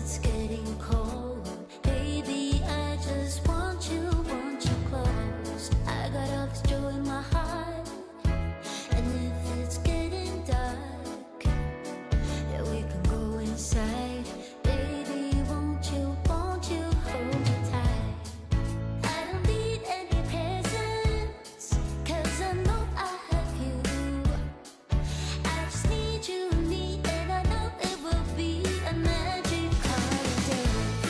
it's getting cold, baby, I just want you close. I got all this joy in my heart, and if it's getting dark, yeah, we can go inside. Baby, won't you hold me tight? I don't need any presents, 'cause I know I have you. I just need you, and I know it will be a magic holiday.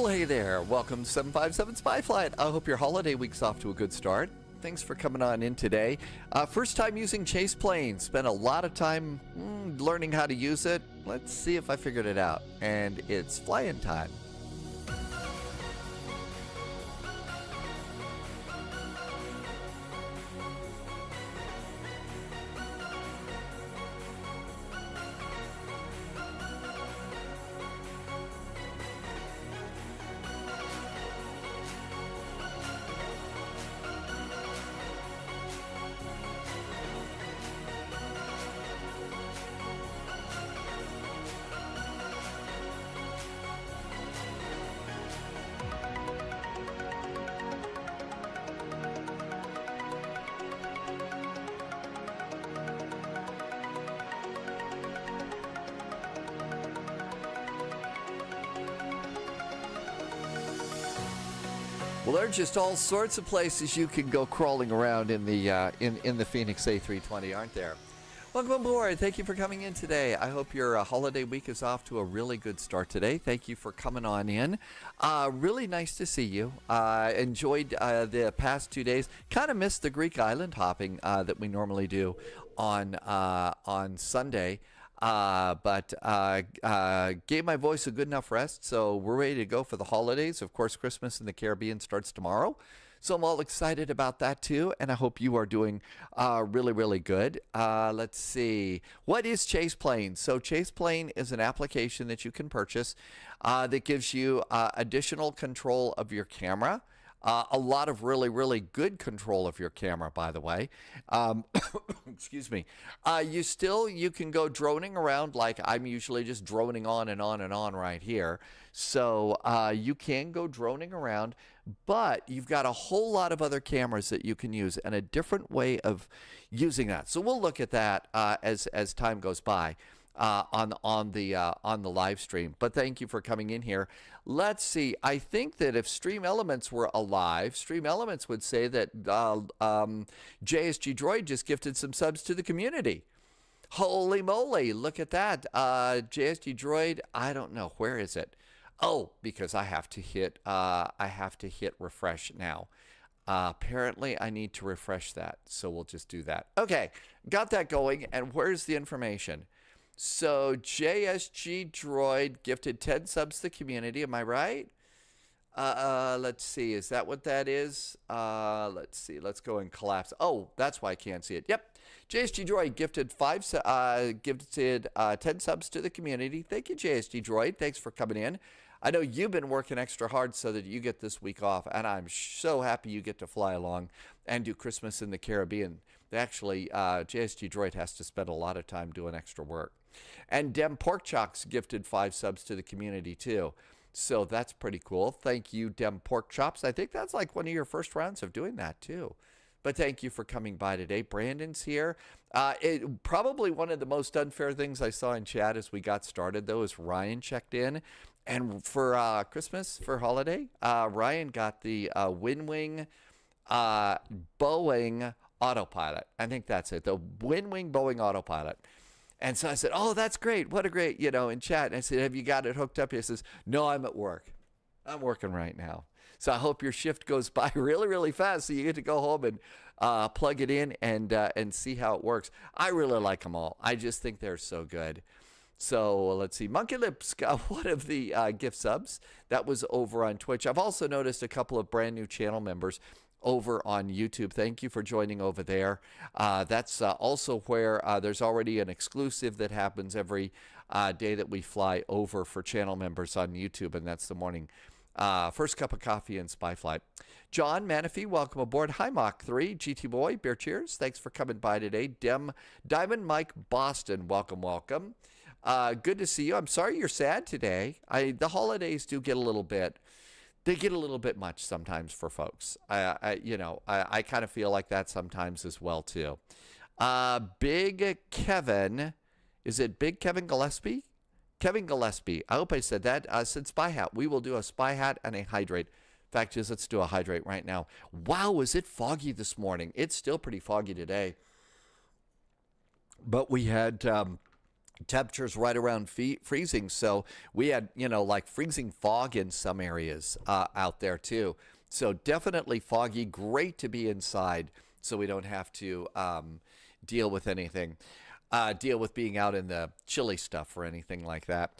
Well, hey there. Welcome to 757 Spy Flight. I hope your holiday week's off to a good start. Thanks for coming on in today. First time using Chase Plane. Spent a lot of time learning how to use it. Let's see if I figured it out. And it's flying time. Well, there are just all sorts of places you can go crawling around in the Phoenix A320, aren't there? Welcome aboard. Thank you for coming in today. I hope your holiday week is off to a really good start today. Thank you for coming on in. Really nice to see you. Enjoyed the past 2 days. Kind of missed the Greek island hopping that we normally do on Sunday. But gave my voice a good enough rest, so we're ready to go for the holidays. Of course, Christmas in the Caribbean starts tomorrow, so I'm all excited about that too, and I hope you are doing really, really good. Let's see. What is Chase Plane? So Chase Plane is an application that you can purchase that gives you additional control of your camera. A lot of really, really good control of your camera, by the way. Excuse me. You can go droning around like I'm usually just droning on and on and on right here. So you can go droning around, but you've got a whole lot of other cameras that you can use and a different way of using that. So we'll look at that as time goes by. On the live stream. But thank you for coming in here. Let's see. I think that if Stream Elements were alive, Stream Elements would say that JSG Droid just gifted some subs to the community. Holy moly! Look at that. JSG Droid. I don't know, where is it. Oh, because I have to hit refresh now. Apparently, I need to refresh that, so we'll just do that. Okay, got that going. And where's the information? So JSG Droid gifted 10 subs to the community. Am I right? Let's see. Is that what that is? Let's see. Let's go and collapse. Oh, that's why I can't see it. Yep. JSG Droid gifted 10 subs to the community. Thank you, JSG Droid. Thanks for coming in. I know you've been working extra hard so that you get this week off, and I'm so happy you get to fly along and do Christmas in the Caribbean. Actually, JSG Droid has to spend a lot of time doing extra work. And Dem Pork Chops gifted 5 subs to the community, too. So that's pretty cool. Thank you, Dem Pork Chops. I think that's like one of your first rounds of doing that, too. But thank you for coming by today. Brandon's here. Probably one of the most unfair things I saw in chat as we got started, though, is Ryan checked in. And for Christmas, for holiday, Ryan got the WinWing Boeing Autopilot. I think that's it. The WinWing Boeing Autopilot. And so I said, oh, that's great. What a great, in chat. And I said, have you got it hooked up? He says, no, I'm at work. I'm working right now. So I hope your shift goes by really, really fast so you get to go home and plug it in and see how it works. I really like them all. I just think they're so good. So let's see. Monkey Lips got one of the gift subs. That was over on Twitch. I've also noticed a couple of brand new channel members over on YouTube. Thank you for joining over there. That's also where there's already an exclusive that happens every day that we fly over for channel members on YouTube, and that's the morning first cup of coffee and Spy Flight. John Manafee, welcome aboard. Hi, Mach 3, GT Boy, Beer Cheers. Thanks for coming by today. Diamond Mike Boston, welcome, welcome. Good to see you. I'm sorry you're sad today. The holidays do get a little bit. They get a little bit much sometimes for folks. I kind of feel like that sometimes as well, too. Big Kevin, is it Big Kevin Gillespie? Kevin Gillespie, I hope I said that. Said Spy Hat. We will do a Spy Hat and a Hydrate. Fact is, let's do a Hydrate right now. Wow, is it foggy this morning? It's still pretty foggy today. But we had temperatures right around freezing. So we had, like freezing fog in some areas out there too. So definitely foggy, great to be inside so we don't have to deal with anything. Deal with being out in the chilly stuff or anything like that.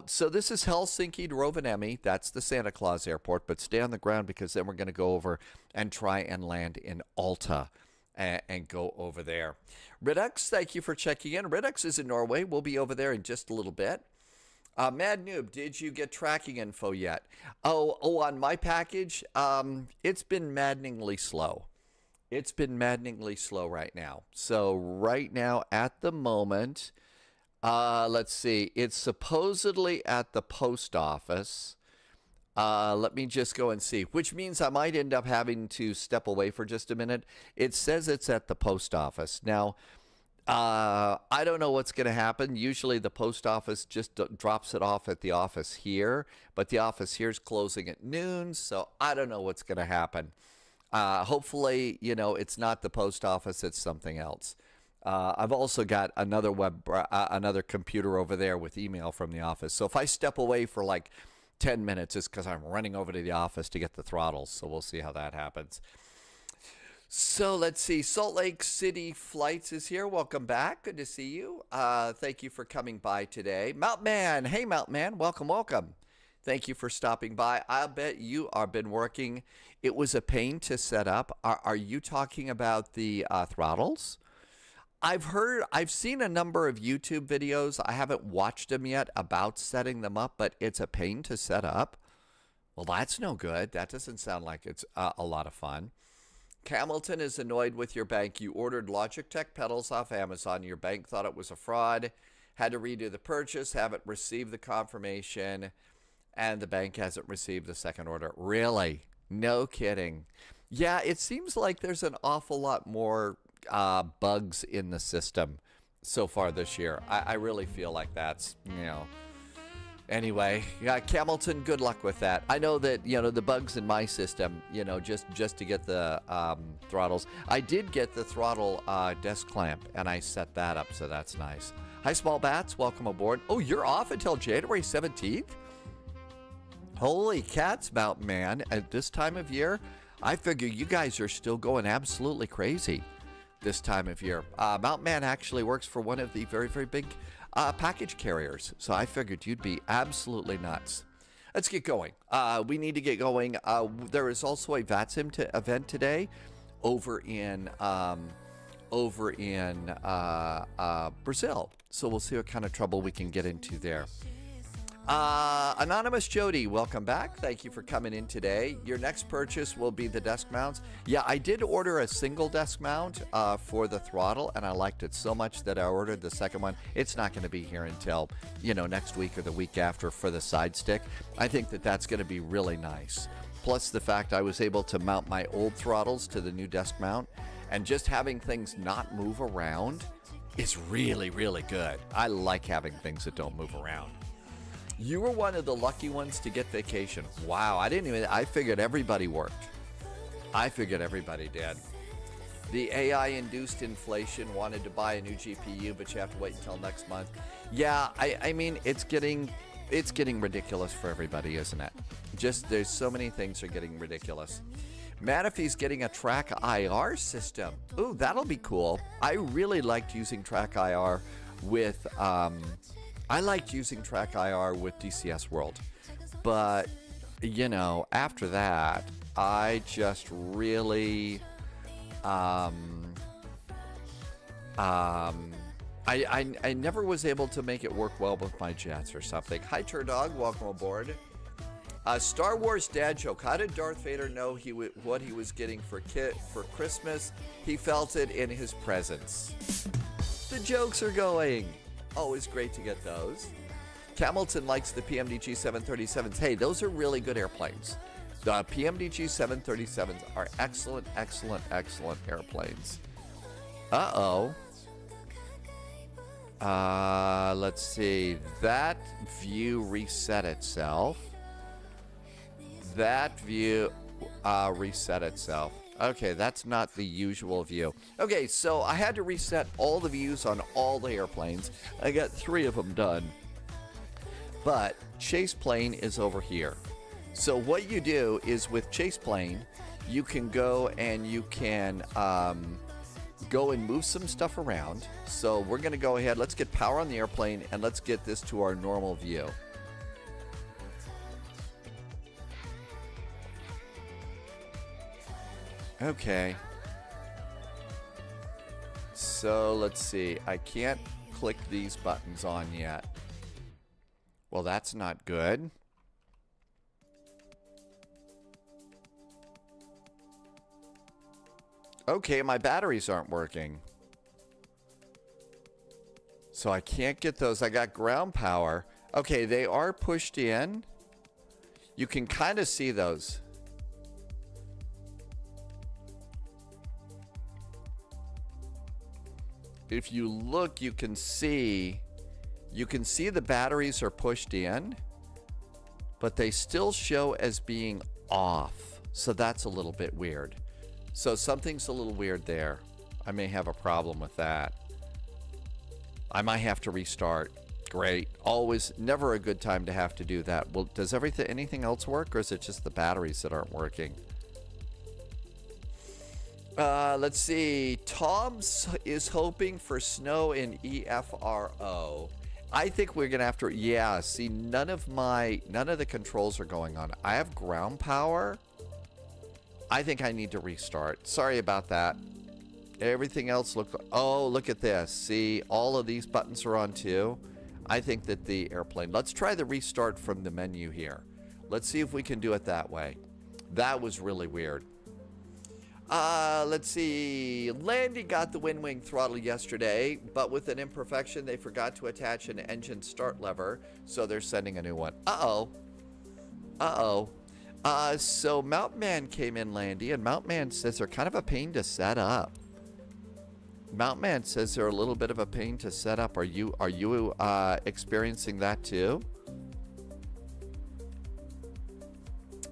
So this is Helsinki to Rovaniemi. That's the Santa Claus airport, but stay on the ground because then we're going to go over and try and land in Alta and go over there. Ridux, thank you for checking in. Ridux is in Norway. We'll be over there in just a little bit. Mad Noob, did you get tracking info yet? Oh, on my package, it's been maddeningly slow. It's been maddeningly slow right now. So right now, at the moment, let's see. It's supposedly at the post office. Let me just go and see, which means I might end up having to step away for just a minute. It says it's at the post office. Now, I don't know what's going to happen. Usually the post office just drops it off at the office here, but the office here is closing at noon, so I don't know what's going to happen. Hopefully, it's not the post office, it's something else. I've also got another computer over there with email from the office. So if I step away for like 10 minutes, it's because I'm running over to the office to get the throttles. So we'll see how that happens. So let's see. Salt Lake City Flights is here. Welcome back. Good to see you. Thank you for coming by today. Mount Man. Hey, Mount Man. Welcome, welcome. Thank you for stopping by. I bet you have been working. It was a pain to set up. Are you talking about the throttles? I've seen a number of YouTube videos. I haven't watched them yet about setting them up, but it's a pain to set up. Well, that's no good. That doesn't sound like it's a lot of fun. Hamilton is annoyed with your bank. You ordered Logitech pedals off Amazon. Your bank thought it was a fraud. Had to redo the purchase. Haven't received the confirmation. And the bank hasn't received the second order. Really? No kidding. Yeah, it seems like there's an awful lot more bugs in the system so far this year. I really feel like that's, Anyway, yeah, Hamilton, good luck with that. I know that, the bugs in my system, just to get the throttles. I did get the throttle desk clamp, and I set that up, so that's nice. Hi, Small Bats. Welcome aboard. Oh, you're off until January 17th? Holy cats, Mountain Man. At this time of year, I figure you guys are still going absolutely crazy this time of year. Mountain Man actually works for one of the very, very big package carriers, so I figured you'd be absolutely nuts. Let's get going. We need to get going. There is also a VATSIM event today over in Brazil, so we'll see what kind of trouble we can get into there. Anonymous Jody, welcome back. Thank you for coming in today. Your next purchase will be the desk mounts. Yeah, I did order a single desk mount for the throttle, and I liked it so much that I ordered the second one. It's not going to be here until, next week or the week after for the side stick. I think that that's going to be really nice. Plus the fact I was able to mount my old throttles to the new desk mount, and just having things not move around is really, really good. I like having things that don't move around. You were one of the lucky ones to get vacation. Wow, I figured everybody worked. I figured everybody did. The AI-induced inflation wanted to buy a new GPU, but you have to wait until next month. Yeah, I mean, it's getting ridiculous for everybody, isn't it? There's so many things are getting ridiculous. Manafy's getting a Track IR system. Ooh, that'll be cool. I really liked using Track IR with... I liked using Track IR with DCS World, but, after that, I just really, I never was able to make it work well with my jets or something. Hi, Turdog, welcome aboard. Star Wars dad joke. How did Darth Vader know what he was getting for Christmas? He felt it in his presence. The jokes are going. Always great to get those. Hamilton likes the PMDG 737s. Hey, those are really good airplanes. The PMDG 737s are excellent, excellent, excellent airplanes. Let's see. That view reset itself. Okay, that's not the usual view. Okay, so I had to reset all the views on all the airplanes. I got 3 of them done. But chase plane is over here. So what you do is with chase plane, you can go and you can go and move some stuff around. So we're going to go ahead. Let's get power on the airplane and let's get this to our normal view. Okay. So let's see. I can't click these buttons on yet. Well, that's not good. Okay, my batteries aren't working. So I can't get those. I got ground power. Okay, they are pushed in. You can kind of see those. If you look, you can see the batteries are pushed in, but they still show as being off. So that's a little bit weird. So something's a little weird there. I may have a problem with that. I might have to restart. Great. Always, never a good time to have to do that. Well, does anything else work, or is it just the batteries that aren't working? Let's see. Tom is hoping for snow in EFRO. I think we're gonna have to. Yeah. See, none of the controls are going on. I have ground power. I think I need to restart. Sorry about that. Everything else looked. Oh, look at this. See, all of these buttons are on too. I think that the airplane. Let's try the restart from the menu here. Let's see if we can do it that way. That was really weird. Let's see. Landy got the WinWing throttle yesterday, but with an imperfection, they forgot to attach an engine start lever, so they're sending a new one. Uh-oh. Uh-oh. So Mountain Man came in, Landy, and Mountain Man says they're kind of a pain to set up. Mountain Man says they're a little bit of a pain to set up. Are you experiencing that too?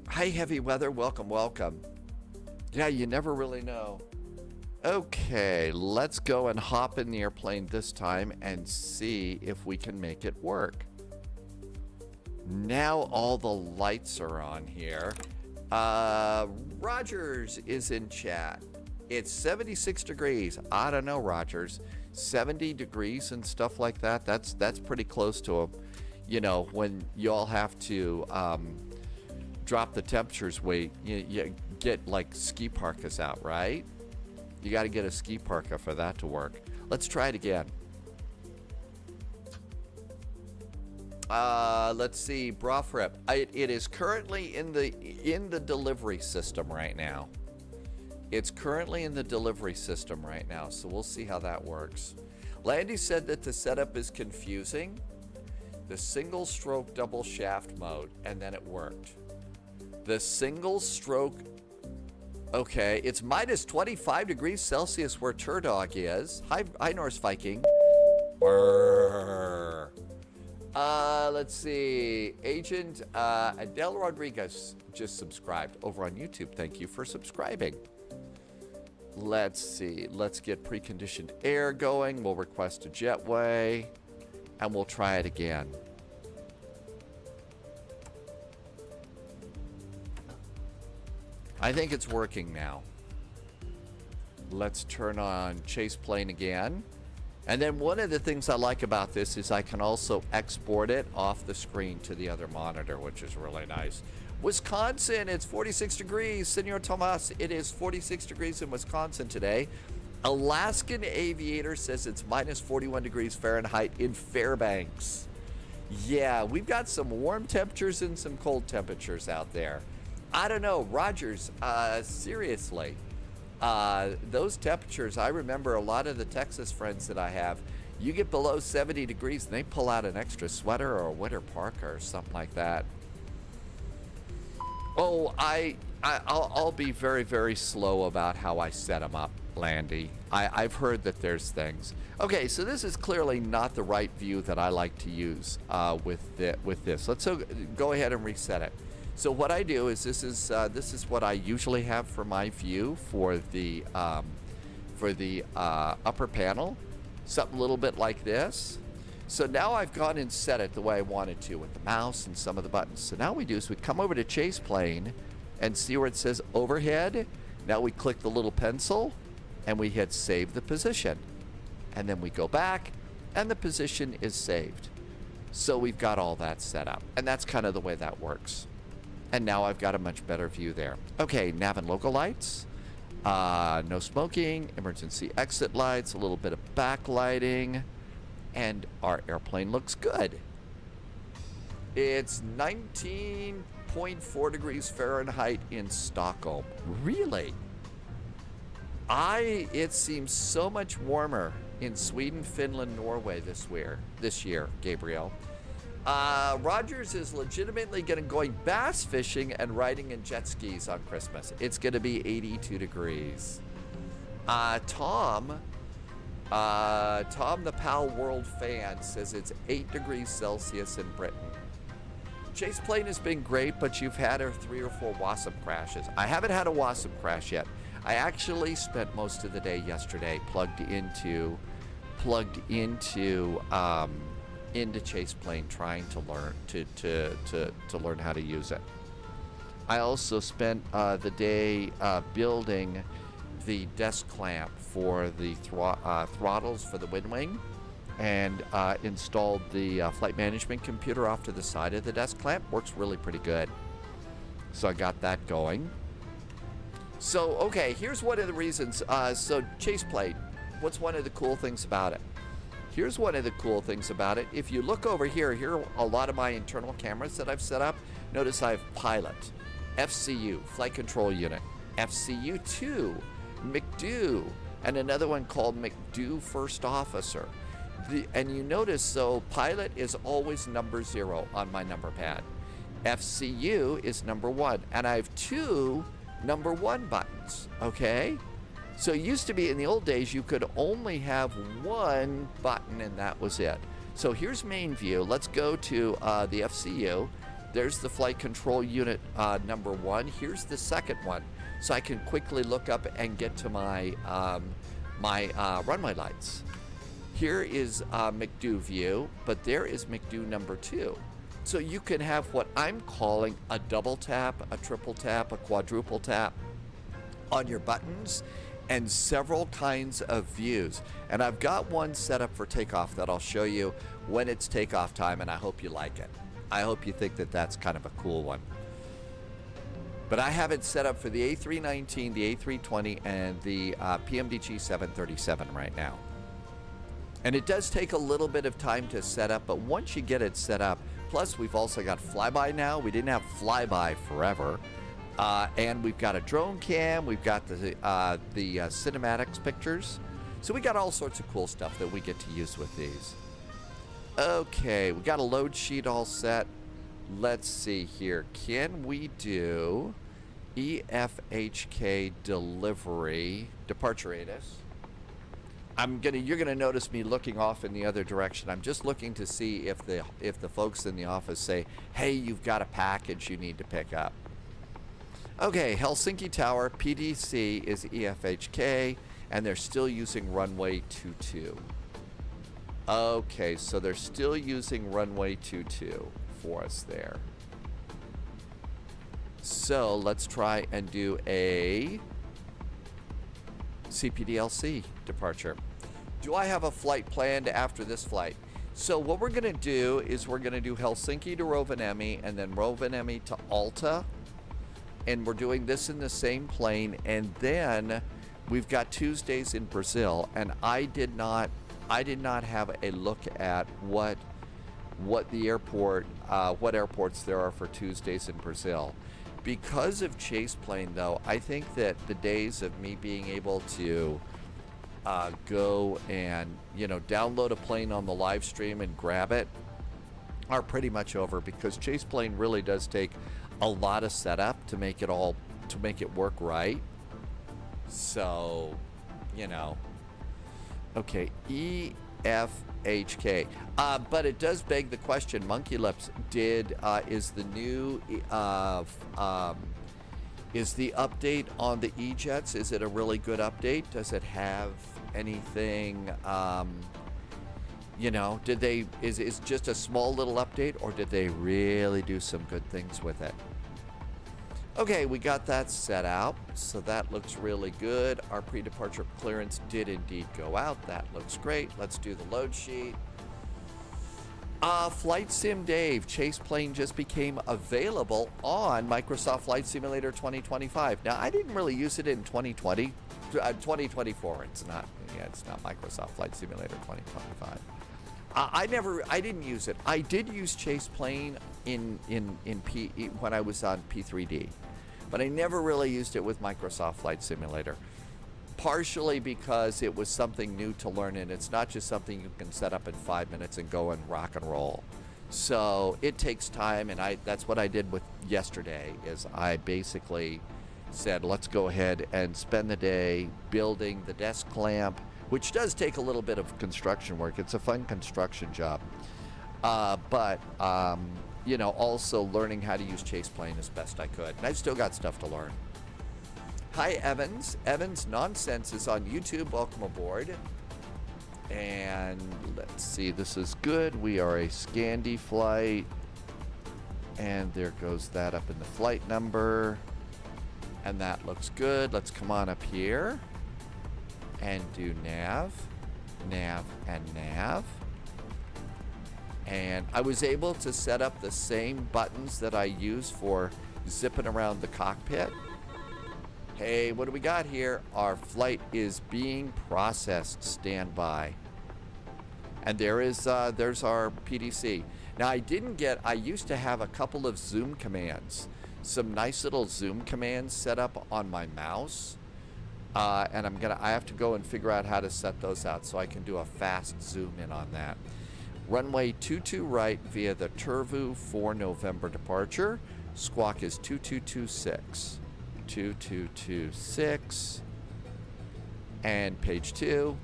Hi, Heavy Weather. Welcome, welcome. Yeah, you never really know. Okay, let's go and hop in the airplane this time and see if we can make it work. Now all the lights are on here. Rogers is in chat. It's 76 degrees. I don't know, Rogers. 70 degrees and stuff like that. That's pretty close to a, you know, when y'all have to drop the temperatures weight. You get like ski parkas out, right? You got to get a ski parka for that to work. Let's try it again. Let's see, Brofrip. It is currently in the delivery system right now. It's currently in the delivery system right now, so we'll see how that works. Landy said that the setup is confusing. The single stroke double shaft mode, and then it worked. The single stroke. Okay, it's minus 25 degrees Celsius where Turdog is. Hi Norse Viking. Brrr. Let's see. Agent Adele Rodriguez just subscribed over on YouTube. Thank you for subscribing. Let's see. Let's get preconditioned air going. We'll request a jetway, and we'll try it again. I think it's working now. Let's turn on chase plane again. And then one of the things I like about this is I can also export it off the screen to the other monitor, which is really nice. Wisconsin, it's 46 degrees. Senor Tomas, it is 46 degrees in Wisconsin today. Alaskan Aviator says it's minus 41 degrees Fahrenheit in Fairbanks. Yeah, we've got some warm temperatures and some cold temperatures out there. I don't know, Rogers, seriously. Those temperatures, I remember a lot of the Texas friends that I have, you get below 70 degrees and they pull out an extra sweater or a winter parka or something like that. Oh, I'll be very, very slow about how I set them up, Landy. I've heard that there's things. Okay, so this is clearly not the right view that I like to use with this. Let's go ahead and reset it. So what I do is this is what I usually have for my view for the upper panel, something a little bit like this. So now I've gone and set it the way I wanted to with the mouse and some of the buttons. So now what we do is we come over to Chase Plane and see where it says overhead. Now we click the little pencil and we hit save the position. And then we go back and the position is saved. So we've got all that set up. And that's kind of the way that works. And now I've got a much better view there. Okay, nav and local lights. No smoking, emergency exit lights, a little bit of backlighting. And our airplane looks good. It's 19.4 degrees Fahrenheit in Stockholm. Really? It seems so much warmer in Sweden, Finland, Norway this year, Gabriel. Rogers is legitimately going bass fishing and riding in jet skis on Christmas. It's going to be 82 degrees. Tom the PAL World fan says it's 8 degrees Celsius in Britain. Chase Plane has been great, but you've had 3 or 4 WASM crashes. I haven't had a WASM crash yet. I actually spent most of the day yesterday plugged into Chase Plane trying to learn to learn how to use it. I also spent the day building the desk clamp for the throttles for the WinWing and installed the flight management computer off to the side of the desk clamp. Works really pretty good. So I got that going. So, okay, here's one of the reasons. So Chase Plane, what's one of the cool things about it? Here's one of the cool things about it. If you look over here are a lot of my internal cameras that I've set up. Notice I have Pilot, FCU, Flight Control Unit, FCU2, McDo, and another one called McDo First Officer. And you notice, so Pilot is always number 0 on my number pad. FCU is number 1, and I have 2 number 1 buttons, okay? So it used to be in the old days you could only have 1 button and that was it. So here's main view. Let's go to the FCU. There's the flight control unit number 1. Here's the second one. So I can quickly look up and get to my runway lights. Here is McDo view, but there is McDo number 2. So you can have what I'm calling a double tap, a triple tap, a quadruple tap on your buttons and several kinds of views. And I've got one set up for takeoff that I'll show you when it's takeoff time, and I hope you like it. I hope you think that that's kind of a cool one. But I have it set up for the A319, the A320, and the PMDG 737 right now. And it does take a little bit of time to set up, but once you get it set up, plus we've also got flyby now. We didn't have flyby forever. And we've got a drone cam. We've got the cinematics pictures. So we got all sorts of cool stuff that we get to use with these. Okay, we got a load sheet all set. Let's see here. Can we do EFHK delivery departure ATIS? You're gonna notice me looking off in the other direction. I'm just looking to see if the folks in the office say, "Hey, you've got a package you need to pick up." Okay, Helsinki Tower PDC is EFHK, and they're still using runway 22. Okay, so they're still using runway 22 for us there. So let's try and do a CPDLC departure. Do I have a flight planned after this flight? So what we're going to do is we're going to do Helsinki to Rovaniemi and then Rovaniemi to Alta. And we're doing this in the same plane. And then we've got Tuesdays in Brazil. And I did not have a look at what the airport, what airports there are for Tuesdays in Brazil. Because of Chase Plane, though, I think that the days of me being able to go and, download a plane on the live stream and grab it are pretty much over, because Chase Plane really does take a lot of setup to make it work right. So, Okay, EFHK HK. But it does beg the question, Monkey Lips, is the update on the E-Jets, is it a really good update? Does it have anything, is it just a small little update, or did they really do some good things with it? Okay, we got that set out, so that looks really good. Our pre-departure clearance did indeed go out. That looks great. Let's do the load sheet. Flight Sim Dave, Chase Plane just became available on Microsoft Flight Simulator 2025. Now, I didn't really use it in 2020, 2024. It's not Microsoft Flight Simulator 2025. I didn't use it. I did use Chase Plane when I was on P3D, but I never really used it with Microsoft Flight Simulator. Partially because it was something new to learn, and it's not just something you can set up in 5 minutes and go and rock and roll. So it takes time, and that's what I did with yesterday. Is I basically said, let's go ahead and spend the day building the desk clamp, which does take a little bit of construction work. It's a fun construction job, but also learning how to use Chase Plane as best I could, and I've still got stuff to learn. Hi, Evans. Evans Nonsense is on YouTube. Welcome aboard. And let's see, this is good. We are a Scandi flight. And there goes that up in the flight number. And that looks good. Let's come on up here and do nav, nav, and nav. And I was able to set up the same buttons that I use for zipping around the cockpit. Hey, what do we got here? Our flight is being processed. Stand by. And there's our PDC. Now, I used to have a couple of zoom commands, some nice little zoom commands set up on my mouse. And I have to go and figure out how to set those out so I can do a fast zoom in on that. Runway 22 right via the Turvu for November departure. Squawk is 2226. 2226 and page 2,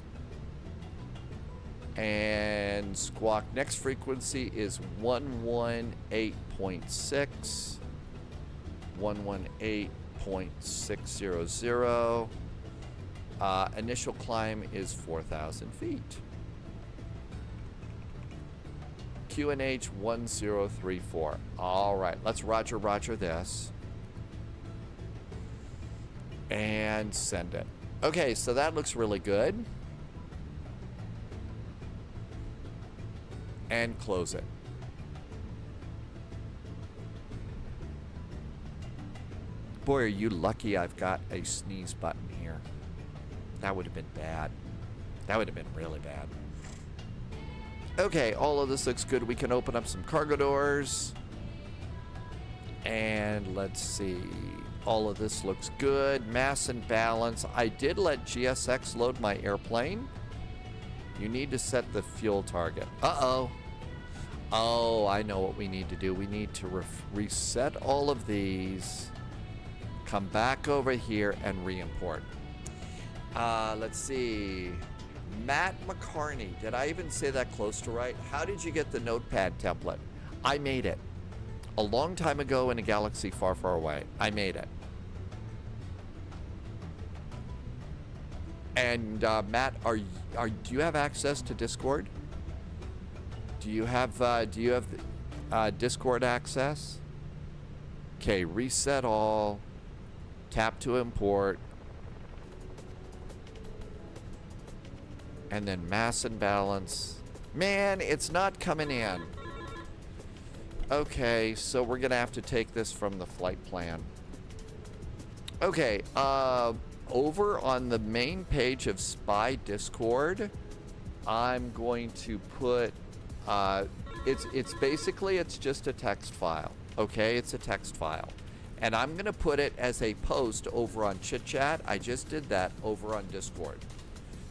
and squawk next frequency is 118.6 118.600. Initial climb is 4,000 feet. QNH 1034. All right, let's roger this and send it. Okay, so that looks really good. And close it. Boy, are you lucky I've got a sneeze button here. That would have been bad. That would have been really bad. Okay, all of this looks good. We can open up some cargo doors. And let's see. All of this looks good. Mass and balance. I did let GSX load my airplane. You need to set the fuel target. Uh-oh. Oh, I know what we need to do. We need to reset all of these. Come back over here and re-import. Let's see. Matt McCarney. Did I even say that close to right? How did you get the notepad template? I made it. A long time ago in a galaxy far, far away. I made it. And Matt, do you have access to Discord? Do you have Discord access? Okay, reset all. Tap to import. And then mass and balance. Man, it's not coming in. Okay, so we're gonna have to take this from the flight plan. Okay, over on the main page of Spy Discord, I'm going to put, it's basically just a text file. Okay, it's a text file. And I'm gonna put it as a post over on Chit Chat. I just did that over on Discord.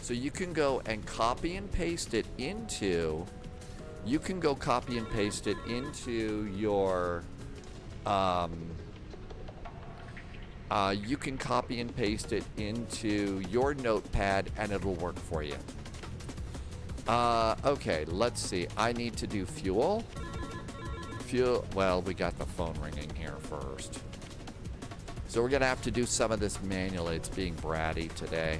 So you can go and copy and paste it into, your, you can copy and paste it into your notepad and it'll work for you. Okay, let's see. I need to do fuel. Fuel, well, we got the phone ringing here first. So we're gonna have to do some of this manually. It's being bratty today.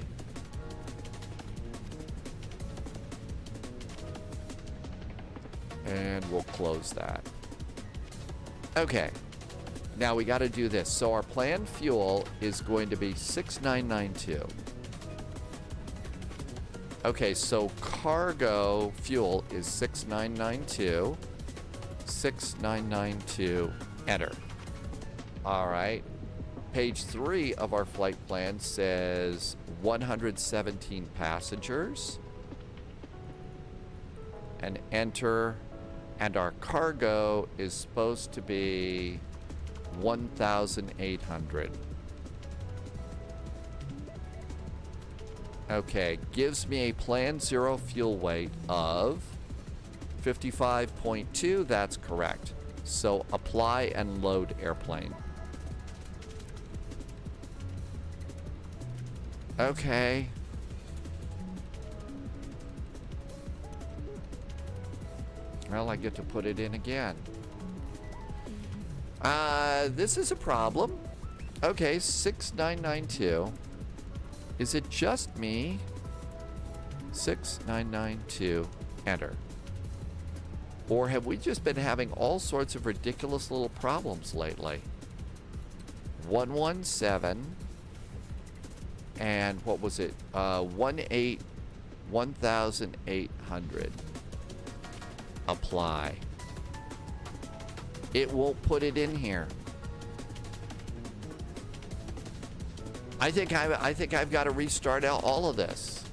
And we'll close that. Okay. Now we got to do this. So our planned fuel is going to be 6992. Okay, so cargo fuel is 6992. 6992, enter. All right. Page 3 of our flight plan says 117 passengers. And enter. And our cargo is supposed to be 1,800. Okay, gives me a planned zero fuel weight of 55.2. That's correct. So apply and load airplane. Okay. Well, I get to put it in again. This is a problem. Okay, 6992. Is it just me? 6992, enter. Or have we just been having all sorts of ridiculous little problems lately? 117. And what was it? 1,800. Apply. It won't put it in here. I think I've got to restart out all of this.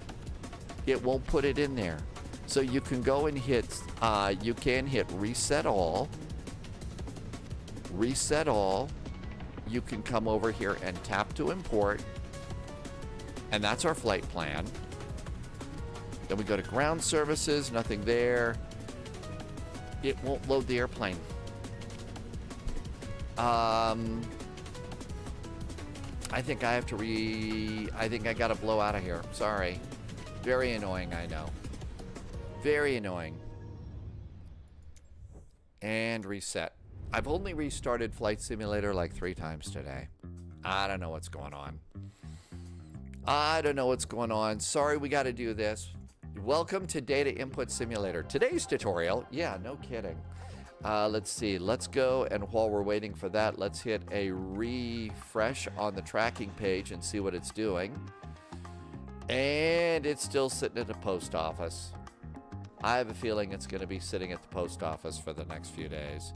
It won't put it in there. So you can go and hit you can hit reset all. Reset all. You can come over here and tap to import. And that's our flight plan. Then we go to ground services, nothing there. It won't load the airplane. I think I have to I think I gotta blow out of here. Sorry. Very annoying, I know. Very annoying. And reset. I've only restarted Flight Simulator like 3 times today. I don't know what's going on. I don't know what's going on. Sorry, we gotta do this. Welcome to Data Input Simulator. Today's tutorial, yeah, no kidding. Let's see, let's go, and while we're waiting for that, let's hit a refresh on the tracking page and see what it's doing. And it's still sitting at the post office. I have a feeling it's going to be sitting at the post office for the next few days.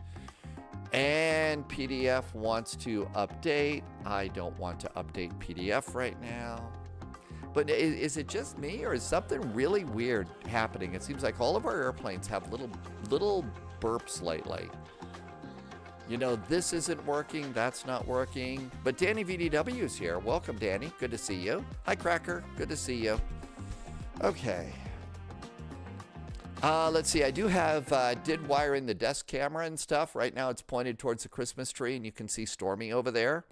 And PDF wants to update. I don't want to update PDF right now. But is it just me, or is something really weird happening? It seems like all of our airplanes have little burps lately. You know, this isn't working, that's not working. But Danny VDW is here. Welcome, Danny. Good to see you. Hi, Cracker. Good to see you. Okay. Let's see. I do have, did wire in the desk camera and stuff. Right now it's pointed towards the Christmas tree, and you can see Stormy over there.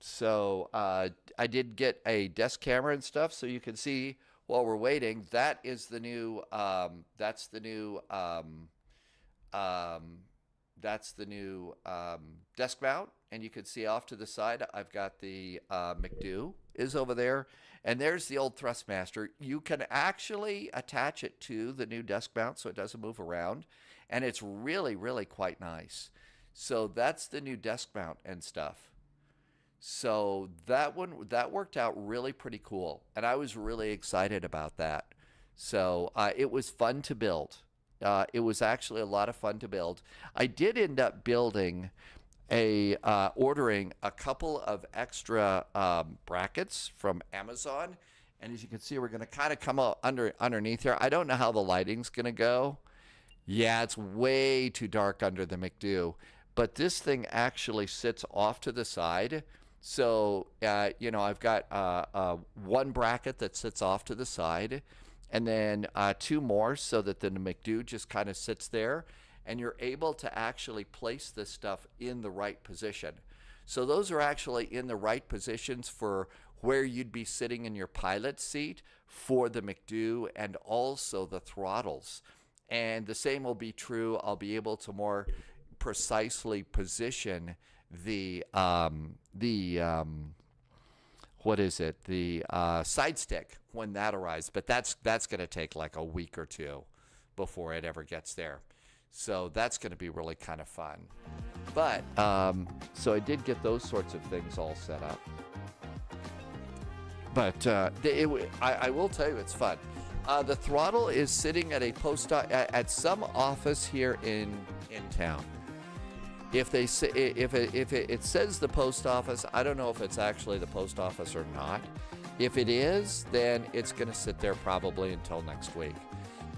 So I did get a desk camera and stuff, so you can see while we're waiting. That is the new, that's the new desk mount, and you can see off to the side I've got the McDo is over there, and there's the old Thrustmaster. You can actually attach it to the new desk mount so it doesn't move around, and it's really quite nice. So that's the new desk mount and stuff. So that worked out really pretty cool, and I was really excited about that. So it was fun to build. It was actually a lot of fun to build. I did end up building ordering a couple of extra brackets from Amazon. And as you can see, we're going to kind of come out underneath here. I don't know how the lighting's going to go. Yeah, it's way too dark under the McDo. But this thing actually sits off to the side. So, you know, I've got one bracket that sits off to the side, and then 2 more so that the McDo just kind of sits there, and you're able to actually place this stuff in the right position. So those are actually in the right positions for where you'd be sitting in your pilot seat for the McDo and also the throttles. And the same will be true. I'll be able to more precisely position the side stick when that arrives. But that's going to take like a week or two before it ever gets there. So that's going to be really kind of fun. But so I did get those sorts of things all set up. But I will tell you, it's fun. The throttle is sitting at a at some office here in town. If they say, if it says the post office, I don't know if it's actually the post office or not. If it is, then it's going to sit there probably until next week.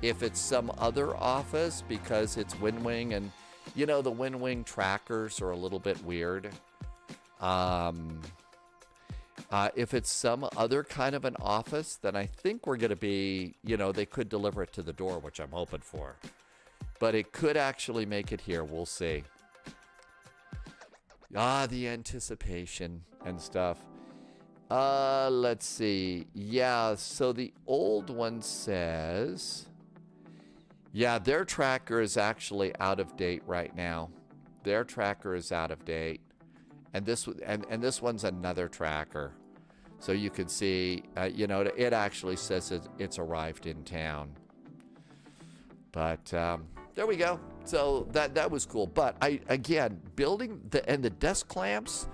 If it's some other office, because it's WinWing, and you know the WinWing trackers are a little bit weird. If it's some other kind of an office, then I think we're going to be, they could deliver it to the door, which I'm hoping for. But it could actually make it here. We'll see. The anticipation and stuff. Let's see. Yeah, so the old one says, yeah, their tracker is actually out of date right now. Their tracker is out of date. And this one's another tracker. So you can see, it actually says it's arrived in town. But there we go. So that was cool. But again, building the desk clamps,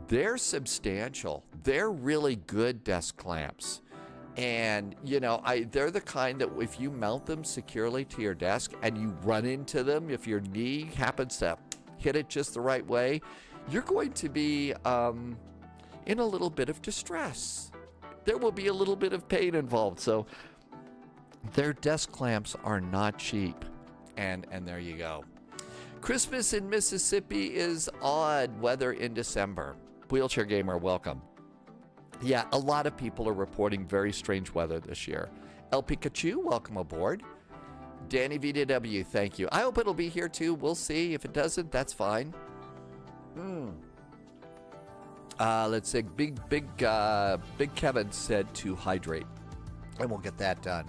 they're substantial. They're really good desk clamps. And, they're the kind that if you mount them securely to your desk and you run into them, if your knee happens to hit it just the right way, you're going to be in a little bit of distress. There will be a little bit of pain involved. So their desk clamps are not cheap. And there you go. Christmas in Mississippi is odd weather in December. Wheelchair Gamer, welcome. Yeah, a lot of people are reporting very strange weather this year. El Pikachu, welcome aboard. Danny VDW, thank you. I hope it'll be here too. We'll see. If it doesn't, that's fine. Let's say Big Kevin said to hydrate, and we'll get that done.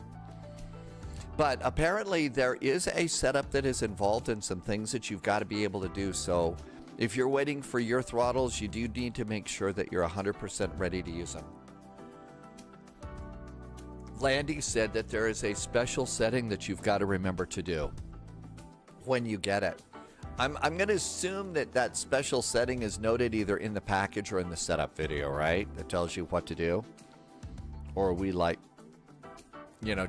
But apparently there is a setup that is involved in some things that you've got to be able to do. So if you're waiting for your throttles, you do need to make sure that you're 100% ready to use them. Landy said that there is a special setting that you've got to remember to do when you get it. I'm going to assume that special setting is noted either in the package or in the setup video, right? That tells you what to do. Or are we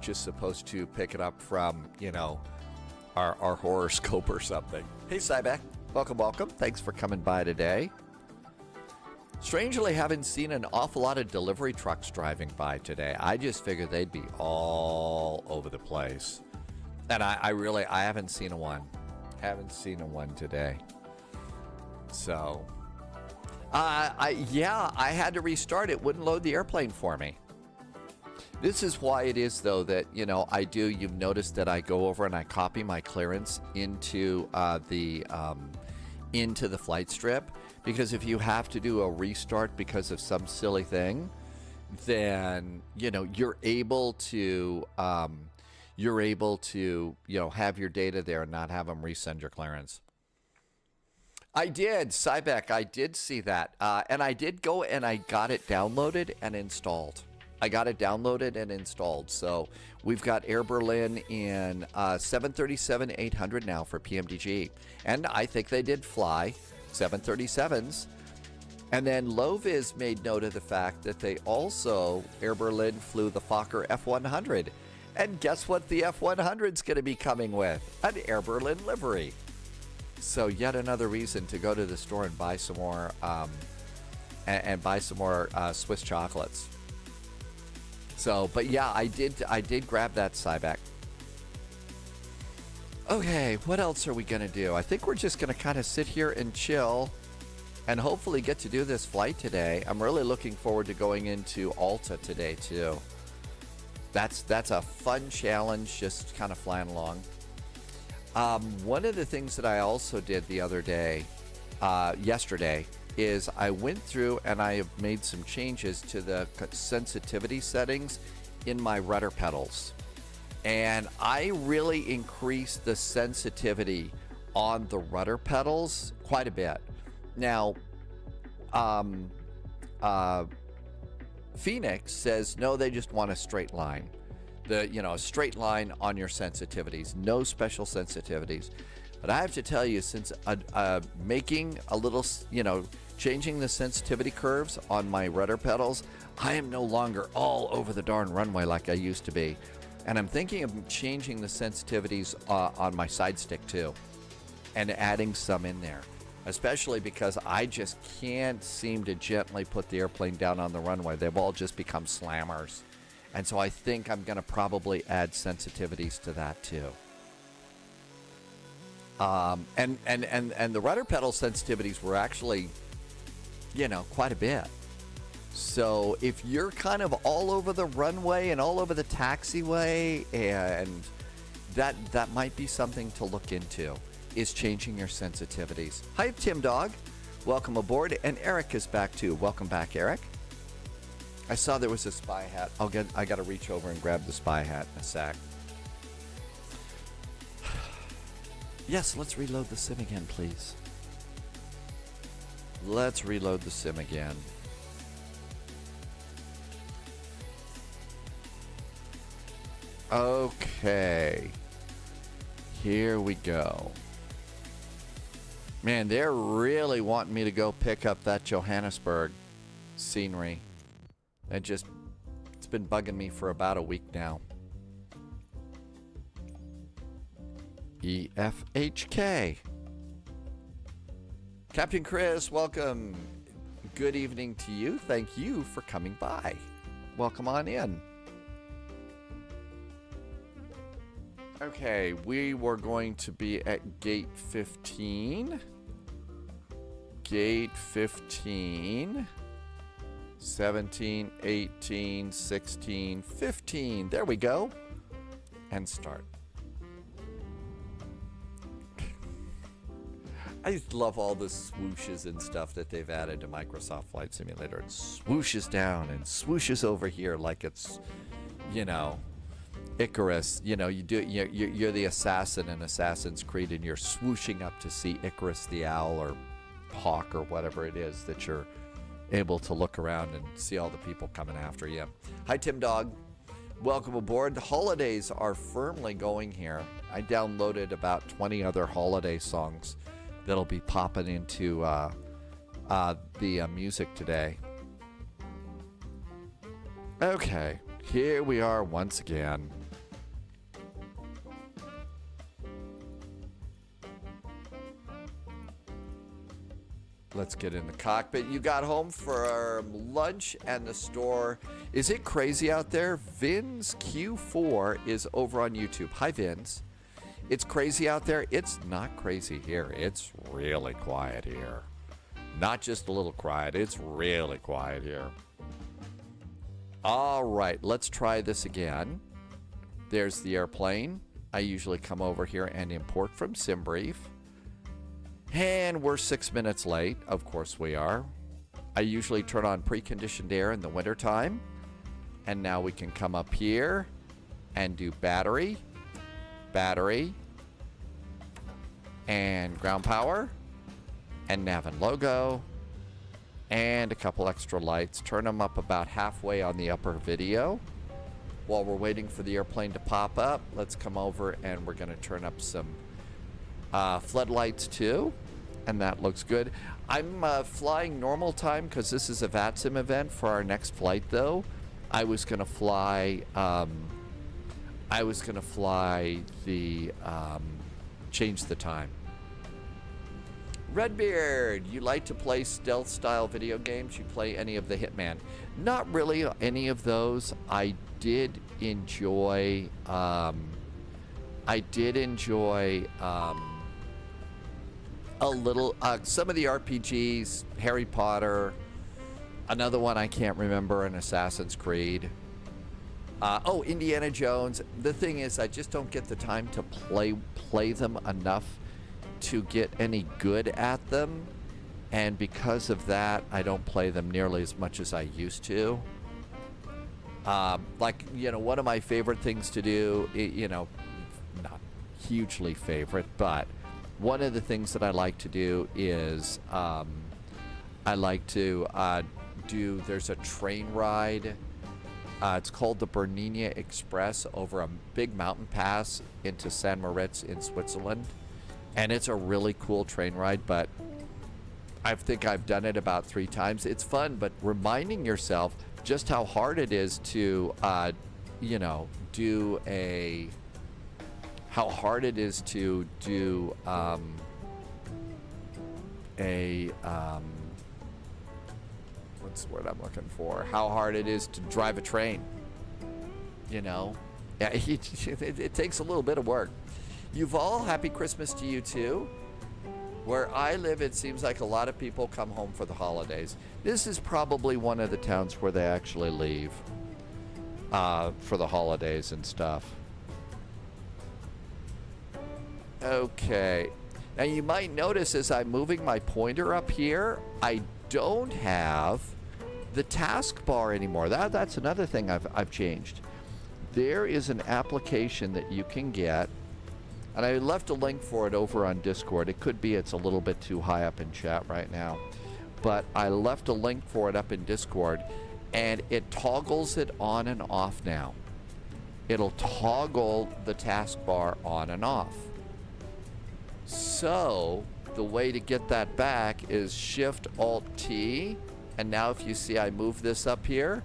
just supposed to pick it up from, our horoscope or something. Hey, Cybeck. Welcome. Thanks for coming by today. Strangely, haven't seen an awful lot of delivery trucks driving by today. I just figured they'd be all over the place. And I haven't seen a one. Haven't seen a one today. So, I had to restart it. Wouldn't load the airplane for me. This is why it is, though, that, you've noticed that I go over and I copy my clearance into the flight strip. Because if you have to do a restart because of some silly thing, then, you're able to have your data there and not have them resend your clearance. I did, Cybeck, I did see that. And I did go and I got it downloaded and installed. So we've Air Berlin in 737-800 now for PMDG. And I think they did fly 737s. And then Loviz made note of the fact that they also, Air Berlin, flew the Fokker F-100. And guess what the F-100's going to be coming with? An Air Berlin livery. So yet another reason to go to the store and buy some more Swiss chocolates. So, but yeah, I did grab that Cybeck. Okay, what else are we going to do? I think we're just going to kind of sit here and chill and hopefully get to do this flight today. I'm really looking forward to going into Alta today too. That's a fun challenge, just kind of flying along. One of the things that I also did the other day, yesterday, is I went through and I have made some changes to the sensitivity settings in my rudder pedals. And I really increased the sensitivity on the rudder pedals quite a bit. Now, Phoenix says, no, they just want a straight line. A straight line on your sensitivities, no special sensitivities. But I have to tell you, since making a little, changing the sensitivity curves on my rudder pedals, I am no longer all over the darn runway like I used to be. And I'm thinking of changing the sensitivities on my side stick too, and adding some in there, especially because I just can't seem to gently put the airplane down on the runway. They've all just become slammers. And so I think I'm going to probably add sensitivities to that too. And the rudder pedal sensitivities were actually, quite a bit. So if you're kind of all over the runway and all over the taxiway, and that might be something to look into, is changing your sensitivities. Hi, Tim Dog. Welcome aboard. And Eric is back too. Welcome back, Eric. I saw there was a spy hat. I got to reach over and grab the spy hat in a sec. Yes, let's reload the sim again, please. Let's reload the sim again. Okay. Here we go. Man, they're really wanting me to go pick up that Johannesburg scenery. It's been bugging me for about a week now. EFHK. Captain Chris, welcome. Good evening to you. Thank you for coming by. Welcome on in. Okay, we were going to be at gate 15. Gate 15. 17, 18, 16, 15. There we go. And start. I just love all the swooshes and stuff that they've added to Microsoft Flight Simulator. It swooshes down and swooshes over here like it's, Icarus. You're the assassin in Assassin's Creed, and you're swooshing up to see Icarus the owl or hawk or whatever it is that you're able to look around and see all the people coming after you. Hi, Tim Dog. Welcome aboard. The holidays are firmly going here. I downloaded about 20 other holiday songs that'll be popping into the music today. Okay, here we are once again. Let's get in the cockpit. You got home for lunch and the store. Is it crazy out there? Vin's Q4 is over on YouTube. Hi, Vin's. It's crazy out there. It's not crazy here. It's really quiet here. Not just a little quiet. It's really quiet here. All right, let's try this again. There's the airplane. I usually come over here and import from SimBrief. And we're 6 minutes late. Of course we are. I usually turn on preconditioned air in the wintertime. And now we can come up here and do battery, and ground power, and nav and logo, and a couple extra lights. Turn them up about halfway on the upper video. While we're waiting for the airplane to pop up, let's come over and we're going to turn up some floodlights too. And that looks good. I'm flying normal time because this is a VATSIM event. For our next flight, though, I was gonna fly the change the time. Redbeard, you like to play stealth style video games? You play any of the Hitman? Not really any of those. I did enjoy a little, some of the RPGs, Harry Potter, another one I can't remember, an Assassin's Creed. Indiana Jones. The thing is, I just don't get the time to play them enough to get any good at them. And because of that, I don't play them nearly as much as I used to. Like, you know, one of my favorite things to do, you know, not hugely favorite, but one of the things that I like to do is I like to there's a train ride. It's called the Bernina Express over a big mountain pass into San Moritz in Switzerland. And it's a really cool train ride, but I think I've done it about 3 times. It's fun, but reminding yourself just how hard it is to, you know, how hard it is to do what's the word I'm looking for? How hard it is to drive a train. You know, yeah, it takes a little bit of work. Yuval, happy Christmas to you too. Where I live, it seems like a lot of people come home for the holidays. This is probably one of the towns where they actually leave for the holidays and stuff. Okay. Now you might notice as I'm moving my pointer up here, I don't have the taskbar anymore. That's another thing I've changed. There is an application that you can get, and I left a link for it over on Discord. It could be it's a little bit too high up in chat right now, but I left a link for it up in Discord, and it toggles it on and off now. It'll toggle the taskbar on and off. So the way to get that back is Shift-Alt-T, and now if you see I move this up here,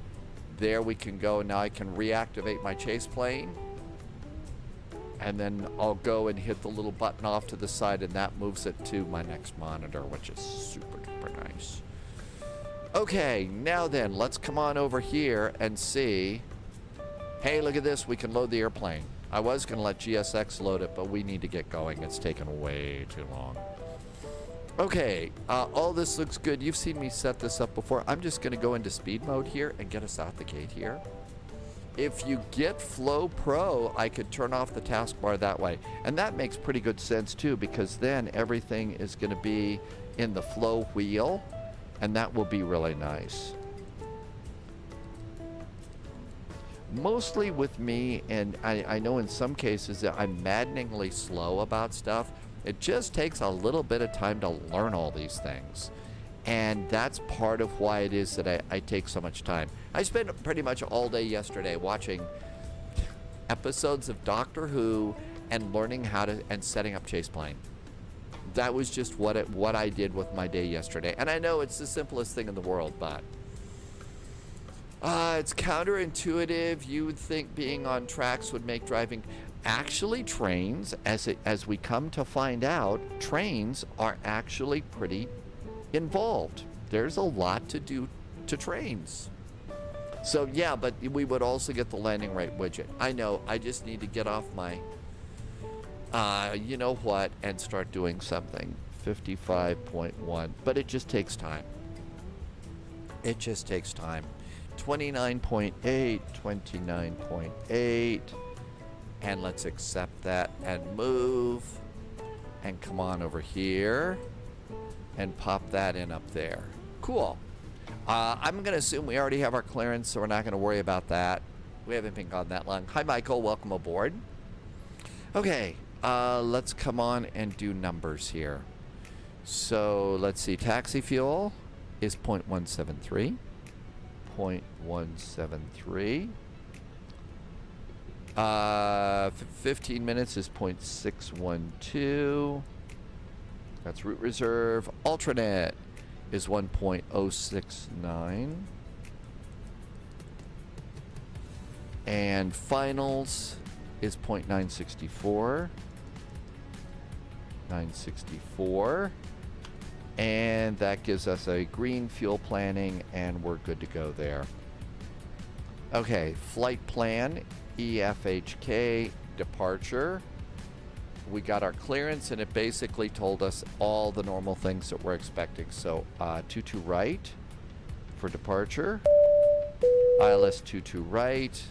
there we can go. Now I can reactivate my chase plane, and then I'll go and hit the little button off to the side, and that moves it to my next monitor, which is super duper nice. Okay, now then, let's come on over here and see. Hey, look at this, we can load the airplane. I was gonna let GSX load it, but we need to get going. It's taken way too long. Okay, all this looks good. You've seen me set this up before. I'm just gonna go into speed mode here and get us out the gate here. If you get Flow Pro, I could turn off the taskbar that way. And that makes pretty good sense too, because then everything is gonna be in the Flow wheel, and that will be really nice. Mostly with me, and I know in some cases that I'm maddeningly slow about stuff. It just takes a little bit of time to learn all these things. And that's part of why it is that I take so much time. I spent pretty much all day yesterday watching episodes of Doctor Who and learning how to, and setting up chase plane. That was just what I did with my day yesterday. And I know it's the simplest thing in the world, but it's counterintuitive. You would think being on tracks would make driving. Actually, trains, as we come to find out, trains are actually pretty involved. There's a lot to do to trains. So yeah, but we would also get the landing rate widget. I know, I just need to get off my, you know what, and start doing something. 55.1, but it just takes time. It just takes time. 29.8, 29.8, and let's accept that and move, and come on over here and pop that in up there. Cool. I'm going to assume we already have our clearance, so we're not going to worry about that. We haven't been gone that long. Hi, Michael. Welcome aboard. Okay, let's come on and do numbers here. So let's see. Taxi fuel is 0.173. 0.173. 15 minutes is 0.612. That's route reserve. Ultranet is 1.069. And finals is 0.964. 964. And that gives us a green fuel planning, and we're good to go there. Okay, flight plan, EFHK, departure. We got our clearance, and it basically told us all the normal things that we're expecting. So 22 right for departure. ILS 22 right.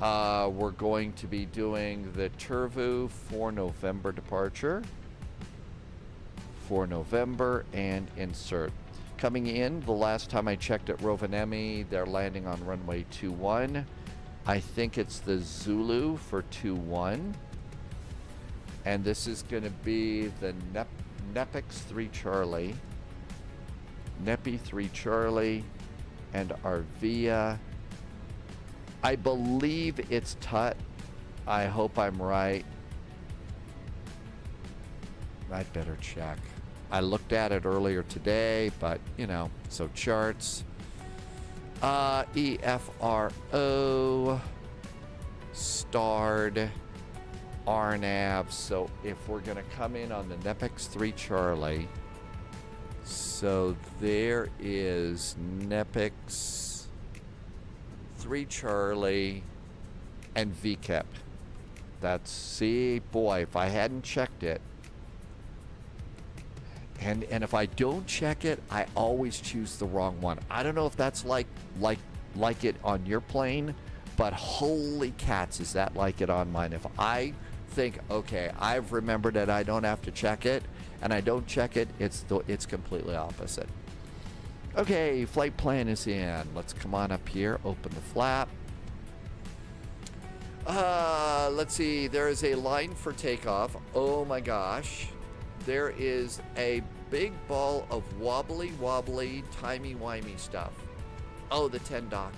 We're going to be doing the Turvu for November departure. for November and insert. Coming in, the last time I checked at Rovaniemi, they're landing on runway 21. I think it's the Zulu for 21. And this is going to be the Nepix 3 Charlie, Nepi 3 Charlie, and Arvia. I believe it's Tut. I hope I'm right. I'd better check. I looked at it earlier today, but you know, so charts. EFRO, starred, RNAV. So if we're going to come in on the Nepix 3 Charlie, so there is Nepix 3 Charlie and VCAP. That's, see, boy, if I hadn't checked it, and if I don't check it, I always choose the wrong one. I don't know if that's like it on your plane, but holy cats, is that like it on mine. If I think, okay, I've remembered it, I don't have to check it, and I don't check it, it's completely opposite. Okay, flight plan is in. Let's come on up here, open the flap. Let's see, there is a line for takeoff. Oh my gosh. There is a big ball of wobbly, timey-wimey stuff. Oh, the 10 doc.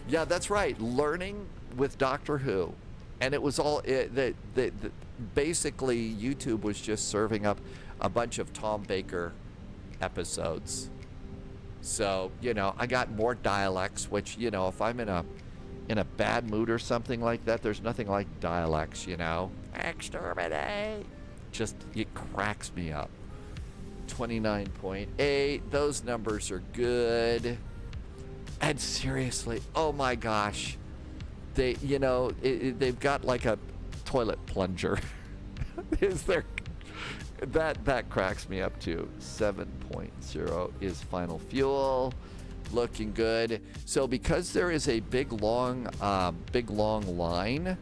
Yeah, that's right. Learning with Doctor Who. And it was all, basically YouTube was just serving up a bunch of Tom Baker episodes. So, you know, I got more dialects, which, you know, if I'm in a bad mood or something like that, there's nothing like dialects, you know. Exterminate. Just, it cracks me up. 29.8. Those numbers are good. And seriously, oh my gosh. They, you know, they've got like a toilet plunger. Is there? That cracks me up too. 7.0 is final fuel. Looking good. So because there is a big long line,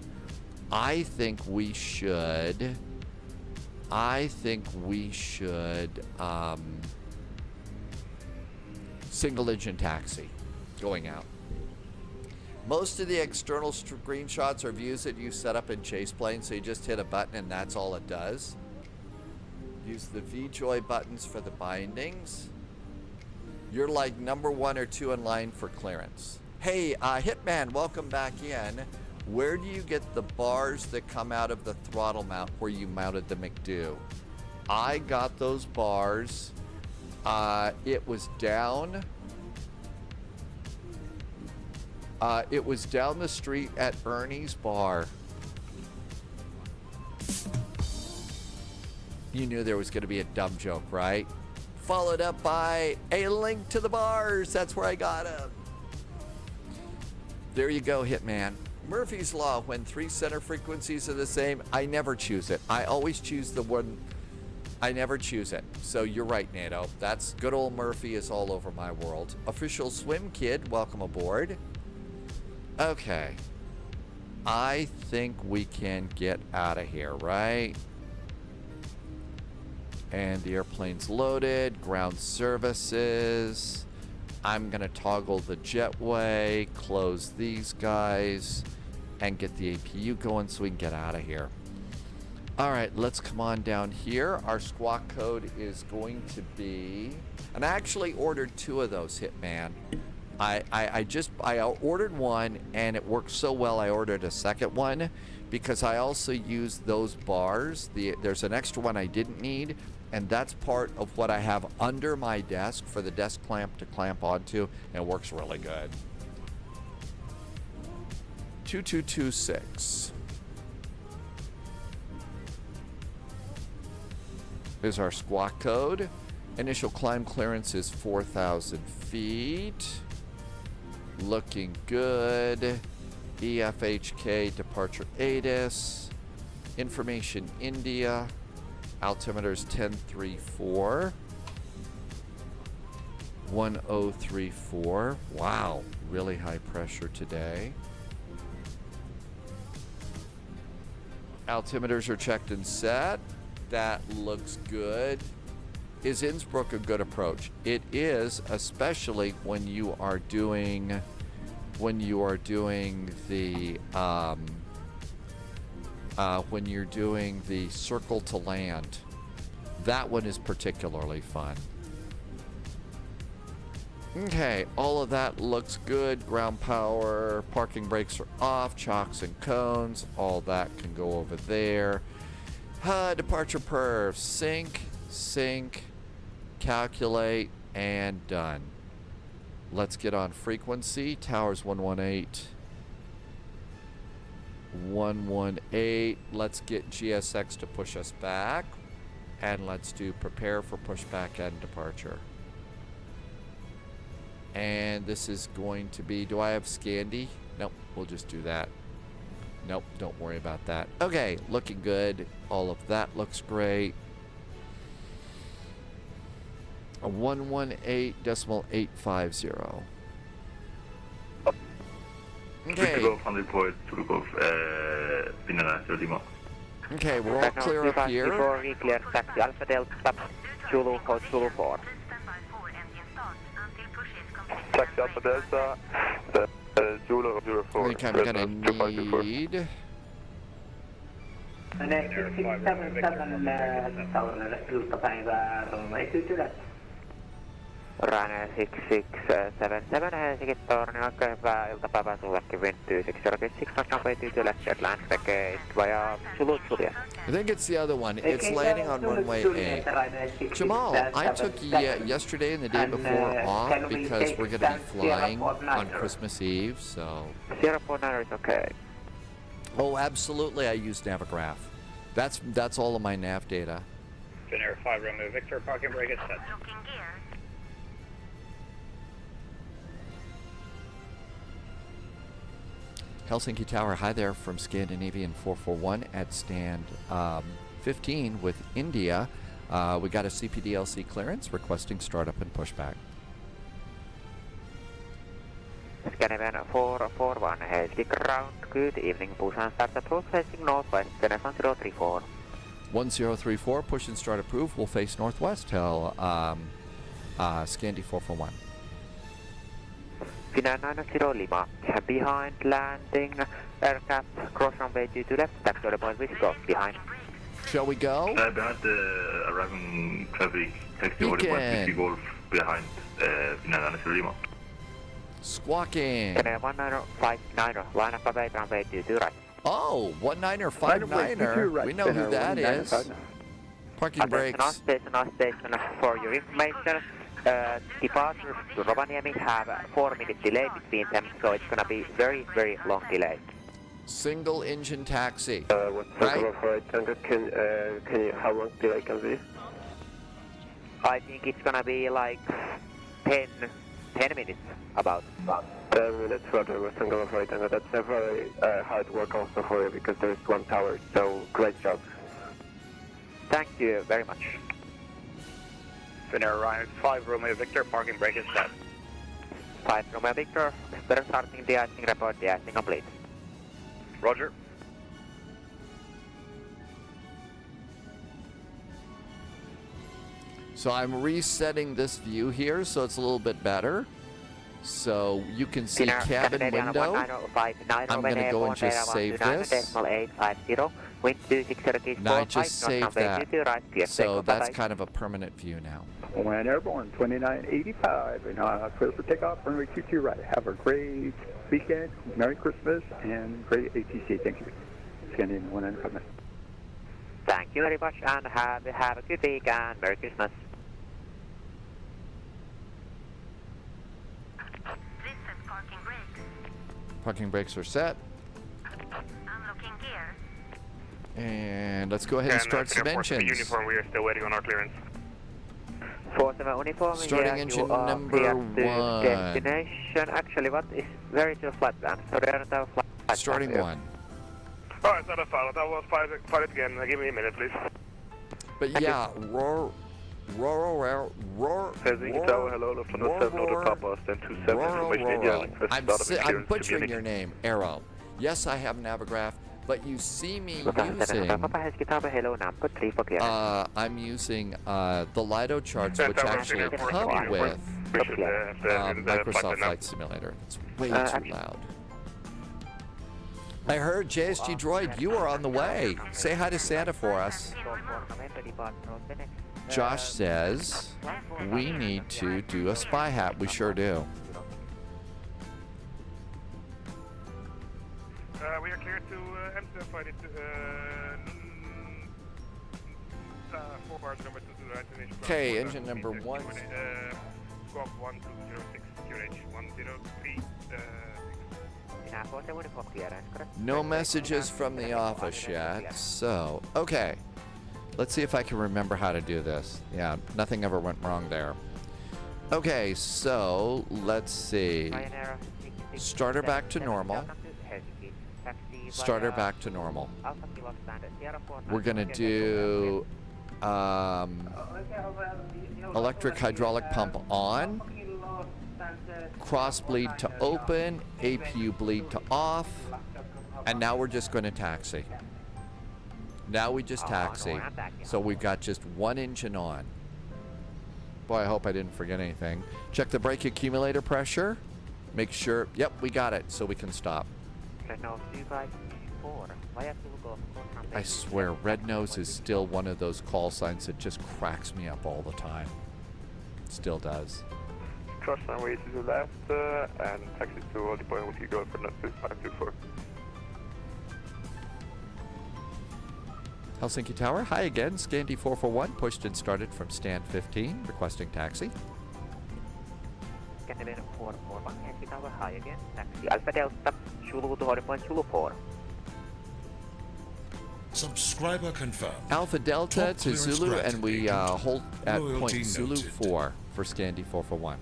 I think we should single engine taxi going out. Most of the external screenshots are views that you set up in chase plane, so you just hit a button and that's all it does. Use the VJoy buttons for the bindings. You're like number 1 or 2 in line for clearance. Hey, Hitman, welcome back in. Where do you get the bars that come out of the throttle mount where you mounted the McDo? I got those bars. It was down. It was down the street at Ernie's Bar. You knew there was going to be a dumb joke, right? Followed up by a link to the bars. That's where I got them. There you go, Hitman. Murphy's Law, when 3 center frequencies are the same, I never choose it. I always choose the one, I never choose it. So you're right, NATO. That's good old Murphy is all over my world. Official Swim Kid, welcome aboard. Okay. I think we can get out of here, right? And the airplane's loaded. Ground services. I'm going to toggle the jetway, close these guys, and get the APU going so we can get out of here. All right, let's come on down here. Our squawk code is going to be, and I actually ordered 2 of those, Hitman. I ordered one and it worked so well I ordered a second one because I also used those bars. There's an extra one I didn't need, and that's part of what I have under my desk for the desk clamp to clamp onto, and it works really good. 2226 is our squawk code. Initial climb clearance is 4,000 feet. Looking good. EFHK departure ATIS. Information India. Altimeter's 1034. 1034. Wow, really high pressure today. Altimeters are checked and set. That looks good. is Innsbruck a good approach? It is, especially when you are doing the when you're doing the circle to land. That one is particularly fun. Okay, all of that looks good. Ground power, parking brakes are off, chocks and cones, all that can go over there. Departure perf, sync, calculate, and done. Let's get on frequency. Towers 118. Let's get GSX to push us back. And let's do prepare for pushback and departure. And this is going to be, do I have Scandi? Nope, we'll just do that. Nope, don't worry about that. Okay, looking good. All of that looks great. A 118.850. Okay. Okay, we're all clear up here. Clear taxi Alpha Delta, Zulu code Zulu 4. Taxi Alpha Delta, Zulu 04. We're kind of gonna need. Ryanair 6677 Helsinki Tornio, oikein hyvää iltapäivää sullekin Wind 260 runway 22 left jet land back via Zulu Juliet. I think it's the other one. It's landing on runway A. Jamal, I took yesterday and the day before off because we're going to be flying on Christmas Eve, so... 049 is okay. Oh, absolutely, I use Navigraph. That's all of my nav data. Finnair 5 Romeo Victor, parking brake is set. Helsinki Tower, hi there from Scandinavian 441 at stand 15 with India. We got a CPDLC clearance requesting startup and pushback. Scandinavian 441 Helsinki ground, good evening, Busan start approach facing northwest, Telephone 034. 1034, push and start approved, will face northwest, tell Scandi 441. Finnair 90 Lima, behind landing, aircraft, cross runway due to left, taxi order point, we go, behind. Shall we go? Behind the arriving traffic, taxi order point, we go behind Finnair 90 Lima. Squawking. Finnair 1959, line up away, runway due to right. Oh, 1959er. We know who that is. Parking brakes. On station for your information. Departures to Rovaniemi have a 4-minute delay between them, so it's gonna be very, very long delay. Single engine taxi. What's the cover for it? Can you, how long delay can be? I think it's gonna be like 10 minutes about. 10 minutes for the Western Gulf right, and that's a very hard work also for you because there's one tower, so great job. Thank you very much. Finnair Ryanair 5 Romeo Victor, parking brake is set. 5 Romeo Victor, better starting de-icing report, de-icing complete. Roger. So I'm resetting this view here so it's a little bit better. So you can see cabin window. I'm going to go and just save this. And I just saved that. So that's kind of a permanent view now. When Airborne 2985 and clear for takeoff, runway 22 right. Have a great weekend, Merry Christmas, and great ATC. Thank you. Scandinavian 195. Thank you very much, and have a good week and Merry Christmas. Parking brakes are set. Unlocking gear. And let's go ahead and start some engines. Uniform, we are still waiting on our clearance. 47 uniform, Starting engine number 1. Destination. Actually, what is, where is your flight plan? Sorry, flight Starting plan 1. Alright, not a foul. That was fight it again. Give me a minute, please. But yeah, roar. Helsinki Tower, hello, Lufthansa 7, Auto Papa, stand 27, information India, I'm butchering your name, Arrow. Yes, I have Navigraph. but you see me Lufthansa using, 7 Papa Husky Tower, hello, number 3 for clearance. I'm using the Lido charts, which actually come with Microsoft Flight Simulator. It's way too loud. I heard JSG Droid, you are on the way. Say hi to Santa for us. Josh says, we need to do a spy hat. We sure do. We are clear to enter flight into 4 bars number 2 to right. Okay, engine number 1. Squawk 1206, QH 103. No messages from the office yet. So, okay. Let's see if I can remember how to do this. Yeah, nothing ever went wrong there. Okay, so let's see. Starter back to normal. Starter back to normal. We're going to do electric hydraulic pump on. Cross bleed to open. APU bleed to off. And now we're just going to taxi. Now we just taxi. So we've got just one engine on. Boy, I hope I didn't forget anything. Check the brake accumulator pressure. Make sure, yep, we got it, so we can stop. I swear, Red Nose is still one of those call signs that just cracks me up all the time. Still does. Cross runway to the left and taxi to all the point with you go for not 524. Helsinki Tower, hi again. Scandi 441, pushed and started from stand 15, requesting taxi. Scandi 441, Helsinki Tower, hi again. Taxi Alpha Delta, Zulu to horizon Zulu 4. Subscriber confirmed. Alpha Delta Top to clearance Zulu, granted. and we hold at Loyalty point Zulu noted. 4 for Scandi 441.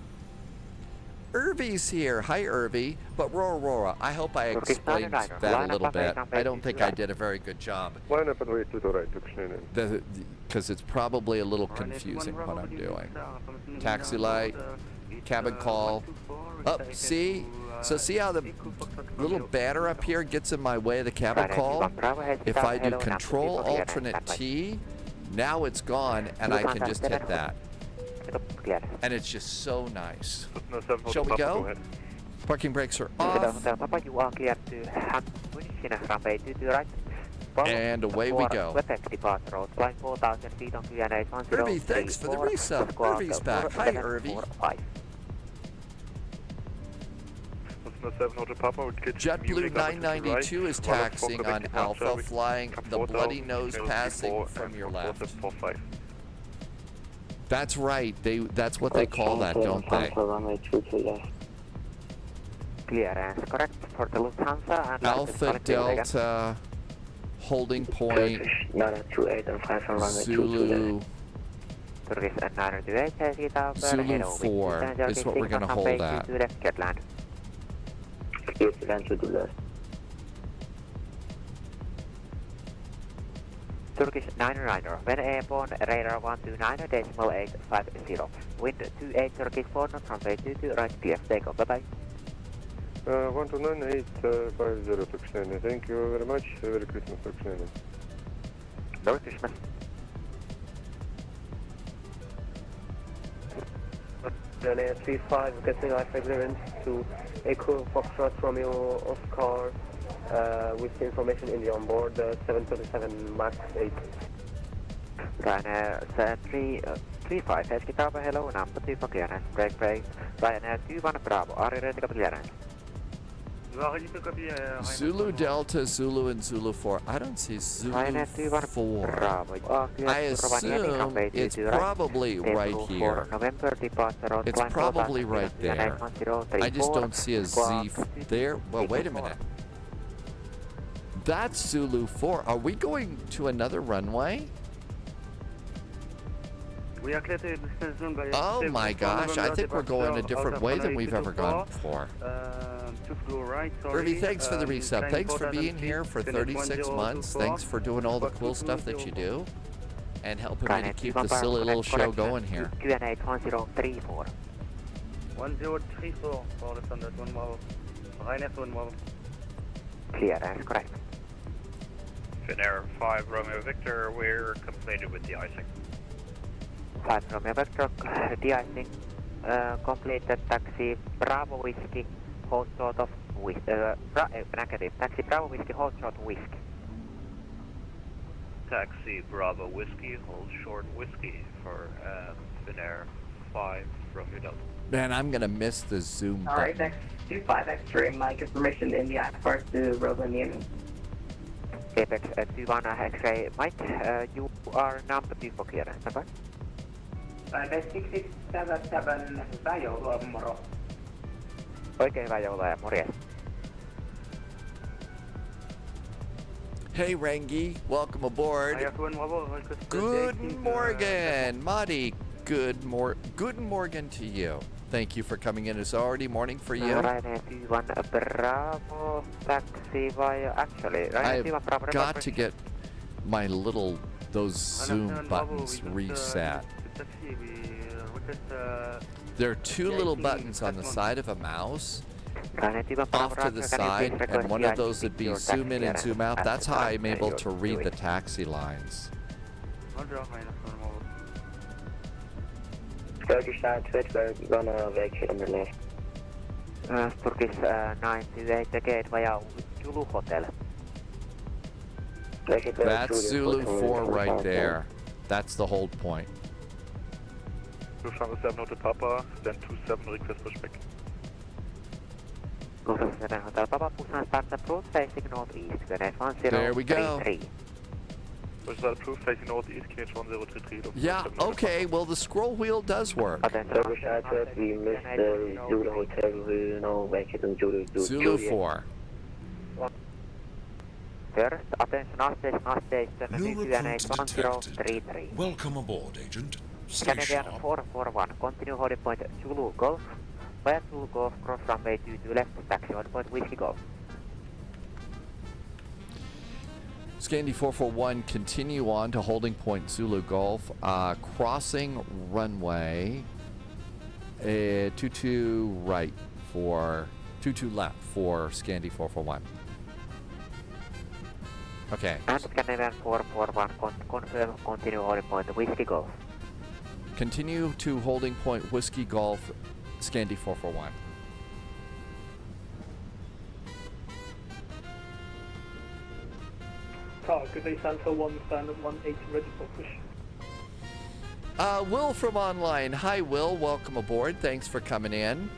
Irvy's here. Hi, Irvy. But Rora, I hope I explained that a little bit. I don't think I did a very good job. Line up and wait to the right, Because it's probably a little confusing what I'm doing. Taxi light, cabin call. Oh, see? So see how the little banner up here gets in my way of the cabin call? If I do Control Alternate T, now it's gone and I can just hit that. And it's just so nice. Shall we go? Parking brakes are off. And away we go. Irvy, thanks for the resub. Irvy's back. Hi, Irvy. JetBlue 992 is taxiing on Alpha, flying the bloody nose passing from your left. That's right. That's what they call that, don't they? Clearance, correct for the Lufthansa and Alpha Delta, holding point, Zulu. Zulu 4 is what we're going to hold at. Turkish 9-Rider, when airborne, radar 129.850. Wind 28, Turkish 4 knots, runway 22, right clear, takeoff, bye-bye. 129.850 Turkish. Thank you very much. Merry Christmas, Turkish. Merry Christmas. Runway 35, getting IFA clearance to Echo Foxtrot Romeo Oscar with information in the onboard 737 MAX 8. Ryanair 35, Helsinki Tower, hello, number 2 for clearance, break. Ryanair 21 Bravo, are you ready to clearance? Zulu Delta, Zulu, and Zulu 4. I don't see Zulu 4. I assume it's probably right here. It's probably right there. I just don't see a Z there. Well, wait a minute. That's Zulu 4. Are we going to another runway? Oh my gosh, I think we're going a different way than we've ever gone before. Irby, thanks for the resub. Thanks for being here for 36 months. Thanks for doing all the cool stuff that you do. And helping me to keep the silly little show going here. QNH 1034. 1034 for the standard 1 Bravo. Ryanair 1 Bravo. Clear, that's correct. Finnair 5 Romeo Victor, we're completed with de-icing. 5 Romeo Victor, de-icing, completed taxi Bravo Whiskey, hold short of negative, taxi Bravo Whiskey, hold short Whiskey. Taxi Bravo Whiskey, hold short Whiskey for Finnair 5 Romeo Delta. Man, I'm going to miss the zoom Alright, button. next 25 X-ray, Mike information in the IFR to Rovaniemi. Apex 21 X-ray, Mike, you are number 2 for clearance, number? 6677, hyvää joulua, moro. Oikein hyvää joulua ja morjes. Hey, Rangi, welcome aboard. Good morning, Madi. Good morning to you. Thank you for coming in. It's already morning for you. Ryanair 21 Bravo taxi via, actually, Ryanair 21 Bravo. I've got to get my those zoom buttons reset. There are two little buttons on the side of a mouse, off to the side, and one of those would be zoom in and zoom out. That's how I'm able to read the taxi lines. Turkish 928, we're gonna vacate on the left. Turkish 928 gate via Zulu Hotel. That's Zulu 4 right there. That's the hold point. Lufthansa 7 Hotel Papa, stand 27, request pushback. Lufthansa 7 Hotel Papa, Busan starts approved facing northeast, QNH 1033. There we go. Which is approved facing northeast, QNH 1033. Yeah, okay, well the scroll wheel does work. Turkish 928, we missed the Zulu Hotel, we now vacate on Zulu 4. First, attention, station, New QNH recruit detected. 1033. Welcome aboard, Agent. Stay Canadian sharp. 441, continue holding point Zulu Golf. Via Zulu Golf, cross runway 22 left, taxi holding point Whiskey Golf. Scandi 441, continue on to holding point Zulu Golf, crossing runway 22 right for 22 left for Scandi 441. Okay. And Canadian 441, confirm continue holding point Whiskey Golf. Continue to holding point Whiskey Golf, Scandi 441. Could they Santa 1 stand at 180 ready for push? Will from online. Hi, Will. Welcome aboard. Thanks for coming in.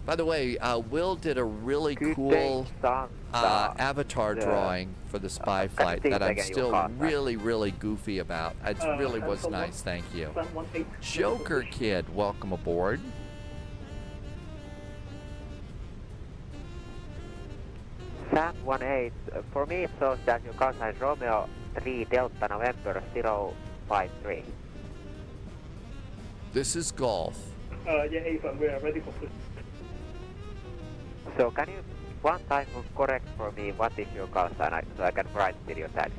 By the way, Will did a really cool avatar drawing for the spy flight that I'm still really goofy about. It really was nice. Thank you. Joker Kid, welcome aboard. Sam 18, for me it shows that your call sign is Romeo 3 Delta November 053. This is golf. Yeah, Ava, we are ready for push. So can you one time correct for me what is your call sign so I can write it in your tags?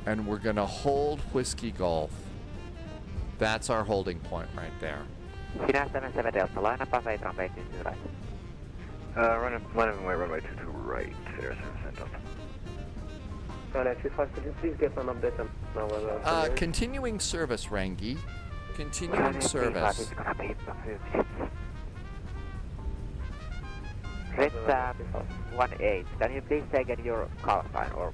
And we're going to hold Whiskey Golf. That's our holding point right there. Finnair 77 Delta, line up and wait runway 22 right. runway 22 right, there's sent up. Could you please get an update on our Continuing service, Rangi. Continuing service. It's gonna be a few minutes. Red 18, can you please say again your call sign or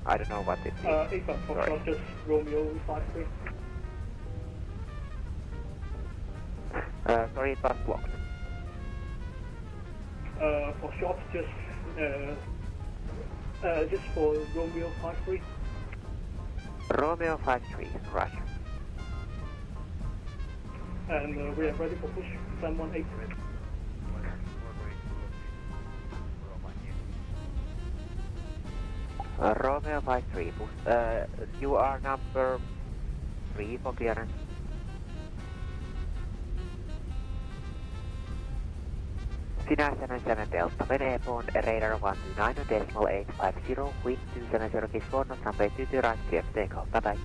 I don't know what it is. Ava, for just Romeo 53. Sorry, it was blocked. For short, just for Romeo 53. Romeo 53, Russia. And we are ready for push. Sam 18. Romeo 53, you are number 3 for clearance. Finnair 77 Delta, when airborne, radar 129.850, wind 270 keys 4 knots, runway 22 right, clear for takeoff, bye bye.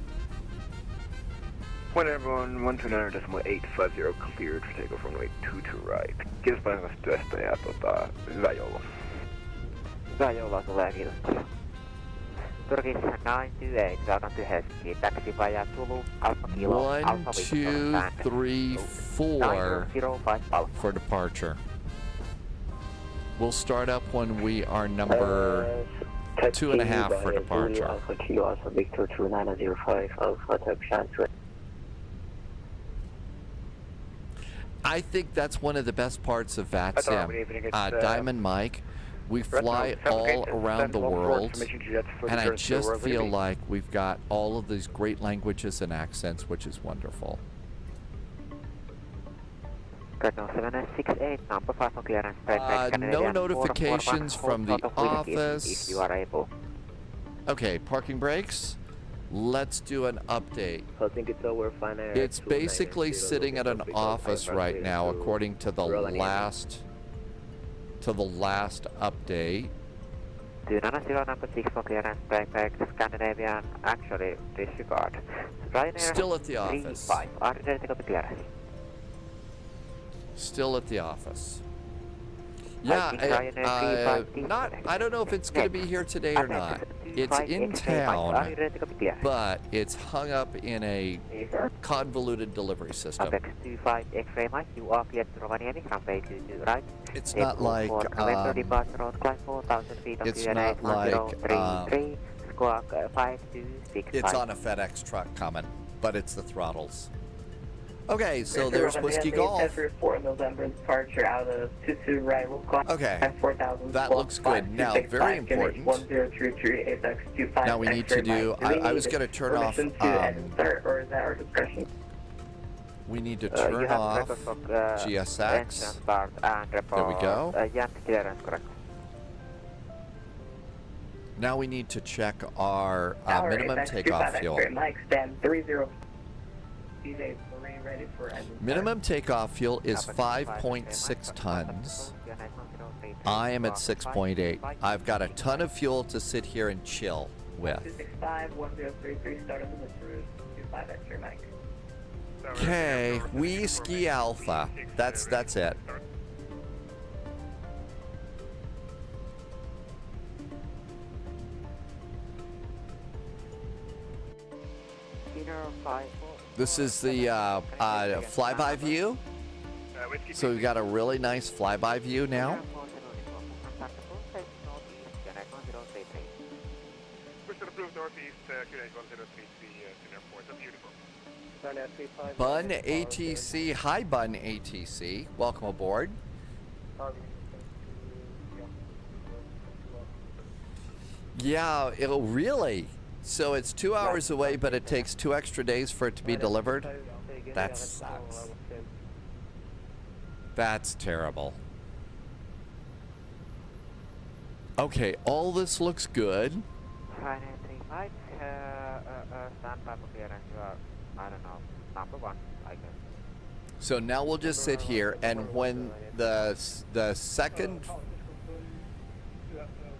When everyone 129.850 cleared for takeoff runway 22 right. Kiitos päivästä työstä ja hyvää joulua. Hyvää joulua sulle ja kiitos paljon. Turkish 928, welcome to Helsinki. Taxi via Zulu, Alpha Kilo, 1, Alpha 2, Victor, 3, 4 9005 Alpha. for departure. We'll start up when we are number 2.5 for departure. Alpha Kilo, Alpha Victor 2905, Alpha Type Transfer. I think that's one of the best parts of VATSIM. Diamond Mike, we fly all around the world, and I just feel like we've got all of these great languages and accents, which is wonderful. No notifications from the office. Okay, parking brakes. Let's do an update. It's basically sitting at an office right now, according to the last update. Do not zero number 6 for clearance, backpack, Scandinavian, actually disregard. Still at the office. 35, are you ready to go to clearance? Still at the office. Yeah, I don't know if it's going to be here today or not. It's in town, but it's hung up in a convoluted delivery system. Apex 25 X-ray Mike, you are cleared to Rovaniemi, runway 22 right. It's not like November departure road, climb 4,000 feet on it's not like squawk 5265. it's on a FedEx truck coming, but it's the throttles. Okay, so there's Whiskey Golf. For November departure out of 22 right, we'll clock Okay, 4,000. that looks good. Now, very important. 1033 Apex 25. Now we need to do. I was going to turn off. Or is that our discretion? We need to turn off GSX. There we go. Now we need to check our minimum takeoff fuel. Minimum takeoff fuel is 5.6 tons. I am at 6.8. I've got a ton of fuel to sit here and chill with. Okay, Whiskey Alpha. That's it. This is the flyby view. So we've got a really nice flyby view now. Bun ATC, hi Bun ATC, welcome aboard. Yeah, it'll really. So it's 2 hours away, but it takes 2 extra days for it to be delivered. That sucks. That's terrible. Okay, all this looks good. So now we'll just sit here, and when the second,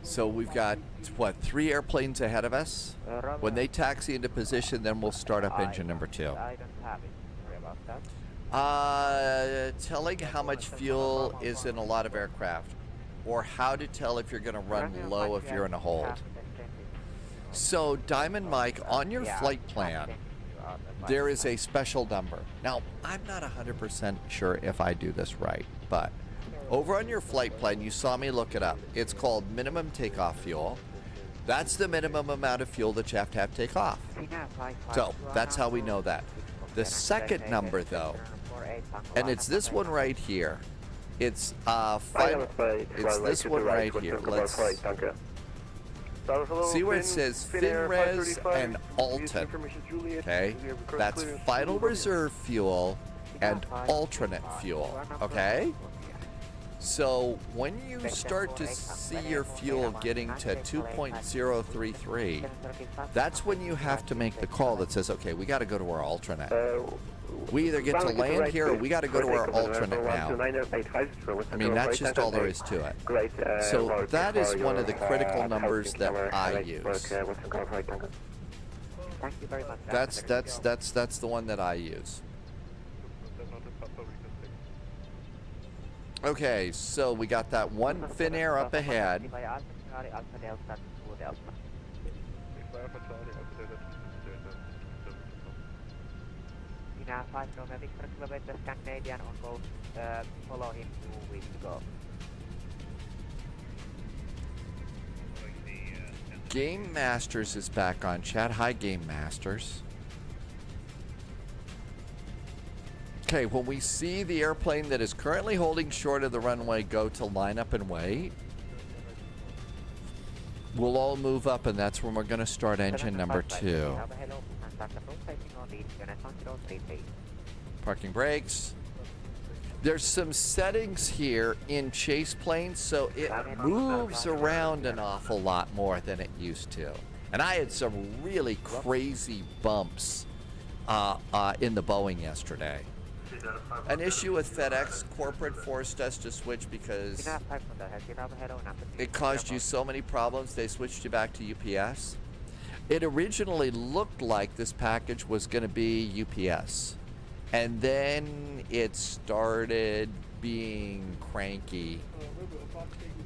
so we've got what, 3 airplanes ahead of us. When they taxi into position, then we'll start up engine number 2. Telling how much fuel is in a lot of aircraft, or how to tell if you're going to run low if you're in a hold. So Diamond Mike, on your flight plan, there is a special number. Now, I'm not 100% sure if I do this right, but over on your flight plan, you saw me look it up. It's called minimum takeoff fuel. That's the minimum amount of fuel that you have to take off. So that's how we know that. The second number, though, and it's this one right here. It's it's this one right here. Let's see where it says FinRes and Alta. Okay, that's final reserve fuel and alternate fuel. Okay. So when you start to see your fuel getting to 2.033, that's when you have to make the call that says, okay, we got to go to our alternate. We either get to land here or we got to go to our alternate now. I mean, that's just all there is to it. So that is one of the critical numbers that I use. That's the one that I use. Okay, so we got that one Finnair up ahead. Charlie Alpha Delta 2 Delta. Alpha Charlie Alpha Delta 2 ENAT 5 Romeo Victor Kilometer Canadian on coast, follow him 2 weeks ago. Game Masters is back on chat. Hi, Game Masters. Okay, when we see the airplane that is currently holding short of the runway go to line up and wait, we'll all move up, and that's when we're going to start engine number 2. Parking brakes. There's some settings here in chase planes, so it moves around an awful lot more than it used to. And I had some really crazy bumps in the Boeing yesterday. An issue with FedEx corporate forced us to switch because it caused you so many problems. They switched you back to UPS. It originally looked like this package was going to be UPS. And then it started being cranky.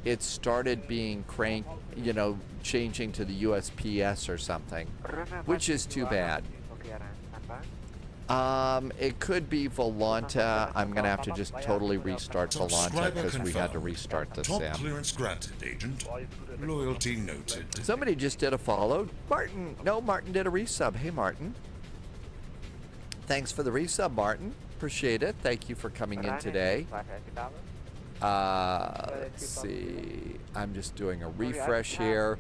It started being changing to the USPS or something, which is too bad. It could be Volanta. I'm going to have to just totally restart Volanta because we had to restart the Top sim. clearance granted, Agent. Loyalty noted. Somebody just did a follow. Martin. No, Martin did a resub. Hey, Martin. Thanks for the resub, Martin. Appreciate it. Thank you for coming in today. Let's see. I'm just doing a refresh here.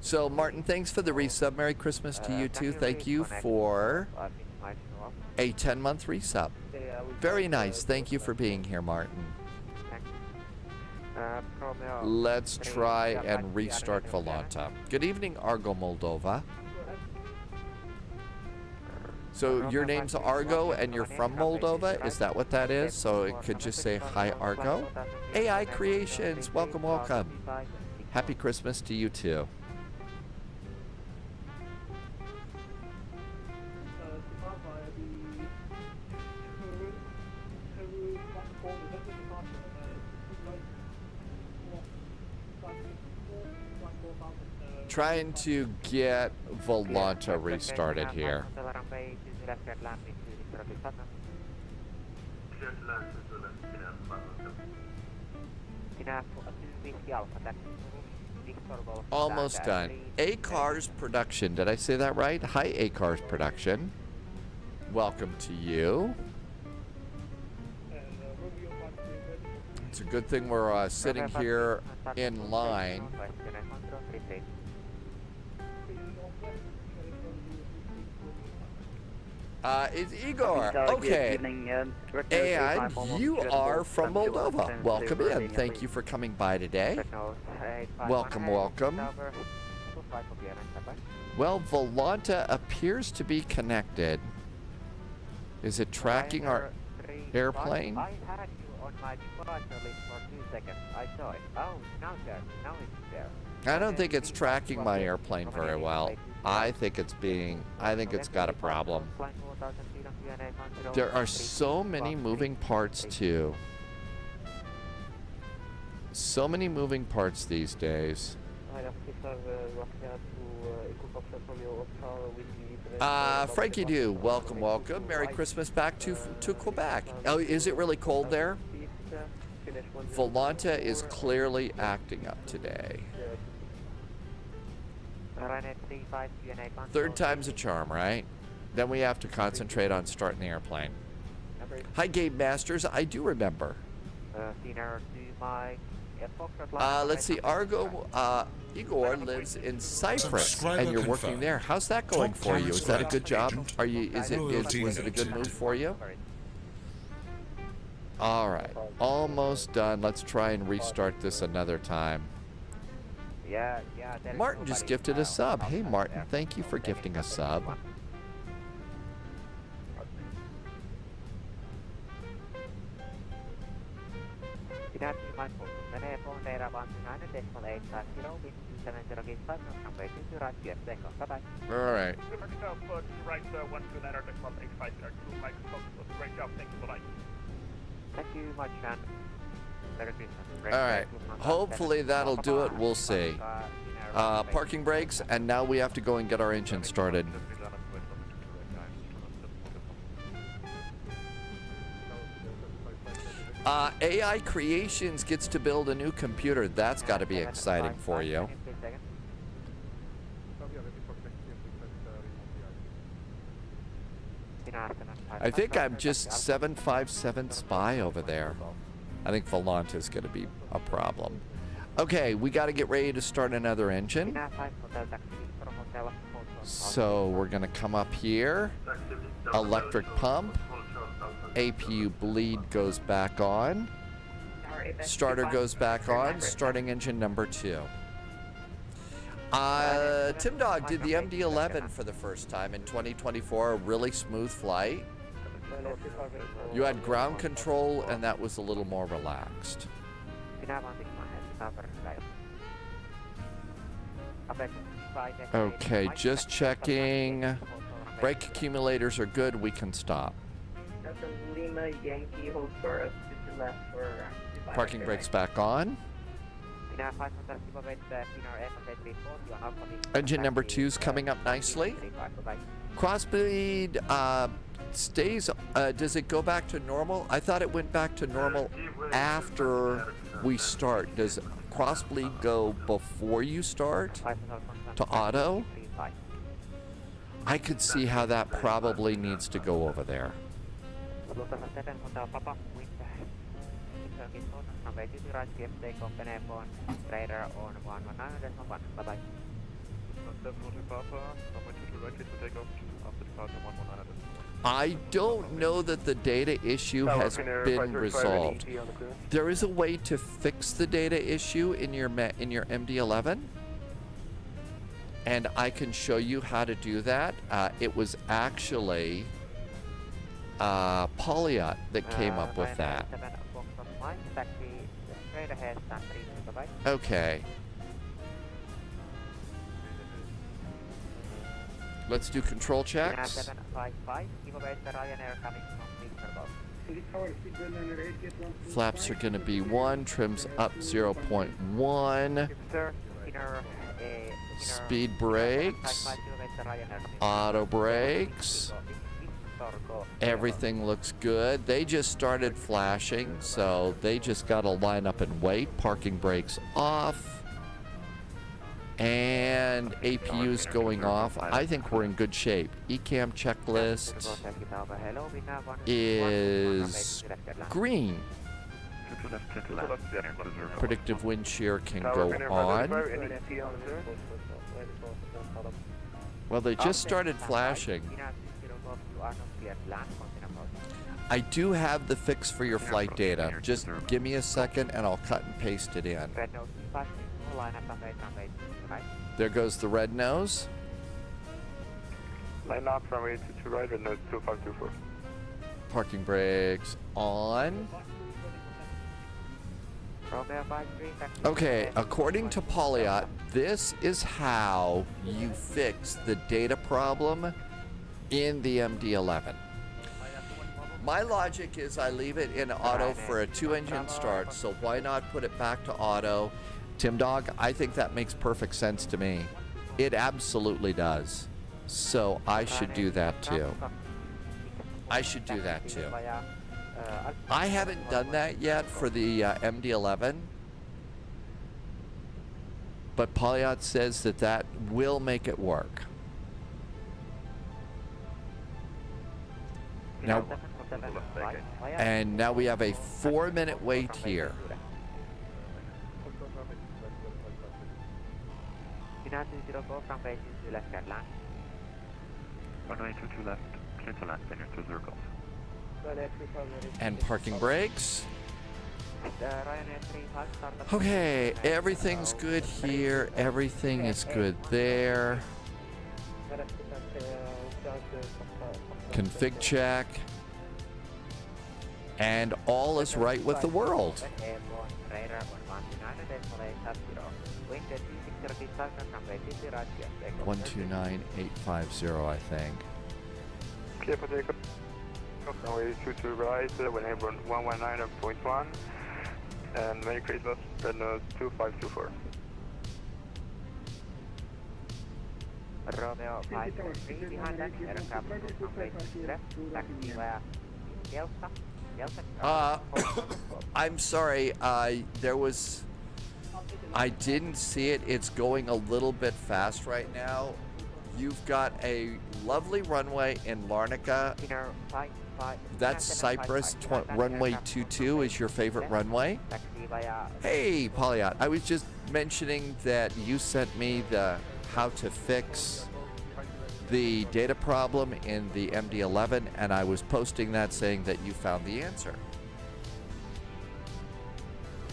So, Martin, thanks for the resub. Merry Christmas to you, too. Thank you for a 10-month resub. Very nice. Thank you for being here, Martin. Let's try and restart Volanta. Good evening, Argo Moldova. So your name's Argo and you're from Moldova? Is that what that is? So it could just say, hi, Argo. AI Creations, welcome, welcome. Happy Christmas to you, too. Trying to get Volanta restarted here. Almost done. A-Cars Production. Did I say that right? Hi, A-Cars Production. Welcome to you. It's a good thing we're sitting here in line. It's Igor. Okay. And you are from Moldova. Welcome in. Thank you for coming by today. Welcome, welcome. Well, Volanta appears to be connected. Is it tracking our airplane? I had you on my departure list for 2 seconds. I saw it. Oh, now it's there. I don't think it's tracking my airplane very well. I think it's got a problem. There are so many moving parts too. So many moving parts these days. Frankie Do, welcome, welcome. Merry Christmas back to Quebec. Oh, is it really cold there? Volanta is clearly acting up today. Third time's a charm, right? Then we have to concentrate on starting the airplane. Hi, Game Masters. I do remember. Let's see. Argo, Igor lives in Cyprus, and you're working there. How's that going for you? Is that a good job? Are you? Was it a good move for you? All right, almost done. Let's try and restart this another time. Martin just gifted a sub. Hey, Martin, thank you for gifting a sub. All right. Thank you much, man. All right. Hopefully that'll do it. We'll see. Parking brakes, and now we have to go and get our engine started. AI Creations gets to build a new computer. That's got to be exciting for you. I think I'm just 757 Spy over there. I think Volante is going to be a problem. Okay, we got to get ready to start another engine. So we're going to come up here. Electric pump. APU bleed goes back on. Starter goes back on. Starting engine number 2. Tim Dog did the MD-11 for the first time in 2024. A really smooth flight. You had ground control, and that was a little more relaxed. Okay, just checking. Brake accumulators are good. We can stop. Lima Yankee holds for us to left for Parking brakes back on. Engine number 2's coming up nicely. Crossbleed stays. Does it go back to normal? I thought it went back to normal after we start. Does crossbleed go before you start to auto? I could see how that probably needs to go over there. I don't know that the data issue has been resolved. There is a way to fix the data issue in your MD-11, and I can show you how to do that. It was actually Polyot that came up with that. Okay. Let's do control checks. Flaps are going to be 1. Trims up 0.1. Speed brakes. Auto brakes. Everything looks good. They just started flashing, so they just got to line up and wait. Parking brakes off. And APU's going off. I think we're in good shape. ECAM checklist is green. Predictive wind shear can go on. Well, they just started flashing. I do have the fix for your flight data. Just give me a second and I'll cut and paste it in. There goes the red nose. Line up from right to right, red nose 2524. Parking brakes on. Okay, according to Polyot, this is how you fix the data problem in the MD-11. My logic is I leave it in auto for a 2-engine start, so why not put it back to auto? Tim Dog, I think that makes perfect sense to me. It absolutely does. So I should do that too. I should do that too. I haven't done that yet for the MD-11, but Polyot says that that will make it work. Now, and now we have a 4-minute wait here. And parking brakes. Okay, everything's good here. Everything is good there. Config check. And all is right with the world. 129850, I think. Clear for takeoff. Runway 22 right, wind airborne 119.1. And Merry Christmas, Rednose 2524. Romeo 543 behind that, aircraft from base left, taxi via Delta. I'm sorry, I didn't see it. It's going a little bit fast right now. You've got a lovely runway in Larnaca. That's Cyprus runway 22 is your favorite runway. Hey, Polyot, I was just mentioning that you sent me the how to fix the data problem in the MD-11, and I was posting that saying that you found the answer.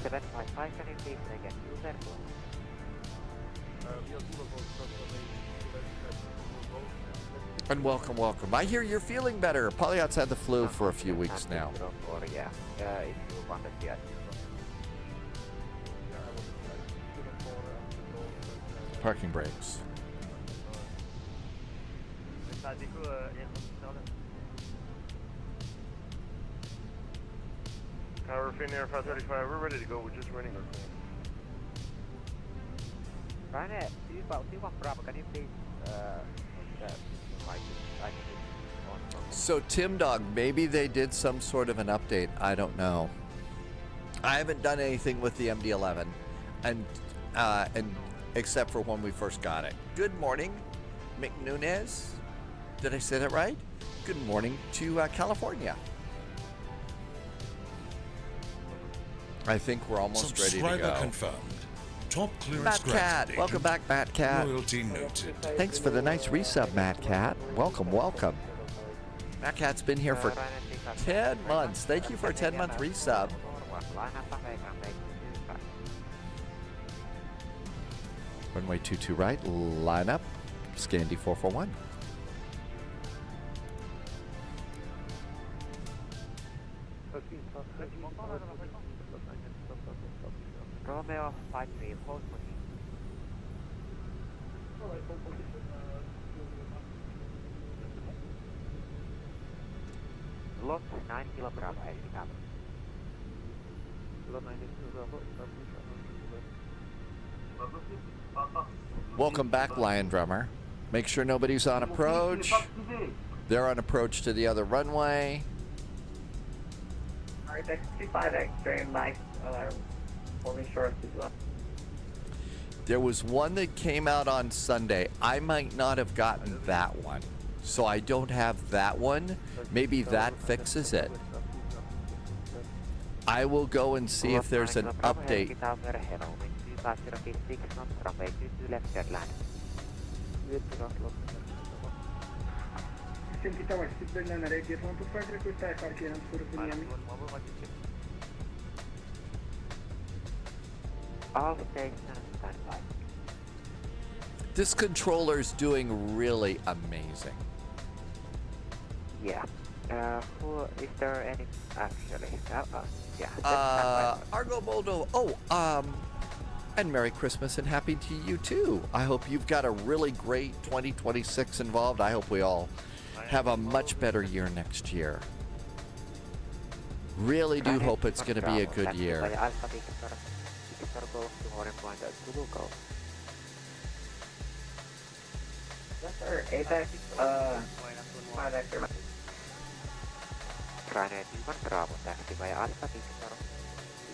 755, can you please make a user flow? And welcome, welcome. I hear you're feeling better. Polyot's had the flu for a few weeks now. Yeah, if you wanted the Parking brakes. Tower Finnair 535, we're ready to go. We're just running our call. Ryanair, T1 Bravo, can you please So Tim Dog, maybe they did some sort of an update. I don't know. I haven't done anything with the MD-11, and except for when we first got it. Good morning, Mick Nunez. Did I say that right? Good morning to California. I think we're almost ready to go. Subscriber confirmed. Top clearance Matt Cat, granted, welcome back, Matt Cat. Loyalty noted. Thanks for the nice resub, Matt Cat. Welcome, welcome. Matt Cat's been here for 10 months. Thank you for a 10-month resub. Runway 22 right, line up, Scandi 441. Romeo 53, hold position. Lot 9 kilo Bravo, Helsinki. Lot 9 kilo Bravo. Welcome back, Lion Drummer. Make sure nobody's on approach. They're on approach to the other runway. Alright, that's 25X, during light alarm. Holding short as well. There was one that came out on Sunday. I might not have gotten that one, so I don't have that one. Maybe that fixes it. I will go and see if there's an update. All stations standby. This controller's doing really amazing. Yeah. Who is there any actually? Yeah. Argo Moldo. And Merry Christmas and Happy to you too. I hope you've got a really great 2026 involved. I hope we all have a much better year next year. Really do hope it's going to be a good year. Yes, sir. Apex, 5X. Ryanair T1 Bravo, taxi via Alta Victor.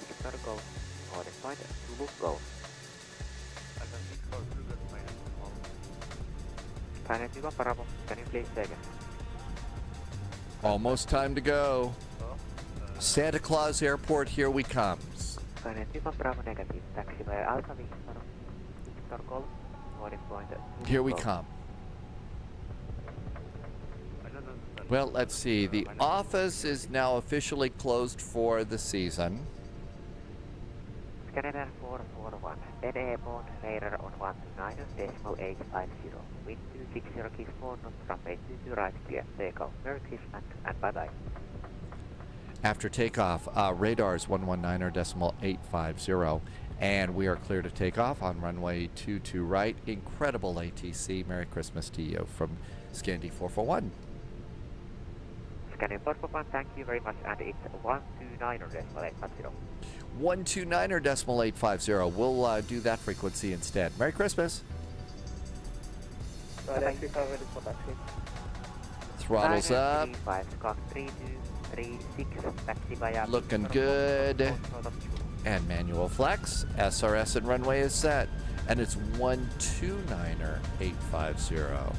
Victor go. Order point, Zulu go. Ryanair T1 Bravo, can you please take it? Almost time to go. Santa Claus Airport, here we comes. Ryanair T1 Bravo negative, taxi via Alta Victor. Victor go. Order point, Zulu Here we go. come. Well, let's see. The office is now officially closed for the season. Scandinavian 441, NA Bond radar on 129.850. Wind 260 keeps 4 knots, runway 22 right clear. Takeoff. Merry Christmas and bye-bye. After takeoff, radar's 119.850, and we are clear to take off on runway 22 right. Incredible ATC. Merry Christmas to you from Scandi 441. Scanning 441, thank you very much, and it's 129.850. 129.850. We'll do that frequency instead. Merry Christmas. Taxi 5 ready for taxi. Throttles up. 5, Scott 3236, taxi via... Looking good. And manual flex. SRS and runway is set. And it's 129.850.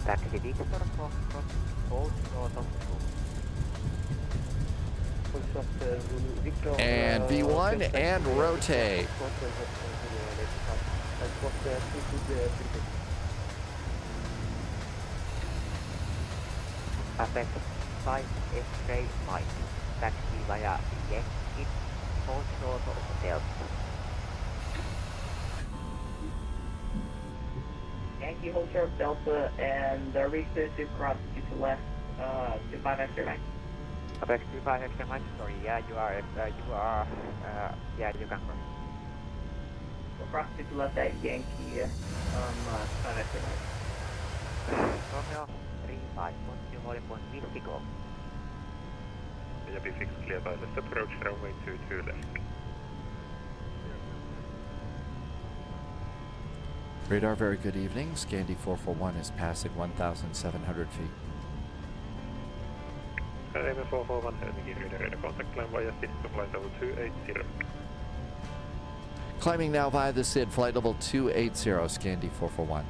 Taxi Victor Foxtrot, hold short of And V1 and rotate. Apex 5 FK Mike, taxi via Yankee, hold short of Delta. Yankee hold short Delta and reach to cross to left to 5 extra line. Apex 25 extra Mike, sorry, yeah, you are, yeah, you can cross. So cross to left at Yankee 5 extra line. Romeo 35, continue holding point 50 go. Yeah, B6 clear by let's approach runway 22 left. Radar, very good evening. Scandi 441 is passing 1,700 feet. Airman 441 Helsinki, radar contact climb via system flight level 280. Climbing now via the SID, flight level 280, Scandi 441.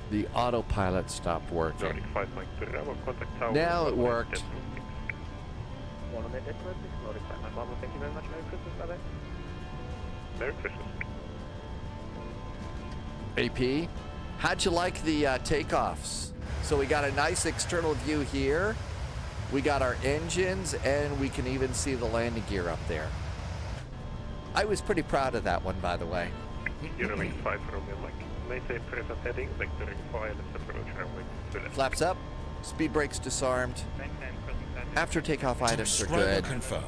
The autopilot stopped working. Nordic 5 Mike to Bravo, contact tower. Now it worked. 1 on 8 Nordic 5 Mike Bravo, thank you very much, Merry Christmas, bye-bye. Merry Christmas. AP, how'd you like the takeoffs? So we got a nice external view here. We got our engines, and we can even see the landing gear up there. I was pretty proud of that one, by the way. Eurowing 5 Romeo Mike. Maintain present heading, vectoring 5, let's approach runway 2 left. Flaps up, speed brakes disarmed. After takeoff items are Subscriber good. confirmed.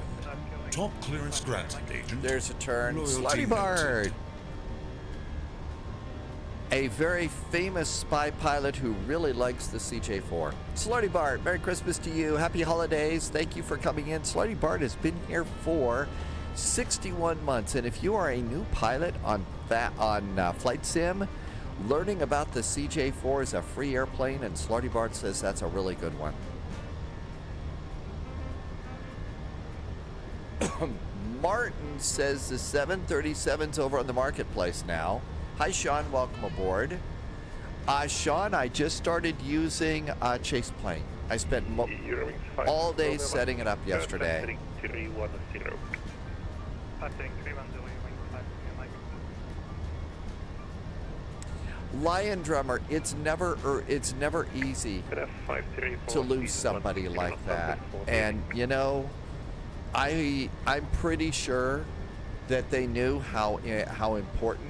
Top clearance granted, agent. There's a turn. Loyalty Slutty Bard. A very famous spy pilot who really likes the CJ4. Slutty Bard, Merry Christmas to you. Happy holidays. Thank you for coming in. Slutty Bard has been here for 61 months. And if you are a new pilot on Flight Sim, learning about the CJ4 is a free airplane, and Slutty Bard says that's a really good one. Martin says the 737's over on the marketplace now. Hi, Sean. Welcome aboard. Sean, I just started using Chase Plane. I spent all day setting it up yesterday. Lion Drummer, it's never easy to lose somebody like that. And you know, I'm pretty sure that they knew how important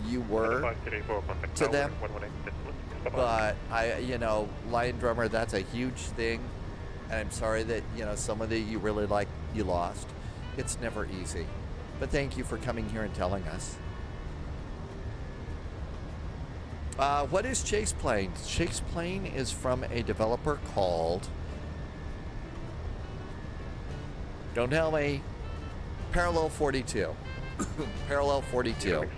you were to them. But you know, Lion Drummer, that's a huge thing. And I'm sorry that, you know, somebody you really like, you lost. It's never easy. But thank you for coming here and telling us. What is Chase Plane? Chase Plane is from a developer called, don't tell me, Parallel 42. Parallel 42.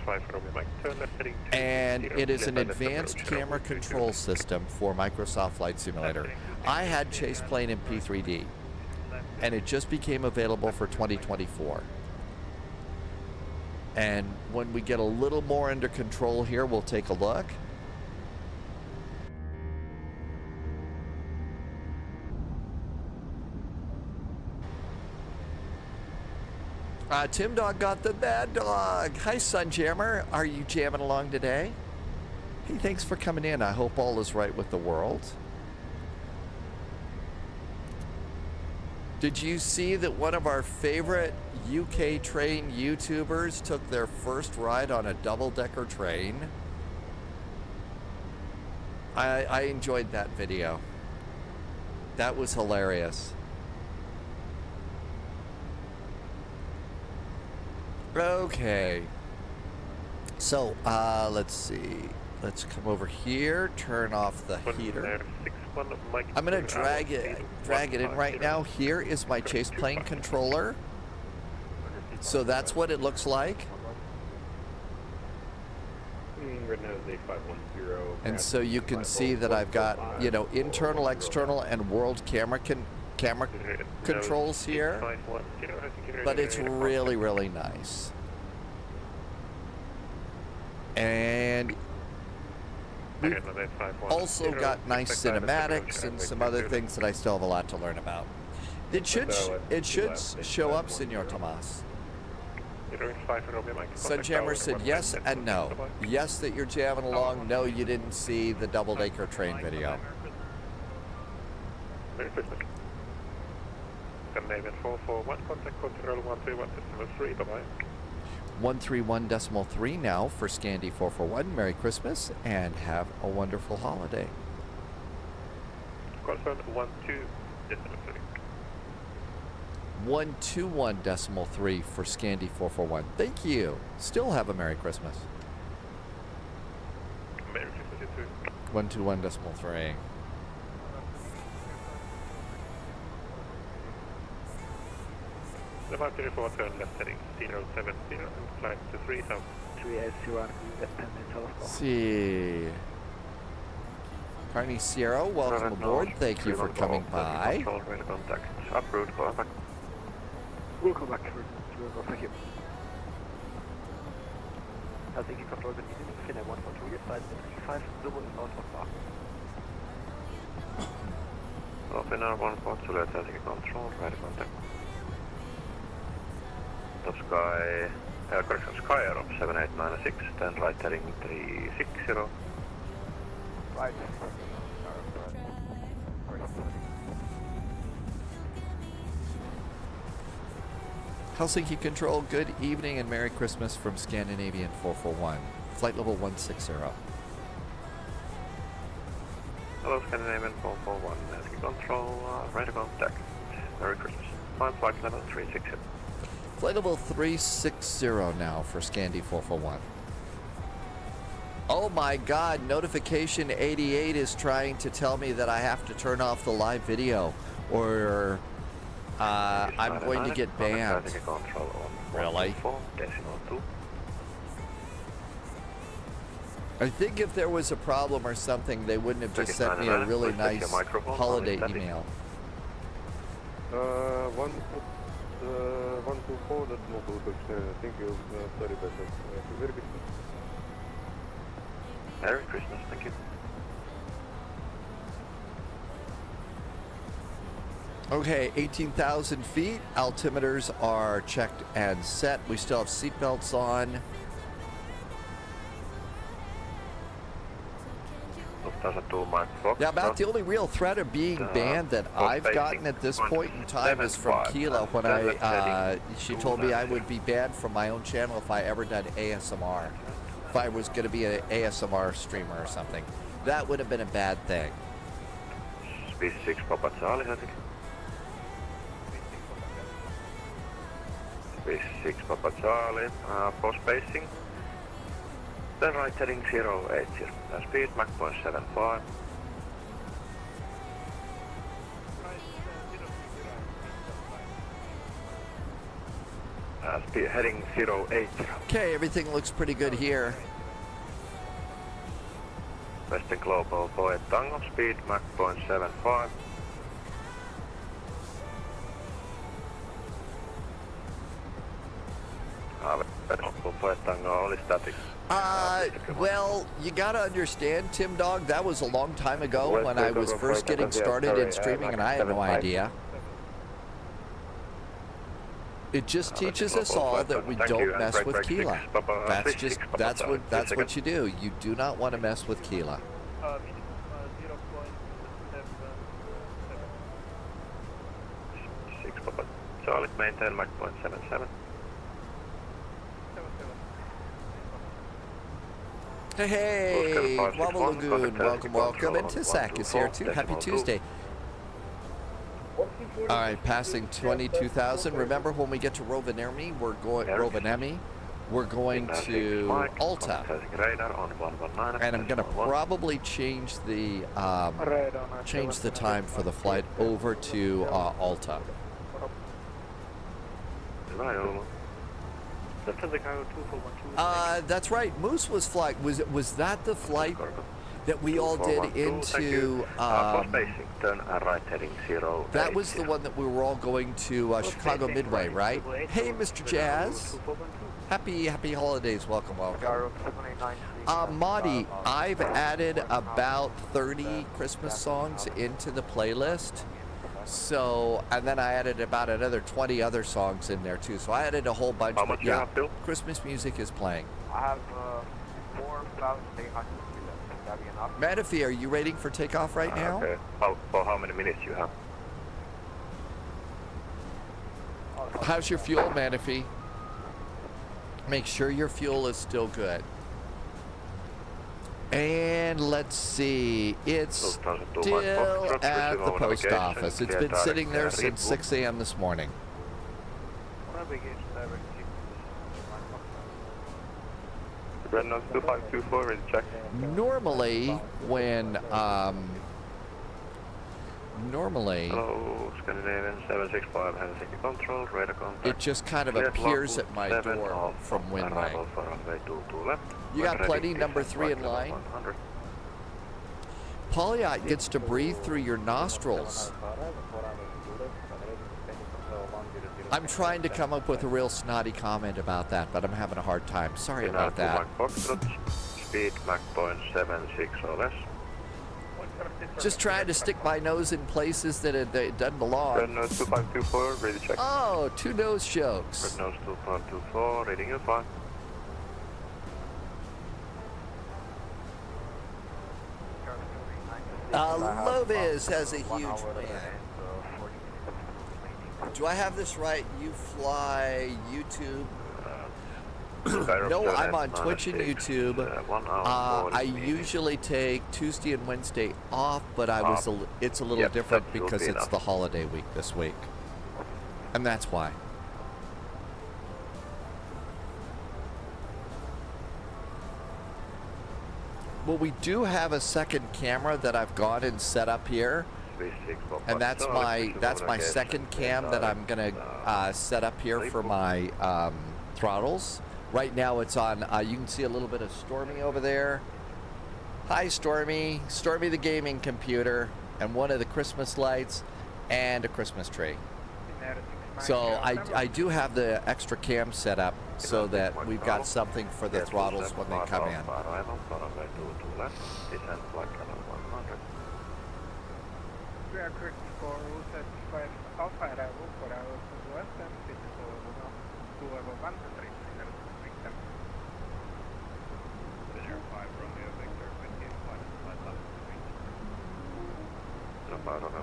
And it is an advanced camera control system for Microsoft Flight Simulator. I had Chase Plane in P3D, and it just became available for 2024. And when we get a little more under control here, we'll take a look. Tim Dog got the bad dog. Hi, Sunjammer. Are you jamming along today? Hey, thanks for coming in. I hope all is right with the world. Did you see that one of our favorite UK train YouTubers took their first ride on a double-decker train? I enjoyed that video. That was hilarious. Okay. So, let's see. Let's come over here, turn off the heater. I'm gonna drag it in right now. Here is my chase plane controller. So that's what it looks like. And so you can see that I've got, you know, internal, external, and world camera controls here. But it's really, really nice. And we've also got nice cinematics and some other things that I still have a lot to learn about. It should show up, Senor Tomas. Sunjammer said yes and no. Yes, that you're jamming along. No, you didn't see the double-decker train video. Canadian 441, contact control 131.3, bye-bye. 131.3 now for Scandi 441. Merry Christmas and have a wonderful holiday. Confirm 12.3. 121.3 for Scandi 441. Thank you. Still have a Merry Christmas. Merry Christmas, you too. 121.3. The 534 turn left heading 070 and climb to 3000. 381, See. Carney Sierra, welcome aboard. Thank you for coming by. Contact. Approved, call back. We'll come back. Thank you. Helsinki control the meeting. Finnair 142, get side 35, double northbound bar. Finnair 142, let Helsinki control, right contact. Top sky, correction, sky aero 7896, then right heading 360. Right. Helsinki Control, good evening and Merry Christmas from Scandinavian 441. Flight level 160. Hello, Scandinavian 441, Helsinki Control, right contact. Merry Christmas. Climb flight level 360. Flight level 360 now for Scandi 441. Oh my God, notification 88 is trying to tell me that I have to turn off the live video or I'm going to get banned. Really? I think if there was a problem or something, they wouldn't have just sent me a really nice holiday email. 124, that's not good. Thank you. Sorry about that. Merry Christmas. Merry Christmas, thank you. Okay, 18,000 feet. Altimeters are checked and set. We still have seatbelts on. Yeah, about the only real threat of being banned that I've gotten at this point in time is from Keela when she told me I would be banned from my own channel if I ever done ASMR. If I was going to be an ASMR streamer or something. That would have been a bad thing. Speed 6 Papa Charlie, I think. Speed 6 Papa Charlie, post spacing. Then right heading 080. Speed Mach 0.75. Speed heading 080. Okay, everything looks pretty good here. Western Global Boy Tango, speed Mach 0.75. Well, you gotta understand, Tim Dog, that was a long time ago when I was first getting started in streaming and I had no idea. It just teaches us all that we don't mess with Keela. That's what you do. You do not want to mess with Keela. Charlie, maintain Mach 0.77. Hey, Guava Lagoon, welcome. And Tisak is here too. Happy Tuesday. All right, passing 22,000. Remember, when we get to Rovaniemi, we're going to Alta, and I'm going to probably change the time for the flight over to Alta. That's right. Moose was flying. Was that the flight that we all did into? That was the one that we were all going to Chicago Midway, right? Hey, Mr. Jazz. Happy holidays. Welcome. Marty, I've added about 30 Christmas songs into the playlist. So, and then I added about another 20 other songs in there too. So I added a whole bunch. But yeah, Christmas music is playing. I have 4,800. Manaphy, are you waiting for takeoff right now? Okay. For how many minutes you have? How's your fuel, Manaphy? Make sure your fuel is still good. And let's see, it's still at the post office. It's been sitting there since 6 a.m. this morning. Renault 2524, ready to check. Normally, when Hello, Scandinavian 765 Helsinki control, radar contact. It just kind of appears at my door from WinWing. You got plenty, number 3 in line. Polyot gets to breathe through your nostrils. I'm trying to come up with a real snotty comment about that, but I'm having a hard time. Sorry about that. Speed Mach 0.76 or less. Just trying to stick my nose in places that it doesn't belong. Red nose 2524, ready to check. Oh, 2 nose jokes. Red nose 2524, reading you fine. Lovis has a huge win. Do I have this right? You fly YouTube? No, I'm on Twitch and YouTube. I usually take Tuesday and Wednesday off, but it's a little different because it's the holiday week this week. And that's why. Well, we do have a second camera that I've gone and set up here. And that's my second cam that I'm gonna set up here for my throttles. Right now it's on, you can see a little bit of Stormy over there. Hi Stormy, Stormy the gaming computer, and one of the Christmas lights, and a Christmas tree. So I do have the extra cam set up so that we've got something for the throttles when they come in. We are correct for Route 35 Alpha arrival for hours to the west and business to level 1 to 3. Linear 5 Romeo Victor 15 flight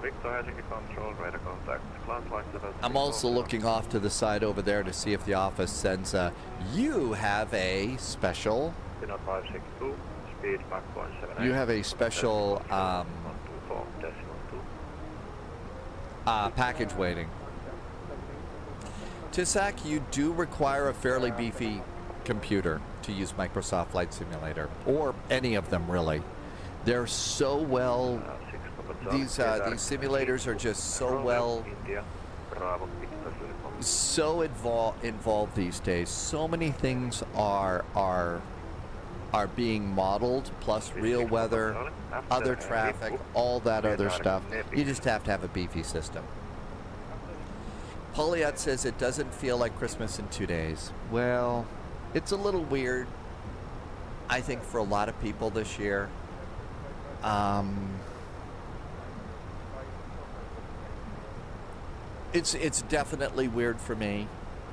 Victor Helsinki control, radar contact, cloud flight level. I'm also looking off to the side over there to see if the office sends you have a special. ENAT 562, speed Mach 0.78. You have a special package waiting. Tisak, you do require a fairly beefy computer to use Microsoft Flight Simulator, or any of them really. They're so well. These simulators are just so well, so involved these days. So many things are being modeled, plus real weather, other traffic, all that other stuff. You just have to have a beefy system. Poliat says it doesn't feel like Christmas in 2 days. Well, it's a little weird, I think, for a lot of people this year. It's definitely weird for me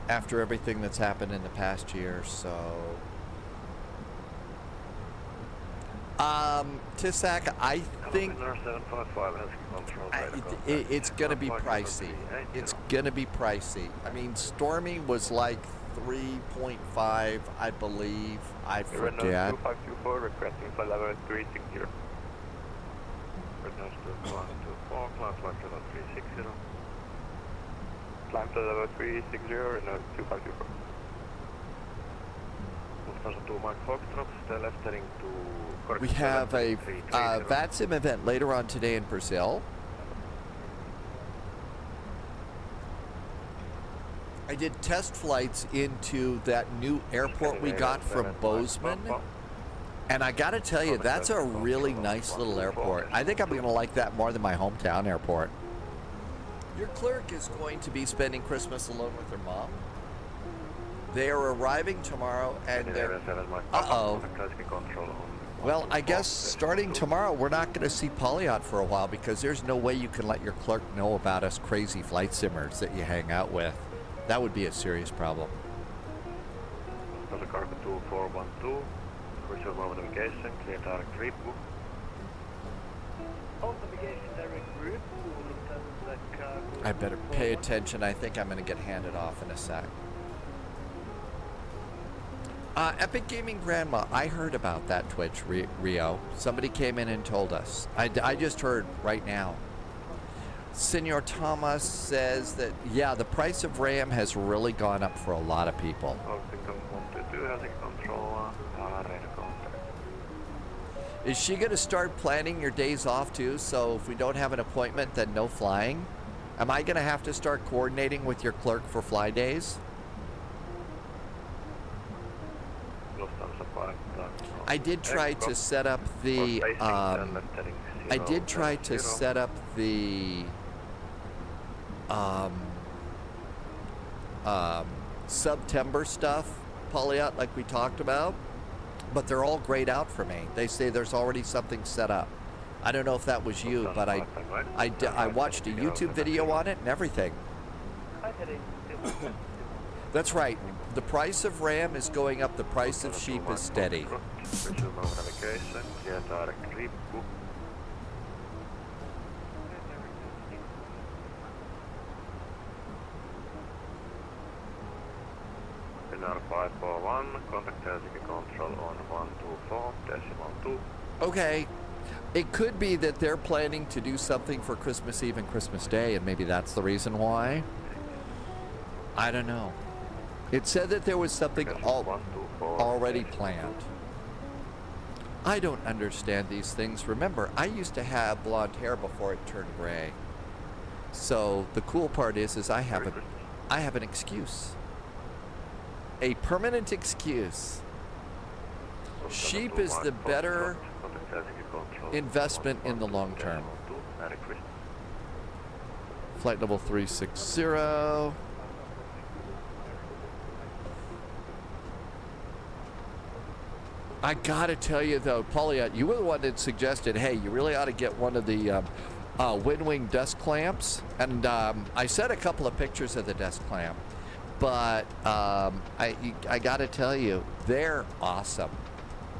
after everything that's happened in the past year, so. Tisak, I think it's going to be pricey. It's going to be pricey. I mean, Stormy was like 3.5, I believe. I forget. 2524 requesting flight level 360. Returns to 124, climb flight level 360. Climb to level 360, return 2524. Lufthansa 2 Mike Foxtrot, still left heading to... We have a VATSIM event later on today in Brazil. I did test flights into that new airport we got from Bozeman. And I gotta tell you, that's a really nice little airport. I think I'm gonna like that more than my hometown airport. Your clerk is going to be spending Christmas alone with her mom. They are arriving tomorrow and they're... Uh-oh. Well, I guess starting tomorrow, we're not going to see Polyot for a while because there's no way you can let your clerk know about us crazy flight simmers that you hang out with. That would be a serious problem. Cargo 2412, crucial moment navigation, clear direct rebook. On navigation direct route to I better pay attention. I think I'm going to get handed off in a sec. Epic Gaming Grandma, I heard about that Twitch, Rio. Somebody came in and told us. I just heard right now. Senor Thomas says that, yeah, the price of RAM has really gone up for a lot of people. Is she going to start planning your days off too? So if we don't have an appointment, then no flying? Am I going to have to start coordinating with your clerk for fly days? I did try to set up the, September stuff, Polyot, like we talked about, but they're all grayed out for me. They say there's already something set up. I don't know if that was you, but I watched a YouTube video on it and everything. That's right. The price of RAM is going up. The price of sheep is steady. Contact Helsinki control on 124.2. Okay. It could be that they're planning to do something for Christmas Eve and Christmas Day, and maybe that's the reason why. I don't know. It said that there was something already planned. I don't understand these things. Remember, I used to have blonde hair before it turned gray. So the cool part is I have an excuse. A permanent excuse. Sheep is the better investment in the long term. Flight level 360. I gotta tell you though, Polyot, you were the one that suggested, hey, you really ought to get one of the WinWing desk clamps. And I sent a couple of pictures of the desk clamp. But I gotta tell you, they're awesome.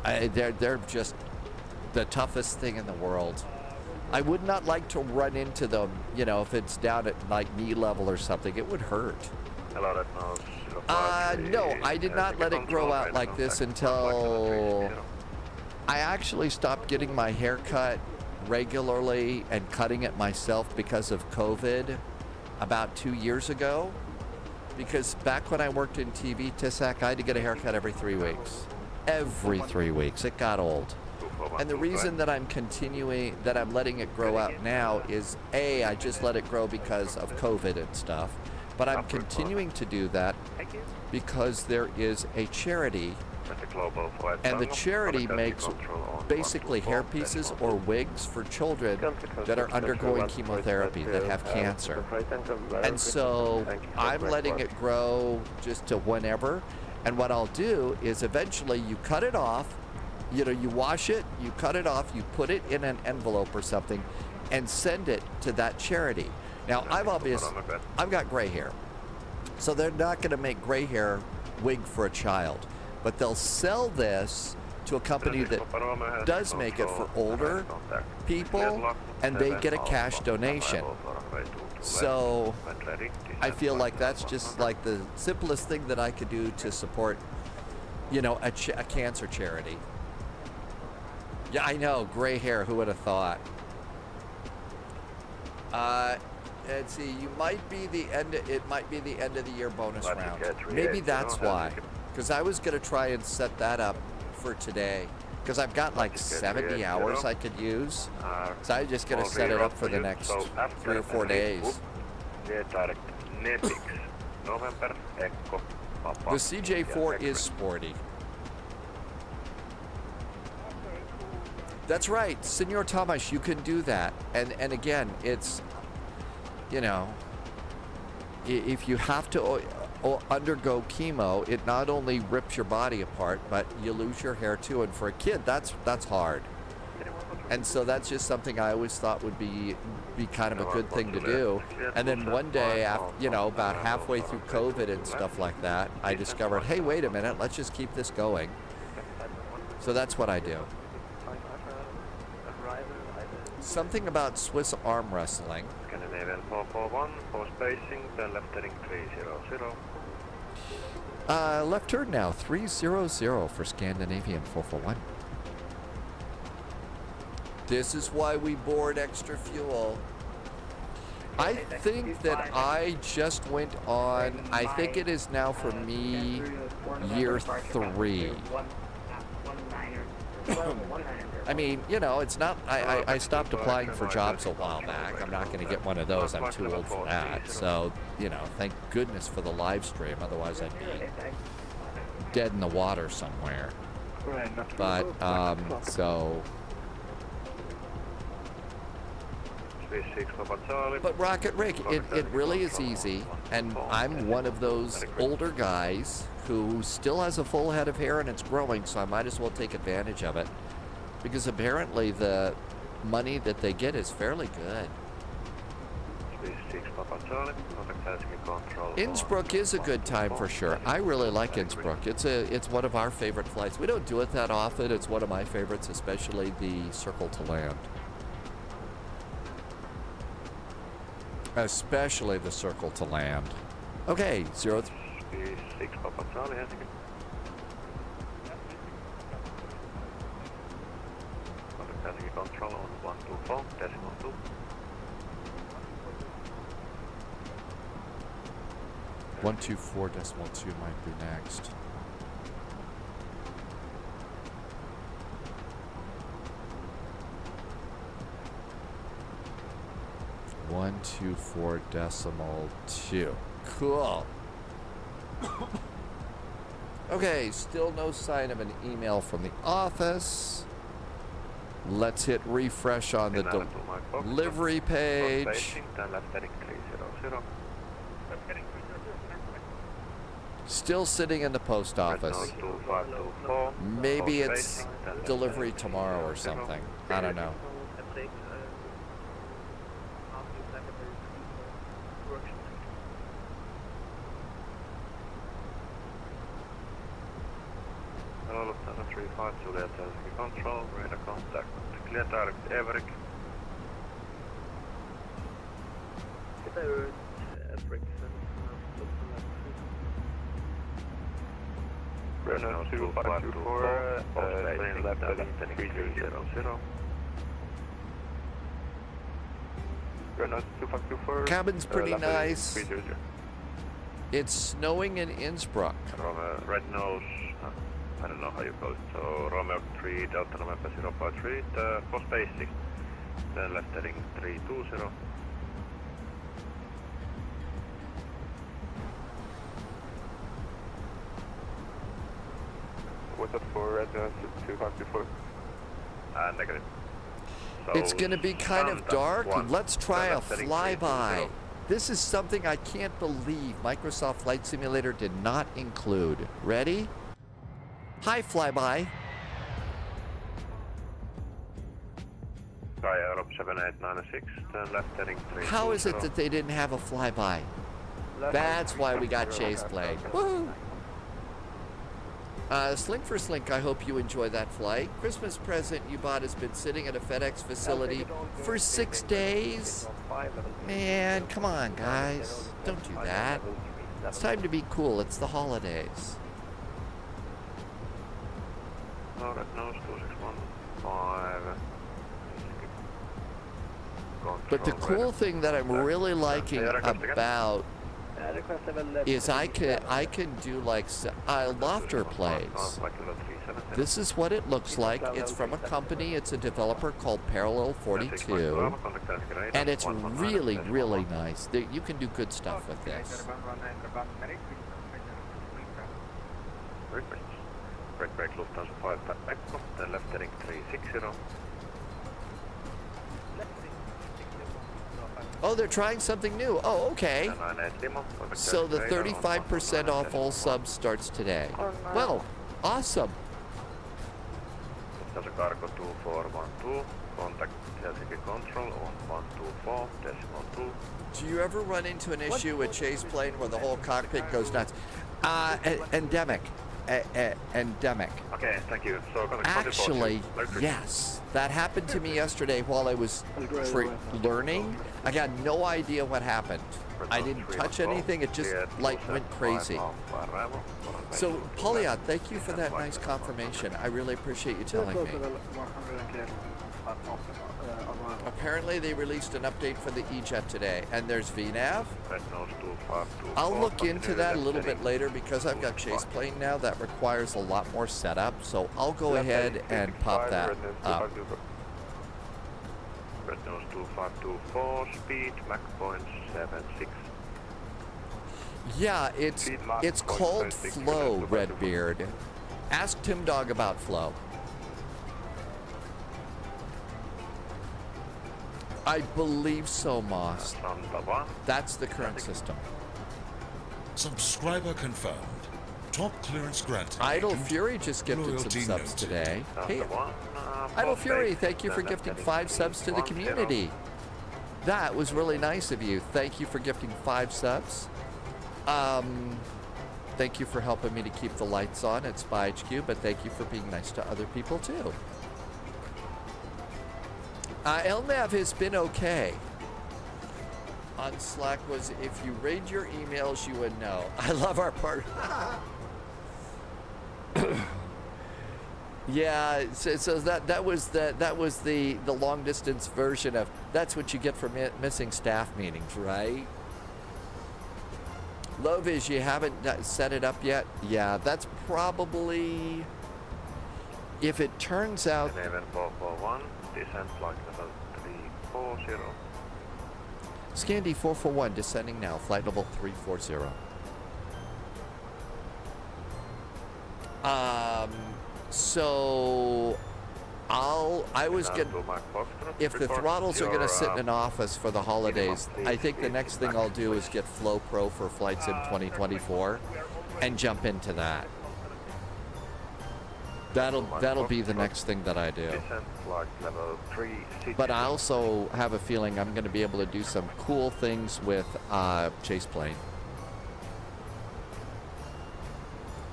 They're just the toughest thing in the world. I would not like to run into them, you know, if it's down at like knee level or something. It would hurt. No, I did not let it grow out like this until I actually stopped getting my hair cut regularly and cutting it myself because of COVID about 2 years ago. Because back when I worked in TV, TISAC, I had to get a haircut every 3 weeks. Every 3 weeks. It got old. And the reason that I'm letting it grow out now is, A, I just let it grow because of COVID and stuff. But I'm continuing to do that because there is a charity, and the charity makes basically hair pieces or wigs for children that are undergoing chemotherapy, that have cancer. And so I'm letting it grow just to whenever. And what I'll do is eventually you cut it off, you know, you wash it, you cut it off, you put it in an envelope or something and send it to that charity. Now, I've got gray hair, so they're not going to make gray hair wig for a child, but they'll sell this to a company that does make it for older people, and they get a cash donation. So I feel like that's just like the simplest thing that I could do to support, you know, a cancer charity. Yeah, I know, gray hair, who would have thought? Let's see, you might be it might be the end of the year bonus round. Maybe that's why. Because I was going to try and set that up for today. Because I've got like 70 hours I could use. So I'm just going to set it up for the next 3 or 4 days. The CJ4 is sporty. That's right, Senor Thomas, you can do that. And again, it's, you know, if you have to undergo chemo, it not only rips your body apart, but you lose your hair too. And for a kid, that's hard. And so that's just something I always thought would be kind of a good thing to do. And then one day, after, you know, about halfway through COVID and stuff like that, I discovered, hey, wait a minute, let's just keep this going. So that's what I do. Something about Swiss arm wrestling. Scandinavian 441, for spacing, then left heading 300. Left turn now, 300 for Scandinavian 441. This is why we board extra fuel. I think that I just went on, I think it is now for me, year 3. I mean, you know, it's not, I stopped applying for jobs a while back. I'm not going to get one of those. I'm too old for that. So, you know, thank goodness for the live stream. Otherwise, I'd be dead in the water somewhere. But, so... But Rocket Rick, it really is easy. And I'm one of those older guys who still has a full head of hair and it's growing, so I might as well take advantage of it. Because apparently the money that they get is fairly good. Innsbruck is a good time for sure. I really like Innsbruck. It's one of our favorite flights. We don't do it that often. It's one of my favorites, especially the circle to land. Especially the circle to land. Okay, 03. Control on 124, decimal 2. One 124 decimal 2 might be next. One 124 decimal 2. Cool. Okay, still no sign of an email from the office. Let's hit refresh on the delivery page. Still sitting in the post office. Maybe it's delivery tomorrow or something. I don't know. Alta 35, Juliet Helsinki Control, radar contact. Clear direct Everik. Renault 2524, left heading 300. Renault 2524. Cabin's pretty nice. It's snowing in Innsbruck. Red nose. I don't know how you call it. So Romeo 3, Delta November 053, for spacing. Then left heading 320. What's up for red nose 2524? Negative. So it's going to be kind of dark. Let's try a flyby. This is something I can't believe Microsoft Flight Simulator did not include. Ready? Hi, flyby. Sky Europe 7896, then left heading 320. How is it that they didn't have a flyby? That's why we got chase plane. Woo! Slink for Slink, I hope you enjoy that flight. Christmas present you bought has been sitting at a FedEx facility for 6 days. Man, come on, guys. Don't do that. It's time to be cool. It's the holidays. Loaded nose 2615. But the cool thing that I'm really liking about is I can do like lofter plays. This is what it looks like. It's from a company. It's a developer called Parallel 42, and it's really, really nice. You can do good stuff with this. Break Lufthansa 5 Echo, then left heading 360. Oh, they're trying something new. Oh, okay. So the 35% off all subs starts today. Well, awesome. Lufthansa Cargo 2412, contact Helsinki Control on 124.2. Do you ever run into an issue with Chase plane where the whole cockpit goes nuts? Endemic. Endemic. Okay, thank you. So actually, yes. That happened to me yesterday while I was learning. I got no idea what happened. I didn't touch anything. It just like went crazy. So, Polyot, thank you for that nice confirmation. I really appreciate you telling me. Apparently they released an update for the E-Jet today, and there's VNAV. I'll look into that a little bit later because I've got Chase plane now that requires a lot more setup, so I'll go ahead and pop that up. Red nose 2524, speed Mach 0.76. Yeah, it's called Flow, Redbeard. Ask Tim Dog about Flow. I believe so, Moss. That's the current system. Subscriber confirmed. Top clearance granted. Idle Fury just gifted some subs today. Hey, Idle Fury, thank you for gifting 5 subs to the community. That was really nice of you. Thank you for gifting 5 subs. Thank you for helping me to keep the lights on at Spy H.Q, but thank you for being nice to other people too. LNAV has been okay. On Slack was, if you read your emails, you would know. I love our part. Yeah, so that was the long distance version of that's what you get for missing staff meetings, right? Loviz, you haven't set it up yet? Yeah, that's probably, if it turns out. Descent flight level 340. Scandi 441 descending now, flight level 340. So I was gonna, if the throttles are gonna sit in an office for the holidays, I think the next thing I'll do is get Flow Pro for Flight Sim 2024 and jump into that. That'll be the next thing that I do. But I also have a feeling I'm going to be able to do some cool things with Chase plane.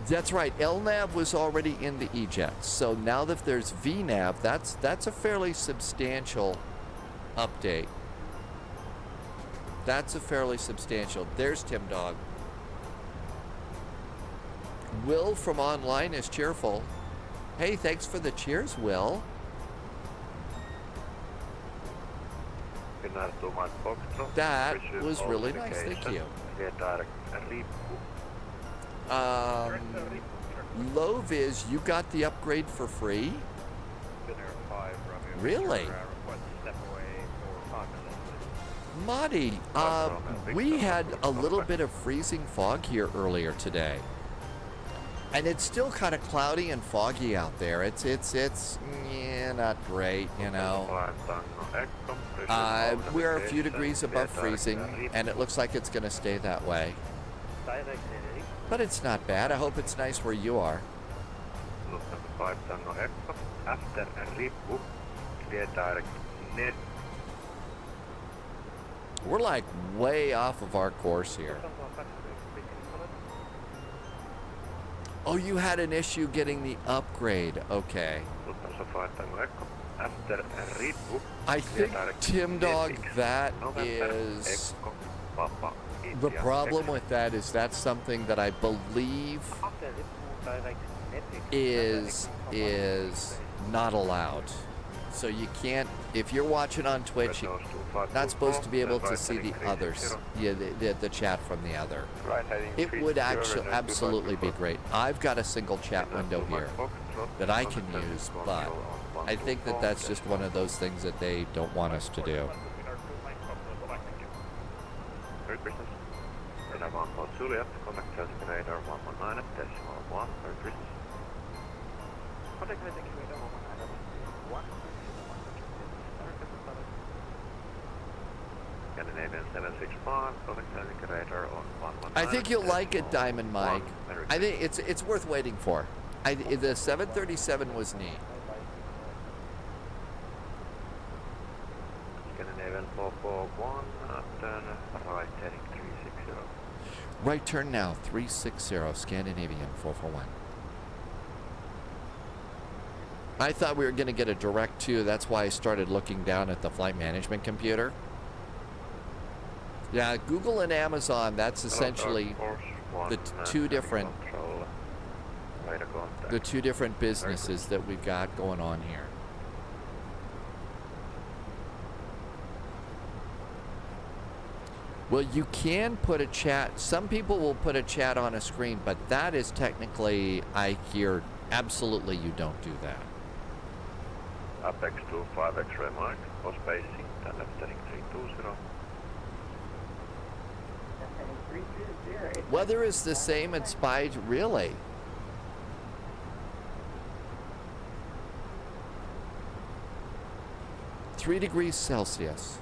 That's right. LNAV was already in the E-Jet. So now that there's VNAV, that's a fairly substantial update. That's a fairly substantial. There's Tim Dog. Will from online is cheerful. Hey, thanks for the cheers, Will. That was really nice, thank you. Loviz, you got the upgrade for free? Really? Marty, we had a little bit of freezing fog here earlier today. And it's still kind of cloudy and foggy out there. It's yeah, not great, you know. We're a few degrees above freezing, and it looks like it's going to stay that way. But it's not bad. I hope it's nice where you are. We're like way off of our course here. Oh, you had an issue getting the upgrade. Okay. After rebook, I think, Tim Dog, that is... The problem with that is that's something that I believe is not allowed. So you can't, if you're watching on Twitch, you're not supposed to be able to see the others, the chat from the other. It would actually absolutely be great. I've got a single chat window here that I can use, but I think that that's just one of those things that they don't want us to do. Juliet, contact Helsinki radar 119 at decimal 1, Merry Christmas. Contact Helsinki radar 119 Scandinavian 765, contact Helsinki radar on 119. I think you'll like it, Diamond Mike. I think it's worth waiting for. The 737 was neat. Scandinavian 441, turn right heading 360. Right turn now, 360, Scandinavian 441. I thought we were going to get a direct to, that's why I started looking down at the flight management computer. Yeah, Google and Amazon, that's essentially the two different businesses that we've got going on here. Well, you can put a chat. Some people will put a chat on a screen, but that is technically, I hear, absolutely you don't do that. Apex 25 X-ray mark, for spacing, then left heading 320. Weather is the same at Spy, really? °C.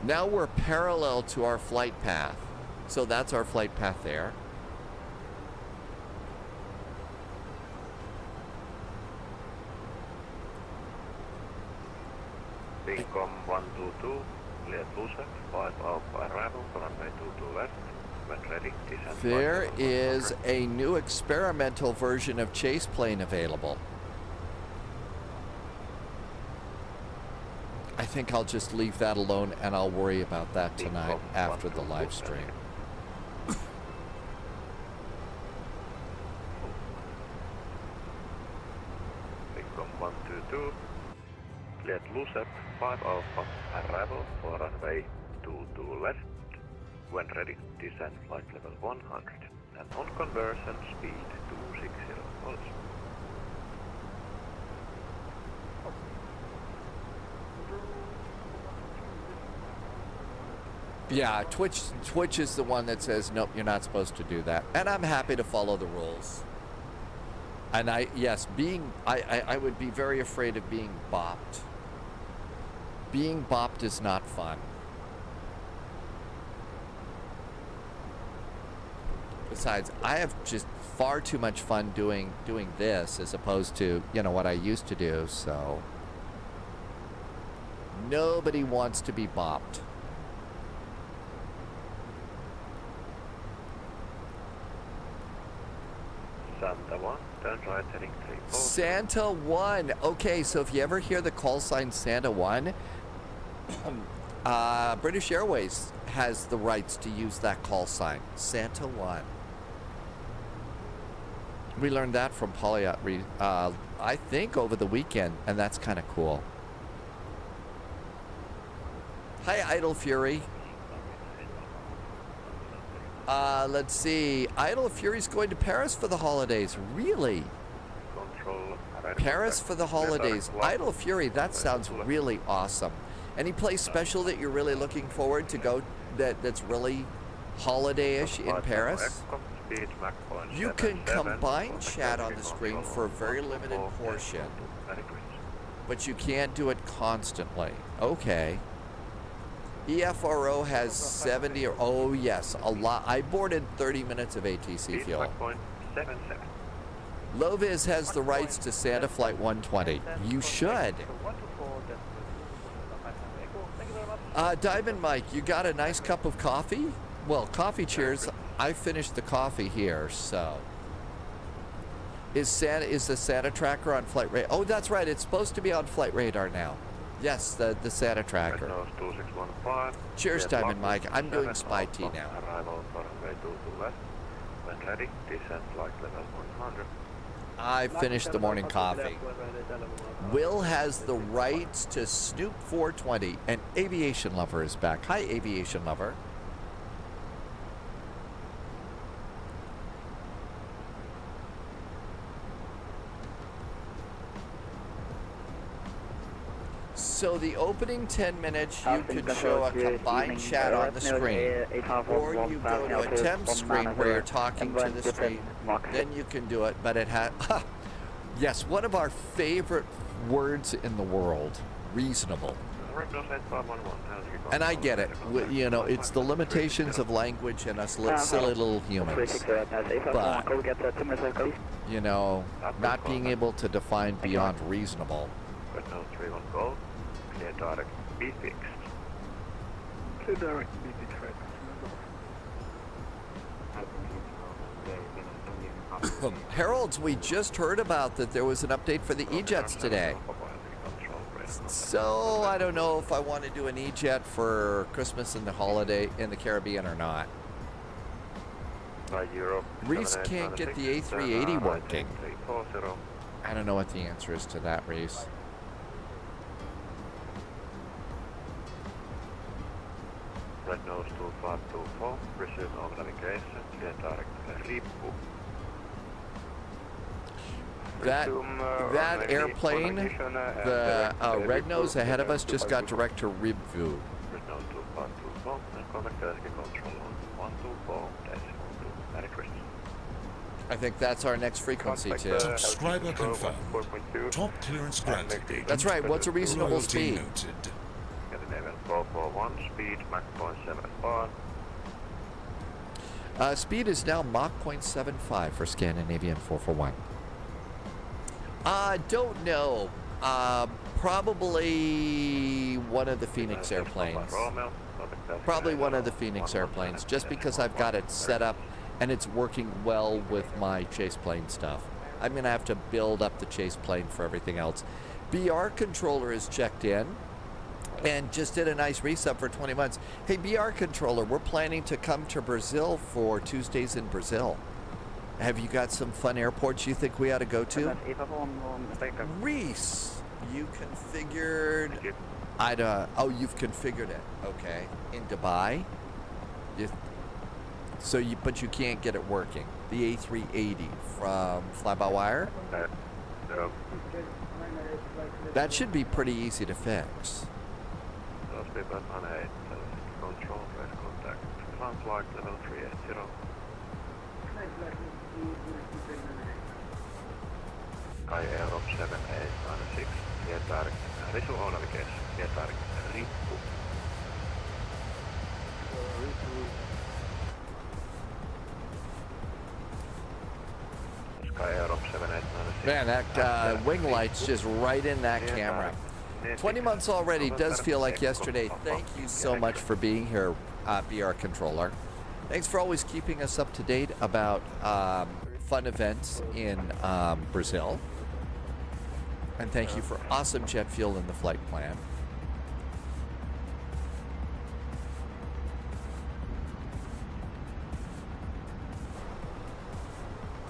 Now we're parallel to our flight path. So that's our flight path there. Incom 122, clear Pushback, 5 Alpha arrival, runway 22 left, when ready, descent. There is a new experimental version of chase plane available. I think I'll just leave that alone and I'll worry about that tonight after the live stream. Incom 122, cleared Lucep, 5 Alpha, arrival for runway 22 left. When ready, descend flight level 100 and on conversion speed 260 knots. Yeah, Twitch is the one that says, nope, you're not supposed to do that. And I'm happy to follow the rules. And I would be very afraid of being bopped. Being bopped is not fun. Besides, I have just far too much fun doing this as opposed to, you know, what I used to do, so. Nobody wants to be bopped. Santa 1, turn right heading 34. Santa 1. Okay, so if you ever hear the call sign Santa 1, British Airways has the rights to use that call sign, Santa 1. We learned that from Polyot, I think over the weekend, and that's kind of cool. Hi, Idle Fury. Let's see. Idle Fury's going to Paris for the holidays. Really? Paris for the holidays. Idle Fury, that sounds really awesome. Any place special that you're really looking forward to go that's really holiday-ish in Paris? You can combine chat on the screen for a very limited portion, but you can't do it constantly. Okay. EFRO has 70 or, oh yes, a lot. I boarded 30 minutes of ATC fuel. Loviz has the rights to Santa Flight 120. You should. Diamond Mike, you got a nice cup of coffee? Well, coffee cheers. I finished the coffee here, so. Is the Santa tracker on flight radar? Oh, that's right. It's supposed to be on flight radar now. Yes, the Santa tracker. 2615. Cheers, Diamond Mike. I'm doing Spy T now. Arrival for runway 22 left. When ready, descent flight level 100. I finished the morning coffee. Will has the rights to Snoop 420, and Aviation Lover is back. Hi, Aviation Lover. So the opening 10 minutes, you could show a combined chat on the screen, or you go to a temp screen where you're talking to the screen, then you can do it, but it has, yes, one of our favorite words in the world, reasonable. And I get it, you know, it's the limitations of language and us silly little humans, but, you know, not being able to define beyond reasonable. Clear direct, be fixed. Clear direct, be fixed. Harold's, we just heard about that there was an update for the E-Jets today. So I don't know if I want to do an E-Jet for Christmas and the holiday in the Caribbean or not. Reese can't get the A380 working. I don't know what the answer is to that, Reese. Red nose 2524, resume all navigation, clear direct Riippu. That airplane, the red nose ahead of us just got direct to Riippu. Red nose 2524, and contact Helsinki control on 124, decimal 2, Merry Christmas. I think that's our next frequency too. Subscriber confirmed. Top clearance granted. That's right, what's a reasonable speed? Noted. 441, speed Mach 0.75. Speed is now Mach 0.75 for Scandinavian 441. Don't know. Probably one of the Phoenix airplanes. Probably one of the Phoenix airplanes, just because I've got it set up and it's working well with my chase plane stuff. I'm going to have to build up the chase plane for everything else. BR controller is checked in and just did a nice resub for 20 months. Hey, BR controller, we're planning to come to Brazil for Tuesdays in Brazil. Have you got some fun airports you think we ought to go to? Reese, you configured... oh, you've configured it. Okay. In Dubai? But you can't get it working. The A380 from Fly-by-Wire? No. That should be pretty easy to fix. Control, red contact, ground flight level 380. Sky Aero 7896, clear direct, visual on navigation, clear direct, Riippu. Sky Aero 7896. Man, that wing light's just right in that camera. 20 months already does feel like yesterday. Thank you so much for being here, BR Controller. Thanks for always keeping us up to date about fun events in Brazil. And thank you for awesome jet fuel in the flight plan.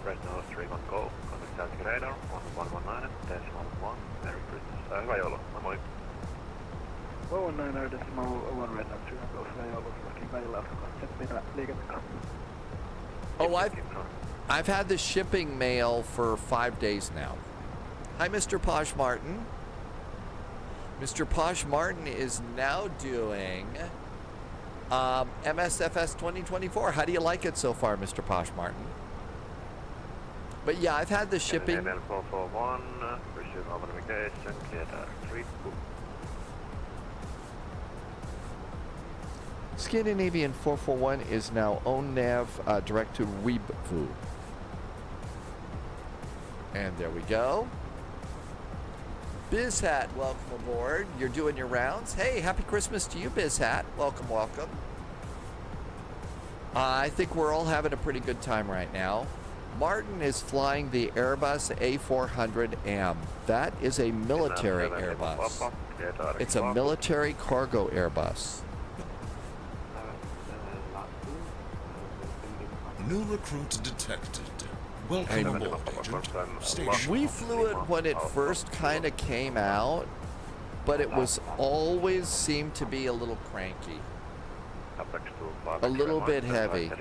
Red nose 310, contact Helsinki radar, 1119, decimal 1, Merry Christmas. Hyvää joulua, moi. 119 decimal 1 red nose 310, hyvää joulua, välillä minä liikennettä. Oh, I've had the shipping mail for 5 days now. Hi, Mr. Posh Martin. Mr. Posh Martin is now doing MSFS 2024. How do you like it so far, Mr. Posh Martin? But yeah, I've had the shipping. 441, resume over navigation, clear direct Riippu. Scandinavian 441 is now own nav direct to 'Riippu. And there we go. Biz Hat, welcome aboard. You're doing your rounds. Hey, happy Christmas to you, Biz Hat. Welcome, welcome. I think we're all having a pretty good time right now. Martin is flying the Airbus A400M. That is a military Airbus. It's a military cargo Airbus. New recruits detected. Welcome aboard, Agent. Station. We flew it when it first kind of came out, but it was always seemed to be a little cranky. A little bit heavy.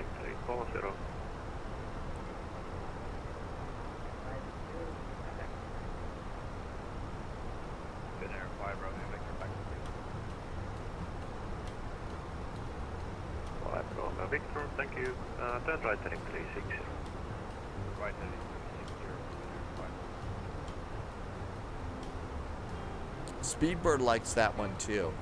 Victor, thank you. Turn right heading 360. Right heading 360. Speedbird likes that one too.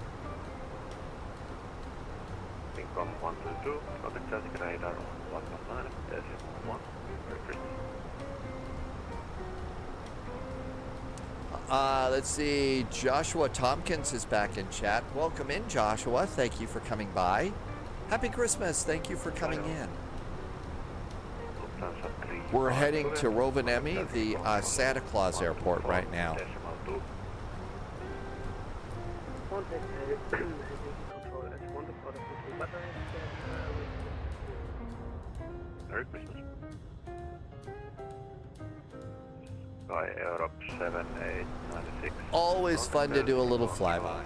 Income 122, contact traffic radar on 119, decimal 1. Merry Christmas. Let's see. Joshua Tompkins is back in chat. Welcome in, Joshua. Thank you for coming by. Happy Christmas. Thank you for coming in. We're heading to Rovaniemi, the Santa Claus airport right now. Merry Christmas. Sky Europe 7896. Always fun to do a little flyby.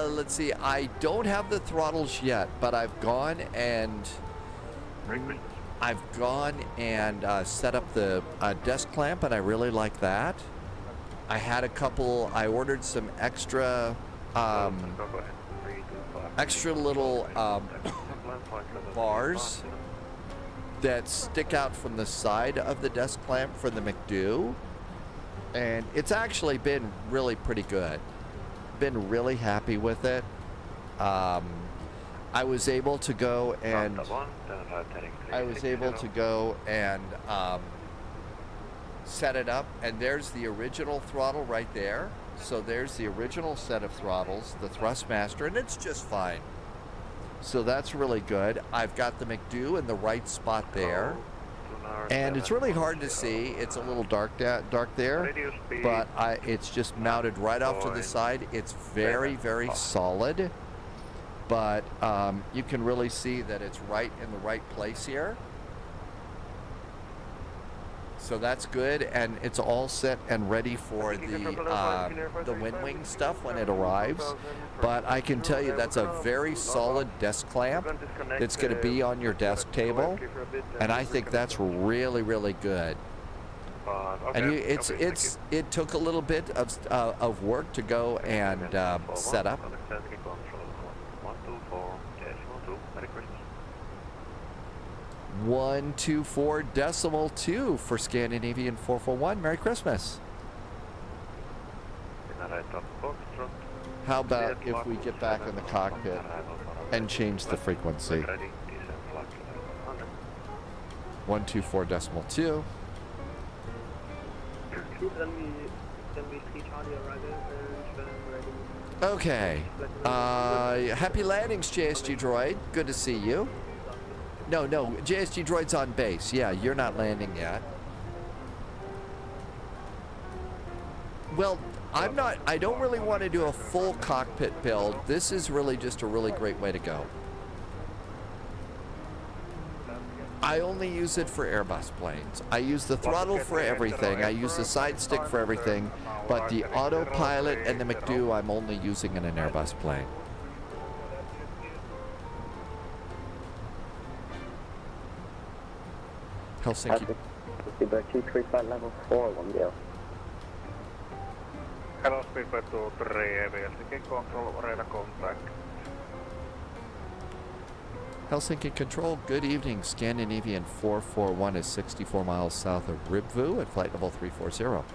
Let's see. I don't have the throttles yet, but I've gone and set up the desk clamp, and I really like that. I had a couple. I ordered some extra little bars that stick out from the side of the desk clamp for the McDo, and it's actually been really pretty good. Been really happy with it. I was able to go and set it up, and there's the original throttle right there. So there's the original set of throttles, the Thrustmaster, and it's just fine. So that's really good. I've got the McDo in the right spot there. And it's really hard to see. It's a little dark there, but it's just mounted right off to the side. It's very, very solid, but you can really see that it's right in the right place here. So that's good, and it's all set and ready for the WinWing stuff when it arrives. But I can tell you that's a very solid desk clamp that's going to be on your desk table, and I think that's really, really good. And it took a little bit of work to go and set up. 124.2 for Scandinavian 441. Merry Christmas. How about if we get back in the cockpit and change the frequency? 124.2. Okay. Happy landings, JSG Droid. Good to see you. No, JSG Droid's on base. Yeah, you're not landing yet. Well, I don't really want to do a full cockpit build. This is really just a really great way to go. I only use it for Airbus planes. I use the throttle for everything. I use the side stick for everything. But the autopilot and the McDo I'm only using in an Airbus plane. Helsinki. Speedbird 235 level 4, 1 deal. Hello, Speedbird 23, Helsinki Control, radar contact. Helsinki Control, good evening. Scandinavian 441 is 64 miles south of Ribvu at flight level 340.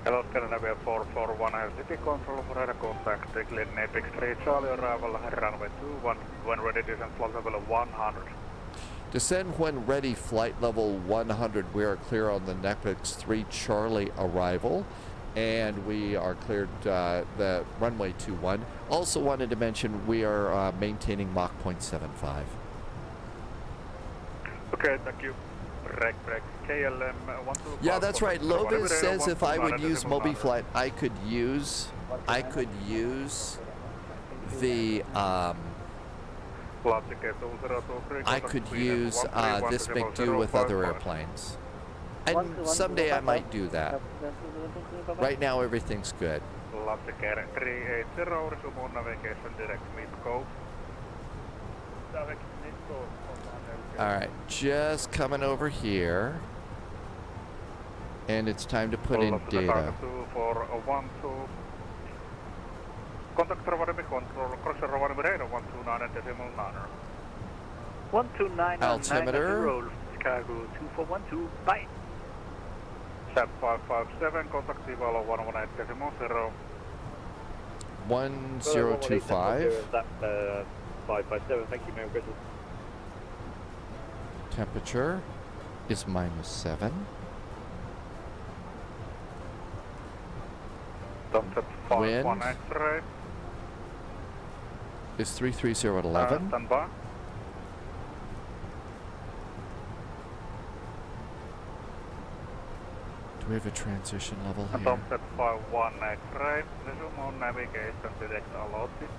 Hello, Scandinavia 441, Helsinki Control, radar contact, declared Apex 3, Charlie arrival, runway 21, when ready descent flight level 100. Descend when ready, flight level 100. We are clear on the Netflix 3 Charlie arrival. And we are cleared the runway 21. Also wanted to mention we are maintaining Mach 0.75. Okay, thank you. Break. KLM 125. Yeah, that's right. Lovis says if I would use MobiFlight, I could use the this McDo with other airplanes. And someday I might do that. Right now everything's good. Alright, just coming over here. And it's time to put in data. Contact Rovaniemi control, cross Rovaniemi radar 129.9. 129 altimeter. Chicago 2412, bye. Set 557, contact Ivalo 118.0. 1025. 557, thank you, Merry Christmas. Temperature is -7. Wind is 330 at 11. Stand by. Do we have a transition level here? Sunset 51 X-ray, resume on navigation direct allotted.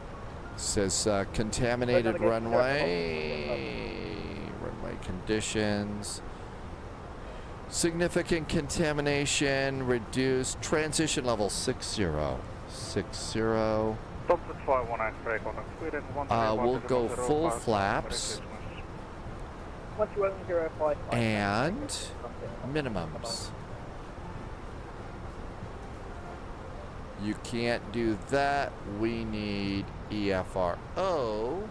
Says contaminated runway conditions, significant contamination, reduced, transition level 60. Sunset 51 X-ray, contact Sweden 131. We'll go full flaps and minimums. You can't do that. We need EFRO.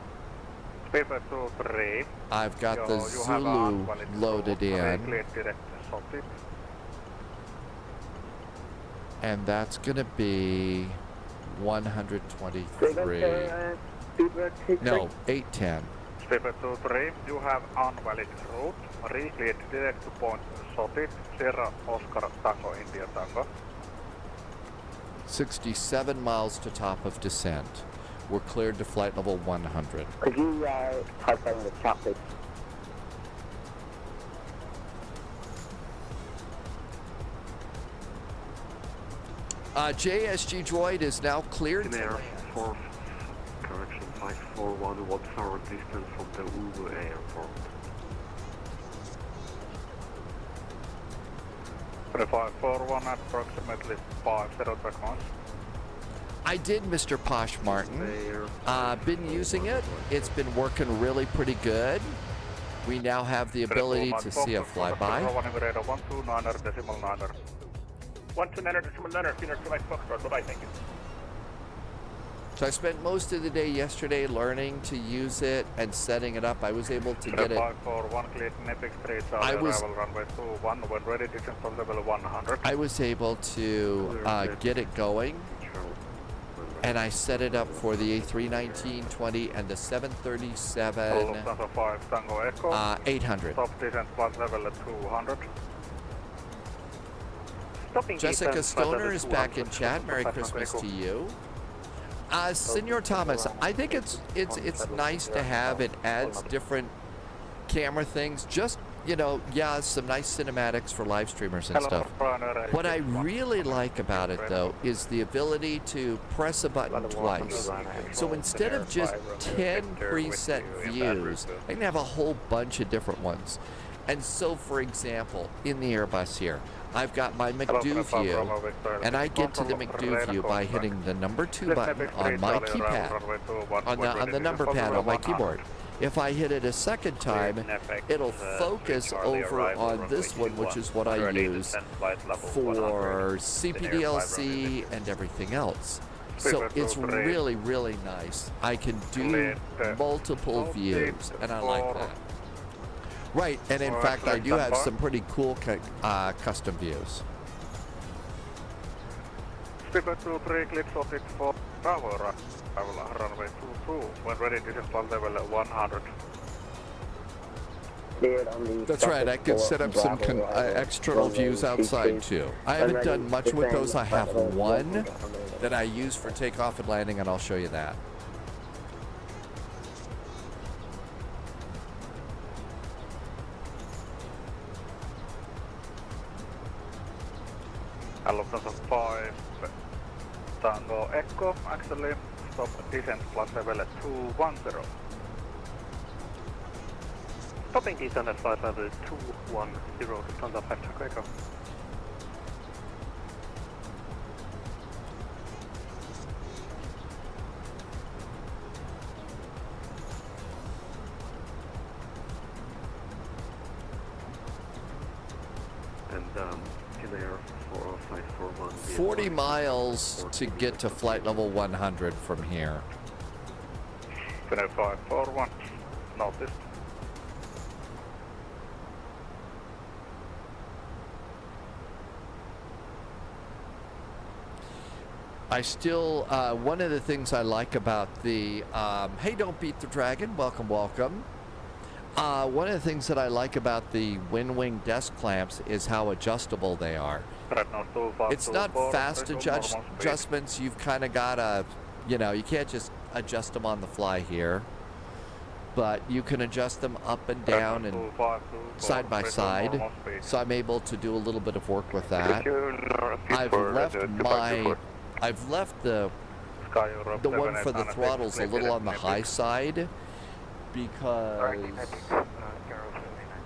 I've got the Zulu loaded in. And that's going to be 123. No, 810. Paper 23, you have unvalid route. Recleared direct to point Sotit, Sierra Oscar Tango India Tango. 67 miles to top of descent. We're cleared to flight level 100. Could you type in the chat, please? JSG Droid is now cleared. Air Force, correction 541, what's our distance from the Ubu airport? 541, approximately 50 seconds. I did, Mr. Posh Martin. Been using it. It's been working really pretty good. We now have the ability to see a flyby. 129.9, Phoenix Flight Foxtrot, bye-bye, thank you. So I spent most of the day yesterday learning to use it and setting it up. I was able to get it. I was able to get it going. And I set it up for the A319-20 and the 737 800. Jessica Stoner is back in chat. Merry Christmas to you. Senor Thomas, I think it's nice to have. It adds different camera things. Just, you know, yeah, some nice cinematics for live streamers and stuff. What I really like about it, though, is the ability to press a button twice. So instead of just 10 preset views, I can have a whole bunch of different ones. And so, for example, in the Airbus here, I've got my McDo view, and I get to the McDo view by hitting the number 2 button on my keypad, on the number pad on my keyboard. If I hit it a second time, it'll focus over on this one, which is what I use for CPDLC and everything else. So it's really, really nice. I can do multiple views, and I like that. Right, and in fact, I do have some pretty cool custom views. Skipper 23, clear Sotit for Bravo, runway 22, when ready, this is flight level 100. cleared on the That's right. I can set up some external views outside too. I haven't done much with those. I have one that I use for takeoff and landing, and I'll show you that. Lufthansa 5, Tango Echo, actually, stop descent flight level at 210. Stopping descent at flight level 210, Lufthansa 5 Tango Echo. And Air 4541. 40 miles to get to flight level 100 from here. Finnair 541, noticed. I still, one of the things I like about the, hey, don't beat the dragon, welcome, welcome. One of the things that I like about the WinWing desk clamps is how adjustable they are. It's not fast adjustments. You've kind of got to, you know, you can't just adjust them on the fly here. But you can adjust them up and down and side by side. So I'm able to do a little bit of work with that. I've left the one for the throttles a little on the high side because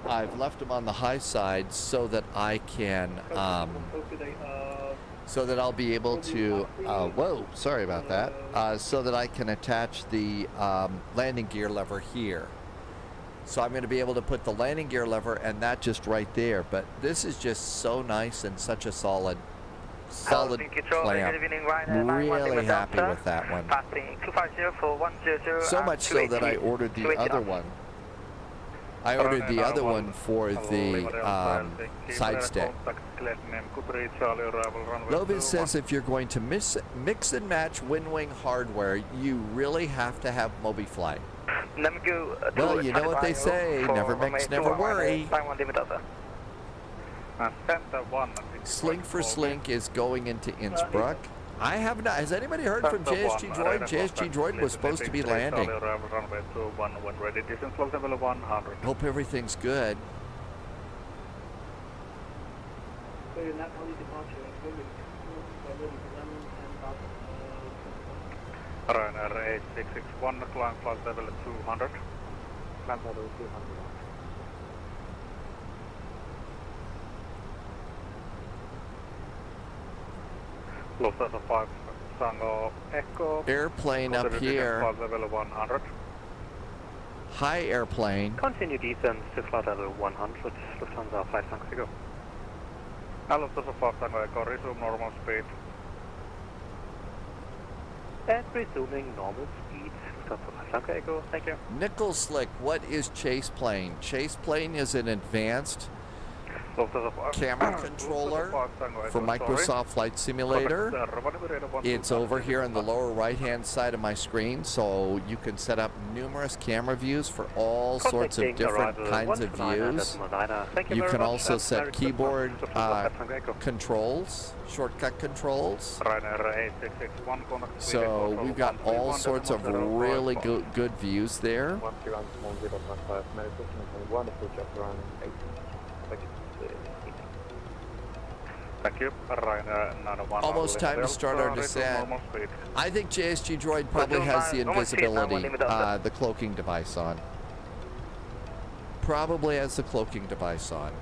I've left them on the high side so that I can so that I'll be able to whoa, sorry about that, so that I can attach the landing gear lever here. So I'm going to be able to put the landing gear lever and that just right there. But this is just so nice and such a solid clamp. Really happy with that one. So much so that I ordered the other one. I ordered the other one for the side stick. Lovis says if you're going to mix and match WinWing hardware, you really have to have MobiFly. Well, you know what they say, never mix, never worry. Slink for Slink is going into Innsbruck. I have not. Has anybody heard from JSG Droid? JSG Droid was supposed to be landing. Hope everything's good. Ryanair 8661, climb flight level 200. Climb level 200. Lufthansa 5 Tango Echo. Airplane up here. Flight level 100. High airplane. Continue descent to flight level 100, Lufthansa 5 Tango Echo. Lufthansa 5 Tango Echo, resume normal speed. And resuming normal speed, Lufthansa 5 Tango Echo, thank you. Nickel Slick, what is Chase Plane? Chase Plane is an advanced camera controller for Microsoft Flight Simulator. It's over here on the lower right hand side of my screen, so you can set up numerous camera views for all sorts of different kinds of views. You can also set keyboard controls, shortcut controls. So we've got all sorts of really good views there. Thank you. Almost time to start our descent. I think JSG Droid probably has the invisibility, the cloaking device on. Probably has the cloaking device on.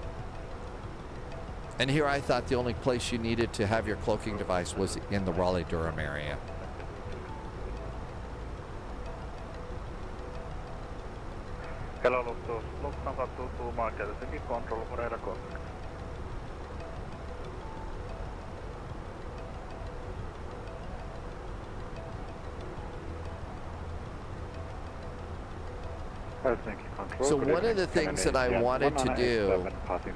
And here I thought the only place you needed to have your cloaking device was in the Raleigh-Durham area. Hello, Lufthansa 22, Mike, Helsinki, control for radar contact. So one of the things that I wanted to do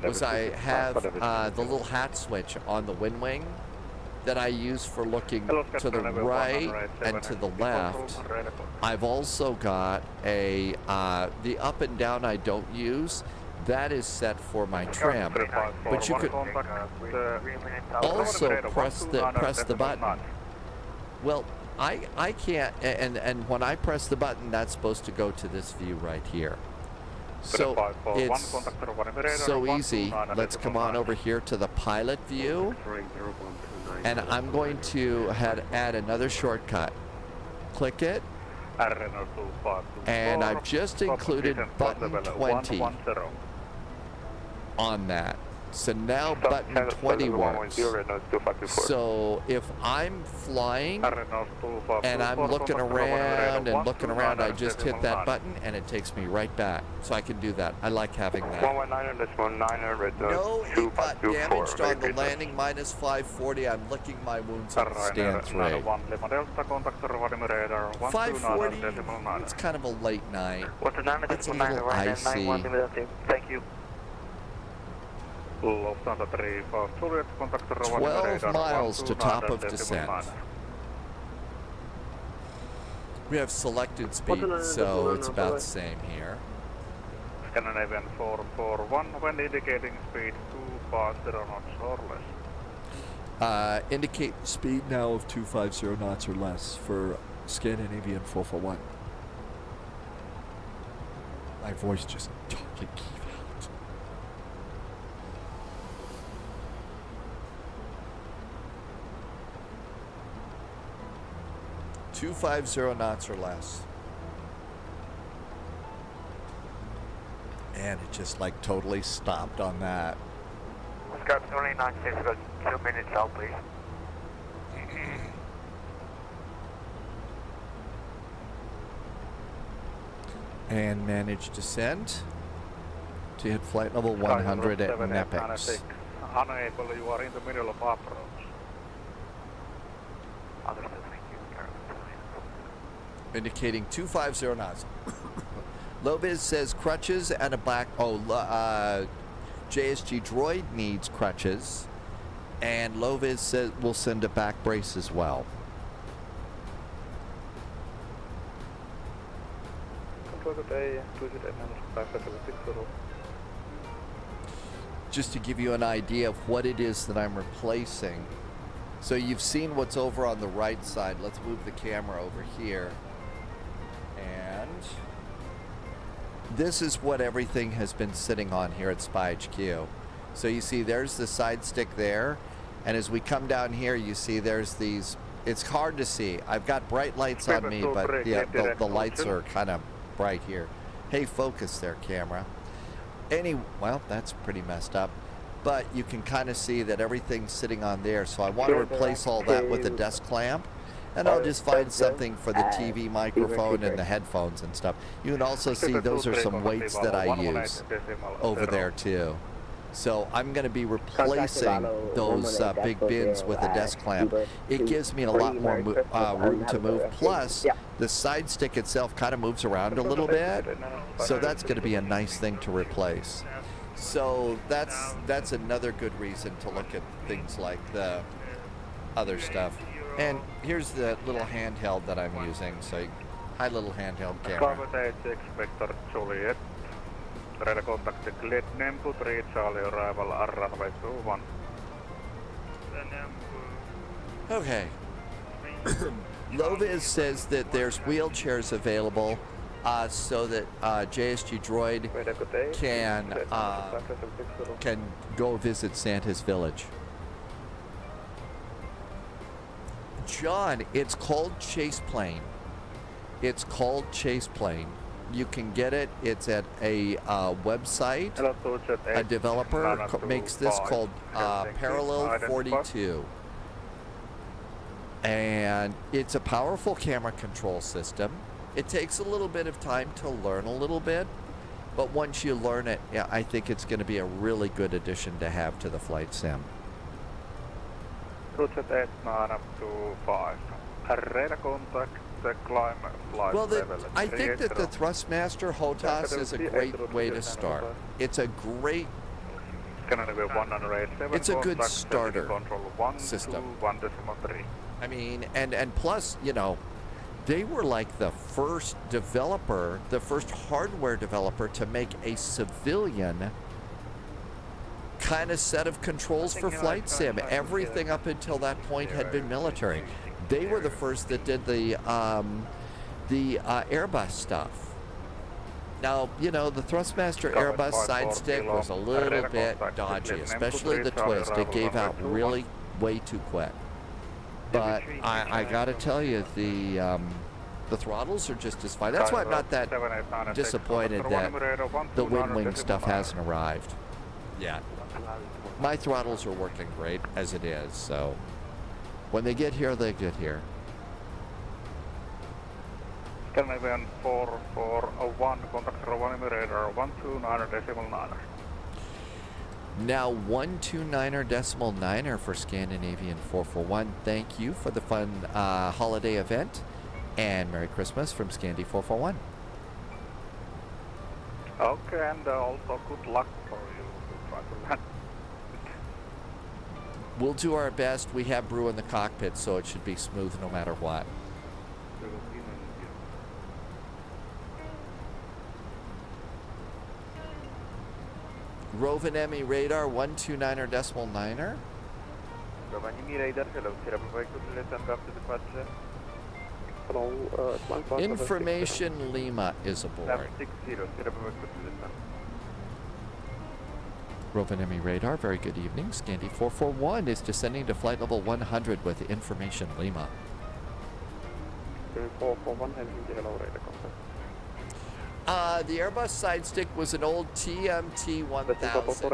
was I have the little hat switch on the WinWing that I use for looking to the right and to the left. I've also got a, the up and down I don't use, That is set for my trim, but you could also press the button. Well, I can't, and when I press the button, that's supposed to go to this view right here. So it's so easy. Let's come on over here to the pilot view, and I'm going to add another shortcut. Click it, and I've just included button 20 on that. So now button 20 works. So if I'm flying and I'm looking around, I just hit that button and it takes me right back. So I can do that. I like having that. No EFHK damaged on the landing, minus 540. I'm licking my wounds on the stand 3. 540, it's kind of a late night. It's a little icy. Thank you. 12 miles to top of descent. We have selected speed, so it's about the same here. Scandinavian 441 when indicating speed 250 knots or less. Indicate speed now of 250 knots or less for Scandinavian 441. My voice just talking. 250 knots or less. And it just like totally stopped on that. Scout 296, got 2 minutes out, please. And managed descent to hit flight level 100 at Nepex. Unable, you are in the middle of approach. Indicating 250 knots. Loviz says crutches and a back. JSG Droid needs crutches, and Loviz says we'll send a back brace as well. Just to give you an idea of what it is that I'm replacing. So you've seen what's over on the right side. Let's move the camera over here. And this is what everything has been sitting on here at Spy H.Q. So you see there's the side stick there, and as we come down here you see there's these, it's hard to see. I've got bright lights on me, but the lights are kind of bright here. Hey, focus there, camera. Well, that's pretty messed up, but you can kind of see that everything's sitting on there. So I want to replace all that with a desk clamp. And I'll just find something for the TV microphone and the headphones and stuff. You can also see those are some weights that I use over there too. So I'm going to be replacing those big bins with a desk clamp. It gives me a lot more room to move. Plus, the side stick itself kind of moves around a little bit. So that's going to be a nice thing to replace. So that's another good reason to look at things like the other stuff. And here's the little handheld that I'm using. So, hi, little handheld camera. Expector Juliet. Radar contact cleared Nembu 3 Charlie arrival at runway 21. Okay. Loviz says that there's wheelchairs available so that JSG Droid can go visit Santa's village. John, it's called Chase Plane. It's called Chase Plane. You can get it. It's at a website. A developer makes this called Parallel 42. And it's a powerful camera control system. It takes a little bit of time to learn a little bit, but once you learn it, yeah, I think it's going to be a really good addition to have to the flight sim. Roger that, 925. Radar contact, climb flight level. I think that the Thrustmaster HOTAS is a great way to start. It's a great, it's a good starter system. I mean, and plus, you know, they were like the first developer, the first hardware developer to make a civilian kind of set of controls for flight sim. Everything up until that point had been military. They were the first that did the Airbus stuff. Now, you know, the Thrustmaster Airbus side stick was a little bit dodgy, especially the twist. It gave out really way too quick. But I gotta tell you, the throttles are just as fine. That's why I'm not that disappointed that the WinWing stuff hasn't arrived yet. My throttles are working great as it is, so when they get here, they get here. Scandinavian 4401, contact Rovaniemi radar 129.9. Now 129.9 for Scandinavian 441. Thank you for the fun holiday event, and Merry Christmas from Scandi 441. Okay, and also good luck for you to try to land. We'll do our best. We have brew in the cockpit, so it should be smooth no matter what. Rovaniemi radar 129.9. Rovaniemi radar, hello, Sierra Bravo Echo, listen after departure. Hello, Information Lima is aboard. 60, Sierra Bravo Echo, listen. Rovaniemi radar, very good evening. Scandi 441 is descending to flight level 100 with Information Lima. 441, Helsinki, hello, radar contact. The Airbus side stick was an old TMT 1000.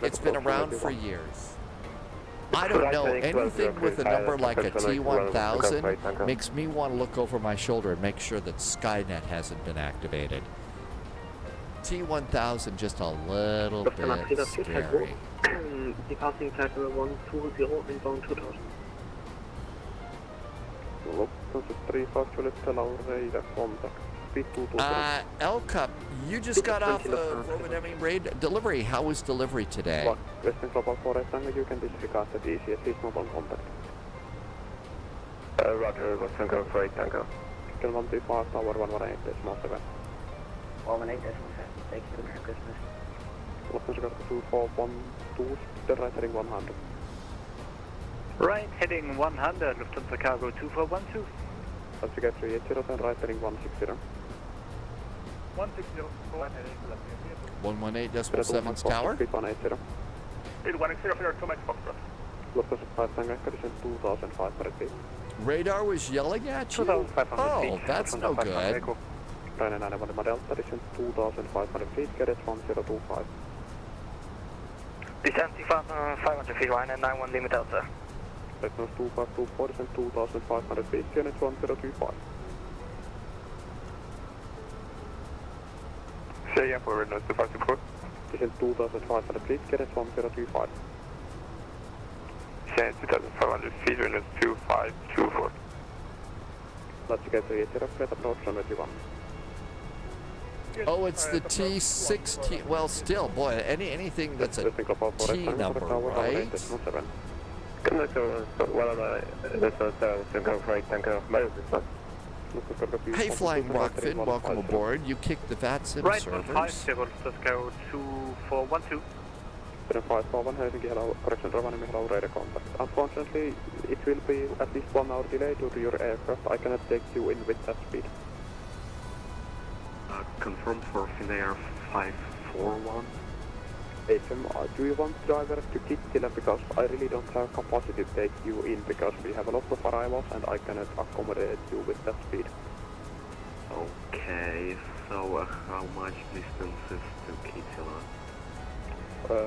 It's been around for years. I don't know, anything with a number like a T1000 makes me want to look over my shoulder and make sure that Skynet hasn't been activated. T1000 just a little bit scary. Departing flight level 120, inbound 2000. L Cup, you just got off of Rovaniemi raid delivery. How was delivery today? Western Global 4 you can disregard the DCS, please move on contact. Roger, Western Global 4 Tango. Can 125, tower 118.7. 118.7, thank you, Merry Christmas. Western Global 2412, the right heading 100. Right heading 100, Lufthansa Cargo 2412. Let's get 380 and right heading 160. 160, 118.7's tower. 180. 180 for 2 Max Foxtrot. Lufthansa 5 Tango, 2500 feet. Radar was yelling at you? Oh, that's no good. Ryanair 91 Delta, descent 2500 feet, cadets 1025. Descent 500 feet, Ryanair 91 Lima Delta. Descent 2524, descent 2500 feet, cadets 1025. Say again for Renault 254. Descent 2500 feet, cadets 1025. Say 2500 feet, Renault 2524. Let's get 380, flight approach runway 1. Oh, it's the T16. Well, still, boy, anything that's a T number, right? Hey, Flying Rockfin, welcome aboard. You kicked the VATSIM Right, servers. 50, let's go 2412. 541, Helsinki, hello, correction, Rovaniemi, hello, radar contact. Unfortunately, it will be at least 1 hour delay due to your aircraft. I cannot take you in with that speed. Confirm for Finnair 541. FM, do you want to divert to Kittila, because I really don't have capacity to take you in, because we have a lot of arrivals and I cannot accommodate you with that speed. Okay, so how much distance is to Kittila?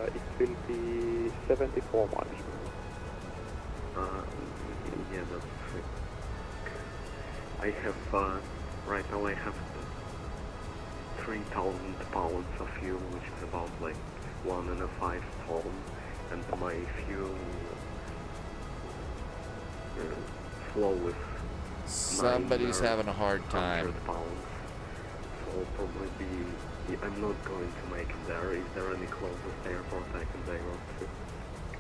It will be 74 miles. Yeah, that's it. I have, right now I have 3,000 pounds of fuel, which is about like 1.5 tons, and my fuel flow is Somebody's having a hard time. pounds. So I'll probably be, I'm not going to make it there. Is there any closest airport I can divert to?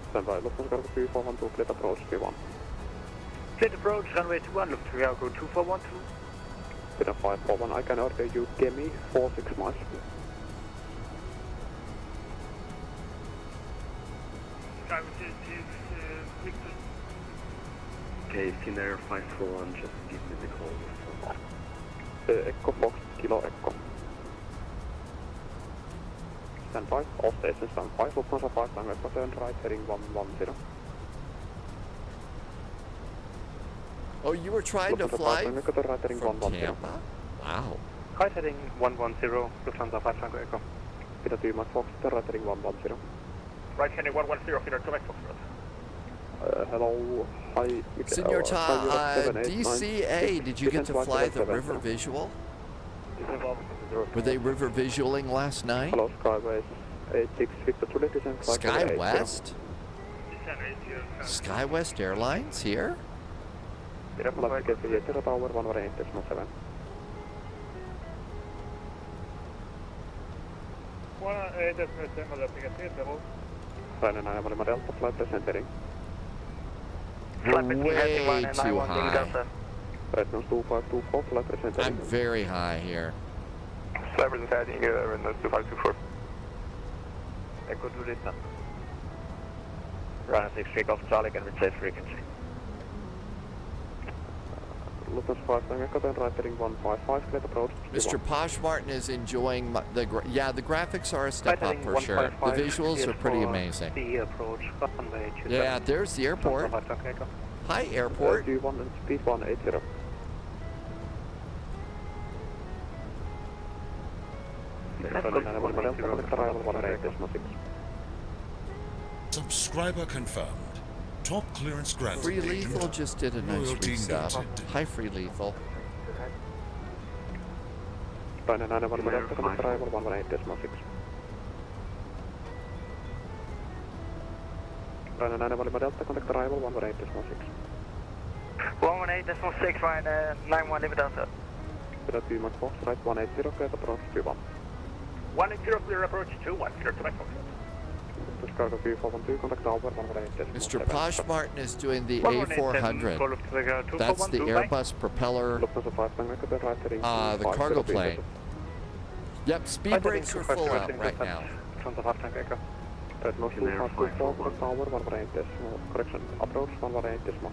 Stand by, Lufthansa Cargo 2412, clear approach 21. Clear approach, runway 21, Lufthansa Cargo 2412. Bit of 541, I can order you Kemi 46 miles. Sky, which is Victor. Okay, Finnair 541, just give me the call. Echo Fox, Kilo Echo. Stand by, all stations stand by, Lufthansa 5, Tango Echo, turn right, heading 110. Oh, you were trying to fly Tango Echo, turn right, heading from 110. Tampa? Wow. Right heading 110, Lufthansa 5 Tango Echo. Peter 2 Mike Fox, turn right, heading 110. Right heading 110, Finnair Quebec Foxtrot. Hello, hi. Senor DCA, did you get to fly the river visual? Were they river visualing last night? Hello, Skyways 86 Victor 2, descent flight Sky 80. West? Sky West Airlines here? Flight ticket for Tower 118.7. 118.7, löpningen till level. Ryanair 9 Delta, flight present heading. Way too high. Right now 2524, flight present heading. I'm very high here. Flight present heading, Windows 2524. Echo to Lita. Runway 6 takeoff, Charlie can reach safe frequency. Lufthansa 5 Tango Echo, turn right heading 155, clear approach. Mr. Posh Martin is enjoying the graphics are a step up for sure. The visuals are pretty amazing. The approach, runway 2. Yeah, there's the airport. Hi, airport. Do you want speed 180? Subscriber confirmed. Top clearance granted. Free Lethal Agent. just did a nice Loyalty resub. noted. Hi, Free Lethal. Ryanair 9 Delta, connect arrival 118.6. Ryanair 9 Delta, connect arrival 118.6. 118.6, Ryanair 91 Lima Delta. Peter 2 Mike Fox, right 180, clear approach 21. 180, clear approach 21, Finnair Quebec Foxtrot. Cargo 412, contact Tower 118.7. Mr. Posh Martin is doing the A400. That's the Airbus propeller, the cargo plane. Yep, speed brakes are full out right now. Correction, approach 118.6.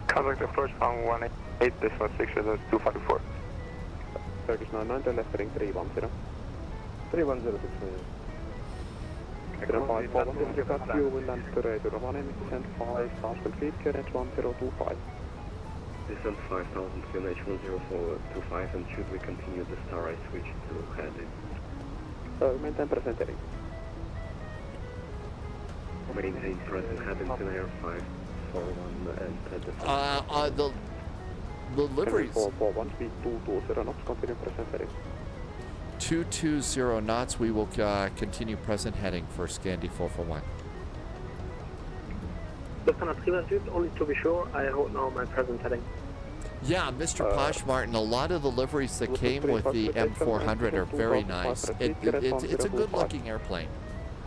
Contact approach from 118.6, 254. Turkish 99, left heading 310. 3106. Then 541, you got fuel will land to Rovaniemi, descent 5,000 feet, current 1025. Descent 5,000, QNH 10425, and should we continue the star, I switch to heading. Maintain present heading. Maintain present heading to Air 541 and The liveries. 441, speed 220 knots, continue present heading. 220 knots. We will continue present heading for Scandi 441. Lieutenant Cleveland, only to be sure, I hold now my present heading. Yeah, Mr. Posh Martin, a lot of the liveries that came with the M400 are very nice. It's a good-looking airplane.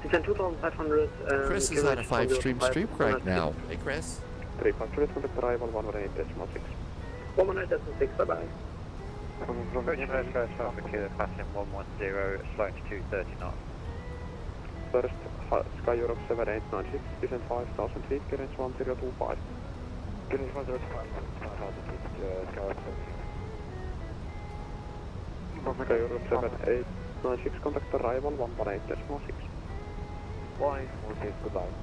Descent 2,500. Chris is on a 5-stream streak right now. Hey, Chris. 353, contact arrival 118.6. 118.6, bye-bye. Approach traffic here, passing 110, slowing to 230 knots. First, Sky Europe 7896, descent 5,000 feet, current 1025. Current 1025, 5,000 feet, Sky Europe 78. Sky Europe 7896, contact arrival 118.6. Flying 46, goodbye.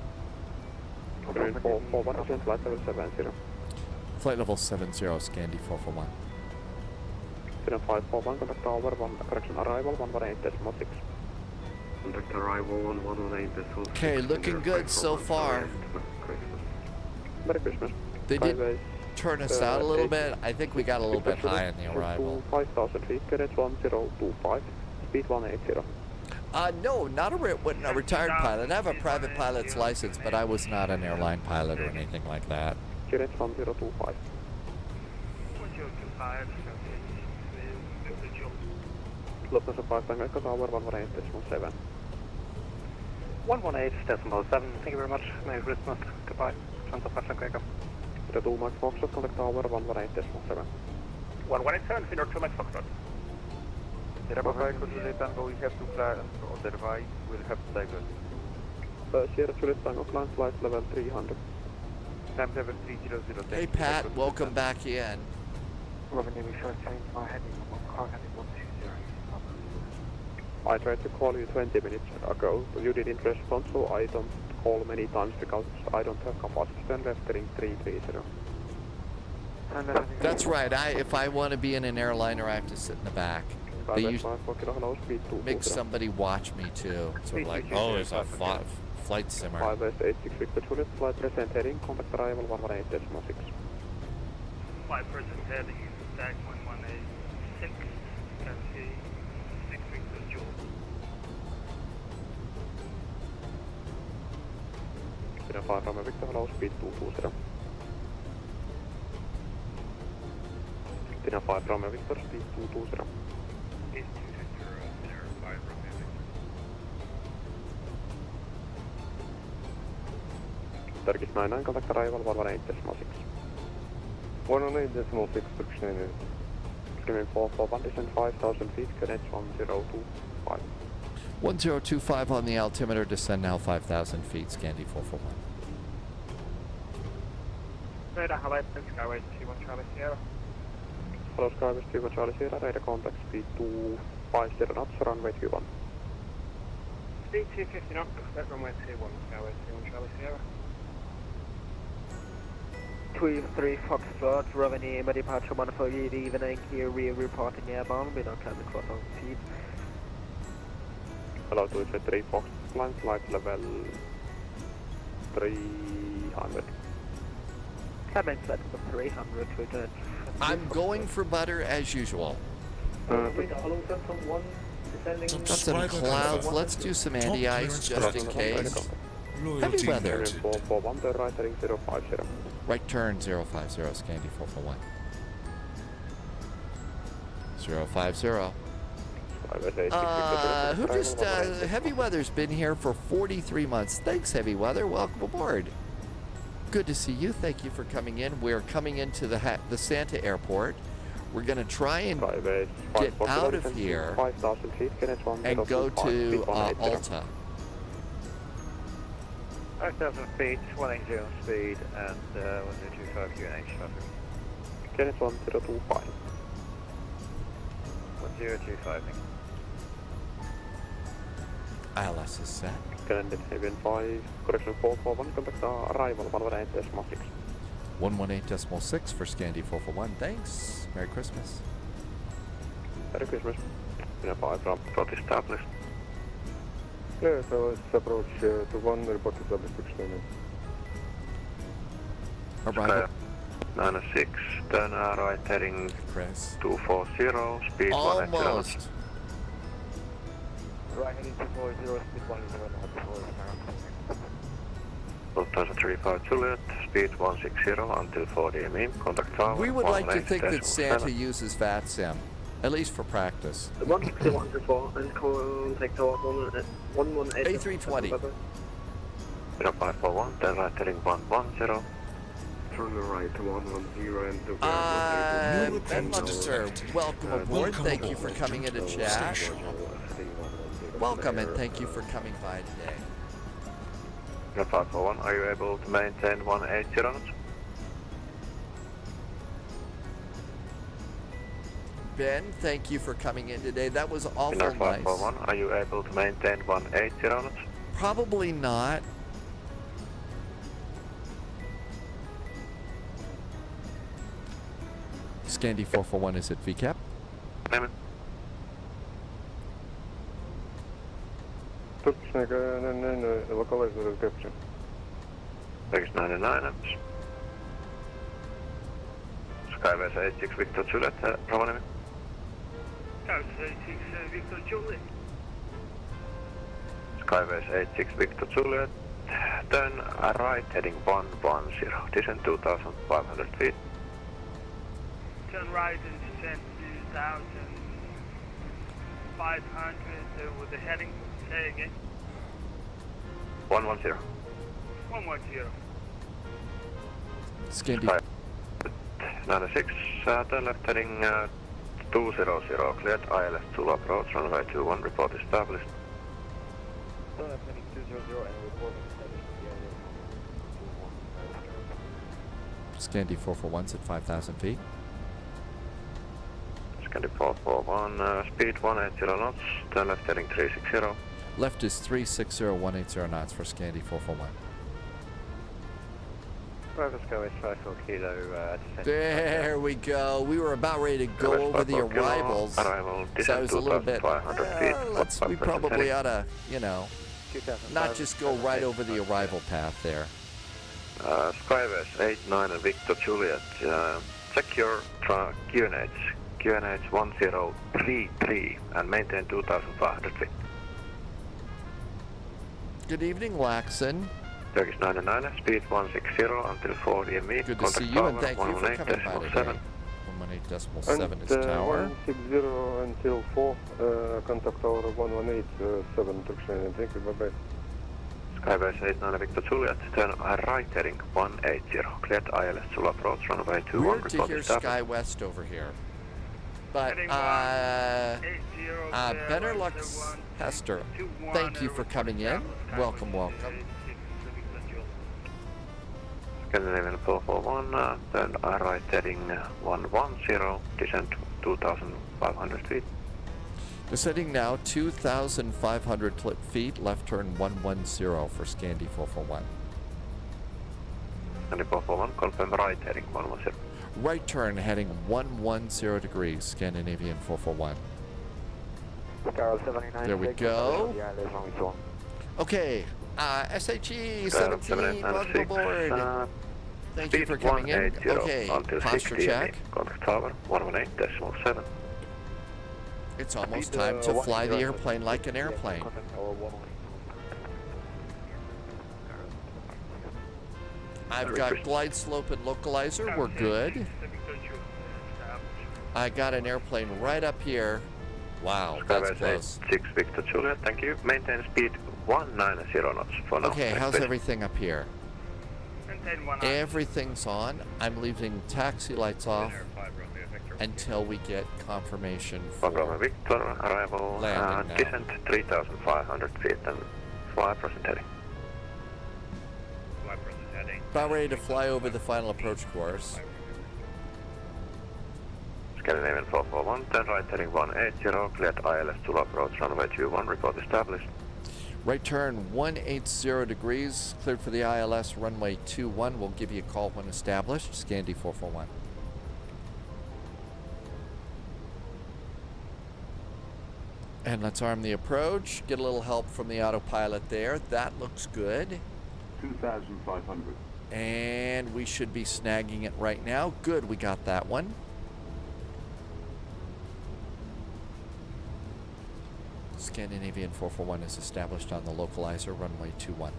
Current 441, descent flight level 70. Flight level 70, Scandi 441. Current 541, contact tower 1, correction, arrival 118.6. Contact arrival on 118.6. Okay, looking good so far. Merry Christmas. They did turn us out a little bit. I think we got a little bit high on the arrival. 5,000 feet, current 1025, speed 180. No, not a retired pilot. I have a private pilot's license, but I was not an airline pilot or anything like that. Current 1025. 1025. Lufthansa 5 Tango Echo Tower 118.7. 118.7, thank you very much. Merry Christmas. Goodbye. Lufthansa 5 Tango Echo. Peter 2 Mike Fox, contact tower 118.7. 117, Finor 2 Max Foxtrot. Sierra Juliet Tango, we have to fly on the right, we'll have to divert. Sierra Juliet Tango, climb flight level 300. Time 7300. Hey Pat, welcome back in. Rovaniemi short change, my heading, car heading 120. I tried to call you 20 minutes ago, but you didn't respond, so I don't call many times because I don't have capacity. Then left ring 330. That's right. If I want to be in an airliner, I have to sit in the back. They usually make somebody watch me too. Sort of like, oh, there's a flight simmer. 586 Victor Juliet, flight present heading, contact arrival 118.6. Flight present heading, stack 1186, can see 6 Victor Juliet. Then 5 Romeo Victor, hello, speed 220. Then 5 Romeo Victor, speed 220. East 260, there, 5 Romeo Victor. Turkish 99, contact arrival 118.6. 118.6, Turkish 99. Skimming 441, descent 5,000 feet, cadence 1025. 1025 on the altimeter, descend now 5,000 feet, Scandi 441. Radar, hello, Skyway 21 Charlie Sierra. Hello, Skyway 21 Charlie Sierra, radar contact speed 250 knots, runway 21. Speed 250 knots, expect runway 21, Skyway 21 Charlie Sierra. 3 Foxtrot, Rovaniemi, departure 148 evening, here rear reporting airbound, we don't have the cross on speed. Hello, 283 Fox, climb flight level 300. Cabin flight level 300, return. I'm going for butter as usual. Got some clouds. Let's do some anti-ice just in case. Heavy weather. 441, the right heading 050. Right turn 050, Scandi 441. 050. Who just, Heavy Weather's been here for 43 months. Thanks, Heavy Weather. Welcome aboard. Good to see you. Thank you for coming in. We're coming into the Santa Airport. We're going to try and get out of here and go to Alta. 5,000 feet, 180 speed, and 1025 QNH traffic. Kenneth 1025. 1025, thank you. ILS is set. Kenneth Haven 5, correction 441, contact arrival 118.6. 118.6 for Scandi 441. Thanks. Merry Christmas. Merry Christmas. 5 from Plot established. Yeah, so let's approach to 1, report established 69. Arrival. 96, turn right heading Chris. 240, speed 180 knots. Almost. Right heading 240, speed 180 Lufthansa 35 Juliet, speed 160 until 40 mm, contact tower. We would like to think that Santa uses VATSIM, at least for practice. 161 before, and contact tower 118. A320. 0541, turn right heading 110. Turn right 110 and Ben Munster, welcome aboard. Thank you for coming in to chat. Welcome and thank you for coming by today. 0541, are you able to maintain 180 knots? Ben, thank you for coming in today. That was awful nice. 0541, are you able to maintain 180 knots? Probably not. Scandi 441 is at VCAP. Name localize the description. Turkish 99, Skyway 86 Victor Juliet, Rovaniemi. Skyway 86 Victor Juliet. Skyway 86 Victor Juliet, turn right heading 110, descend 2,500 feet. Turn right and descend 2,500 with the heading, say again. 110. 110. Scandi. 96, turn left heading 200, cleared ILS to approach, runway 21, report established. Turn left heading 200 and reporting heading Scandi 441's at 5,000 feet. Scandi 441, speed 180 knots, turn left heading 360. Left is 360, 180 knots for Scandi 441. Bravo Sky West 54 Kilo, descent. There we go. We were about ready to go over the arrivals. Arrival, So I was a little bit, 2,500 feet. we probably ought to, you know, not just go right over the arrival path there. Skywest 89 and Victor Juliet, check your QNH 1033 and maintain 2,500 feet. Good evening, Laxon. Turkish 99, speed 160 until 4 DME. Good to see you and thank you for coming by today. 118.7 is tower. 160 until 4, contact tower 118.7 Turkish, thank you, bye-bye. Skybase 89 Victor Juliet, turn right heading 180, cleared ILS to approach, runway 21, Weird to report hear established. Sky West over here. But, Benelux Hester, thank you for coming in. Welcome, welcome. Scandinavian 441, turn right heading 110, descent 2,500 feet. Descending now 2,500 feet, left turn 110 for Scandi 441. Scandi 441, confirm right heading 110. Right turn heading 110 degrees, Scandinavian 441. There we go. Okay, SHE 17, welcome aboard. Thank you for coming in. Okay, posture check. Contact tower 118.7. It's almost time to fly the airplane like an airplane. I've got glide slope and localizer, we're good. I got an airplane right up here. Wow, that's close. 6 Victor Juliet, thank you. Maintain speed 190 knots for now. Okay, how's everything up here? Everything's on. I'm leaving taxi lights off until we get confirmation for Victor, arrival, landing now. descent 3,500 feet and fly present heading. About ready to fly over the final approach course. Scandinavian 441, turn right heading 180, cleared ILS to approach, runway 21, report established. Right turn 180 degrees, cleared for the ILS, runway 21. We'll give you a call when established. Scandi 441. And let's arm the approach. Get a little help from the autopilot there. That looks good. 2,500. And we should be snagging it right now. Good, we got that one. Scandinavian 441 is established on the localizer, runway 21.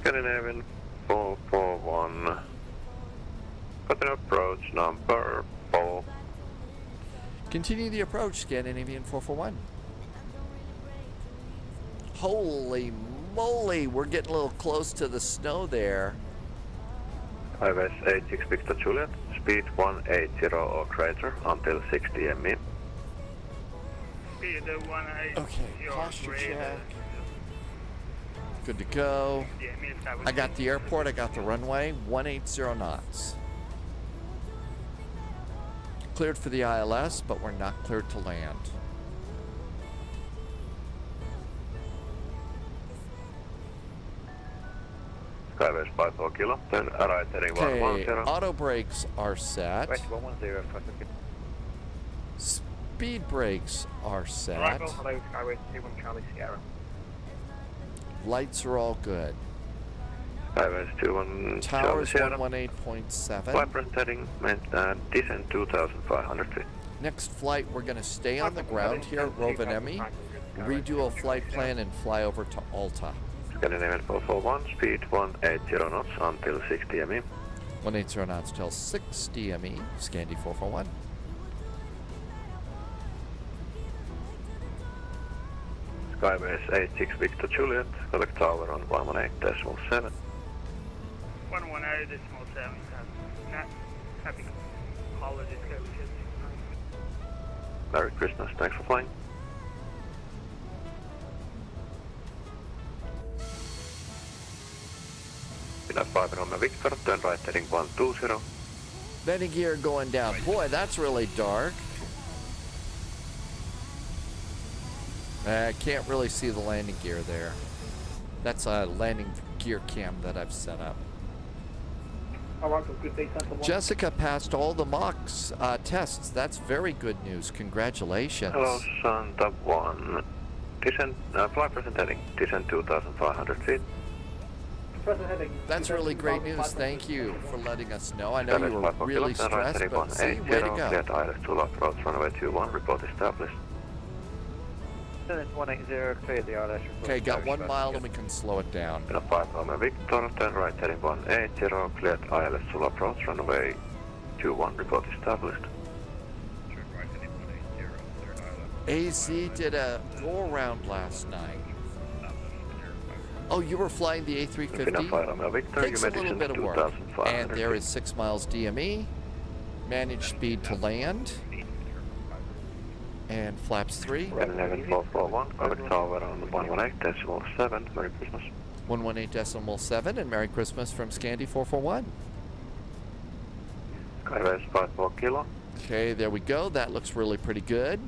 Scandinavian 441, got an approach number 4. Continue the approach, Scandinavian 441. Holy moly, we're getting a little close to the snow there. IWS 86 Victor Juliet, speed 180 or greater until 6 DME. Speed 180. Okay, posture check. Good to go. I got the airport, I got the runway, 180 knots. Cleared for the ILS, but we're not cleared to land. Skywest 54 kilo, then right heading 110. Auto brakes are set. West 110, Speed brakes are set. Arrival, hello, Skyway 21 Charlie Sierra. Lights are all good. Skywest 21 Towers Sierra. 118.7. Flight present heading, descent 2,500 feet. Next flight, we're going to stay on the ground here at Rovaniemi, redo a flight plan, and fly over to Alta. Scandinavian 441, speed 180 knots until 6 DME. 180 knots till 6 DME, Scandi 441. Skybase 86 Victor Juliet, collect tower on 118.7. 118, decimal 7, not happy holidays, Merry Christmas, thanks for flying. Pilar 5 Romeo Victor, turn right heading 120. Landing gear going down. Boy, that's really dark. I can't really see the landing gear there. That's a landing gear cam that I've set up. Good day, Santa. Jessica passed all the mocks tests. That's very good news. Congratulations. Hello, Santa 1. Descent, fly present heading, descent 2,500 feet. Present heading. That's really great news. Thank you for letting us know. I know you were really stressed, but see, way to go. Cleared ILS to left approach, runway 21, report established. 180, clear the ILS. Okay, got 1 mile and we can slow it down. Pilar 5 Romeo Victor, turn right heading 180, cleared ILS to left approach, runway 21, report established. AZ did a go-around last night. Oh, you were flying the A350? Takes a little bit of work. And there is 6 miles DME. Managed speed to land. And flaps 3. 11441, contact tower on 118.7. Merry Christmas. 118.7 and Merry Christmas from Scandi 441. Skyways 54 kilo. Okay, there we go. That looks really pretty good.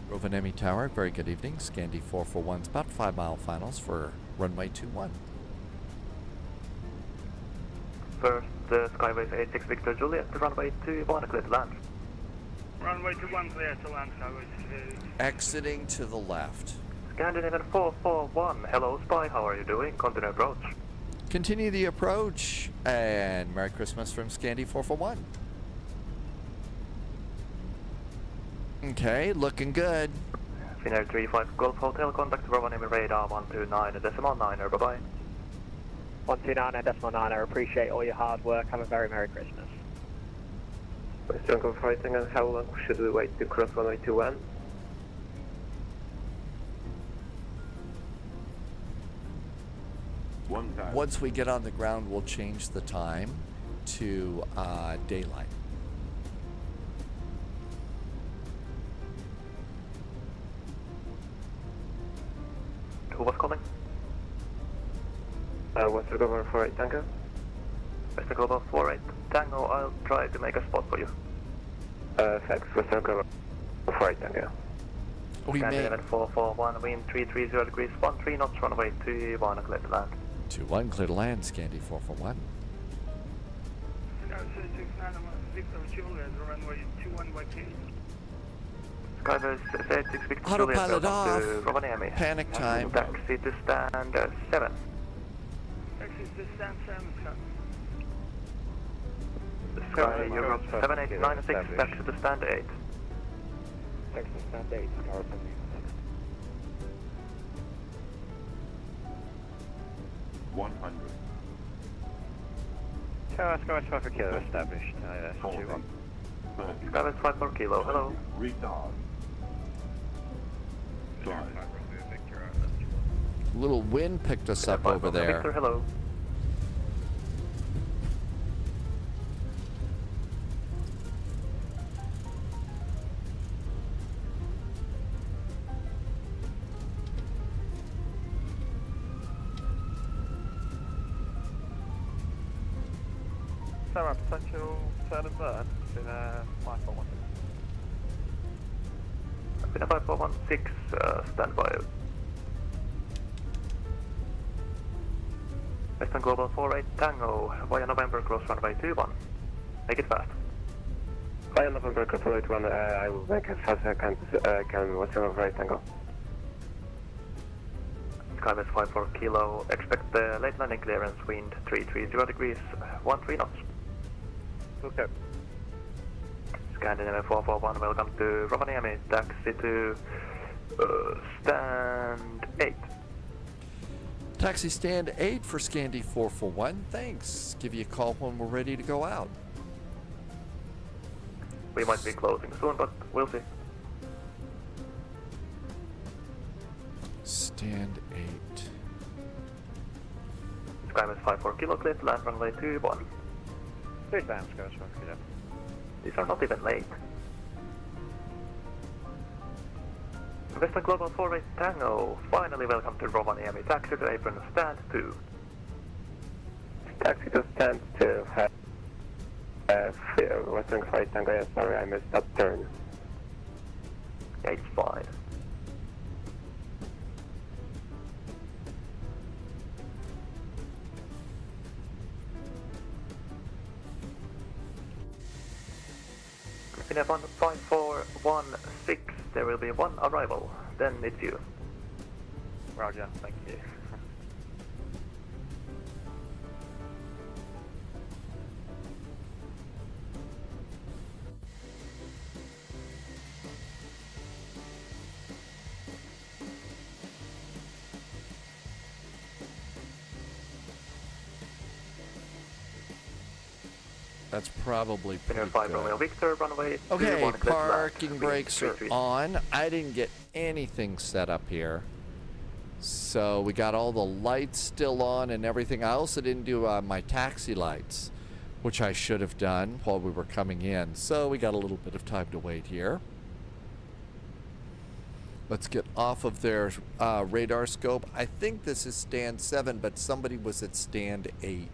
Rovaniemi Tower, very good evening. Scandi 441's about 5 mile finals for runway 21. First, Skyways 86 Victor Juliet, runway 21, clear to land. Runway 21, clear to land, Skyways. Exiting to the left. Scandinavian 441, hello Spy, how are you doing? Continue approach. Continue the approach, and Merry Christmas from Scandi 441. Okay, looking good. Finnair 35 Golf Hotel, contact Rovaniemi radar 129.9, bye-bye. 129.9, I appreciate all your hard work. Have a very Merry Christmas. Western Golf Fighting, and how long should we wait to cross runway 21? Once we get on the ground, we'll change the time to daylight. Who was calling? Western Global 48 Tango. Western Global 48 Tango, I'll try to make a spot for you. Thanks, Western Global 48 Tango. Scandinavian 441, wind 330 degrees, 13 knots, runway 21, clear to land. 21, clear to land, Scandi 441. Victor Juliet, runway 21 by K. Skyways 86 Victor Autopilot Juliet, off. to Rovaniemi. Panic time. Taxi to stand 7. Taxi to stand 7, Sky Europe 7896, taxi to stand 8. Taxi to stand 8, Tower 70. 100. Tower Sky 5 kilo established. ILS 21. Skyway 54 kilo, hello. Retard. Little wind picked us up over there. Victor, hello. Sarah, potential turn and burn. It's been 541. I've been a 5416, stand by. Western Global 48 Tango, via November cross runway 21. Make it fast. Via November cross runway 21, I will make as fast as I can Western Global 48 Tango. Skyways 54 kilo, expect the late landing clearance, wind 330 degrees, 13 knots. Okay. Scandinavian 441, welcome to Rovaniemi, taxi to stand 8. Taxi stand 8 for Scandi 441. Thanks. Give you a call when we're ready to go out. We might be closing soon, but we'll see. Stand 8. Skywest 54 Kilo clear to land runway 21. 3 times, Skywest 5 Kilo. These are not even late. Western Global 4-way Tango, finally welcome to Rovaniemi. Taxi to apron stand 2. Taxi to stand 2. Western Flight Tango, yeah, sorry, I missed that turn. Yeah, it's fine. In a 15416, there will be 1 arrival. Then it's you. Roger, thank you. That's probably pretty 5 good. Romeo Victor, runway Okay, 21, clear to land. parking brakes are on. I didn't get anything set up here. So we got all the lights still on and everything. I also didn't do my taxi lights, which I should have done while we were coming in. So we got a little bit of time to wait here. Let's get off of their radar scope. I think this is stand 7, but somebody was at stand 8.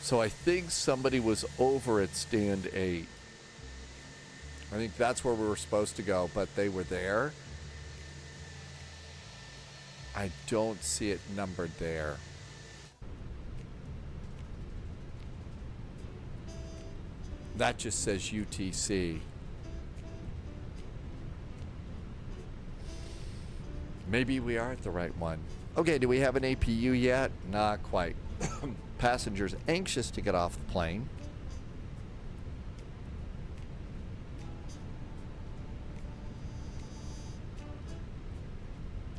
So I think somebody was over at stand 8. I think that's where we were supposed to go, but they were there. I don't see it numbered there. That just says UTC. Maybe we are at the right one. Okay, do we have an APU yet? Not quite. Passengers anxious to get off the plane.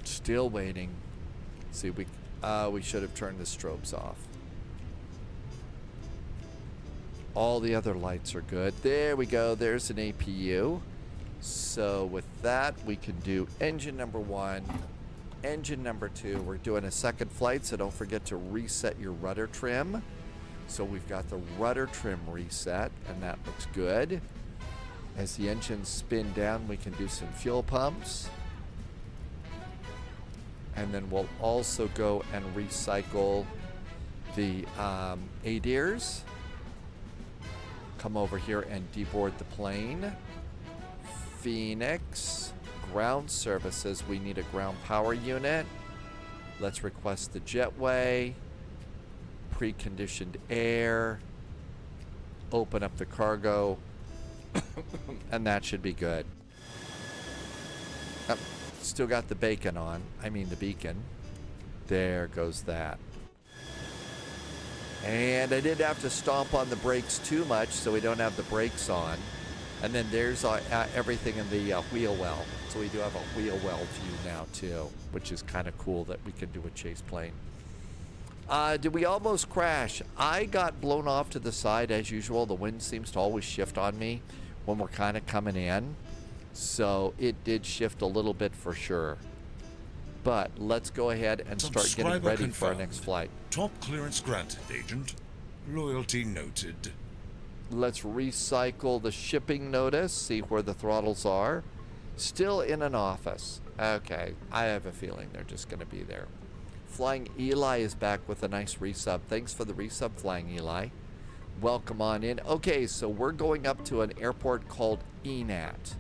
Still waiting. See, we should have turned the strobes off. All the other lights are good. There we go. There's an APU. So with that, we can do engine number 1. Engine number 2, we're doing a second flight, so don't forget to reset your rudder trim. So we've got the rudder trim reset, and that looks good. As the engines spin down, we can do some fuel pumps. And then we'll also go and recycle the ADIRs. Come over here and deboard the plane. Phoenix. Ground services, we need a ground power unit. Let's request the jetway. Preconditioned air. Open up the cargo. And that should be good. Still got the bacon on. I mean the beacon. There goes that. And I didn't have to stomp on the brakes too much, so we don't have the brakes on. And then there's everything in the wheel well. So we do have a wheel well view now too, which is kind of cool that we can do a chase plane. Did we almost crash? I got blown off to the side as usual. The wind seems to always shift on me when we're kind of coming in. So it did shift a little bit for sure. But let's go ahead and start getting ready for our next flight. Top clearance granted, Agent. Loyalty noted. Let's recycle the shipping notice, see where the throttles are. Still in an office. Okay, I have a feeling they're just going to be there. Flying Eli is back with a nice resub. Thanks for the resub, Flying Eli. Welcome on in. Okay, so we're going up to an airport called ENAT.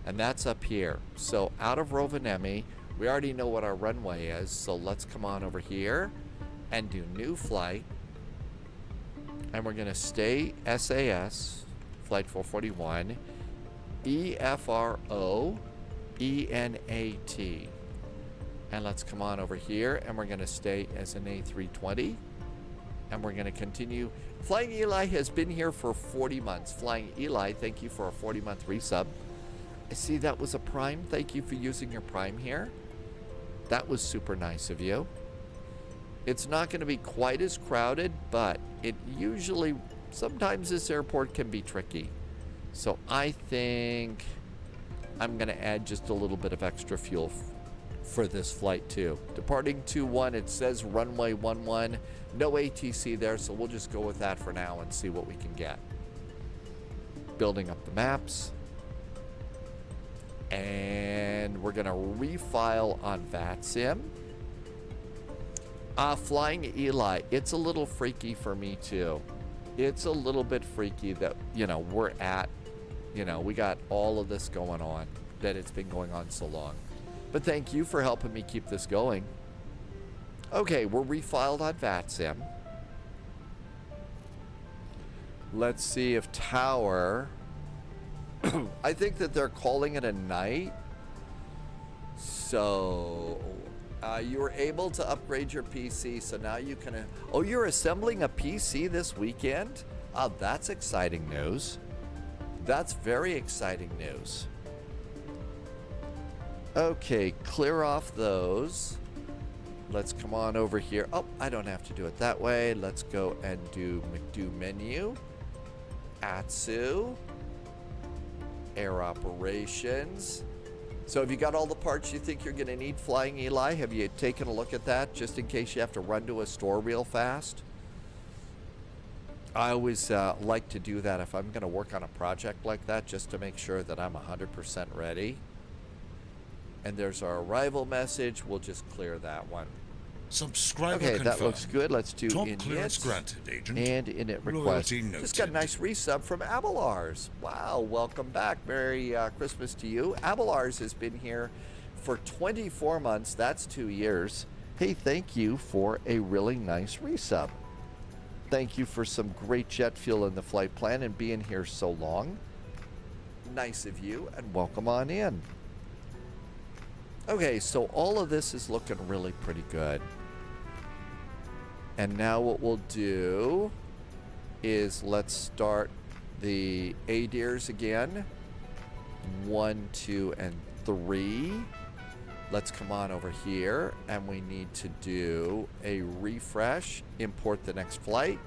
And that's up here. So out of Rovaniemi, we already know what our runway is. So let's come on over here and do new flight. And we're going to stay SAS, Flight 441, EFRO, ENAT. And let's come on over here, and we're going to stay as an A320. And we're going to continue. Flying Eli has been here for 40 months. Flying Eli, thank you for a 40-month resub. I see that was a Prime. Thank you for using your Prime here. That was super nice of you. It's not going to be quite as crowded, but it usually, sometimes this airport can be tricky. So I think I'm going to add just a little bit of extra fuel for this flight too. Departing 2-1, it says runway 11, no ATC there, so we'll just go with that for now and see what we can get. Building up the maps. And we're gonna refile on VATSIM. Flying Eli, it's a little freaky for me too. It's a little bit freaky that, you know, we're at, you know, we got all of this going on, that it's been going on so long. But thank you for helping me keep this going. Okay, we're refiled on VATSIM. Let's see if Tower... I think that they're calling it a night. So... you were able to upgrade your PC, so now you can... oh, you're assembling a PC this weekend? Oh, that's exciting news. That's very exciting news. Okay, clear off those. Let's come on over here. Oh, I don't have to do it that way. Let's go and do menu. ASUS. Air operations. So have you got all the parts you think you're going to need, Flying Eli? Have you taken a look at that just in case you have to run to a store real fast? I always like to do that if I'm going to work on a project like that, just to make sure that I'm 100% ready. And there's our arrival message. We'll just clear that one. Subscriber okay, confirmed. that looks good. Let's do Top init clearance granted, agent. and init request. Loyalty noted. Just got a nice resub from Abelar's. Wow, welcome back. Merry Christmas to you. Abelar's has been here for 24 months. That's 2 years. Hey, thank you for a really nice resub. Thank you for some great jet fuel in the flight plan and being here so long. Nice of you, and welcome on in. Okay, so all of this is looking really pretty good. And now what we'll do is let's start the ADIRs again. 1, 2, and 3. Let's come on over here, and we need to do a refresh. Import the next flight.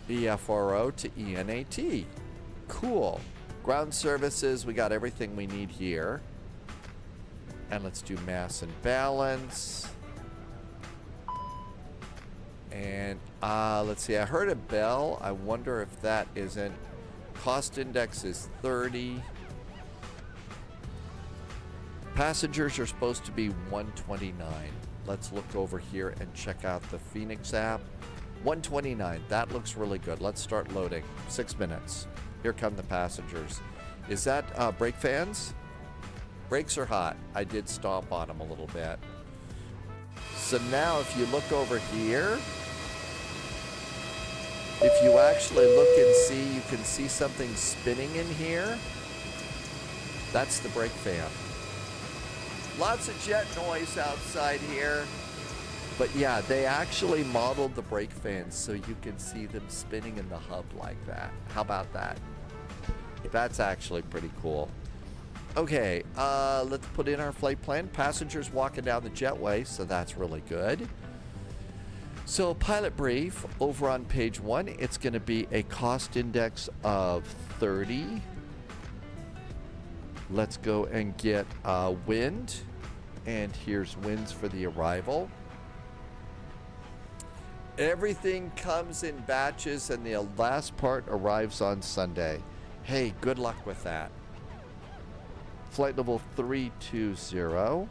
EFRO to ENAT. Cool. Ground services, we got everything we need here. And let's do mass and balance. And let's see, I heard a bell. I wonder if that isn't. Cost index is 30. Passengers are supposed to be 129. Let's look over here and check out the Phoenix app. 129, that looks really good. Let's start loading. 6 minutes. Here come the passengers. Is that brake fans? Brakes are hot. I did stomp on them a little bit. So now if you look over here, if you actually look and see, you can see something spinning in here. That's the brake fan. Lots of jet noise outside here. But yeah, they actually modeled the brake fans so you can see them spinning in the hub like that. How about that? That's actually pretty cool. Okay, let's put in our flight plan. Passengers walking down the jetway, so that's really good. So pilot brief, over on page 1, it's going to be a cost index of 30. Let's go and get wind. And here's winds for the arrival. Everything comes in batches, and the last part arrives on Sunday. Hey, good luck with that. Flight level 320.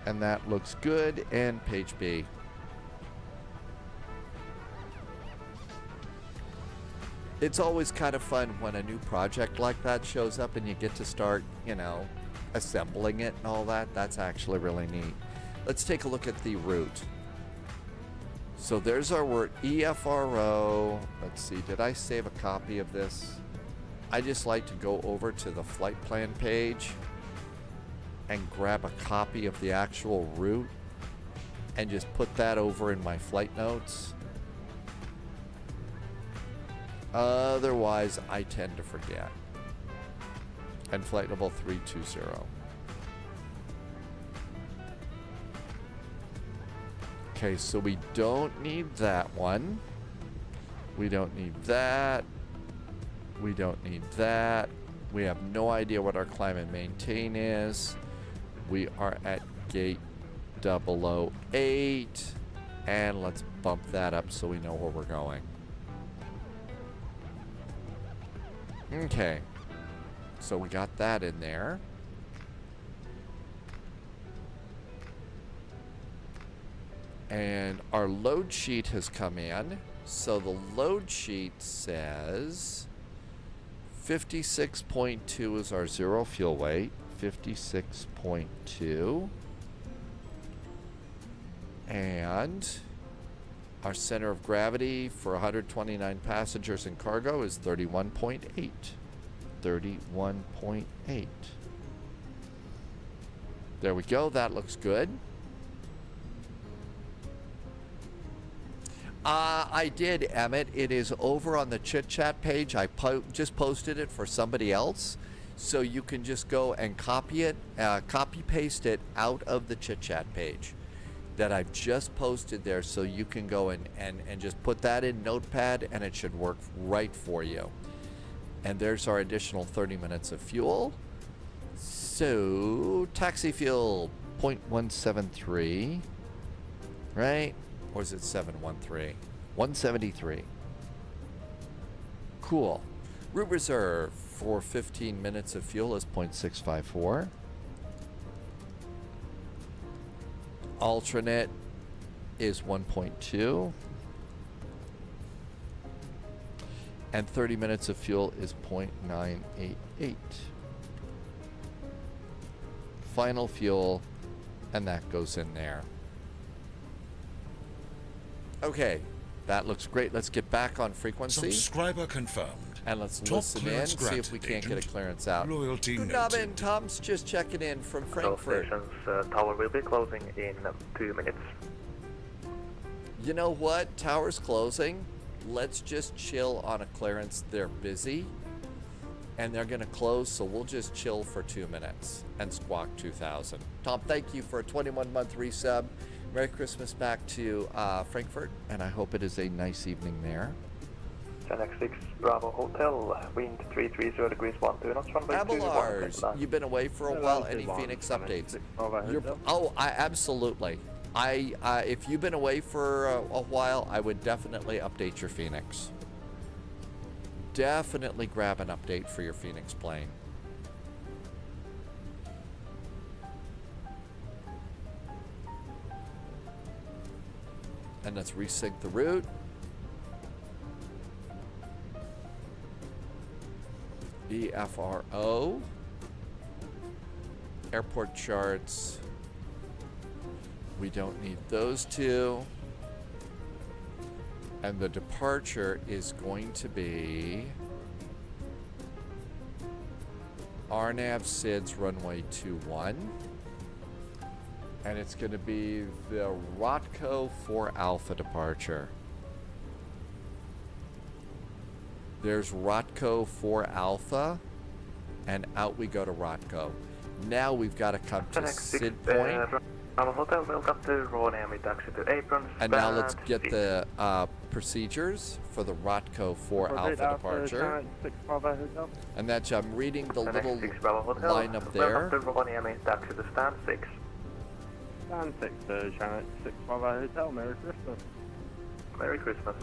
And that looks good. And page B. It's always kind of fun when a new project like that shows up and you get to start, you know, assembling it and all that. That's actually really neat. Let's take a look at the route. So there's our word EFRO. Let's see, did I save a copy of this? I just like to go over to the flight plan page and grab a copy of the actual route and just put that over in my flight notes. Otherwise, I tend to forget. And flight level 320. Okay, so we don't need that one. We don't need that. We don't need that. We have no idea what our climb and maintain is. We are at gate 008. And let's bump that up so we know where we're going. Okay. So we got that in there. And our load sheet has come in. So the load sheet says 56.2 is our zero fuel weight. 56.2. And our center of gravity for 129 passengers and cargo is 31.8. 31.8. There we go. That looks good. I did, Emmett. It is over on the Chit Chat page. I just posted it for somebody else. So you can just go and copy it, copy paste it out of the Chit Chat page that I've just posted there, so you can go and just put that in Notepad and it should work right for you. And there's our additional 30 minutes of fuel. So taxi fuel 0.173, right? Or is it 713? 173. Cool. Route reserve for 15 minutes of fuel is 0.654. Alternate is 1.2. And 30 minutes of fuel is 0.988. Final fuel, and that goes in there. Okay, that looks great. Let's get back on frequency. Subscriber confirmed. And let's Top listen in, clearance see if we can't get a granted, clearance out. Loyalty Good noted. evening, Tom's just checking in from Frankfurt. Tower will be closing in 2 minutes. You know what? Tower's closing. Let's just chill on a clearance. They're busy. And they're going to close, so we'll just chill for 2 minutes and squawk 2,000. Tom, thank you for a 21-month resub. Merry Christmas back to Frankfurt, and I hope it is a nice evening there. X6 Bravo Hotel, wind 330 degrees 12 knots, runway 21. Abelars, you've been away for a while. Any Phoenix updates? Absolutely. If you've been away for a while, I would definitely update your Phoenix. Definitely grab an update for your Phoenix plane. And let's resync the route. EFRO. Airport charts. We don't need those two. And the departure is going to be RNAV SIDS runway 21. And it's going to be the Rotko 4 Alpha departure. There's Rotko 4 Alpha, and out we go to Rotko. Now we've got to come to Sid Point. Hotel, welcome to Rovaniemi, taxi to Aprons. And now let's get the procedures for the Rotko 4 Alpha departure. And that's, I'm reading the little line up there. Welcome to Rovaniemi, taxi to stand 6. Stand 6 to Channel 6 Bravo Hotel, Merry Christmas. Merry Christmas.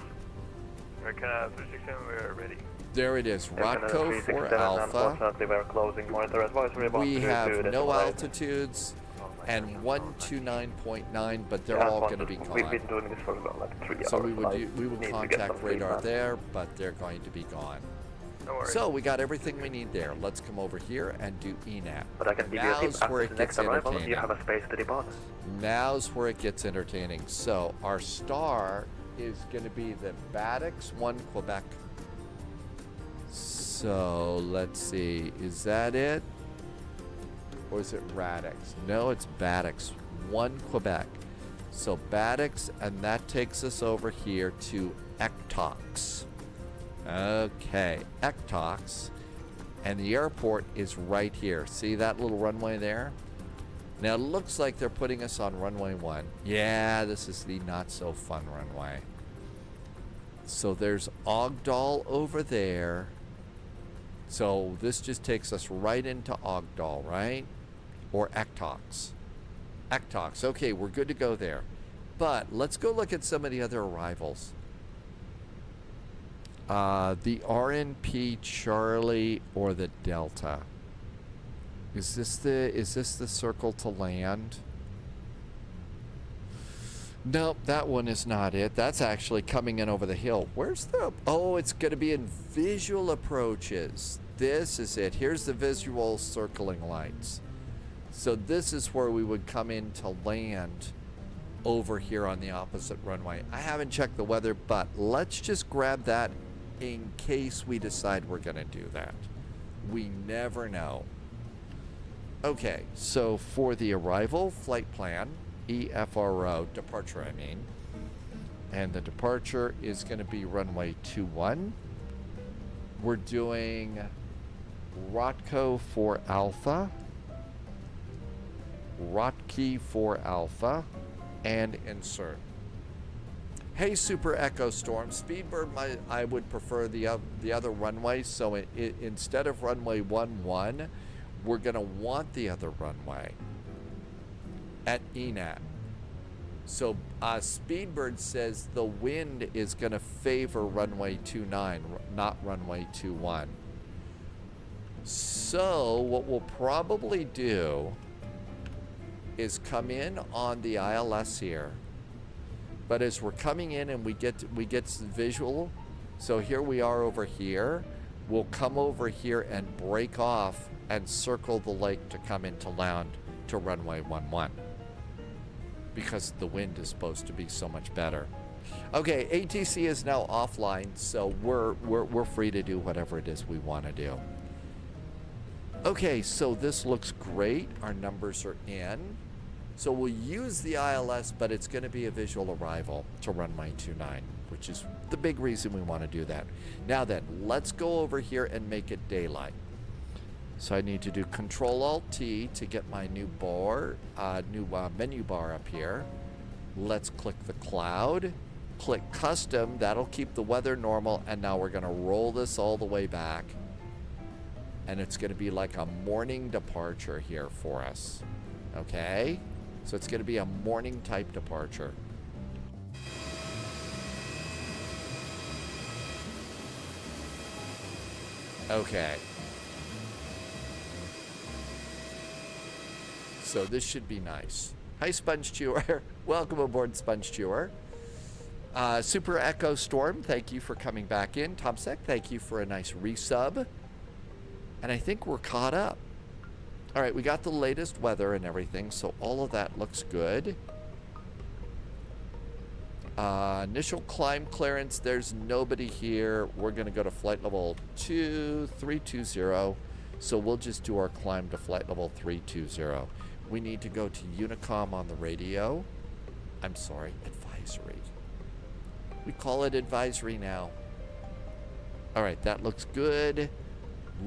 American 367, we are ready. There it is, Rotko 4 Alpha. Unfortunately, we're closing monitor advisory. We have no altitudes and 129.9, but they're all going to be gone. We've been doing this for about like 3 hours. So we would contact radar there, but they're going to be gone. No worries. So we got everything we need there. Let's come over here and do ENAT. But I can give you a tip. Now's where it gets entertaining. You have a space to depart. Now's where it gets entertaining. So our star is going to be the Badix 1 Quebec. So let's see, is that it? Or is it Radix? No, it's Badix 1 Quebec. So Badix, and that takes us over here to Ectox. Okay, Ectox. And the airport is right here. See that little runway there? Now it looks like they're putting us on runway 1. Yeah, this is the not so fun runway. So there's Ogdal over there. So this just takes us right into Ogdal, right? Or Ektox. Ektox. Okay, we're good to go there. But let's go look at some of the other arrivals. The RNP Charlie or the Delta. Is this the circle to land? Nope, that one is not it. That's actually coming in over the hill. Where's the... Oh, it's going to be in visual approaches. This is it. Here's the visual circling lights. So this is where we would come in to land over here on the opposite runway. I haven't checked the weather, but let's just grab that in case we decide we're going to do that. We never know. Okay, so for the arrival flight plan, EFRO, departure I mean, and the departure is going to be runway 21. We're doing Rotko for Alpha, Rotki for Alpha, and insert. Hey, Super Echo Storm, Speedbird, I would prefer the other runway, so instead of runway 11, we're going to want the other runway at ENAT. So Speedbird says the wind is going to favor runway 29, not runway 21. So what we'll probably do is come in on the ILS here. But as we're coming in and we get visual, so here we are over here, we'll come over here and break off and circle the lake to come into land to runway 11. Because the wind is supposed to be so much better. Okay, ATC is now offline, so we're free to do whatever it is we want to do. Okay, so this looks great. Our numbers are in. So we'll use the ILS, but it's going to be a visual arrival to runway 29, which is the big reason we want to do that. Now then, let's go over here and make it daylight. So I need to do Control-Alt-T to get my new bar, menu bar up here. Let's click the cloud, click custom, that'll keep the weather normal, and now we're gonna roll this all the way back. And it's gonna be like a morning departure here for us, okay? So it's gonna be a morning type departure. Okay. So this should be nice. Hi, Sponge Chewer. Welcome aboard, Sponge Chewer. Super Echo Storm, thank you for coming back in. Tomsek, thank you for a nice resub. And I think we're caught up. All right, we got the latest weather and everything, so all of that looks good. Initial climb clearance, there's nobody here. We're going to go to flight level 2320. So we'll just do our climb to flight level 320. We need to go to Unicom on the radio. I'm sorry, advisory. We call it advisory now. All right, that looks good.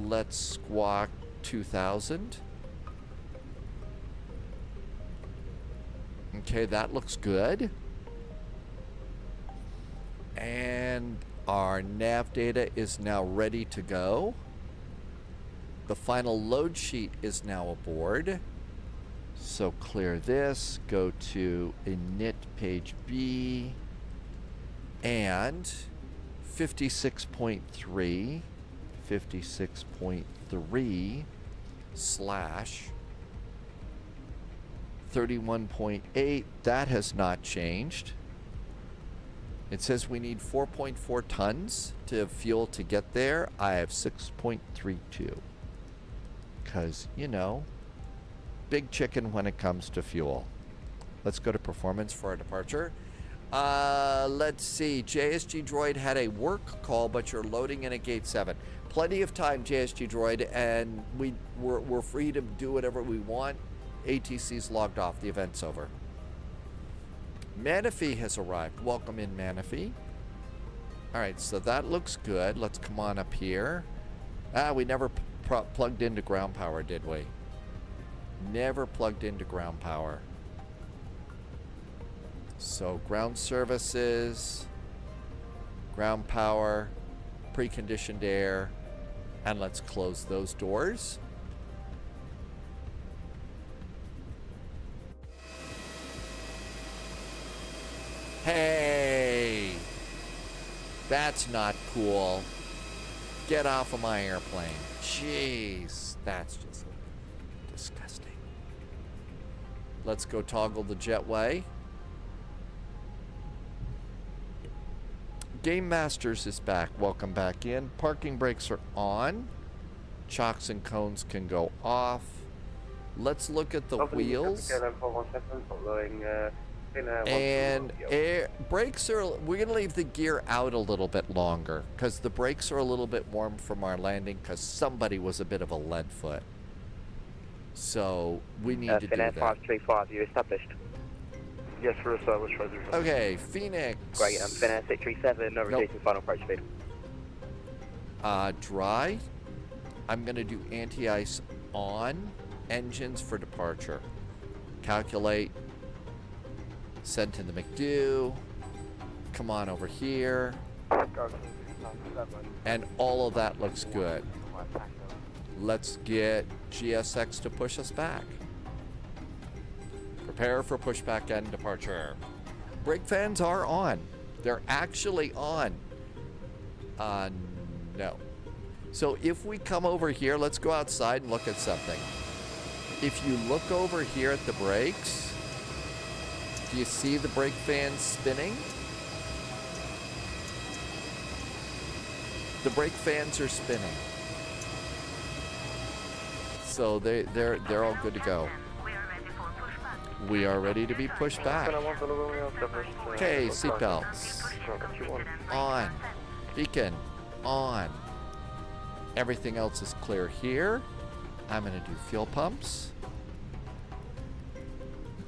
Let's squawk 2000. Okay, that looks good. And our nav data is now ready to go. The final load sheet is now aboard. So clear this, go to init page B, and 56.3 slash 31.8, that has not changed. It says we need 4.4 tons to fuel to get there. I have 6.32. Because, you know, big chicken when it comes to fuel. Let's go to performance for our departure. Let's see. JSG Droid had a work call, but you're loading in at gate 7. Plenty of time, JSG Droid, and we're free to do whatever we want. ATC's logged off. The event's over. Manaphy has arrived. Welcome in, Manaphy. All right, so that looks good. Let's come on up here. We never plugged into ground power, did we? Never plugged into ground power. So ground services, ground power, preconditioned air, And let's close those doors. Hey! That's not cool. Get off of my airplane. Jeez, that's just disgusting. Let's go toggle the jetway. Game Masters is back. Welcome back in. Parking brakes are on. Chocks and cones can go off. Let's look at the wheels. And brakes are, we're going to leave the gear out a little bit longer because the brakes are a little bit warm from our landing because somebody was a bit of a lead foot. So we need to do that. 535, you established? Yes, we're established. Okay, Phoenix. Great, Finnair 637, no reducing final approach speed. Dry. I'm going to do anti-ice on. Engines for departure. Calculate. Send to the McDo. Come on over here. And all of that looks good. Let's get GSX to push us back. Prepare for pushback and departure. Brake fans are on. They're actually on. No. So if we come over here, let's go outside and look at something. If you look over here at the brakes, do you see the brake fans spinning? The brake fans are spinning. So they're all good to go. We are ready to be pushed back. Okay, seatbelts. On. Beacon. On. Everything else is clear here. I'm going to do fuel pumps.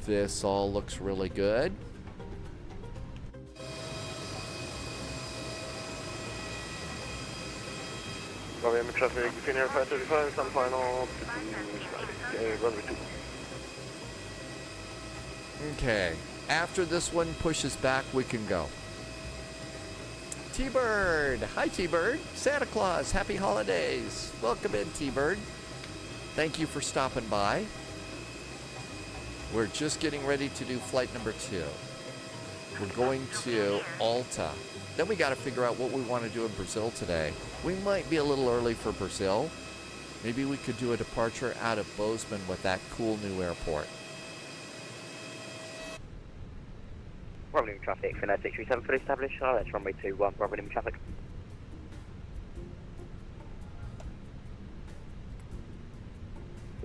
This all looks really good. Rovaniemi traffic, Finnair 535, some final runway 2. Okay. After this one pushes back, we can go. T-Bird. Hi, T-Bird. Santa Claus. Happy holidays. Welcome in, T-Bird. Thank you for stopping by. We're just getting ready to do flight number 2. We're going to Alta. Then we got to figure out what we want to do in Brazil today. We might be a little early for Brazil. Maybe we could do a departure out of Bozeman with that cool new airport. Rovaniemi traffic, Finnair 637 fully established. That's runway 21, Rovaniemi traffic.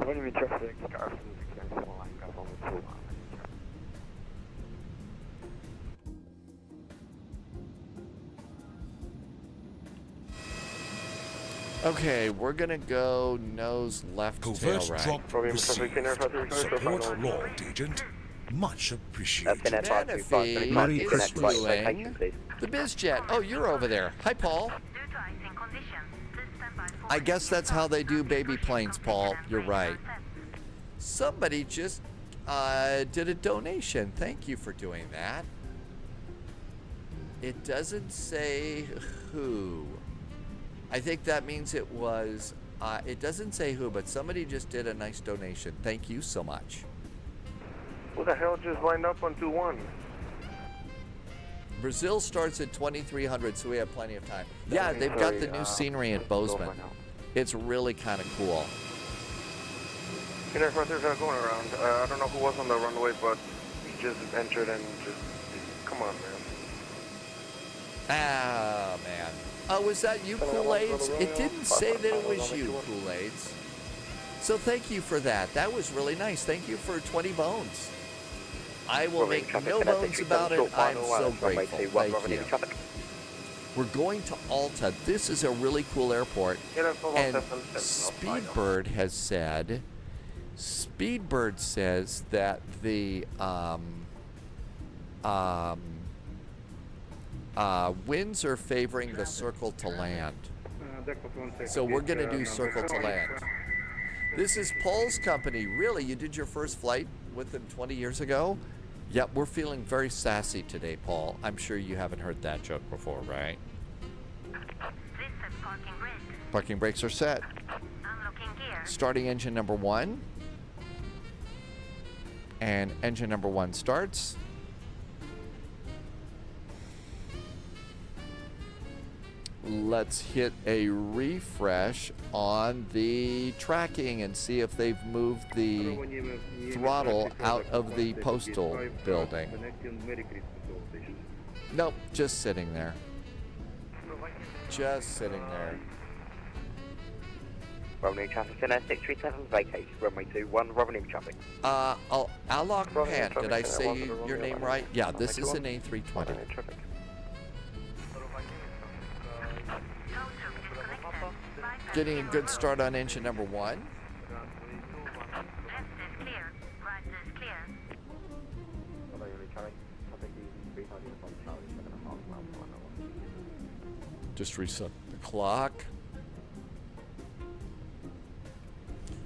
Rovaniemi traffic, Garrison 637, runway 2. Okay, we're gonna go nose left tail Covert right. drop received. Support Lord Agent. Much appreciated. Manaphy is doing the BizJet. Oh, you're over there. Hi, Paul. I guess that's how they do baby planes, Paul. You're right. Somebody just did a donation. Thank you for doing that. It doesn't say who. I think that means it was, it doesn't say who, but somebody just did a nice donation. Thank you so much. Who the hell just lined up on 2-1? Brazil starts at 2300, so we have plenty of time. Yeah, they've got the new scenery at Bozeman. It's really kind of cool. Finnair 535 going around. I don't know who was on the runway, but he just entered and just, come on, man. Ah, man. Oh, was that you, Kool-Aids? It didn't say that it was you, Kool-Aids. So thank you for that. That was really nice. Thank you for 20 bones. I will make no bones about it. I'm so grateful. Thank you. We're going to Alta. This is a really cool airport. And Speedbird has said, Speedbird says that the winds are favoring the circle to land. So we're going to do circle to land. This is Paul's company. Really? You did your first flight with them 20 years ago? Yep, we're feeling very sassy today, Paul. I'm sure you haven't heard that joke before, right? Parking brakes are set. Starting engine number 1. And engine number 1 starts. Let's hit a refresh on the tracking and see if they've moved the throttle out of the postal building. Nope, just sitting there. Just sitting there. Rovaniemi traffic, 637, vacate, runway 21, Rovaniemi traffic. Alok Pant, did I say your name right? Yeah, this is an A320. Getting a good start on engine number 1. Just reset the clock.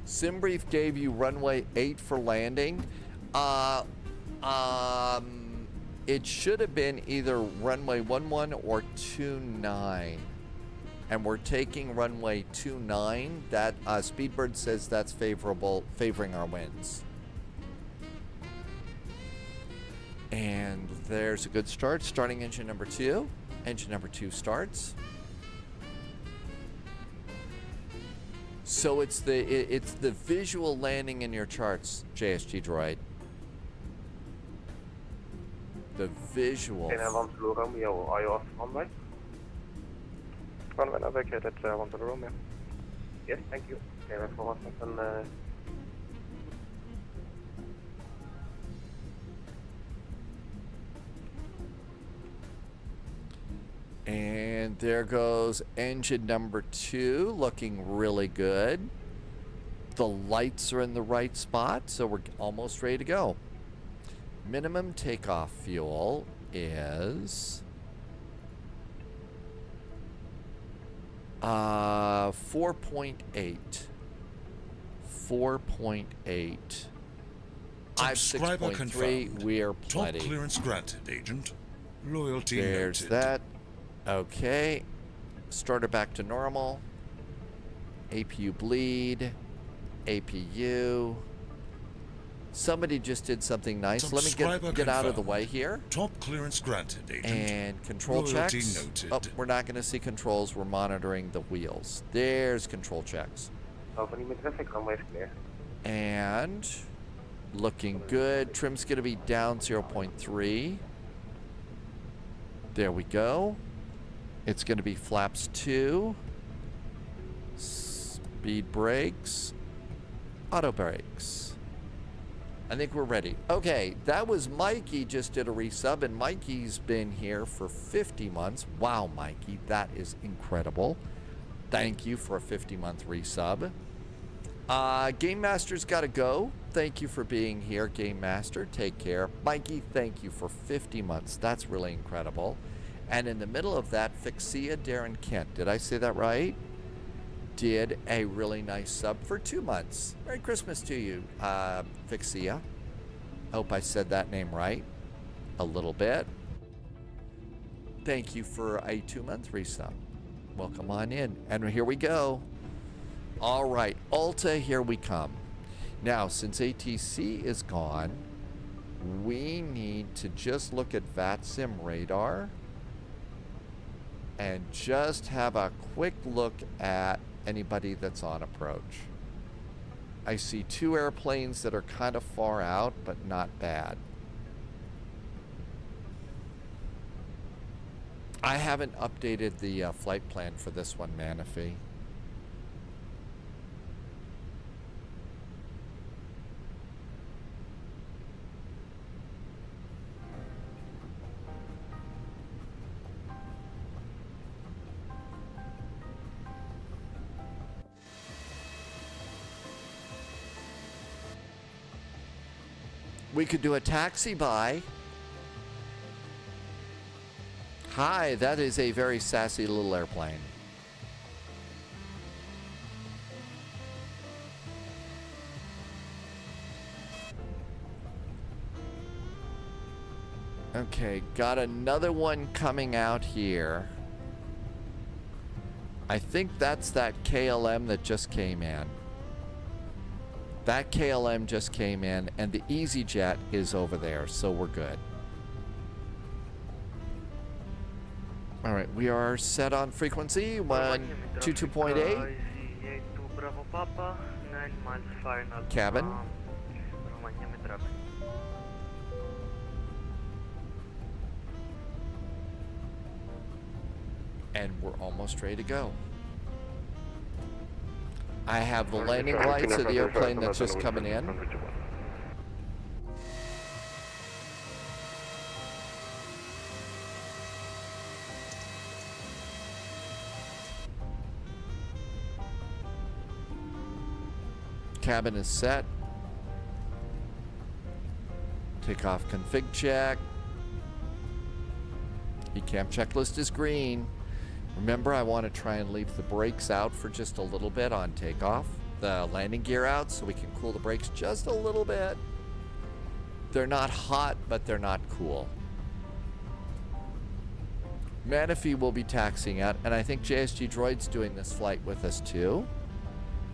SimBrief gave you runway 8 for landing. It should have been either runway 11 or 29. And we're taking runway 29. That Speedbird says that's favoring our winds. And there's a good start. Starting engine number 2. Engine number 2 starts. So it's the visual landing in your charts, JSG Droid. The visual. Romeo, are you off runway? Runway vacated, 1 to the Romeo. Yes, thank you. EFRO and And there goes engine number 2, looking really good. The lights are in the right spot, so we're almost ready to go. Minimum takeoff fuel is 4.8. 4.8. I have 6.3. We are plenty. Top clearance granted, Agent. Loyalty There's noted. that. Okay. Starter back to normal. APU bleed. APU. Somebody just did something nice. Let me get out of the way here. Top clearance granted, Agent. And control Loyalty checks. noted. Oh, we're not going to see controls. We're monitoring the wheels. There's control checks. And looking good. Trim's going to be down 0.3. There we go. It's going to be flaps 2. Speed brakes. Auto brakes. I think we're ready. Okay, that was Mikey just did a resub, and Mikey's been here for 50 months. Wow, Mikey, that is incredible. Thank you for a 50-month resub. Game Master's got to go. Thank you for being here, Game Master. Take care. Mikey, thank you for 50 months. That's really incredible. And in the middle of that, Fixia Darren Kent. Did I say that right? Did a really nice sub for 2 months. Merry Christmas to you, Fixia. Hope I said that name right a little bit. Thank you for a 2-month resub. Welcome on in. And here we go. All right, Alta, here we come. Now, since ATC is gone, we need to just look at VATSIM radar and just have a quick look at anybody that's on approach. I see 2 airplanes that are kind of far out, but not bad. I haven't updated the flight plan for this one, Manaphy. We could do a taxi by. Hi, that is a very sassy little airplane. Okay, got another one coming out here. I think that's that KLM that just came in. That KLM just came in, and the EasyJet is over there, so we're good. All right, we are set on frequency 122.8. Bravo Papa, 9 miles final. Cabin. Rovaniemi traffic. And we're almost ready to go. I have the landing lights of the airplane that's just coming in. Cabin is set. Takeoff config check. ECAM checklist is green. Remember, I want to try and leave the brakes out for just a little bit on takeoff. The landing gear out so we can cool the brakes just a little bit. They're not hot, but they're not cool. Manaphy will be taxiing out, and I think JSG Droid's doing this flight with us too.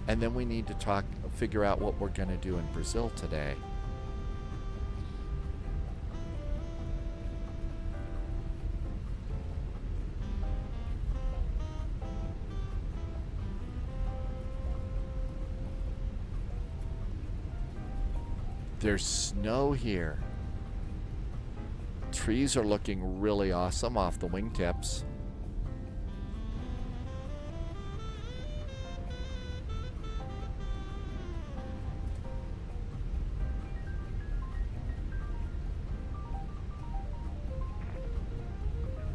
And then we need to figure out what we're going to do in Brazil today. There's snow here. Trees are looking really awesome off the wingtips.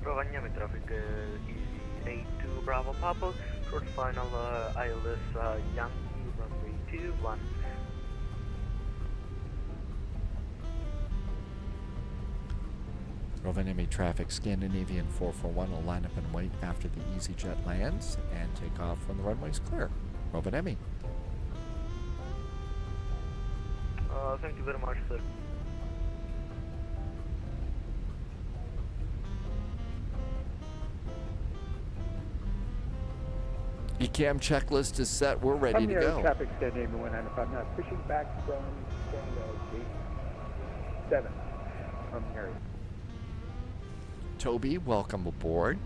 Rovaniemi traffic, easy 82 Bravo Papa, short final ILS Yankee runway 21. Rovaniemi traffic, Scandinavian 441 will line up and wait after the EasyJet lands and take off when the runway's clear. Rovaniemi. Thank you very much, sir. ECAM checklist is set. We're ready to go. Traffic Scandinavian 195 knots, pushing back from gate 7 from Harry. Toby, welcome aboard.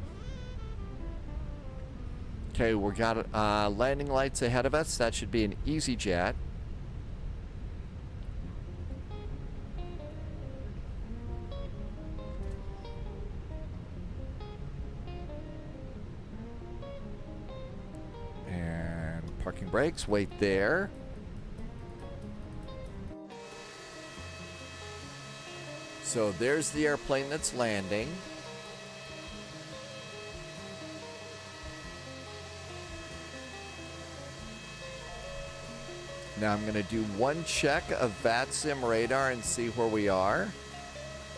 Okay, we got landing lights ahead of us. That should be an EasyJet. And parking brakes, wait there. So there's the airplane that's landing. Now I'm going to do one check of VATSIM radar and see where we are.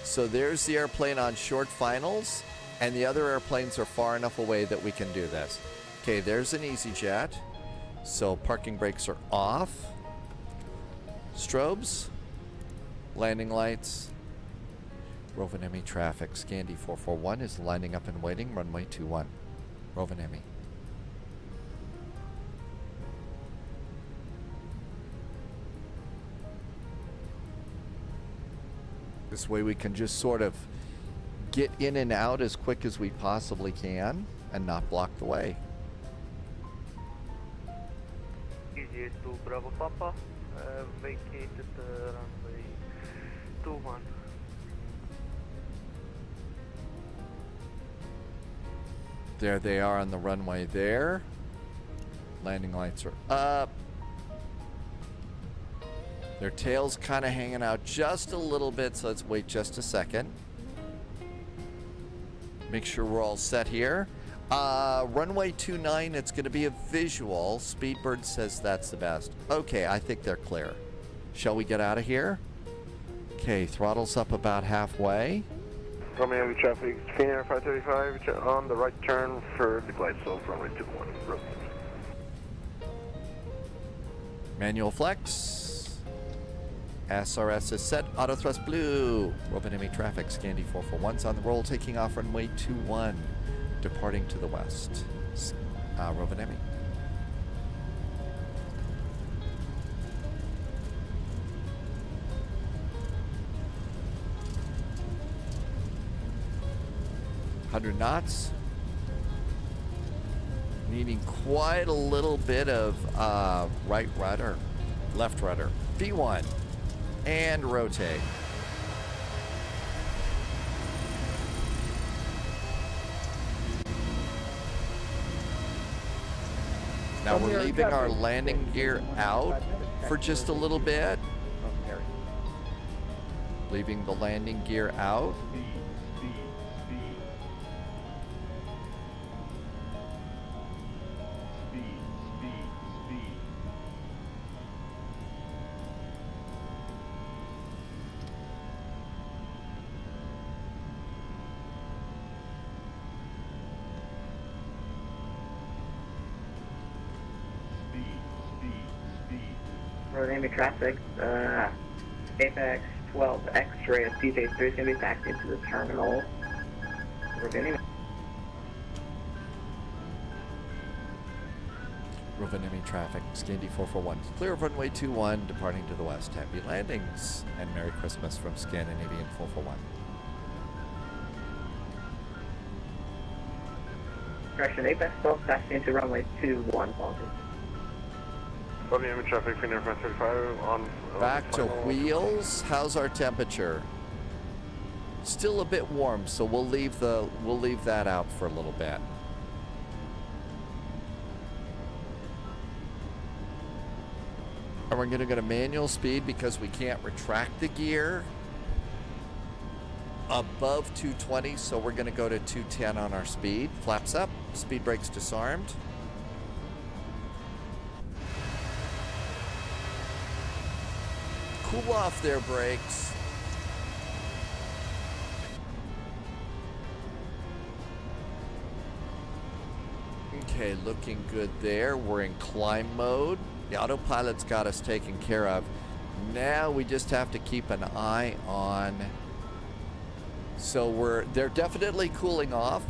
So there's the airplane on short finals, and the other airplanes are far enough away that we can do this. Okay, there's an EasyJet. So parking brakes are off. Strobes. Landing lights. Rovaniemi traffic. Scandi 441 is lining up and waiting. Runway 21. Rovaniemi. This way we can just sort of get in and out as quick as we possibly can and not block the way. Easy 2 Bravo Papa, vacated runway 21. There they are on the runway there. Landing lights are up. Their tail's kind of hanging out just a little bit, so let's wait just a second. Make sure we're all set here. Runway 29, it's going to be a visual. Speedbird says that's the best. Okay, I think they're clear. Shall we get out of here? Okay, throttle's up about halfway. Romeo traffic, Finnair 535 on the right turn for the glide slope, runway 21. Road. Manual flex. SRS is set. Auto thrust blue. Rovaniemi traffic. Scandi 441's on the roll, taking off runway 21, departing to the west. Rovaniemi. $100 knots. Needing quite a little bit of right rudder, left rudder. V1 and rotate. Now we're leaving our landing gear out for just a little bit. Leaving the landing gear out. Rovaniemi traffic, Apex 12 X-ray of CJ3 is going to be backed into the terminal. Rovaniemi. Rovaniemi traffic, Scandi 441. Clear of runway 21, departing to the west. Happy landings and Merry Christmas from Scandinavian 441. Correction, Apex 12 backed into runway 21. Rovaniemi traffic, Finnair 535 on. Back to wheels. How's our temperature? Still a bit warm, so we'll leave that out for a little bit. And we're going to go to manual speed because we can't retract the gear above 220, so we're going to go to 210 on our speed. Flaps up, speed brakes disarmed. Cool off their brakes. Okay, looking good there. We're in climb mode. The autopilot's got us taken care of. Now we just have to keep an eye on. So they're definitely cooling off,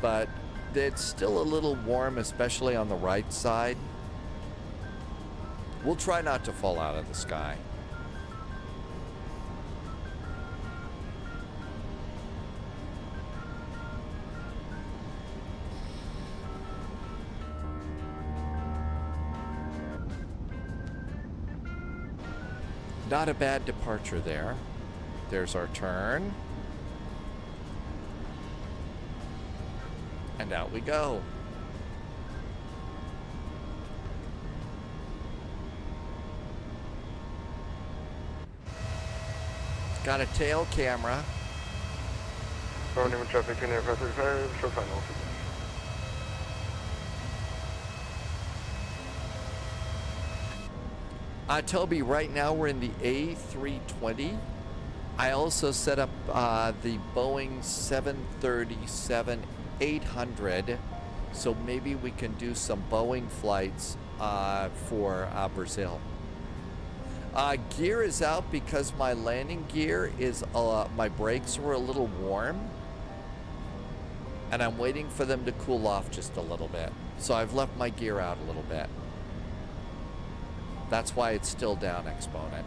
but it's still a little warm, especially on the right side. We'll try not to fall out of the sky. Not a bad departure there. There's our turn. And out we go. Got a tail camera. Rovaniemi traffic, Finnair 535, short final. Toby, right now we're in the A320. I also set up the Boeing 737-800, so maybe we can do some Boeing flights for Brazil. Gear is out because my landing gear is, my brakes were a little warm, and I'm waiting for them to cool off just a little bit. So I've left my gear out a little bit. That's why it's still down, Exponent.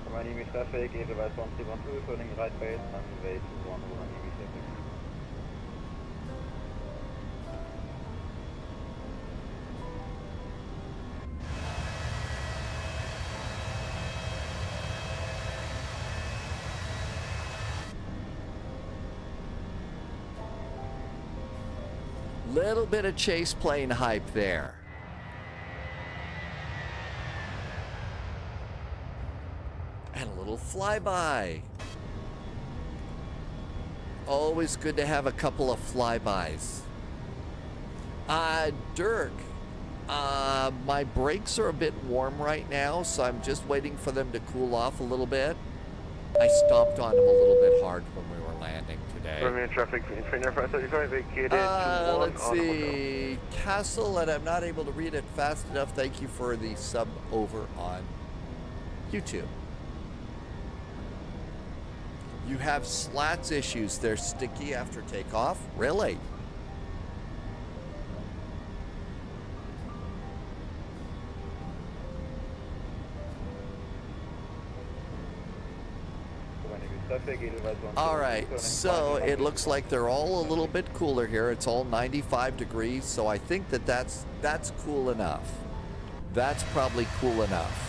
Rovaniemi traffic, Edelweiss 1312, turning right base, runway 21, Rovaniemi traffic. Little bit of chase plane hype there. And a little flyby. Always good to have a couple of flybys. Dirk, my brakes are a bit warm right now, so I'm just waiting for them to cool off a little bit. I stomped on them a little bit hard when we were landing today. Rovaniemi traffic, Finnair 535, vacated to 1 let's see. Castle, and I'm not able to read it fast enough. Thank you for the sub over on YouTube. You have slats issues. They're sticky after takeoff? Really? All right, so it looks like they're all a little bit cooler here. It's all 95 degrees, so I think that's cool enough. That's probably cool enough.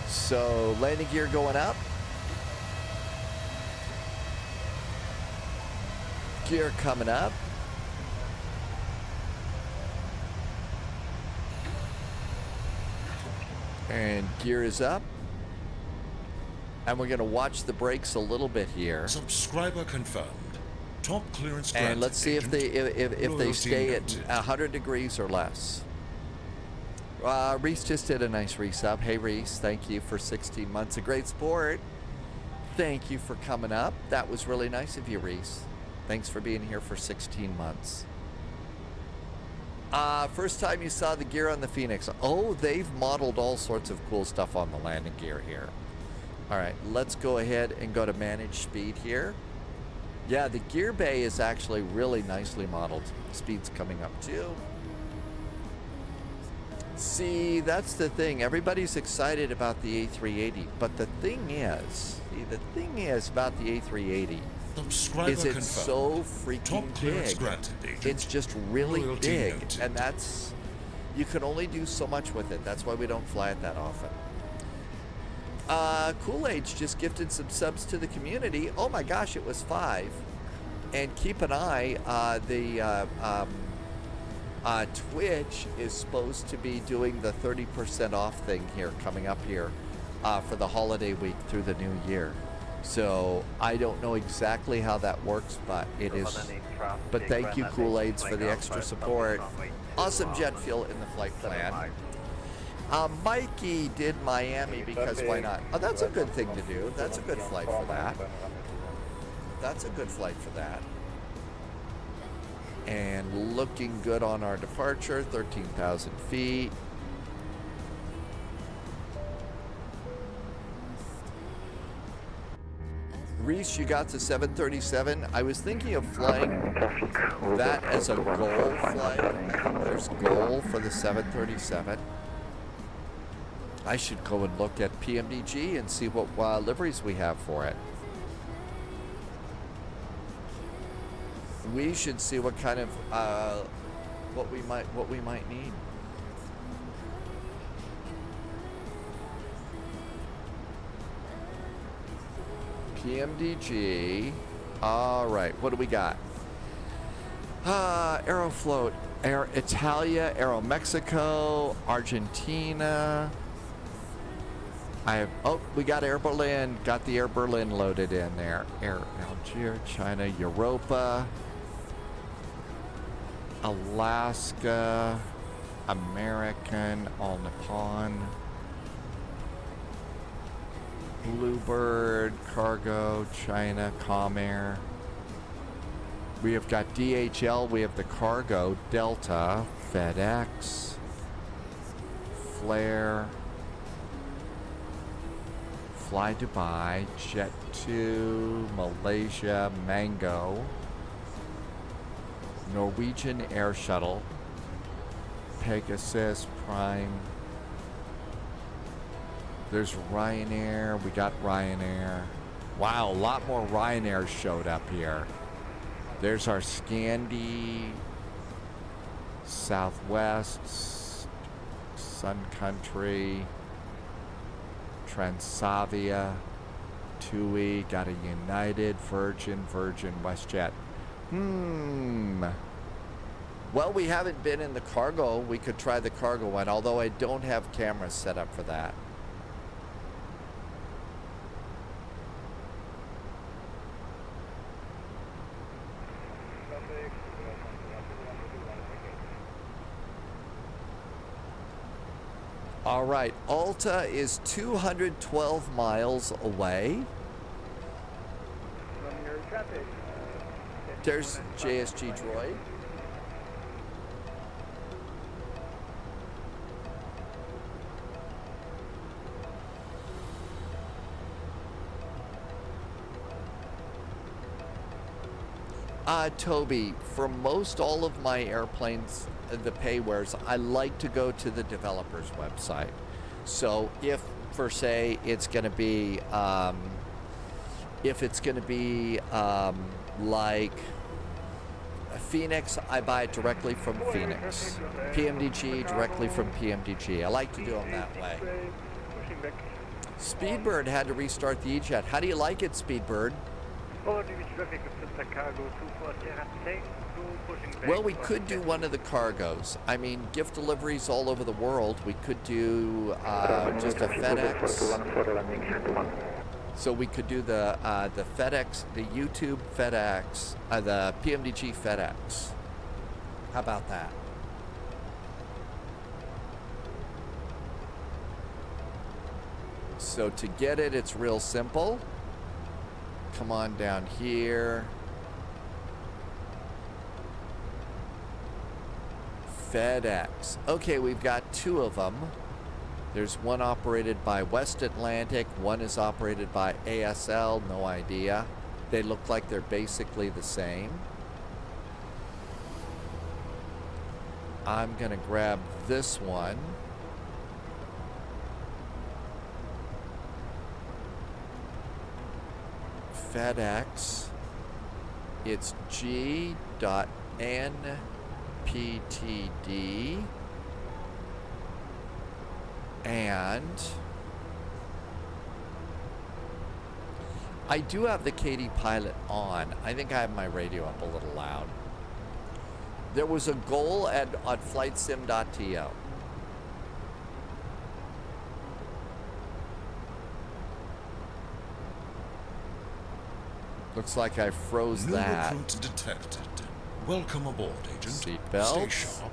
So landing gear going up. Gear coming up. And gear is up. And we're going to watch the brakes a little bit here. Subscriber confirmed. Top clearance and granted, let's see if they stay at noted. 100 degrees or less. Reese just did a nice resub. Hey Reese, thank you for 16 months of great sport. Thank you for coming up. That was really nice of you, Reese. Thanks for being here for 16 months. First time you saw the gear on the Phoenix. Oh, they've modeled all sorts of cool stuff on the landing gear here. All right, let's go ahead and go to manage speed here. Yeah, the gear bay is actually really nicely modeled. Speed's coming up too. See, that's the thing. Everybody's excited about the A380, but the thing is about the A380 is it's so freaking big. It's just really big, and that's, you can only do so much with it. That's why we don't fly it that often. Kool-Aid's just gifted some subs to the community. Oh my gosh, it was 5. And keep an eye, Twitch is supposed to be doing the 30% off thing here coming up here for the holiday week through the new year. So I don't know exactly how that works, but it is. But thank you, Kool-Aids, for the extra support. Awesome jet fuel in the flight plan. Mikey did Miami because why not? Oh, that's a good thing to do. That's a good flight for that. That's a good flight for that. And looking good on our departure, 13,000 feet. Reese, you got to 737. I was thinking of flying that as a goal flight. There's goal for the 737. I should go and look at PMDG and see what liveries we have for it. We should see what kind of what we might need. PMDG. All right, what do we got? Aeroflot, Air Italia, Aero Mexico, Argentina. We got Air Berlin. Got the Air Berlin loaded in there. Air Algiers, China, Europa, Alaska, American, All Nippon, Bluebird, Cargo, China, Comair. We have got DHL. We have the Cargo, Delta, FedEx, Flair, Fly Dubai, Jet2, Malaysia, Mango, Norwegian Air Shuttle, Pegasus, Prime. There's Ryanair. We got Ryanair. Wow, a lot more Ryanair showed up here. There's our Scandi, Southwest, Sun Country, Transavia, TUI, got a United, Virgin, WestJet. Well, we haven't been in the cargo. We could try the cargo one, although I don't have cameras set up for that. All right, Alta is 212 miles away. There's JSG Droid. Toby, for most all of my airplanes, the paywares, I like to go to the developer's website. So if, for say, it's going to be, like Phoenix, I buy it directly from Phoenix. PMDG directly from PMDG. I like to do them that way. Speedbird had to restart the E-Jet. How do you like it, Speedbird? Well, we could do one of the cargos. I mean, gift deliveries all over the world. We could do just a FedEx. So we could do the FedEx, the YouTube FedEx, the PMDG FedEx. How about that? So to get it, it's real simple. Come on down here. FedEx. Okay, we've got two of them. There's one operated by West Atlantic, one is operated by ASL, no idea. They look like they're basically the same. I'm gonna grab this one. FedEx. It's G.NPTD. And I do have the KD pilot on. I think I have my radio up a little loud. There was a goal at flightsim.to. Looks like I froze that. New recruit detected. Welcome aboard, Agent. Seatbelts. Stay sharp.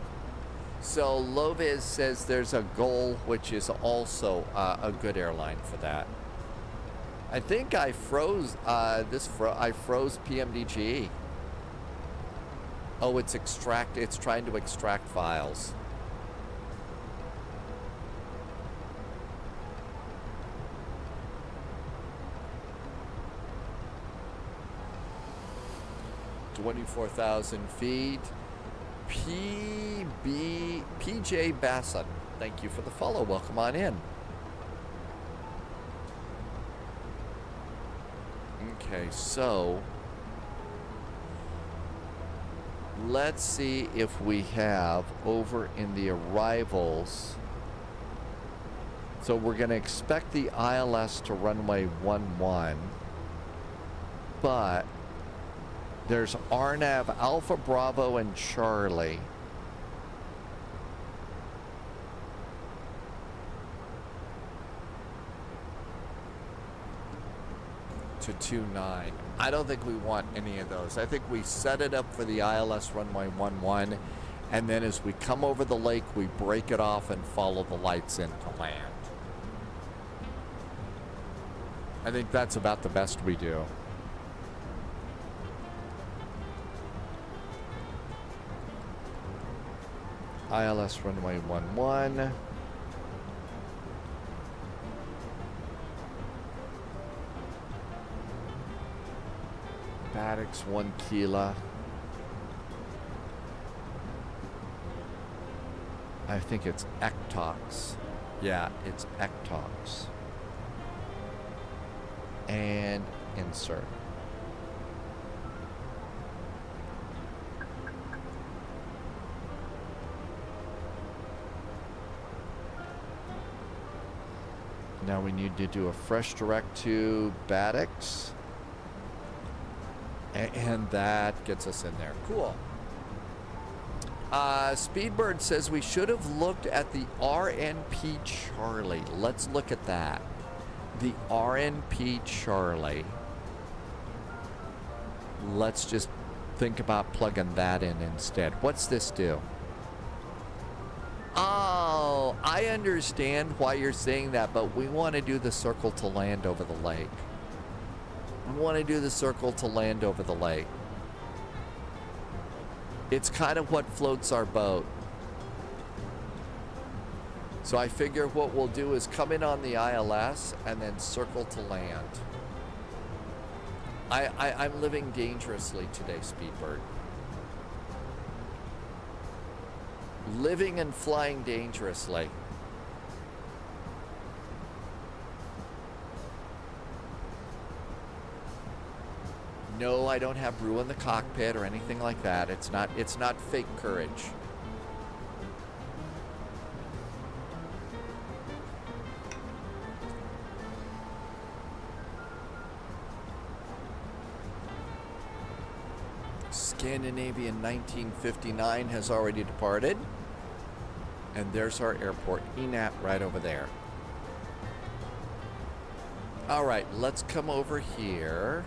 So Loviz says there's a goal, which is also a good airline for that. I think I froze I froze PMDG. Oh, it's trying to extract files. $24,000 feet. PJ Basson, thank you for the follow. Welcome on in. Okay, so let's see if we have over in the arrivals. So we're going to expect the ILS to runway 11, but there's RNAV Alpha Bravo and Charlie. To 29. I don't think we want any of those. I think we set it up for the ILS runway 11, and then as we come over the lake, we break it off and follow the lights in to land. I think that's about the best we do. ILS runway 11. Paddocks 1 Kilo. I think it's Ectox. Yeah, it's Ectox. And insert. Now we need to do a fresh direct to Paddocks. And that gets us in there. Cool. Speedbird says we should have looked at the RNP Charlie. Let's look at that. The RNP Charlie. Let's just think about plugging that in instead. What's this do? Oh, I understand why you're saying that, but we want to do the circle to land over the lake. We want to do the circle to land over the lake. It's kind of what floats our boat. So I figure what we'll do is come in on the ILS and then circle to land. I'm living dangerously today, Speedbird. Living and flying dangerously. No, I don't have brew in the cockpit or anything like that. It's not fake courage. Scandinavian 1959 has already departed. And there's our airport, ENAT, right over there. All right, let's come over here.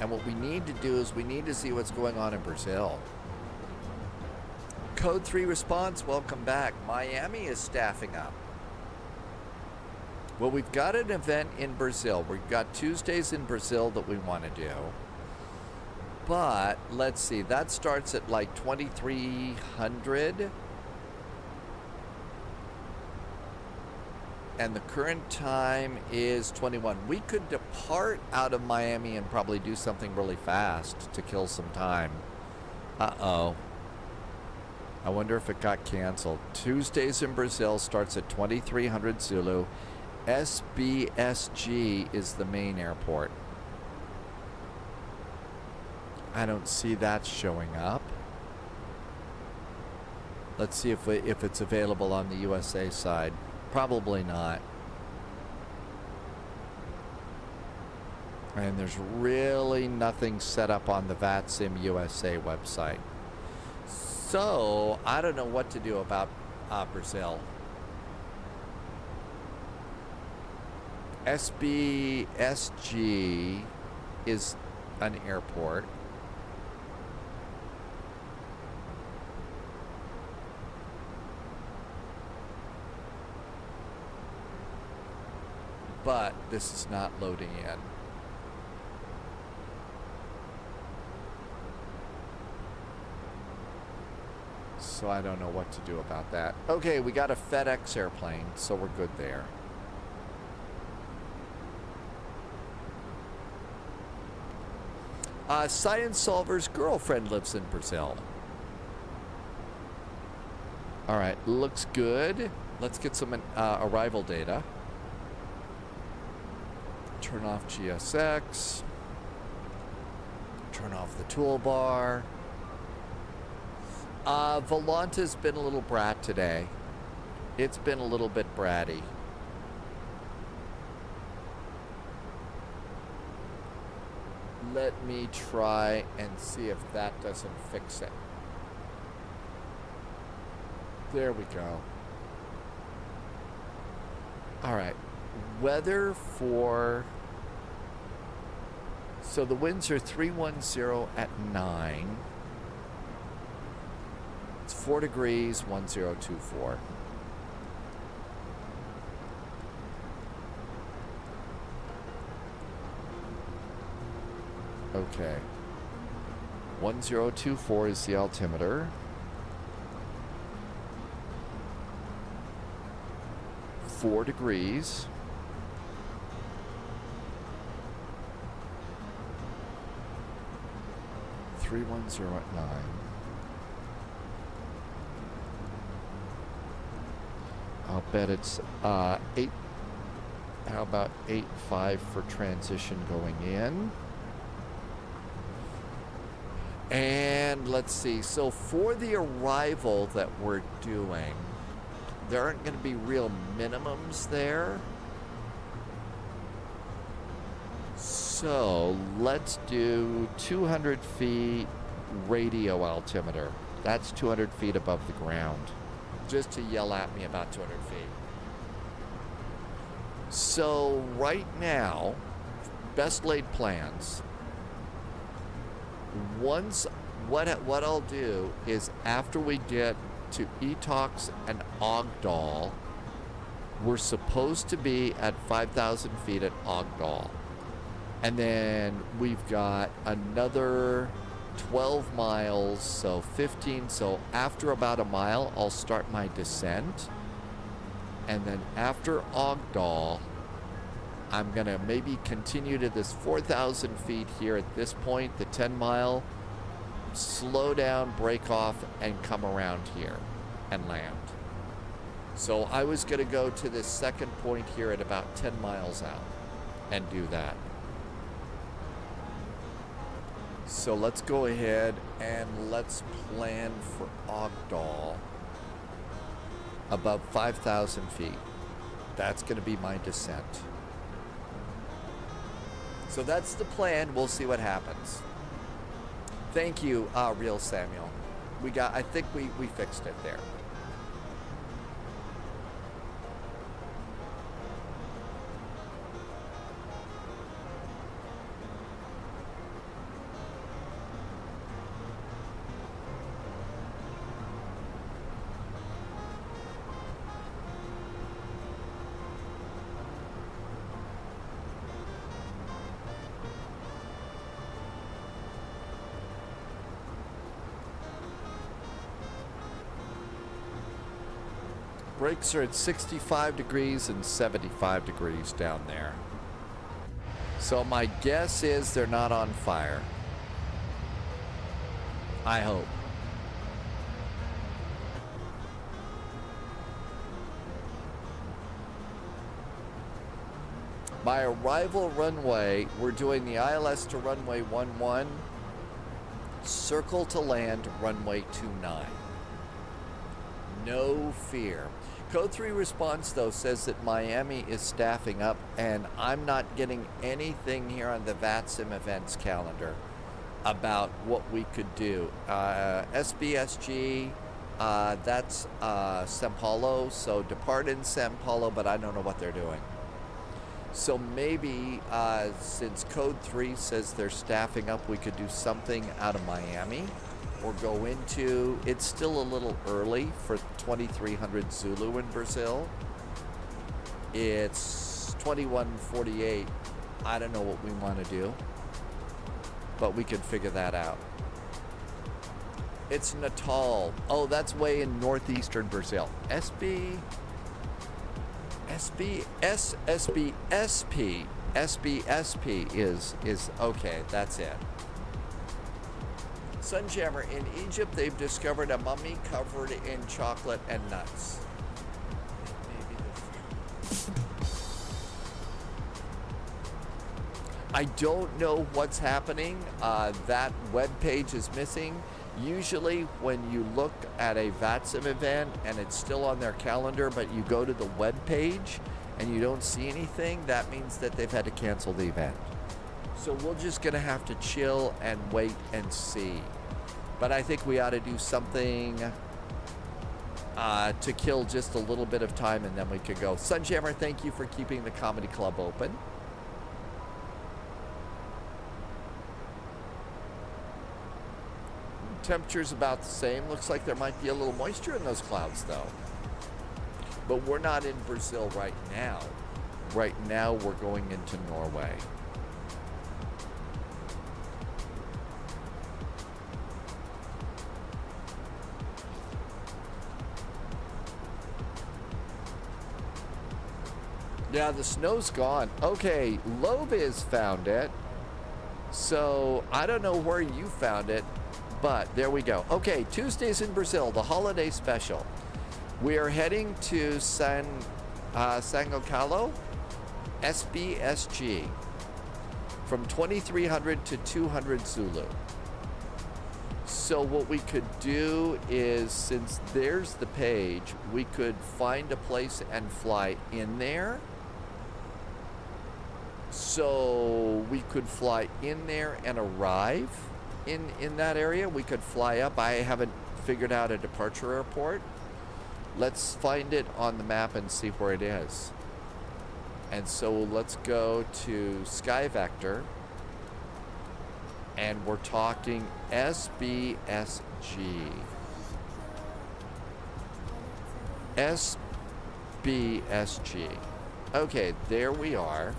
And what we need to do is we need to see what's going on in Brazil. Code 3 response, welcome back. Miami is staffing up. Well, we've got an event in Brazil. We've got Tuesdays in Brazil that we want to do. But, let's see, that starts at like 2300. And the current time is 21. We could depart out of Miami and probably do something really fast to kill some time. Uh-oh. I wonder if it got canceled. Tuesdays in Brazil starts at 2300 Zulu. SBSG is the main airport. I don't see that showing up. Let's see if it's available on the USA side. Probably not. And there's really nothing set up on the VATSIM USA website. So, I don't know what to do about Brazil. SBSG is an airport. But this is not loading in. So I don't know what to do about that. Okay, we got a FedEx airplane, so we're good there. Science Solver's girlfriend lives in Brazil. All right, looks good. Let's get some arrival data. Turn off GSX. Turn off the toolbar. Volanta's been a little brat today. It's been a little bit bratty. Let me try and see if that doesn't fix it. There we go. All right. Weather for... So the winds are 310 at 9. It's 4 degrees, 1024. Okay. 1024 is the altimeter. 4 degrees. .310 at 9. I'll bet it's 8. How about 8.5 for transition going in? And let's see. So for the arrival that we're doing, there aren't going to be real minimums there. So let's do 200 feet radio altimeter. That's 200 feet above the ground. Just to yell at me about 200 feet. So right now, best laid plans. Once, what I'll do is after we get to Etox and Ogdal, we're supposed to be at 5,000 feet at Ogdal. And then we've got another 12 miles, so 15. So after about a mile, I'll start my descent. And then after Ogdal, I'm going to maybe continue to this 4,000 feet here at this point, the 10 mile, slow down, break off, and come around here and land. So I was going to go to this second point here at about 10 miles out and do that. So let's go ahead and let's plan for Ogdal above 5,000 feet. That's going to be my descent. So that's the plan. We'll see what happens. Thank you, Real Samuel. I think we fixed it there. Brakes are at 65 degrees and 75 degrees down there. So my guess is they're not on fire. I hope. My arrival runway, we're doing the ILS to runway 11, circle to land runway 29. No fear. Code 3 response, though, says that Miami is staffing up, and I'm not getting anything here on the VATSIM events calendar about what we could do. SBSG, that's Sao Paulo, so depart in Sao Paulo, but I don't know what they're doing. So maybe, since Code 3 says they're staffing up, we could do something out of Miami. Or go into, it's still a little early for 2300 Zulu in Brazil. It's 2148. I don't know what we want to do, but we could figure that out. It's Natal. Oh, that's way in northeastern Brazil. SBSP is okay, that's it. Sunjammer, in Egypt, they've discovered a mummy covered in chocolate and nuts. I don't know what's happening. That web page is missing. Usually when you look at a VATSIM event and it's still on their calendar, but you go to the web page and you don't see anything, that means that they've had to cancel the event. So we're just going to have to chill and wait and see. But I think we ought to do something to kill just a little bit of time, and then we could go. Sunjammer, thank you for keeping the comedy club open. Temperature's about the same. Looks like there might be a little moisture in those clouds, though. But we're not in Brazil right now. Right now, we're going into Norway. Yeah, the snow's gone. Okay, Loviz found it. So, I don't know where you found it, but there we go. Okay, Tuesdays in Brazil, the holiday special. We are heading to São Gonçalo, SBSG, from 2300 to 200 Zulu. So what we could do is, since there's the page, we could find a place and fly in there. So we could fly in there and arrive in that area. We could fly up. I haven't figured out a departure airport. Let's find it on the map and see where it is. And so let's go to Sky Vector. And we're talking SBSG. SBSG. Okay, there we are.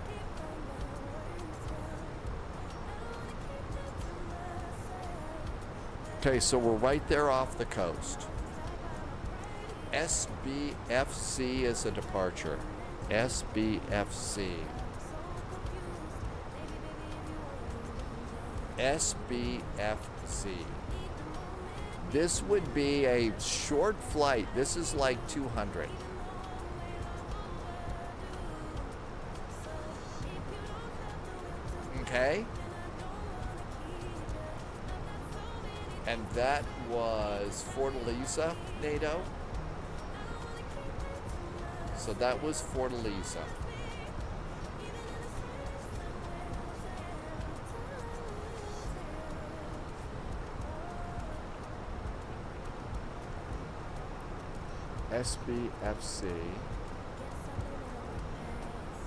Okay, so we're right there off the coast. SBFC is a departure. SBFC. SBFC. This would be a short flight. This is like 200. Okay. And that was Fortaleza, NATO. So that was Fortaleza. SBFC.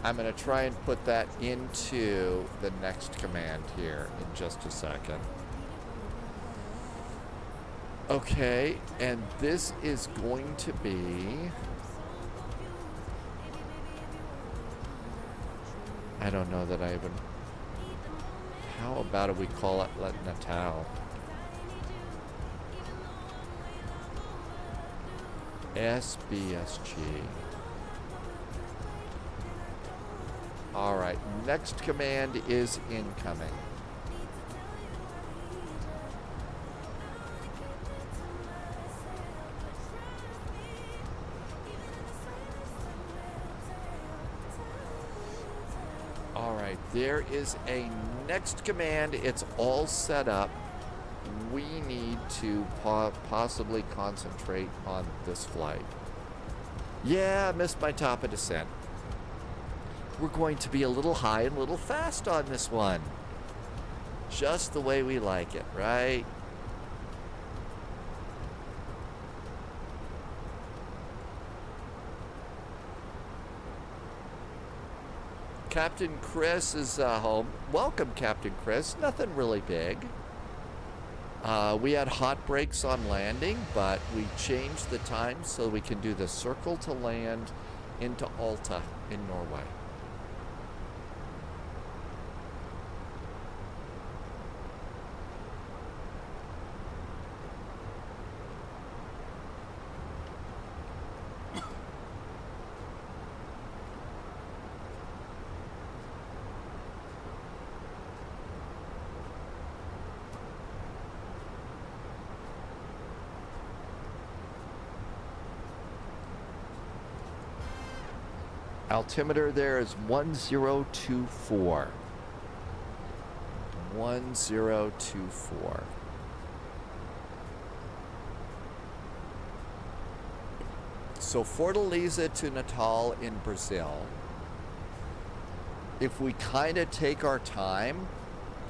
I'm going to try and put that into the next command here in just a second. Okay, and this is going to be... I don't know that I even... How about it we call it Natal? SBSG. All right, next command is incoming. All right, there is a next command. It's all set up. We need to possibly concentrate on this flight. Yeah, I missed my top of descent. We're going to be a little high and a little fast on this one. Just the way we like it, right? Captain Chris is home. Welcome, Captain Chris. Nothing really big. We had hot brakes on landing, but we changed the time so we can do the circle to land into Alta in Norway. Altimeter there is 1024. 1024. So Fortaleza to Natal in Brazil. If we kind of take our time,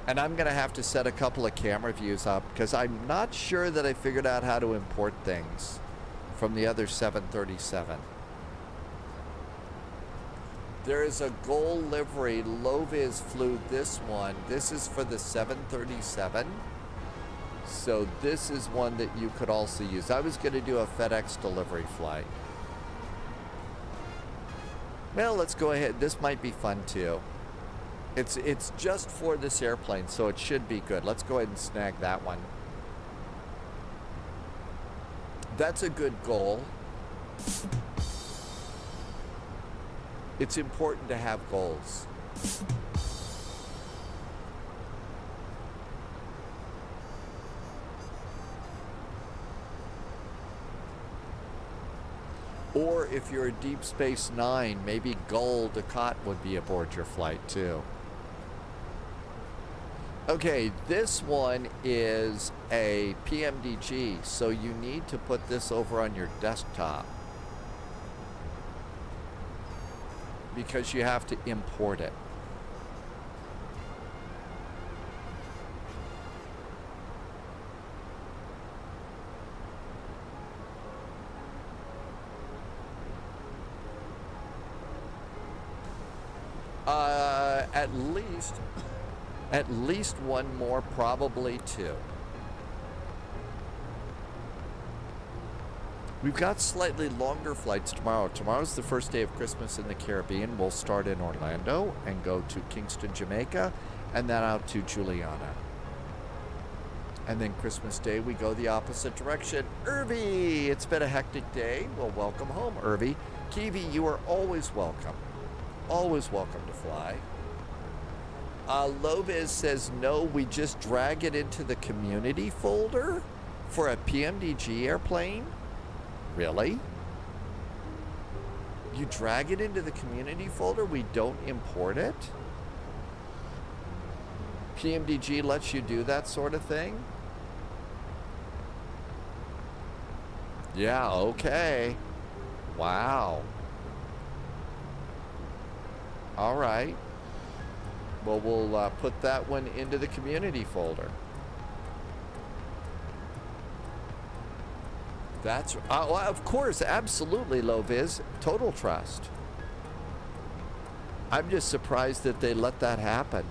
and I'm going to have to set a couple of camera views up because I'm not sure that I figured out how to import things from the other 737. There is a Goal livery. Loviz flew this one. This is for the 737. So this is one that you could also use. I was going to do a FedEx delivery flight. Well, let's go ahead. This might be fun too. It's just for this airplane, so it should be good. Let's go ahead and snag that one. That's a good goal. It's important to have goals. Or if you're a Deep Space Nine, maybe Gul Dukat would be aboard your flight too. Okay, this one is a PMDG, so you need to put this over on your desktop because you have to import it. At least one more, probably two. We've got slightly longer flights tomorrow. Tomorrow's the first day of Christmas in the Caribbean. We'll start in Orlando and go to Kingston, Jamaica, and then out to Juliana. And then Christmas Day, we go the opposite direction. Irvi, it's been a hectic day. Well, welcome home, Irvi. Kiwi, you are always welcome. Always welcome to fly. Loviz says, no, we just drag it into the community folder for a PMDG airplane? Really? You drag it into the community folder? We don't import it? PMDG lets you do that sort of thing? Yeah, okay. Wow. All right. Well, we'll put that one into the community folder. That's, well, of course, absolutely, Loviz. Total trust. I'm just surprised that they let that happen.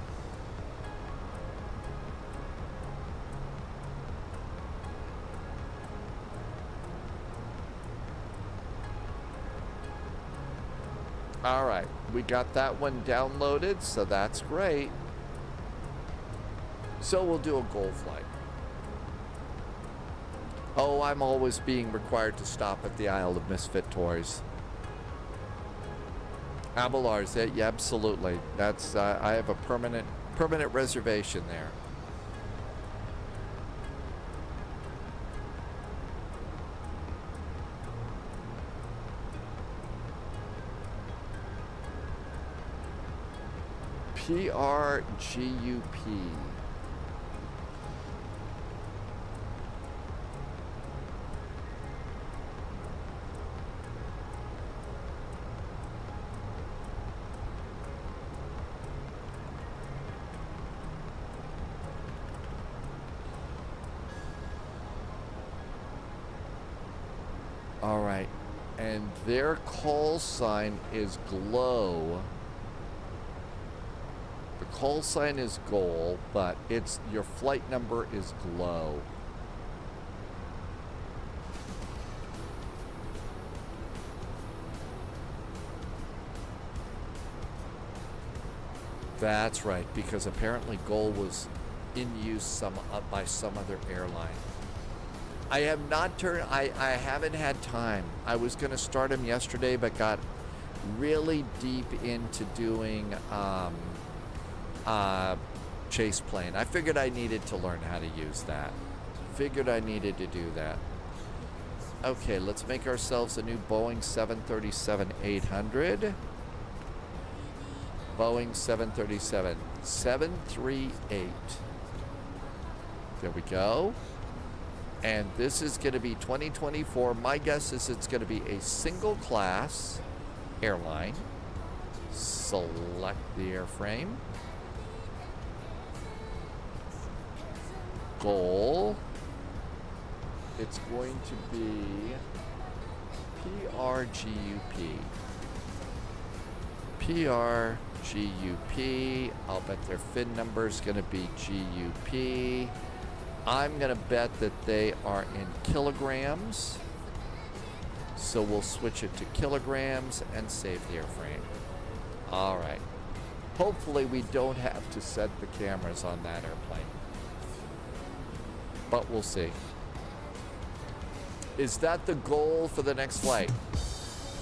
All right, we got that one downloaded, so that's great. So we'll do a goal flight. Oh, I'm always being required to stop at the Isle of Misfit Toys. Abelar's, yeah, absolutely. That's I have a permanent reservation there. PRGUP. All right, and their call sign is GLOW. The call sign is GOAL, but it's your flight number is GLOW. That's right, because apparently GOAL was in use by some other airline. I have not turned, I haven't had time. I was going to start them yesterday, but got really deep into doing chase plane. I figured I needed to learn how to use that. Figured I needed to do that. Okay, let's make ourselves a new Boeing 737-800. Boeing 737-738. There we go. And this is going to be 2024. My guess is it's going to be a single class airline. Select the airframe. Goal. It's going to be PRGUP. PRGUP. I'll bet their FIN number is going to be GUP. I'm going to bet that they are in kilograms. So we'll switch it to kilograms and save the airframe. All right. Hopefully we don't have to set the cameras on that airplane. But we'll see. Is that the goal for the next flight?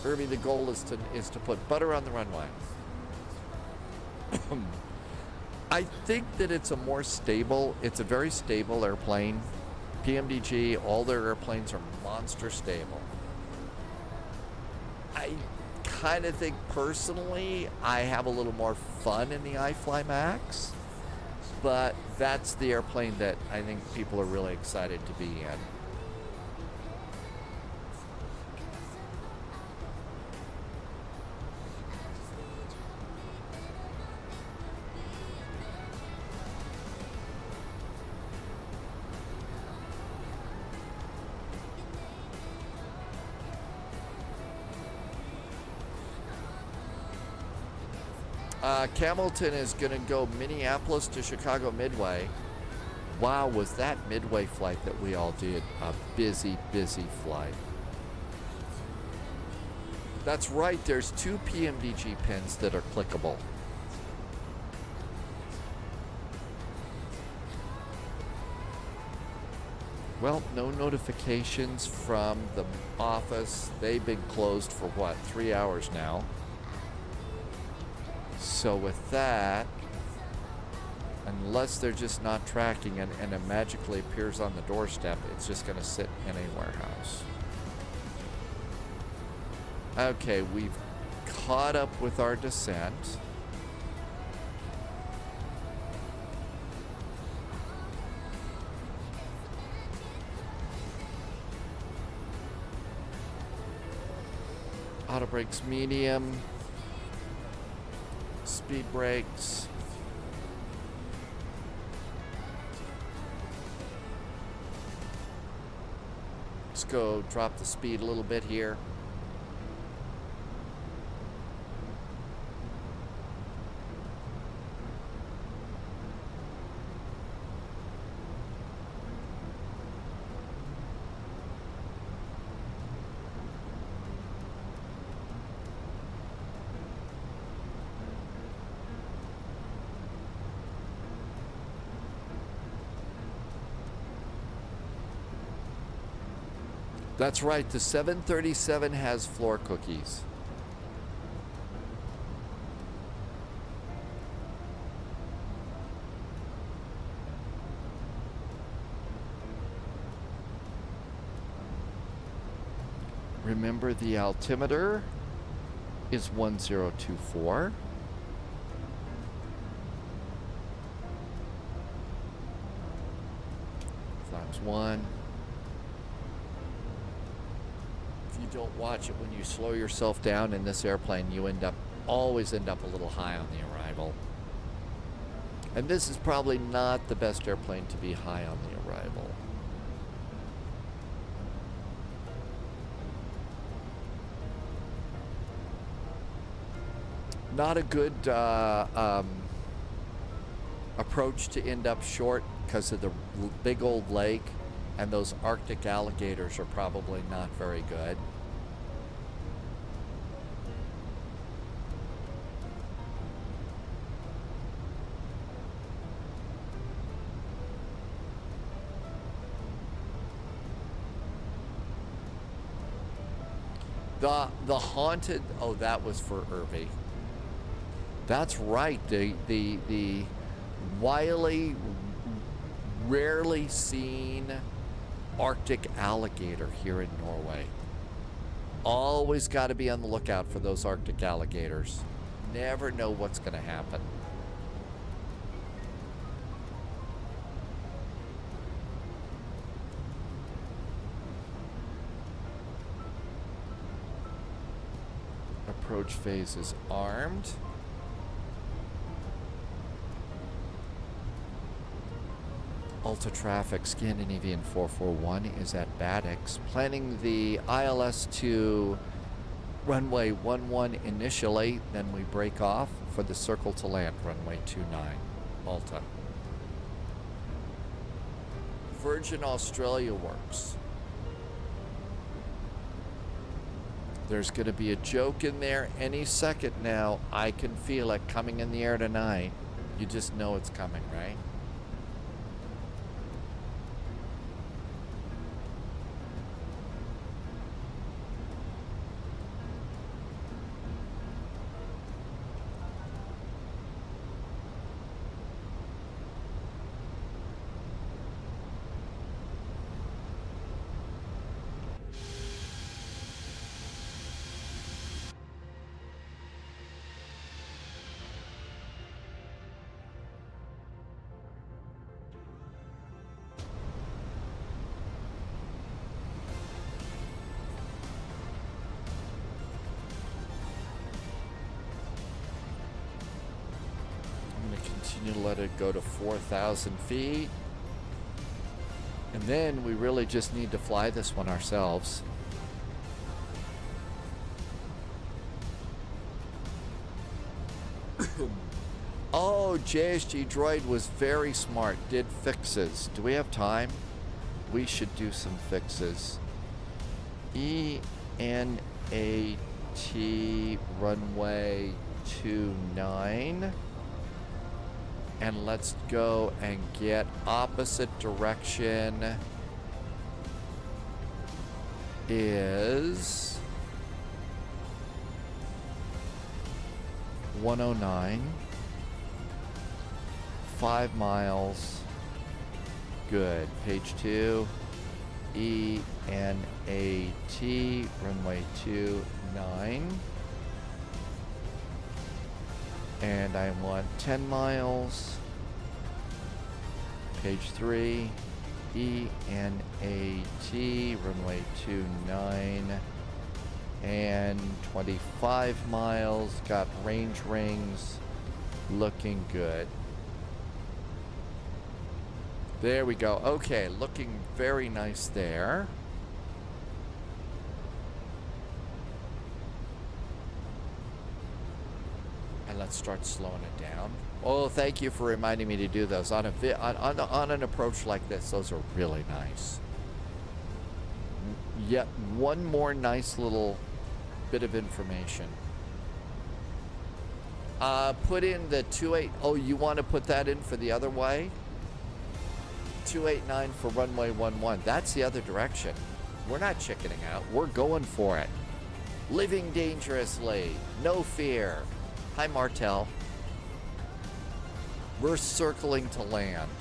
Irby, the goal is to put butter on the runway. I think that it's a very stable airplane. PMDG, all their airplanes are monster stable. I kind of think personally I have a little more fun in the iFly Max, but that's the airplane that I think people are really excited to be in. Hamilton is going to go Minneapolis to Chicago Midway. Wow, was that Midway flight that we all did a busy, busy flight. That's right, there's 2 PMDG pins that are clickable. Well, no notifications from the office. They've been closed for what, 3 hours now. So with that, Unless they're just not tracking it and it magically appears on the doorstep, it's just going to sit in a warehouse. Okay, we've caught up with our descent. Auto brakes medium. Speed brakes. Let's go drop the speed a little bit here. That's right, the 737 has floor cookies. Remember, the altimeter is 1024. Times 1. If you don't watch it when you slow yourself down in this airplane, you always end up a little high on the arrival. And this is probably not the best airplane to be high on the arrival. Not a good approach to end up short because of the big old lake, and those Arctic alligators are probably not very good. The haunted, oh, that was for Irby. That's right, the wily, rarely seen Arctic alligator here in Norway. Always got to be on the lookout for those Arctic alligators. Never know what's going to happen. Approach phase is armed. Alta traffic, Scandinavian 441 is at Badix, planning the ILS to runway 11 initially, then we break off for the circle to land, runway 29, Alta. Virgin Australia works. There's going to be a joke in there any second now. I can feel it coming in the air tonight. You just know it's coming, right? Let it go to 4,000 feet. And then we really just need to fly this one ourselves. Oh, JSG Droid was very smart. Did fixes. Do we have time? We should do some fixes. ENAT runway 29. And let's go and get opposite direction is 109. 5 miles. Good. Page 2. ENAT, runway 29. And I want 10 miles. Page 3. ENAT, runway 29. And 25 miles. Got range rings. Looking good. There we go. Okay, looking very nice there. And let's start slowing it down. Oh, thank you for reminding me to do those. On an approach like this, those are really nice. Yet one more nice little bit of information. Put in the 28. Oh, you want to put that in for the other way? 289 for runway 11. That's the other direction. We're not chickening out. We're going for it. Living dangerously. No fear. Hi, Martel. We're circling to land.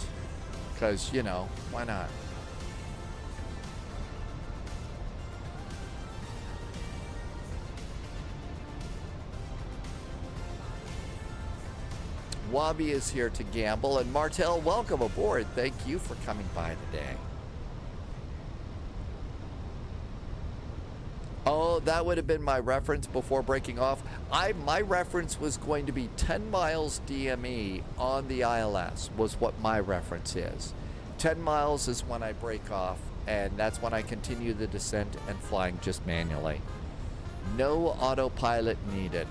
Because, you know, why not? Wabi is here to gamble, and Martel, welcome aboard. Thank you for coming by today. Oh, that would have been my reference before breaking off. My reference was going to be 10 miles DME on the ILS was what my reference is. 10 miles is when I break off, and that's when I continue the descent and flying just manually. No autopilot needed.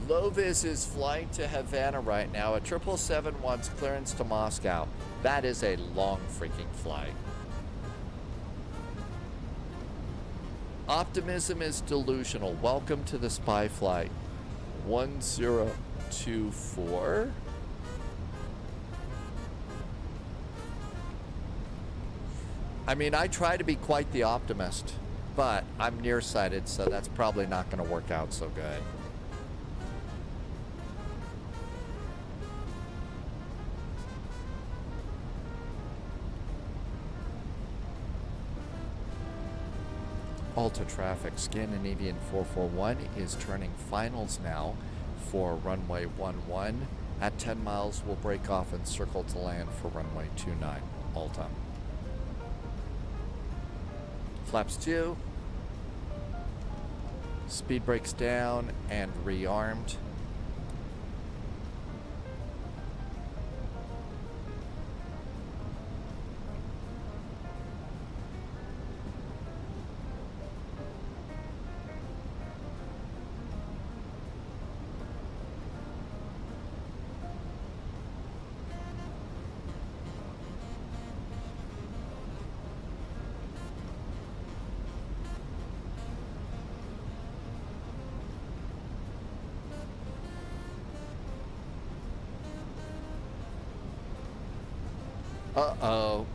Lovis is flying to Havana right now. A 777 wants clearance to Moscow. That is a long freaking flight. Optimism is delusional. Welcome to the Spy Flight 1024. I mean, I try to be quite the optimist, but I'm nearsighted, so that's probably not going to work out so good. Alta traffic, Scandinavian 441 is turning finals now for runway 11. At 10 miles, we'll break off and circle to land for runway 29, Alta. Flaps 2. Speed brakes down and rearmed. Uh-oh.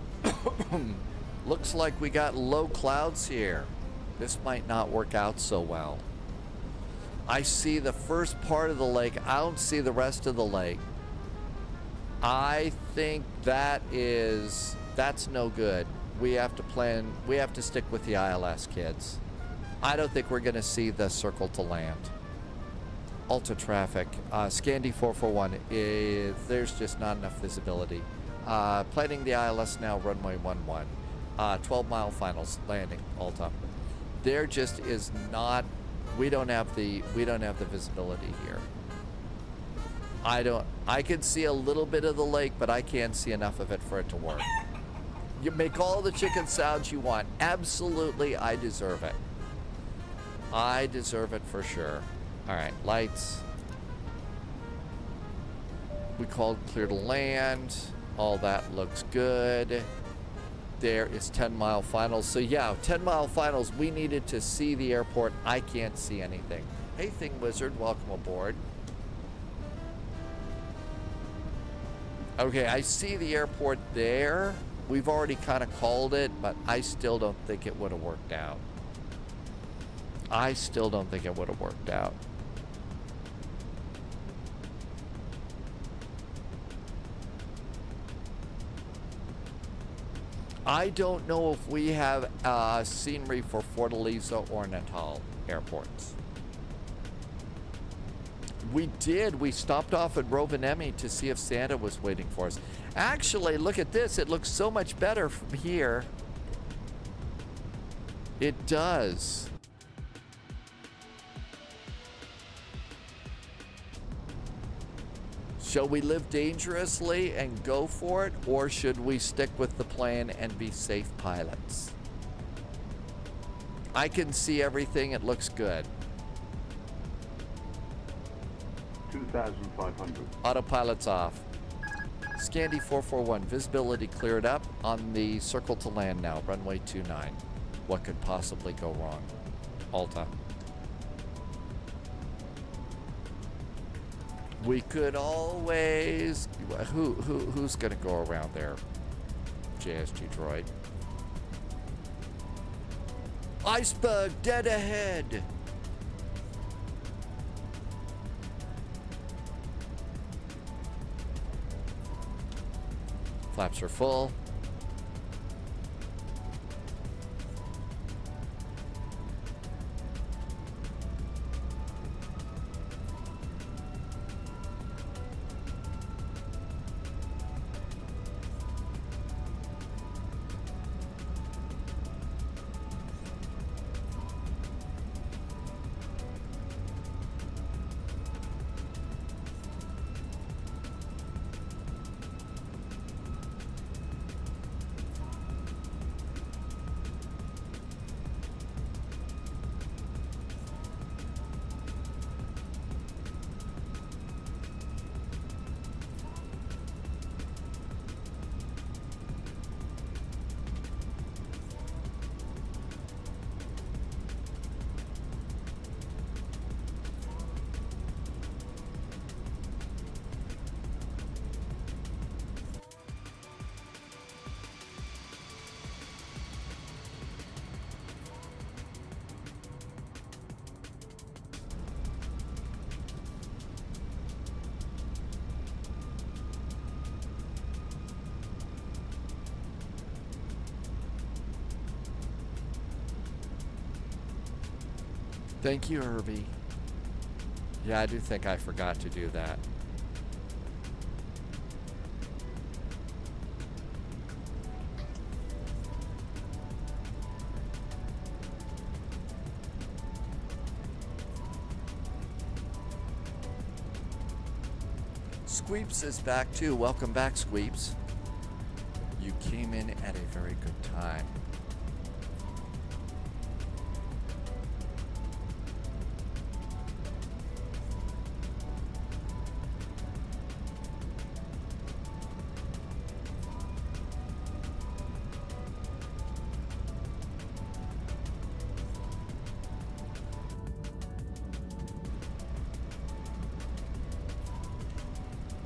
Looks like we got low clouds here. This might not work out so well. I see the first part of the lake. I don't see the rest of the lake. I think that's no good. We have to stick with the ILS, kids. I don't think we're gonna see the circle to land. Alta traffic, Scandi 441, there's just not enough visibility. Planning the ILS now, runway 11. 12-mile finals, landing, Alta. There just is not, we don't have the visibility here. I can see a little bit of the lake, but I can't see enough of it for it to work. You make all the chicken sounds you want. Absolutely, I deserve it. I deserve it for sure. All right, lights. We called clear to land. All that looks good. There is 10-mile finals. So yeah, 10-mile finals. We needed to see the airport. I can't see anything. Hey, Thing Wizard, welcome aboard. Okay, I see the airport there. We've already kind of called it, but I still don't think it would have worked out. I still don't think it would have worked out. I don't know if we have scenery for Fortaleza or Natal airports. We did. We stopped off at Rovaniemi to see if Santa was waiting for us. Actually, look at this. It looks so much better from here. It does. Shall we live dangerously and go for it, or should we stick with the plan and be safe pilots? I can see everything. It looks good. 2,500. Autopilot's off. Scandi 441, visibility cleared up on the circle to land now, runway 29. What could possibly go wrong? Alta. We could always... Who's gonna go around there? JSG droid. Iceberg dead ahead! Flaps are full. Thank you, Herbie. Yeah, I do think I forgot to do that. Squeeps is back too. Welcome back, Squeeps. You came in at a very good time.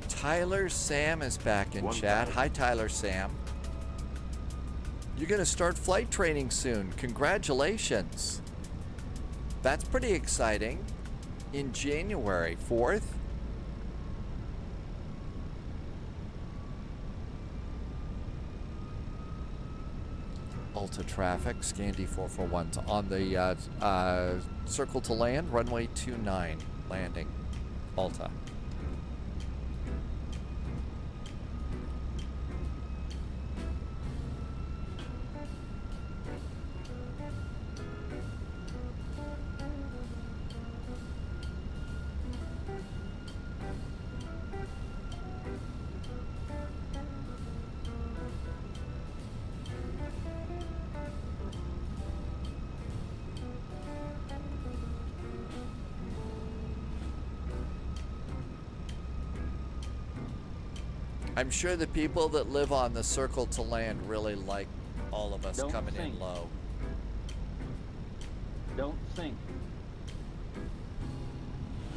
Tyler Sam is back in chat. Hi, Tyler Sam. You're going to start flight training soon. Congratulations. That's pretty exciting. In January 4th. Alta traffic, Scandi 441's on the circle to land, runway 29, landing, Alta. I'm sure the people that live on the circle to land really like all of us coming in low. Don't sink.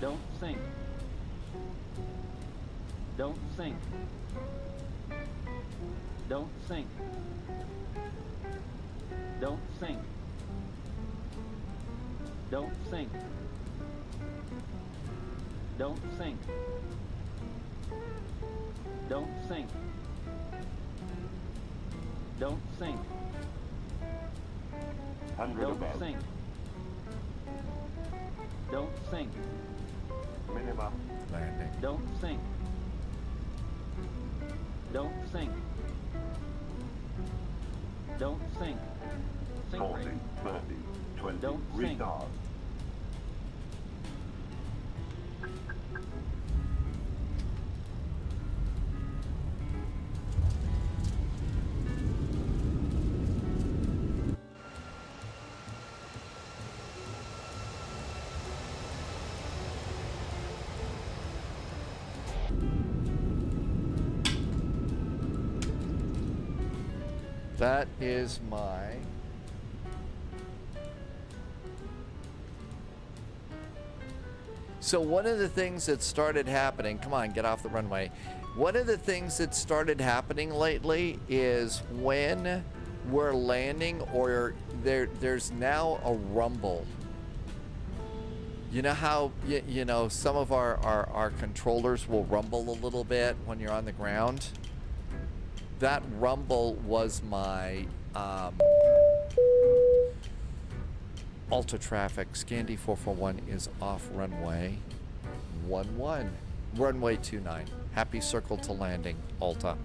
Don't sink. Don't sink. Don't sink. Don't sink. Don't sink. Don't sink. Don't sink. Don't sink. 100 Don't above. sink. Don't sink. Minimum. Landing. Don't sink. Don't sink. Don't sink. Sink 40, rate. 30, 20. Don't sink. Retard. That is my So one of the things that started happening, come on, get off the runway. One of the things that started happening lately is when we're landing or there's now a rumble. You know how, you know, some of our controllers will rumble a little bit when you're on the ground? That rumble was my Alta traffic. Scandi 441 is off runway 11. Runway 29. Happy circle to landing, Alta.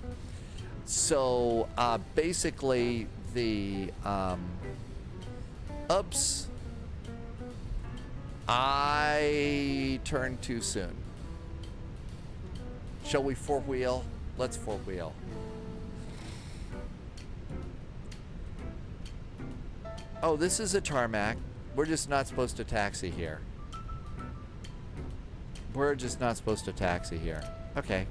So basically the oops, I turned too soon. Shall we four wheel? Let's four wheel. Oh, this is a tarmac. We're just not supposed to taxi here. We're just not supposed to taxi here. Okay.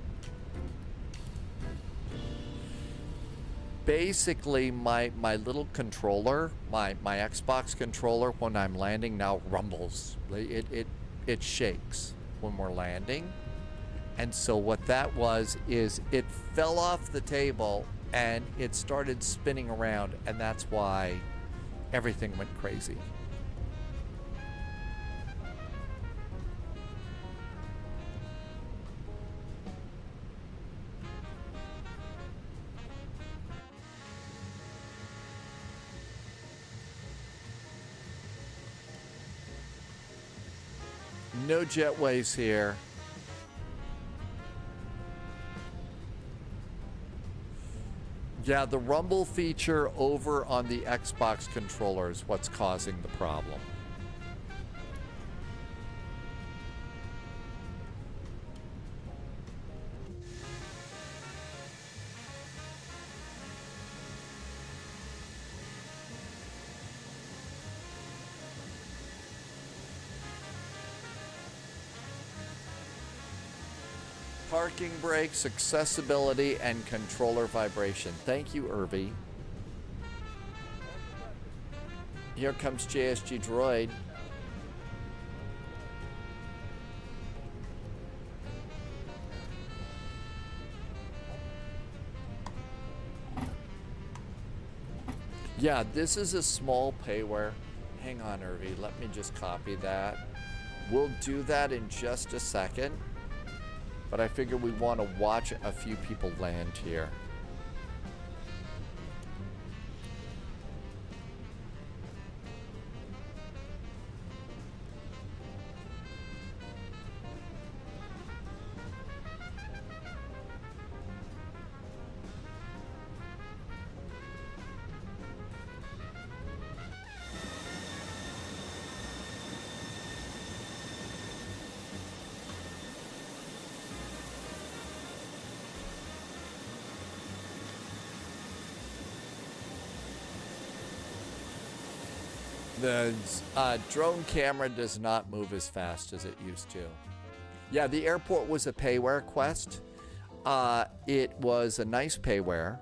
Basically, my little controller, my Xbox controller, when I'm landing now rumbles. It shakes when we're landing. And so what that was is it fell off the table and it started spinning around, and that's why everything went crazy. No jetways here. Yeah, the rumble feature over on the Xbox controller is what's causing the problem. Parking brakes, accessibility, and controller vibration. Thank you, Irby. Here comes JSG Droid. Yeah, this is a small payware. Hang on, Irby. Let me just copy that. We'll do that in just a second. But I figure we want to watch a few people land here. The drone camera does not move as fast as it used to. Yeah, the airport was a payware quest. It was a nice payware.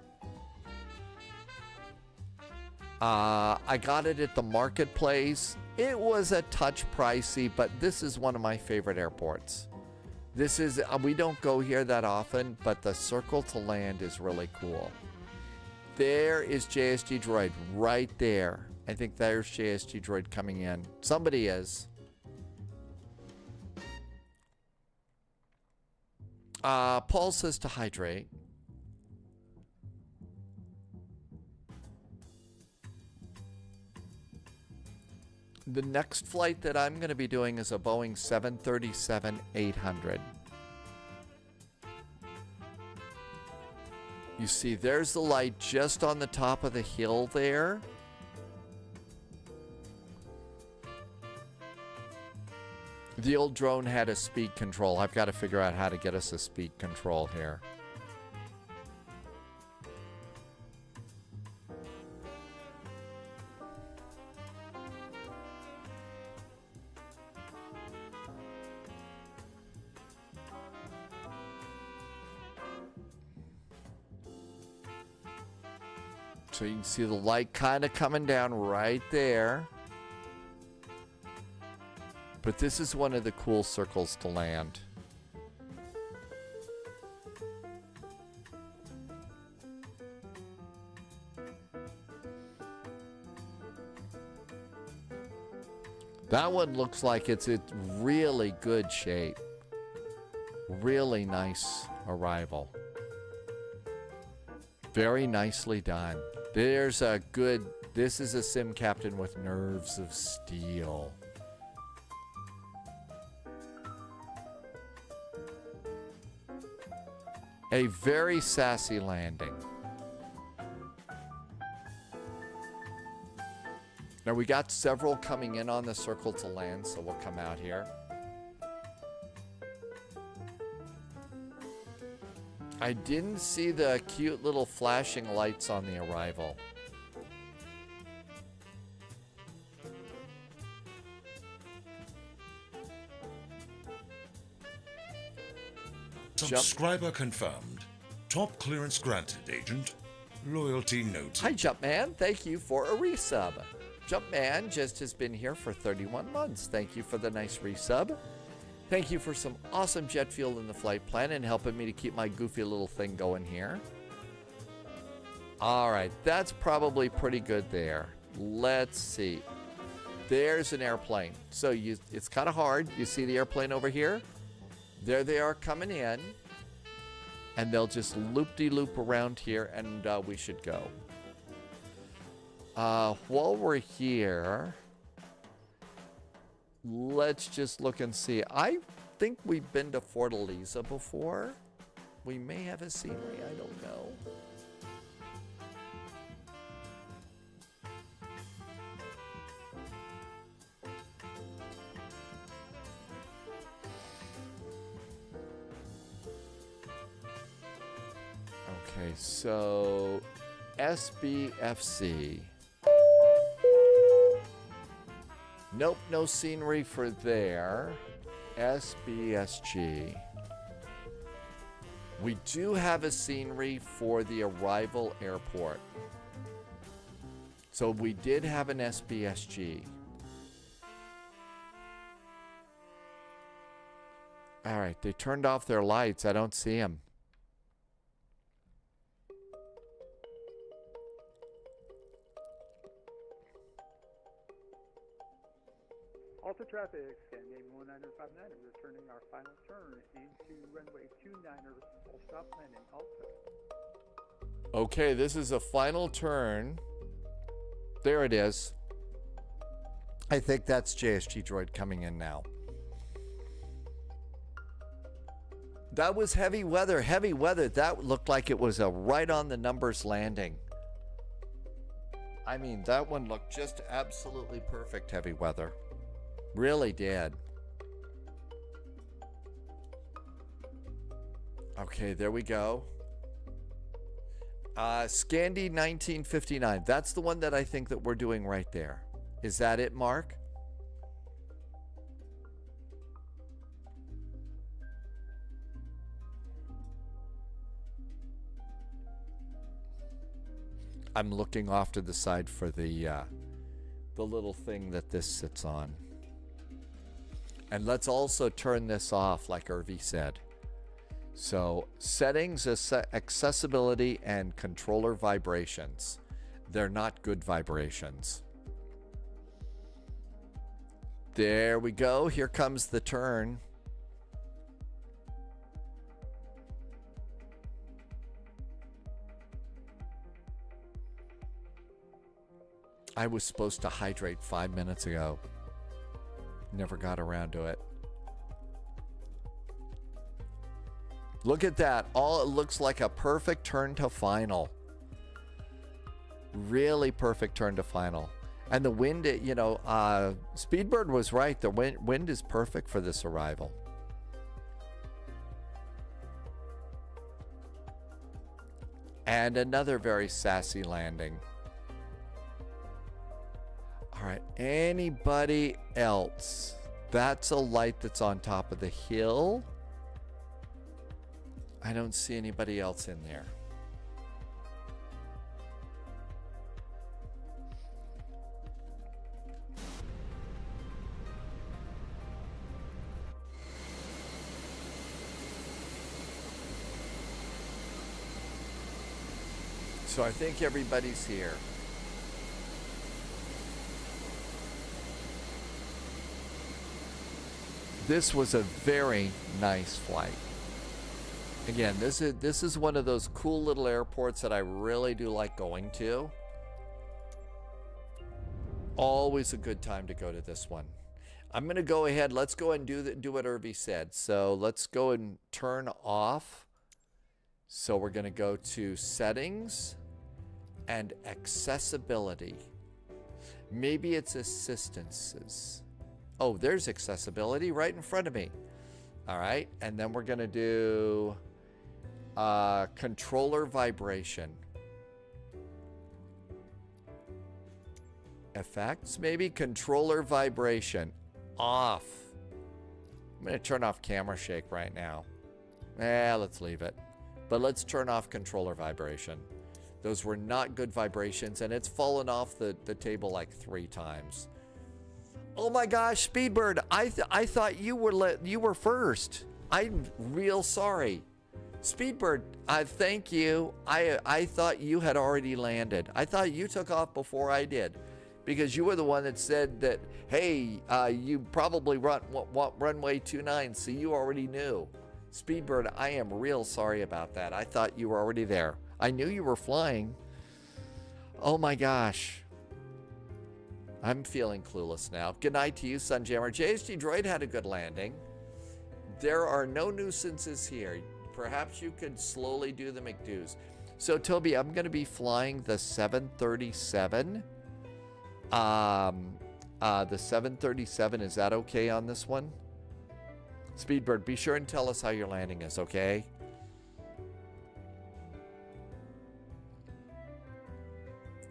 I got it at the marketplace. It was a touch pricey, but this is one of my favorite airports. This is, we don't go here that often, but the circle to land is really cool. There is JSG Droid right there. I think there's JSG Droid coming in. Somebody is. Paul says to hydrate. The next flight that I'm going to be doing is a Boeing 737-800. You see, there's the light just on the top of the hill there. The old drone had a speed control. I've got to figure out how to get us a speed control here. So you can see the light kind of coming down right there. But this is one of the cool circles to land. That one looks like it's in really good shape. Really nice arrival. Very nicely done. There's a good, this is a sim captain with nerves of steel. A very sassy landing. Now we got several coming in on the circle to land, so we'll come out here. I didn't see the cute little flashing lights on the arrival. Subscriber confirmed. Top clearance granted, Agent. Loyalty noted. Hi, Jumpman. Thank you for a resub. Jumpman just has been here for 31 months. Thank you for the nice resub. Thank you for some awesome jet fuel in the flight plan and helping me to keep my goofy little thing going here. All right, that's probably pretty good there. Let's see. There's an airplane. So it's kind of hard. You see the airplane over here? There they are coming in. And they'll just loop-de-loop around here and we should go. While we're here, let's just look and see. I think we've been to Fortaleza before. We may have a scenery, I don't know. Okay, so SBFC. Nope, no scenery for there. SBSG. We do have a scenery for the arrival airport. So we did have an SBSG. All right, they turned off their lights. I don't see them. Alta traffic, Scandinavian 1959, returning our final turn into runway 29er, full stop landing, Alta. Okay, this is a final turn. There it is. I think that's JSG Droid coming in now. That was heavy weather, heavy weather. That looked like it was a right on the numbers landing. I mean, that one looked just absolutely perfect heavy weather. Really did. Okay, there we go. Scandi 1959. That's the one that I think that we're doing right there. Is that it, Mark? I'm looking off to the side for the little thing that this sits on. And let's also turn this off, like Irvi said. So settings, accessibility, and controller vibrations. They're not good vibrations. There we go. Here comes the turn. I was supposed to hydrate 5 minutes ago. Never got around to it. Look at that. All it looks like a perfect turn to final. Really perfect turn to final. And the wind, you know, Speedbird was right. The wind is perfect for this arrival. And another very sassy landing. All right, anybody else? That's a light that's on top of the hill. I don't see anybody else in there. So I think everybody's here. This was a very nice flight. Again, this is one of those cool little airports that I really do like going to. Always a good time to go to this one. I'm going to go ahead. Let's go and do what Irvi said. So let's go and turn off. So we're going to go to settings and accessibility. Maybe it's assistances. Oh, there's accessibility right in front of me. All right, and then we're going to do controller vibration. Effects, maybe controller vibration. Off. I'm going to turn off camera shake right now. Let's leave it. But let's turn off controller vibration. Those were not good vibrations, and it's fallen off the table like 3 times. Oh my gosh, Speedbird! I thought you were first. I'm real sorry, Speedbird. Thank you. I thought you had already landed. I thought you took off before I did, because you were the one that said that. Hey, you probably run runway 29, so you already knew. Speedbird, I am real sorry about that. I thought you were already there. I knew you were flying. Oh my gosh. I'm feeling clueless now. Good night to you, Sunjammer. JSG Droid had a good landing. There are no nuisances here. Perhaps you could slowly do the McDo's. So, Toby, I'm going to be flying the 737. The 737, is that okay on this one? Speedbird, be sure and tell us how your landing is, okay?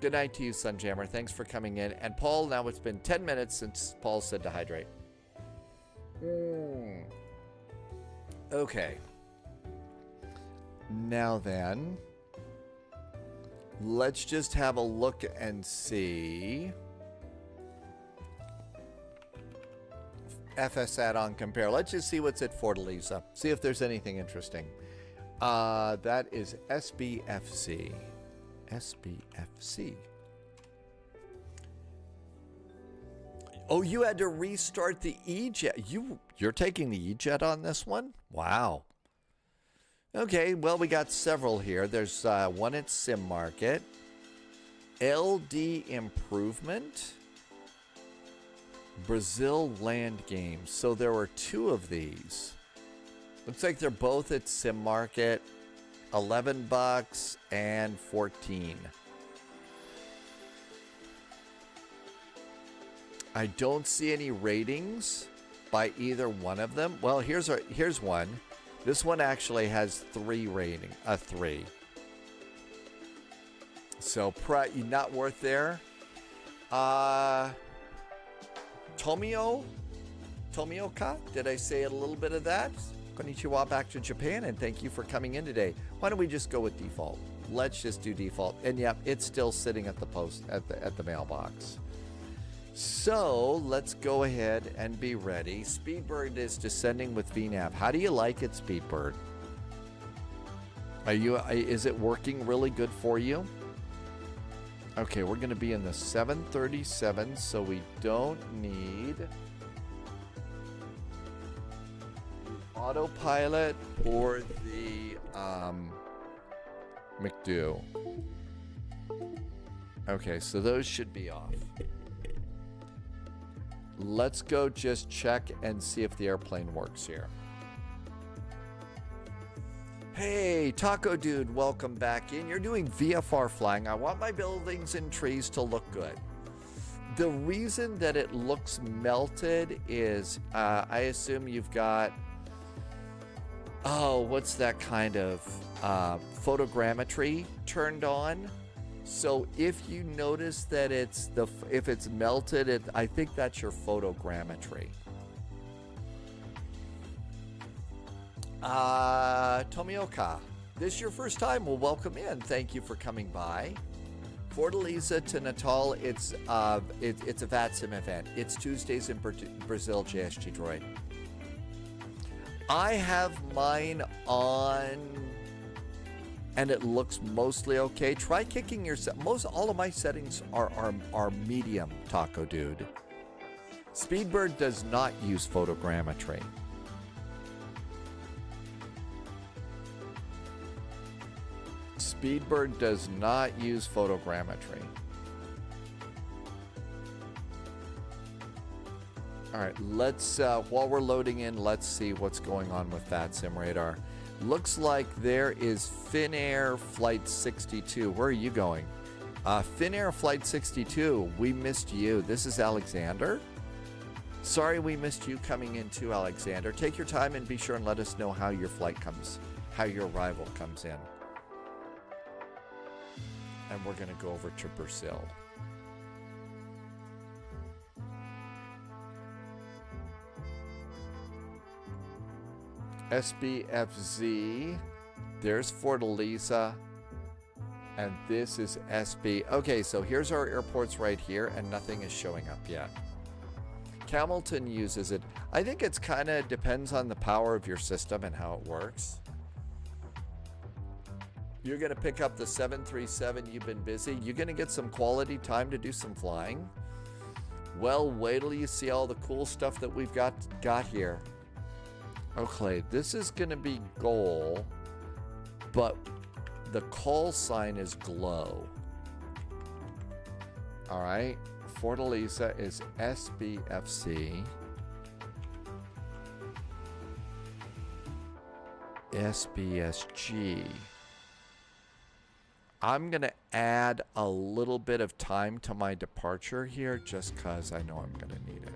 Good night to you, Sunjammer. Thanks for coming in. And Paul, now it's been 10 minutes since Paul said to hydrate. Okay. Now then, let's just have a look and see. FS add-on compare. Let's just see what's at Fortaleza. See if there's anything interesting. That is SBFC. SBFC. Oh, you had to restart the E-Jet. You're taking the E-Jet on this one? Wow. Okay, well, we got several here. There's one at Sim Market. LD Improvement. Brazil Land Games. So there were 2 of these. Looks like they're both at Sim Market. $11 and $14. I don't see any ratings by either one of them. Well, here's one. This one actually has 3 rating, a 3. So not worth there. Tomioka, did I say a little bit of that? konnichiwa back to Japan, and thank you for coming in today. Why don't we just go with default? Let's just do default. And yep, it's still sitting at the post at the mailbox. So let's go ahead and be ready. Speedbird is descending with VNAV. How do you like it, Speedbird? Is it working really good for you? Okay, we're going to be in the 737, so we don't need autopilot or the McDo. Okay, so those should be off. Let's go just check and see if the airplane works here. Hey, Taco Dude, welcome back in. You're doing VFR flying. I want my buildings and trees to look good. The reason that it looks melted is I assume you've got, oh, what's that kind of photogrammetry turned on? So if you notice that if it's melted, I think that's your photogrammetry. Tomioka, this is your first time? Well, welcome in. Thank you for coming by. Fortaleza to Natal, it's a VATSIM event. It's Tuesdays in Brazil, JSG Droid. I have mine on, and it looks mostly okay. Try kicking your all of my settings are medium, Taco Dude. Speedbird does not use photogrammetry. Speedbird does not use photogrammetry. All right, let's, while we're loading in, let's see what's going on with VATSIM radar. Looks like there is Finnair Flight 62. Where are you going? Finnair Flight 62, we missed you. This is Alexander. Sorry we missed you coming in too, Alexander. Take your time and be sure and let us know how your flight comes, how your arrival comes in. And we're going to go over to Brazil. SBFZ. There's Fortaleza. And this is SB. Okay, so here's our airports right here, and nothing is showing up yet. Camilton uses it. I think it's kind of depends on the power of your system and how it works. You're going to pick up the 737. You've been busy. You're going to get some quality time to do some flying. Well, wait till you see all the cool stuff that we've got here. Okay, this is going to be goal, but the call sign is glow. All right, Fortaleza is SBFC. SBSG. I'm going to add a little bit of time to my departure here just because I know I'm going to need it.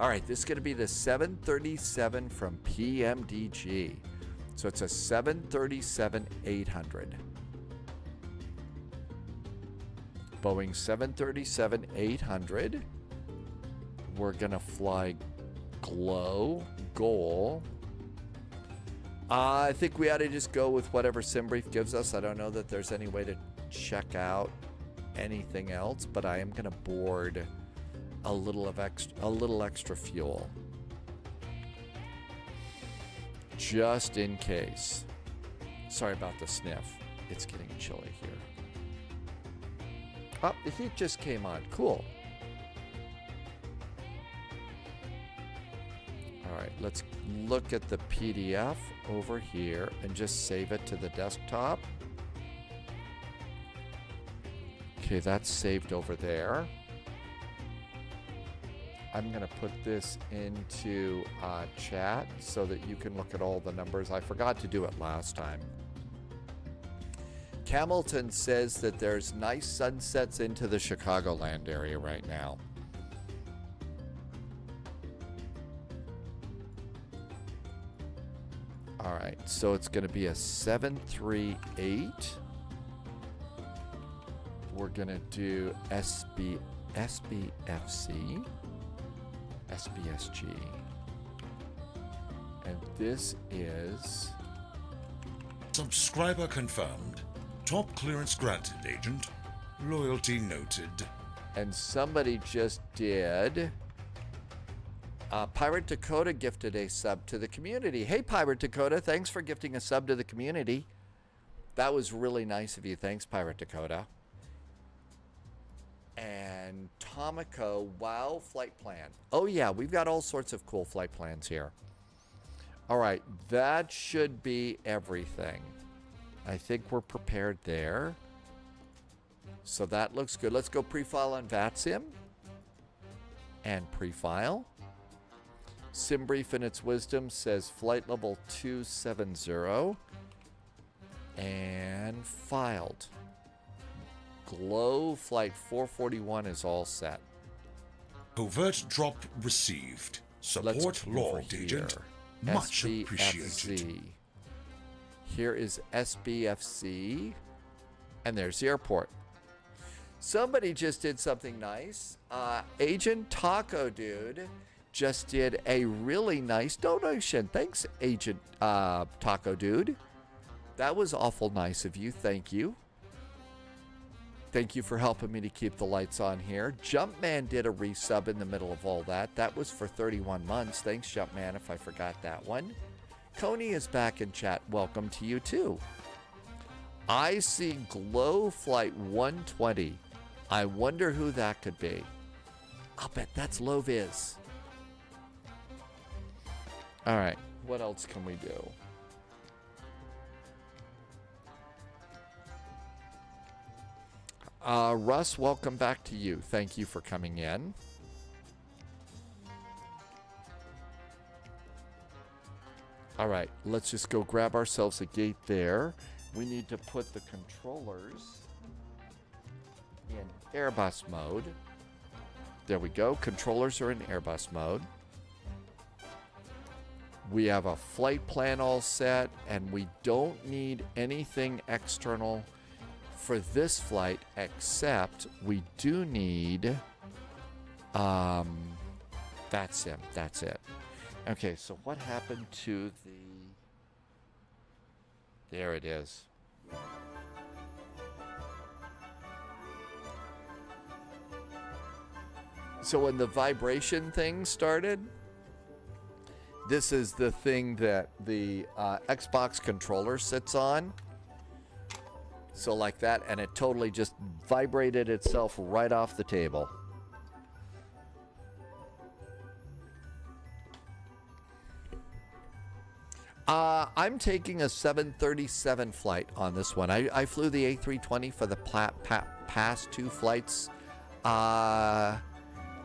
All right, this is going to be the 737 from PMDG. So it's a 737-800. Boeing 737-800. We're going to fly goal. I think we ought to just go with whatever SimBrief gives us. I don't know that there's any way to check out anything else, but I am going to board a little extra fuel, just in case. Sorry about the sniff. It's getting chilly here. Oh, the heat just came on. Cool. All right, let's look at the PDF over here and just save it to the desktop. Okay, that's saved over there. I'm going to put this into chat so that you can look at all the numbers. I forgot to do it last time. Camilton says that there's nice sunsets into the Chicagoland area right now. All right, so it's going to be a 738. We're going to do SBFC, SBSG, And this is... Subscriber confirmed. Top clearance granted, Agent. Loyalty noted. And somebody just did... Pirate Dakota gifted a sub to the community. Hey, Pirate Dakota, thanks for gifting a sub to the community. That was really nice of you. Thanks, Pirate Dakota. And Tomiko, wow, flight plan. Oh, yeah, we've got all sorts of cool flight plans here. All right, that should be everything. I think we're prepared there. So that looks good. Let's go pre-file on VATSIM. And pre-file. SimBrief in its wisdom says flight level 270. And filed. Glow flight 441 is all set. Covert drop received. Support logged, Agent. Much appreciated. Here is SBFC. And there's the airport. Somebody just did something nice. Agent Taco Dude just did a really nice donation. Thanks, Agent Taco Dude. That was awful nice of you. Thank you. Thank you for helping me to keep the lights on here. Jumpman did a resub in the middle of all that. That was for 31 months. Thanks, Jumpman, if I forgot that one. Coney is back in chat. Welcome to you, too. I see Glow Flight 120. I wonder who that could be. I'll bet that's Loviz. All right. What else can we do? Russ, welcome back to you. Thank you for coming in. All right, let's just go grab ourselves a gate there. We need to put the controllers in Airbus mode. There we go. Controllers are in Airbus mode. We have a flight plan all set, and we don't need anything external for this flight, except we do need VATSIM. That's it. Okay, so what happened to the... There it is. So when the vibration thing started, this is the thing that the Xbox controller sits on. So like that, and it totally just vibrated itself right off the table. I'm taking a 737 flight on this one. I flew the A320 for the past two flights. Tomioka,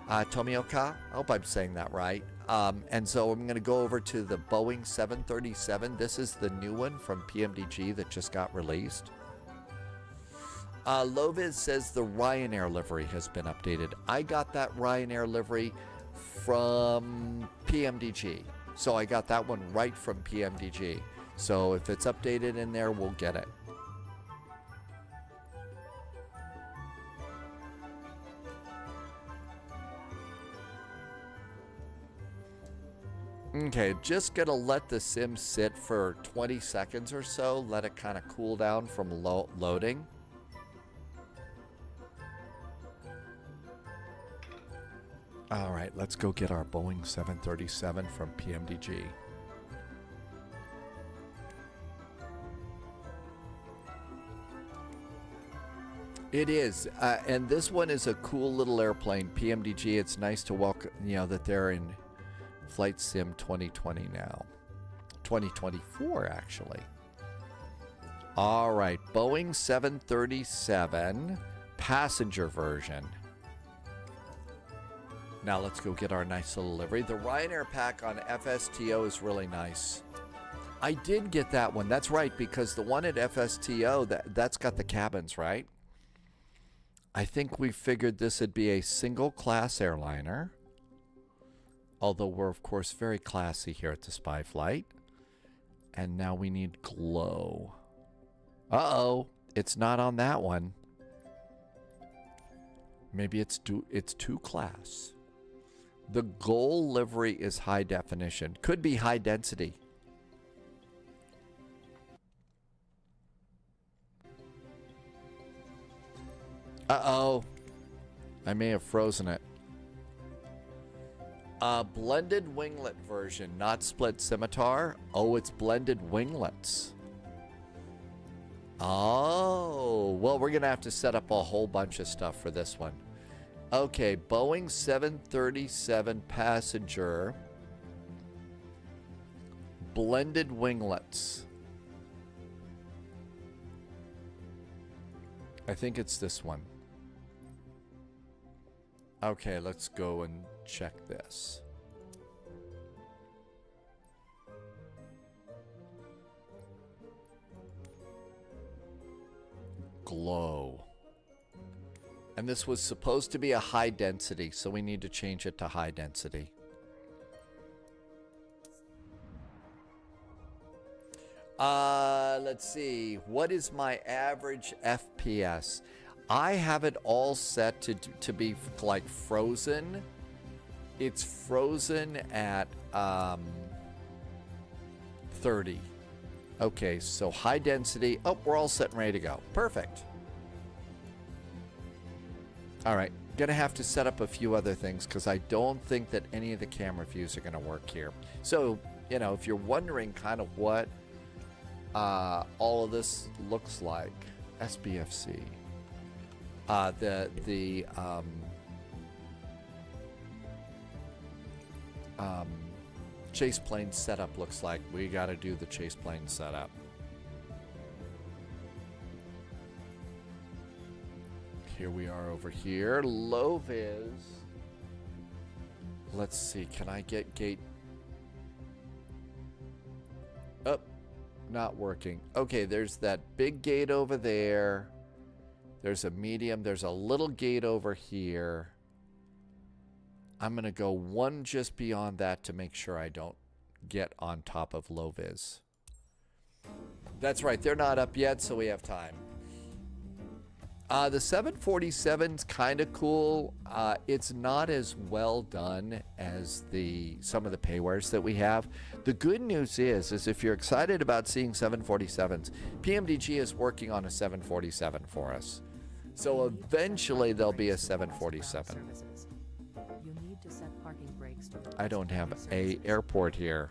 I hope I'm saying that right. And so I'm going to go over to the Boeing 737. This is the new one from PMDG that just got released. Loviz says the Ryanair livery has been updated. I got that Ryanair livery from PMDG. So I got that one right from PMDG. So if it's updated in there, we'll get it. Okay, just gonna let the sim sit for 20 seconds or so. Let it kind of cool down from loading. All right, let's go get our Boeing 737 from PMDG. It is, and this one is a cool little airplane. PMDG, it's nice to welcome, that they're in Flight Sim 2020 now. 2024, actually. All right, Boeing 737 passenger version. Now let's go get our nice little livery. The Ryanair pack on FSTO is really nice. I did get that one. That's right, because the one at FSTO, that's got the cabins, right? I think we figured this would be a single-class airliner. Although we're, of course, very classy here at the Spy Flight. And now we need glow. Uh-oh. It's not on that one. Maybe it's two class. The goal livery is high definition. Could be high density. Uh-oh. I may have frozen it. Blended winglet version, not split scimitar. Oh, it's blended winglets. Oh, well, we're going to have to set up a whole bunch of stuff for this one. Okay, Boeing 737 passenger. Blended winglets. I think it's this one. Okay, let's go and check this. Glow. And this was supposed to be a high density, so we need to change it to high density. Let's see. What is my average FPS? I have it all set to be like frozen. It's frozen at 30. Okay, so high density. Oh, we're all set and ready to go. Perfect. All right, gonna have to set up a few other things because I don't think that any of the camera views are gonna work here. So, you know, if you're wondering kind of what all of this looks like, SBFC. The chase plane setup looks like. We got to do the chase plane setup. Here we are over here. Low vis. Let's see. Can I get gate? Oh, not working. Okay, there's that big gate over there. There's a medium. There's a little gate over here. I'm going to go one just beyond that to make sure I don't get on top of low vis. That's right. They're not up yet, so we have time. The 747's kind of cool. It's not as well done as some of the paywares that we have. The good news is if you're excited about seeing 747s, PMDG is working on a 747 for us. So eventually there'll be a 747. I don't have a airport here.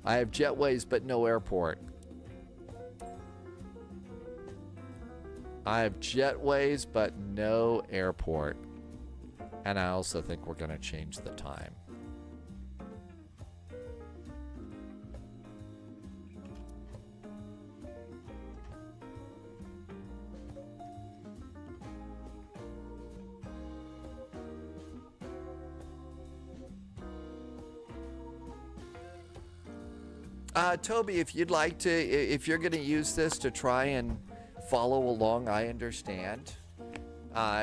I have jetways, but no airport. I have jetways, but no airport. And I also think we're going to change the time. Toby, if you'd like to, if you're going to use this to try and follow along, I understand.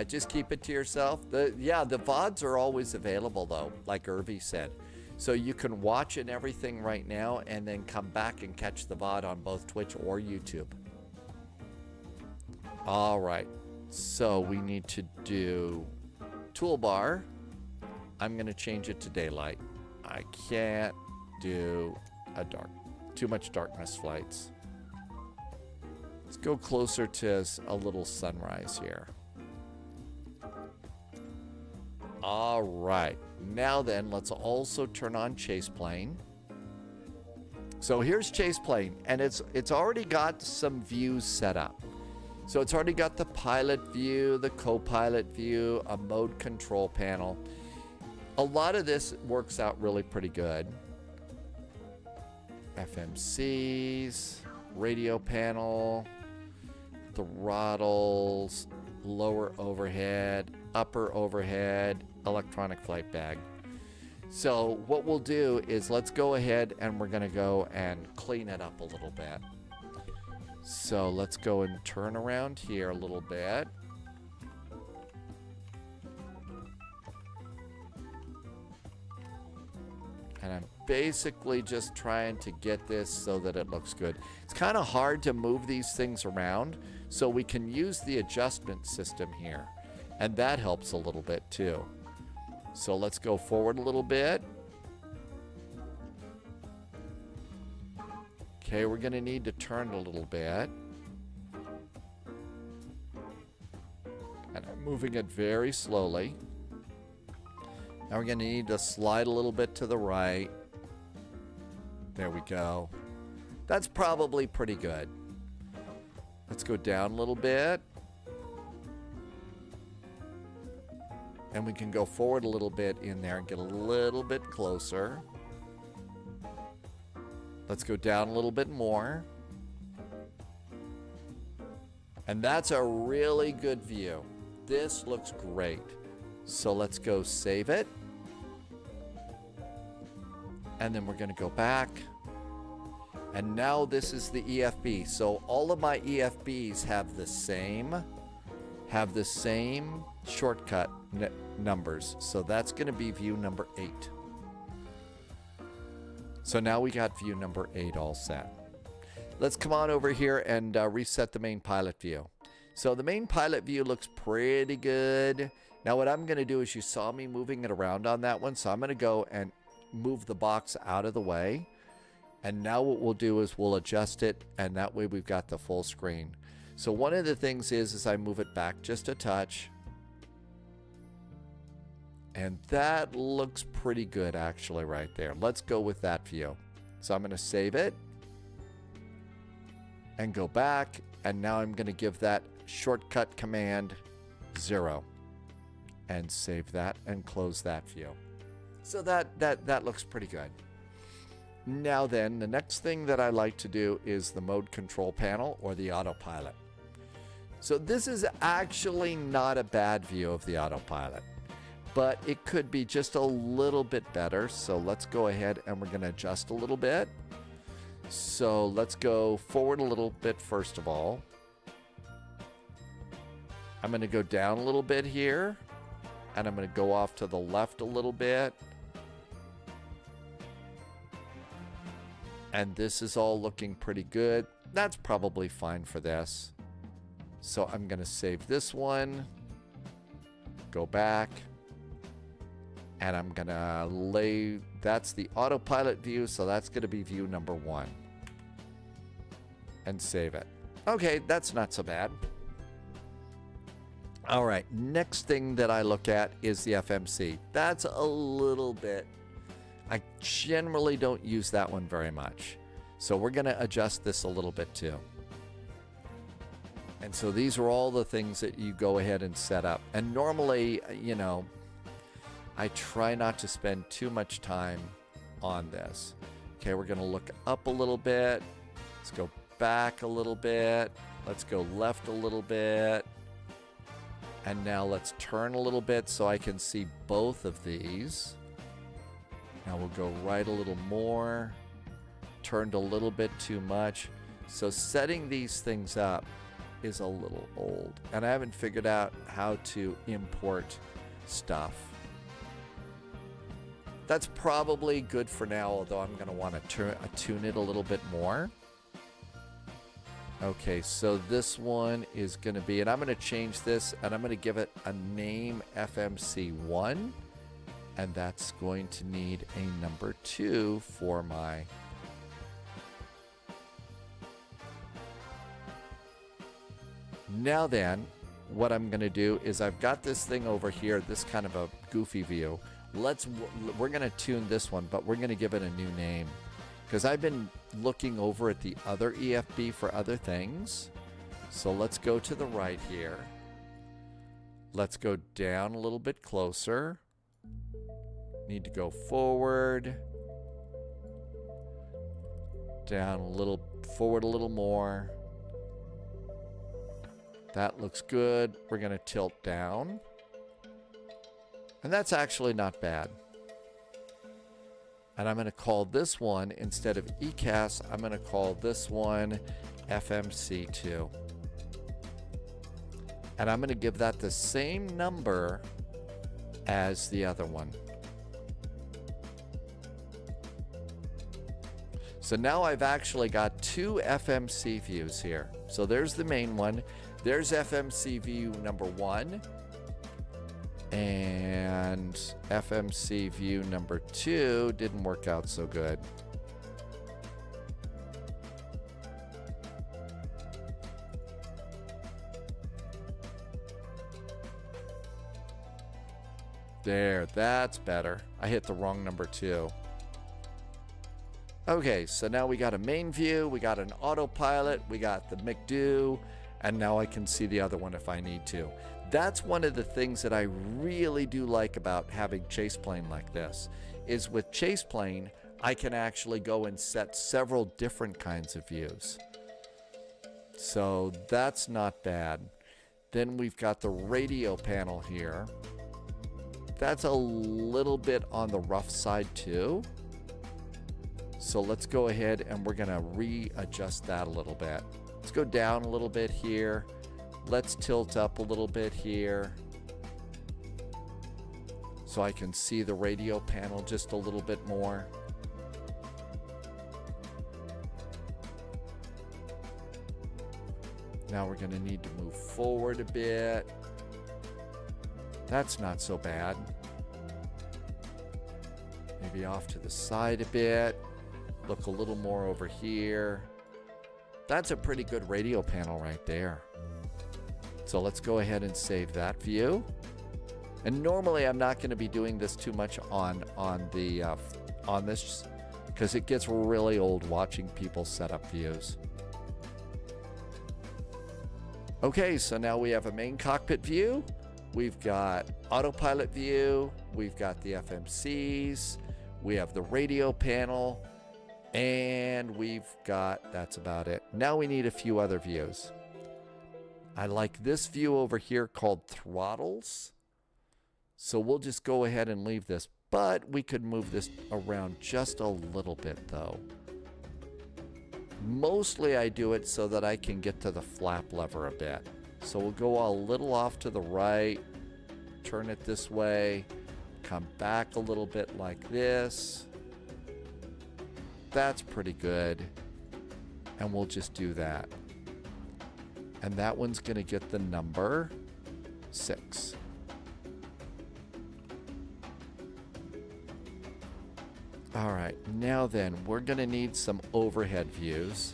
Just keep it to yourself. The VODs are always available, though, like Irvi said. So you can watch and everything right now and then come back and catch the VOD on both Twitch or YouTube. All right. So we need to do toolbar. I'm going to change it to daylight. I can't do a too much darkness flights. Let's go closer to a little sunrise here. All right. Now then, let's also turn on chase plane. So here's chase plane, and it's already got some views set up. So it's already got the pilot view, the co-pilot view, a mode control panel. A lot of this works out really pretty good. FMCs, radio panel, throttles, lower overhead, upper overhead, electronic flight bag. So what we'll do is let's go ahead and we're going to go and clean it up a little bit. So let's go and turn around here a little bit. And I'm basically just trying to get this so that it looks good. It's kind of hard to move these things around, so we can use the adjustment system here. And that helps a little bit too. So let's go forward a little bit. Okay, we're going to need to turn a little bit. And I'm moving it very slowly. Now we're going to need to slide a little bit to the right. There we go. That's probably pretty good. Let's go down a little bit. And we can go forward a little bit in there and get a little bit closer. Let's go down a little bit more. And that's a really good view. This looks great. So let's go save it. And then we're going to go back. And now this is the EFB. So all of my EFBs have the same shortcut numbers. So that's going to be view number 8. So now we got view number 8 all set. Let's come on over here and reset the main pilot view. So the main pilot view looks pretty good. Now what I'm going to do is, you saw me moving it around on that one. So I'm going to go and move the box out of the way. And now what we'll do is we'll adjust it, and that way we've got the full screen. So one of the things is I move it back just a touch. And that looks pretty good actually right there. Let's go with that view. So I'm going to save it and go back. And now I'm going to give that shortcut command 0 and save that and close that view. So that looks pretty good. Now then, the next thing that I like to do is the mode control panel, or the autopilot. So this is actually not a bad view of the autopilot, but it could be just a little bit better. So let's go ahead and we're going to adjust a little bit. So let's go forward a little bit first of all. I'm going to go down a little bit here, and I'm going to go off to the left a little bit. And this is all looking pretty good. That's probably fine for this. So I'm going to save this one, go back, and I'm going to lay, that's the autopilot view, so that's going to be view number 1. And save it. Okay, that's not so bad. All right, next thing that I look at is the FMC. That's a little bit, I generally don't use that one very much. So we're going to adjust this a little bit too. And so these are all the things that you go ahead and set up. And normally, you know, I try not to spend too much time on this. Okay, we're going to look up a little bit. Let's go back a little bit. Let's go left a little bit. And now let's turn a little bit so I can see both of these. Now we'll go right a little more. Turned a little bit too much. So setting these things up is a little old. And I haven't figured out how to import stuff. That's probably good for now, although I'm going to want to tune it a little bit more. Okay, so this one is going to be, and I'm going to change this, and I'm going to give it a name FMC1. And that's going to need a number 2 for my... Now then, what I'm going to do is I've got this thing over here, this kind of a goofy view. We're going to tune this one, but we're going to give it a new name. Because I've been looking over at the other EFB for other things. So let's go to the right here. Let's go down a little bit closer. Need to go forward. Down a little, forward a little more. That looks good. We're going to tilt down. And that's actually not bad. And I'm going to call this one, instead of ECAS, I'm going to call this one FMC2. And I'm going to give that the same number as the other one. So now I've actually got 2 FMC views here. So there's the main one. There's FMC view number 1. And FMC view number 2 didn't work out so good. There, that's better. I hit the wrong number 2. Okay, so now we got a main view, we got an autopilot, we got the McDo, and now I can see the other one if I need to. That's one of the things that I really do like about having chase plane like this, is with chase plane, I can actually go and set several different kinds of views. So that's not bad. Then we've got the radio panel here. That's a little bit on the rough side too. So let's go ahead and we're gonna readjust that a little bit. Let's go down a little bit here. Let's tilt up a little bit here, so I can see the radio panel just a little bit more. Now we're gonna need to move forward a bit. That's not so bad. Maybe off to the side a bit. Look a little more over here. That's a pretty good radio panel right there. So let's go ahead and save that view. And normally I'm not going to be doing this too much on this, because it gets really old watching people set up views. Okay, so now we have a main cockpit view. We've got autopilot view. We've got the FMCs. We have the radio panel. And we've got, that's about it. Now we need a few other views. I like this view over here called throttles. So we'll just go ahead and leave this. But we could move this around just a little bit though. Mostly I do it so that I can get to the flap lever a bit. So we'll go a little off to the right. Turn it this way. Come back a little bit like this. That's pretty good. And we'll just do that. And that one's going to get the number 6. All right, now then, we're going to need some overhead views.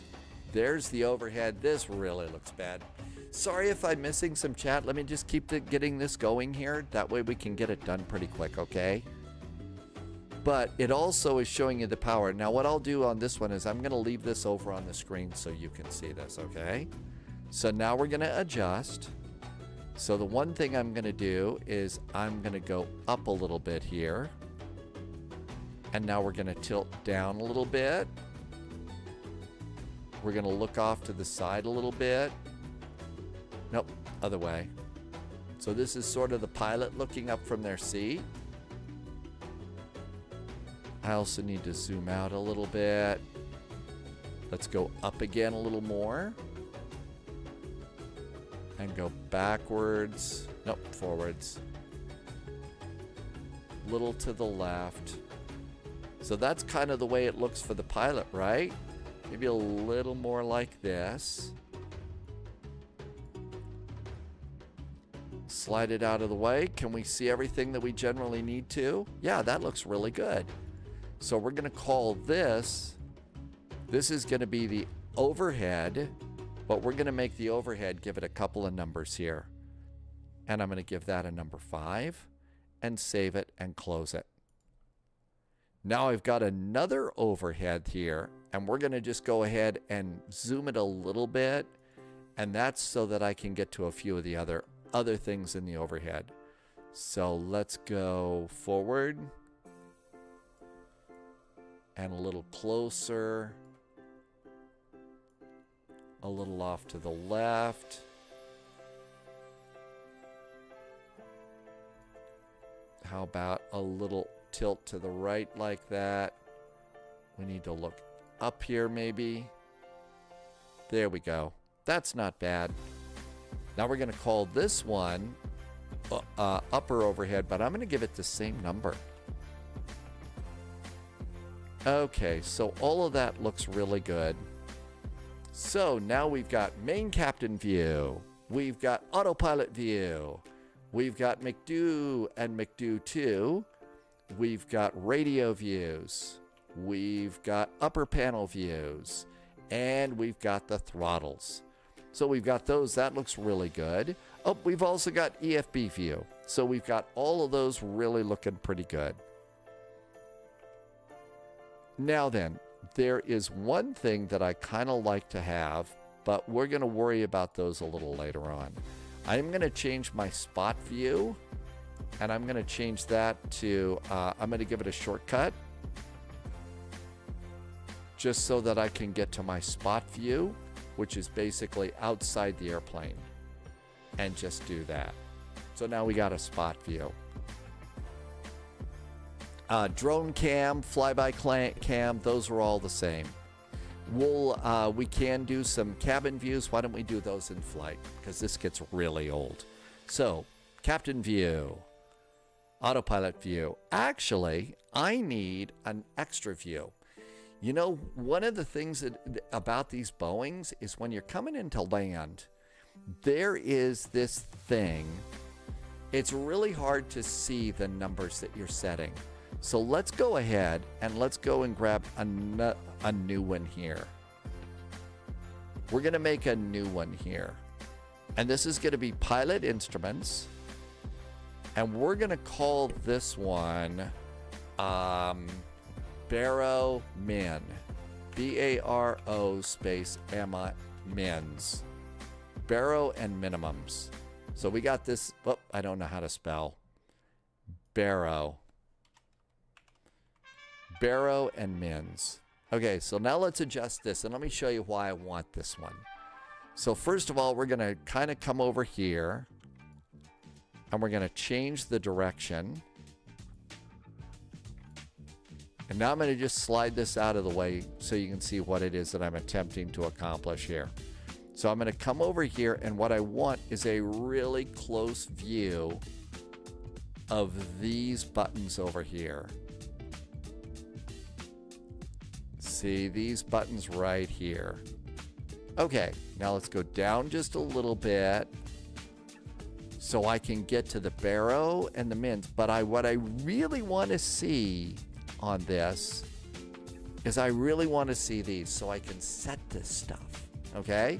There's the overhead. This really looks bad. Sorry if I'm missing some chat. Let me just keep getting this going here. That way we can get it done pretty quick, okay? But it also is showing you the power. Now what I'll do on this one is I'm going to leave this over on the screen so you can see this, okay? So now we're going to adjust. So the one thing I'm going to do is I'm going to go up a little bit here. And now we're going to tilt down a little bit. We're going to look off to the side a little bit. Nope, other way. So this is sort of the pilot looking up from their seat. I also need to zoom out a little bit. Let's go up again a little more. And go backwards. Nope, forwards. Little to the left. So that's kind of the way it looks for the pilot, right? Maybe a little more like this. Slide it out of the way. Can we see everything that we generally need to? Yeah, that looks really good. So we're going to call this is going to be the overhead, but we're going to make the overhead, give it a couple of numbers here. And I'm going to give that a number 5 and save it and close it. Now I've got another overhead here, and we're going to just go ahead and zoom it a little bit, and that's so that I can get to a few of the other things in the overhead. So let's go forward and a little closer, a little off to the left. How about a little tilt to the right like that? We need to look up here maybe. There we go. That's not bad. Now we're going to call this one upper overhead, but I'm going to give it the same number. Okay, so all of that looks really good. So now we've got main captain view. We've got autopilot view. We've got McDo and McDo 2. We've got radio views. We've got upper panel views. And we've got the throttles. So we've got those. That looks really good. Oh, we've also got EFB view. So we've got all of those really looking pretty good. Now then, there is one thing that I kind of like to have, but we're going to worry about those a little later on. I'm going to change my spot view, and I'm going to change that to, I'm going to give it a shortcut, just so that I can get to my spot view, which is basically outside the airplane, and just do that. So now we got a spot view. Drone cam, flyby cam, those are all the same. We can do some cabin views. Why don't we do those in flight? Because this gets really old. So, captain view, autopilot view. Actually, I need an extra view. You know, one of the things about these Boeings is when you're coming into land, there is this thing. It's really hard to see the numbers that you're setting. So let's go ahead and let's go and grab a new one here. We're going to make a new one here. And this is going to be pilot instruments. And we're going to call this one Baro Min. B-A-R-O space Mins. Baro and minimums. So we got this. Oh, I don't know how to spell. Baro and Mins. Okay, so now let's adjust this, and let me show you why I want this one. So first of all, we're going to kind of come over here, and we're going to change the direction. And now I'm going to just slide this out of the way so you can see what it is that I'm attempting to accomplish here. So I'm going to come over here, and what I want is a really close view of these buttons over here. See these buttons right here. Okay, now let's go down just a little bit so I can get to the Baro and the Mins. But what I really want to see on this is I really want to see these so I can set this stuff. Okay?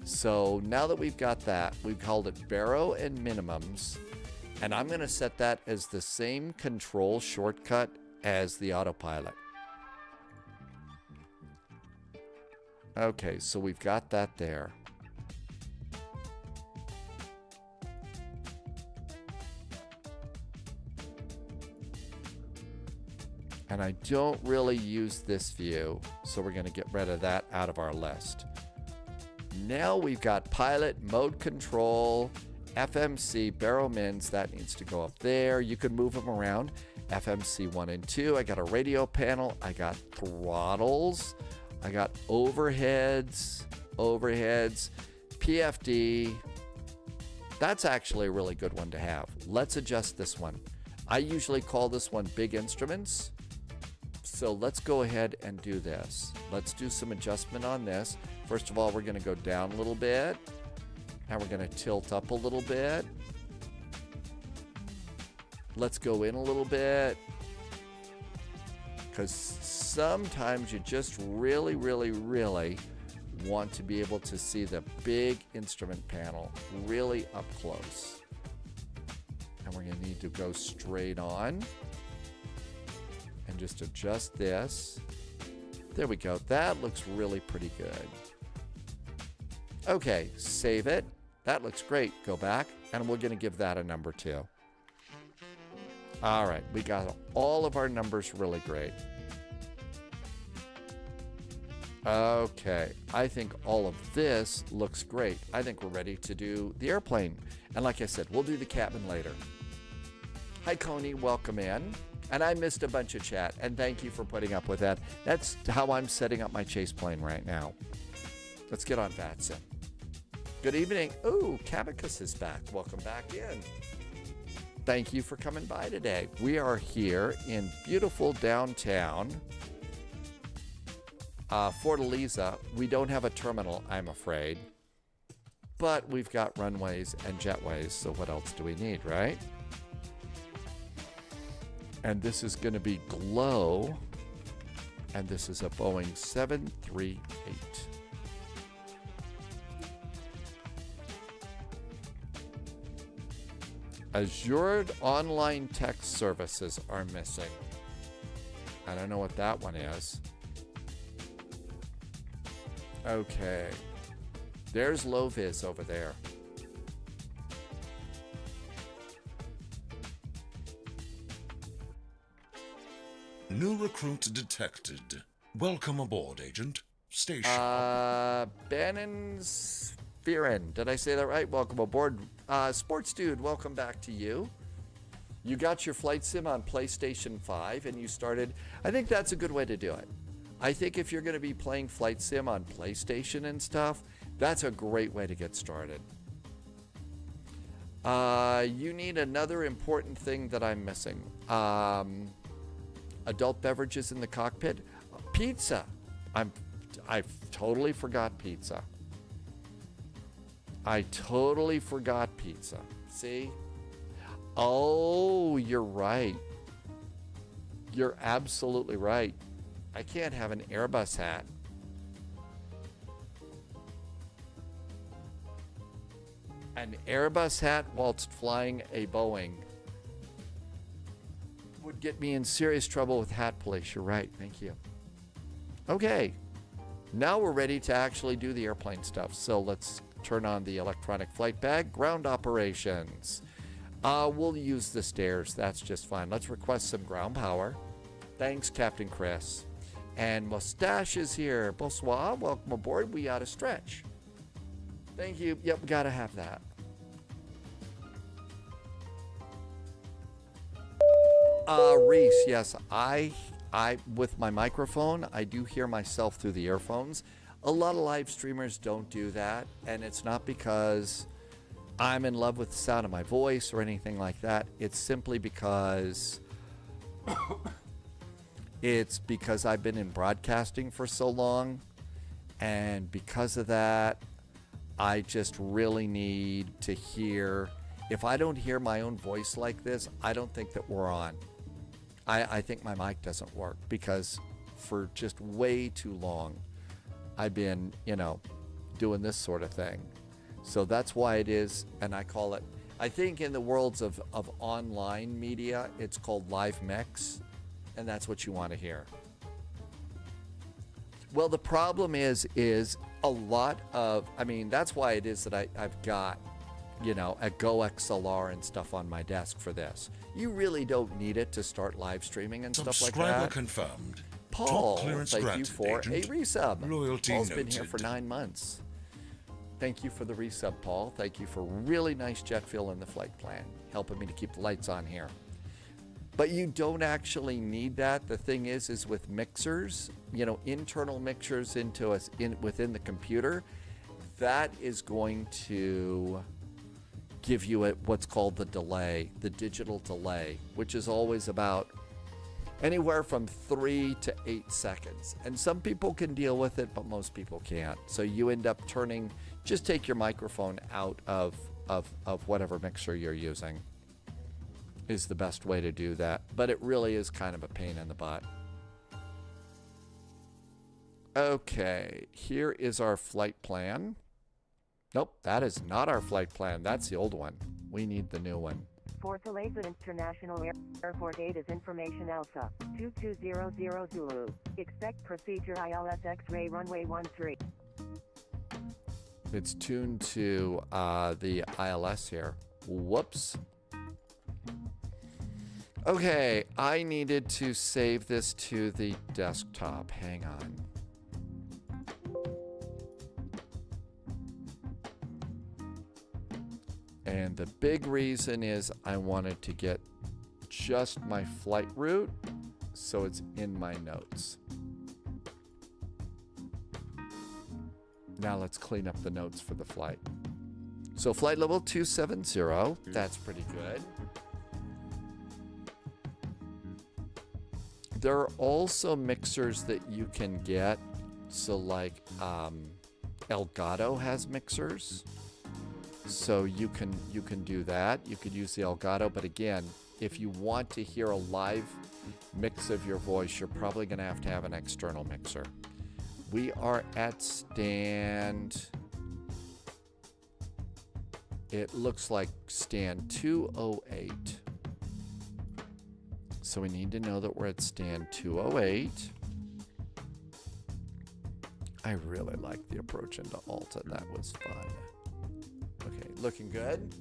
So now that we've got that, we've called it Baro and minimums. And I'm going to set that as the same control shortcut as the autopilot. Okay, so we've got that there. And I don't really use this view, so we're going to get rid of that out of our list. Now we've got pilot, mode control, FMC, Baro Mins, that needs to go up there. You can move them around. FMC 1 and 2, I got a radio panel, I got throttles, I got overheads, PFD. That's actually a really good one to have. Let's adjust this one. I usually call this one big instruments. So let's go ahead and do this. Let's do some adjustment on this. First of all, we're going to go down a little bit. And we're going to tilt up a little bit. Let's go in a little bit. Because sometimes you just really want to be able to see the big instrument panel really up close. And we're going to need to go straight on and just adjust this. There we go. That looks really pretty good. Okay, save it. That looks great. Go back, and we're going to give that a number 2. All right, we got all of our numbers really great. Okay, I think all of this looks great. I think we're ready to do the airplane. And like I said, we'll do the cabin later. Hi, Coney, welcome in. And I missed a bunch of chat, and thank you for putting up with that. That's how I'm setting up my chase plane right now. Let's get on VATSIM. Good evening. Ooh, Cabicus is back. Welcome back in. Thank you for coming by today. We are here in beautiful downtown Fortaleza. We don't have a terminal, I'm afraid. But we've got runways and jetways, so what else do we need, right? And this is going to be GLOW, and this is a Boeing 738. Azure online text services are missing. I don't know what that one is. Okay. There's low vis over there. New recruit detected. Welcome aboard, Agent. Station. Bannon's Fearin. Did I say that right? Welcome aboard. Sports Dude, welcome back to you. You got your flight sim on PlayStation 5 and you started. I think that's a good way to do it. I think if you're going to be playing flight sim on PlayStation and stuff, that's a great way to get started. You need another important thing that I'm missing. Adult beverages in the cockpit. Pizza. I totally forgot pizza. I totally forgot pizza. See? Oh, you're right. You're absolutely right. I can't have an Airbus hat. An Airbus hat whilst flying a Boeing would get me in serious trouble with hat police. You're right. Thank you. Okay. Now we're ready to actually do the airplane stuff. So let's turn on the electronic flight bag. Ground operations. We'll use the stairs. That's just fine. Let's request some ground power. Thanks, Captain Chris. And Mustache is here. Bonsoir. Welcome aboard. We ought to stretch. Thank you. Yep, we gotta have that. Reese, yes, I with my microphone, I do hear myself through the earphones. A lot of live streamers don't do that, and it's not because I'm in love with the sound of my voice or anything like that. It's simply because I've been in broadcasting for so long, and because of that, I just really need to hear. If I don't hear my own voice like this, I don't think that we're on. I think my mic doesn't work because for just way too long, I've been, doing this sort of thing. So that's why it is, and I call it, I think in the worlds of online media, it's called live mix, and that's what you want to hear. Well, the problem is a lot of, that's why it is that I've got, a Go XLR and stuff on my desk for this. You really don't need it to start live streaming and stuff like that. Subscriber confirmed. Paul, Top clearance thank you granted, for Agent. a resub. Loyalty Paul's noted. been here for 9 months. Thank you for the resub, Paul. Thank you for really nice jet fuel in the flight plan, helping me to keep the lights on here. But you don't actually need that. The thing is with mixers, internal mixers within the computer, that is going to give you what's called the delay, the digital delay, which is always about anywhere from 3 to 8 seconds. And some people can deal with it, but most people can't. So you end up just take your microphone out of whatever mixer you're using is the best way to do that. But it really is kind of a pain in the butt. Okay, here is our flight plan. Nope, that is not our flight plan. That's the old one. We need the new one. For Thalassa International Airport 8 is information Alta 2200 Zulu. Expect procedure ILS X-ray runway 13. It's tuned to the ILS here. Whoops. Okay, I needed to save this to the desktop. Hang on. And the big reason is I wanted to get just my flight route so it's in my notes. Now let's clean up the notes for the flight. So flight level 270, that's pretty good. There are also mixers that you can get. So like Elgato has mixers. So you can do that. You could use the Elgato, but again, if you want to hear a live mix of your voice, you're probably going to have an external mixer. We are at stand, it looks like stand 208. So we need to know that we're at stand 208. I really like the approach into Alta. That was fun. Okay, looking good.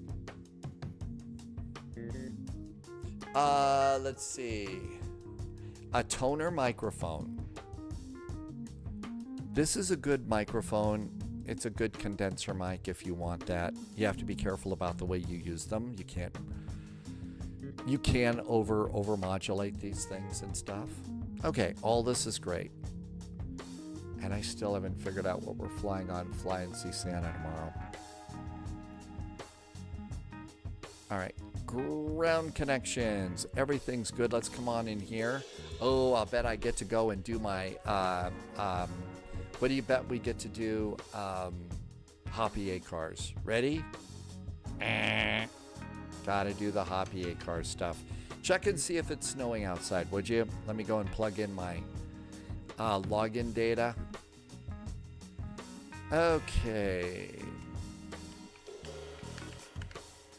Let's see. A toner microphone. This is a good microphone. It's a good condenser mic if you want that. You have to be careful about the way you use them. You can over modulate these things and stuff. Okay, all this is great. And I still haven't figured out what we're flying on Fly and See Santa tomorrow. All right, ground connections. Everything's good. Let's come on in here. Oh, I'll bet I get to go and do my, what do you bet we get to do? Hoppy ACARS. Ready? Gotta do the Hoppy ACARS stuff. Check and see if it's snowing outside, would you? Let me go and plug in my login data. Okay.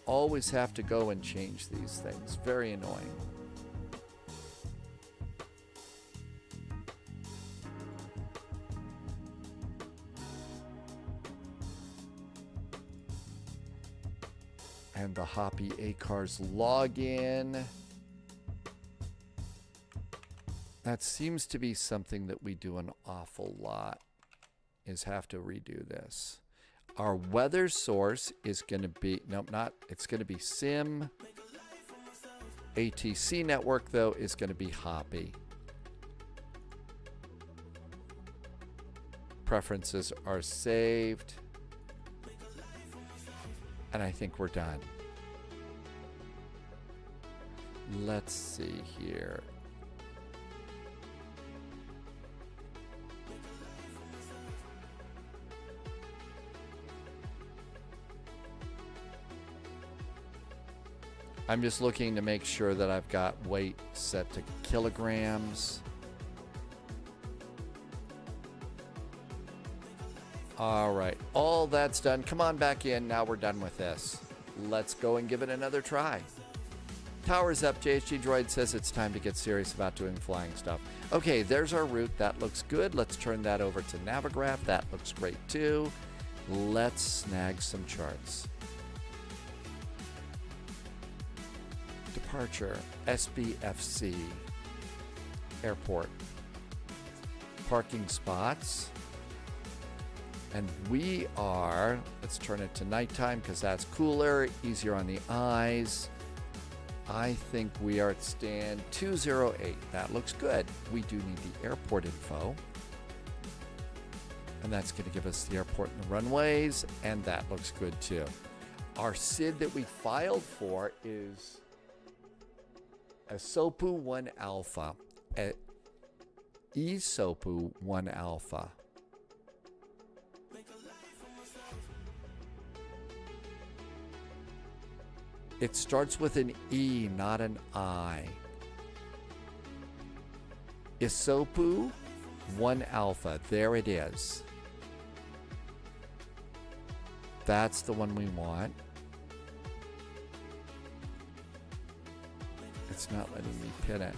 Always have to go and change these things. Very annoying. And the Hoppy ACARS login. That seems to be something that we do an awful lot, is have to redo this. Our weather source is going to be, nope, not, it's going to be SIM. ATC network, though, is going to be Hoppy. Preferences are saved. And I think we're done. Let's see here. I'm just looking to make sure that I've got weight set to kilograms. All right, all that's done. Come on back in. Now we're done with this. Let's go and give it another try. Towers up. JHG Droid says it's time to get serious about doing flying stuff. Okay, there's our route. That looks good. Let's turn that over to Navigraph. That looks great too. Let's snag some charts. Departure, SBFC, airport, parking spots, and we are, let's turn it to nighttime because that's cooler, easier on the eyes. I think we are at stand 208. That looks good. We do need the airport info, and that's going to give us the airport and the runways, and that looks good too. Our SID that we filed for is ESOPU 1 Alpha, ESOPU 1 Alpha. It starts with an E, not an I. ESOPU 1 Alpha, there it is. That's the one we want. It's not letting me pin it.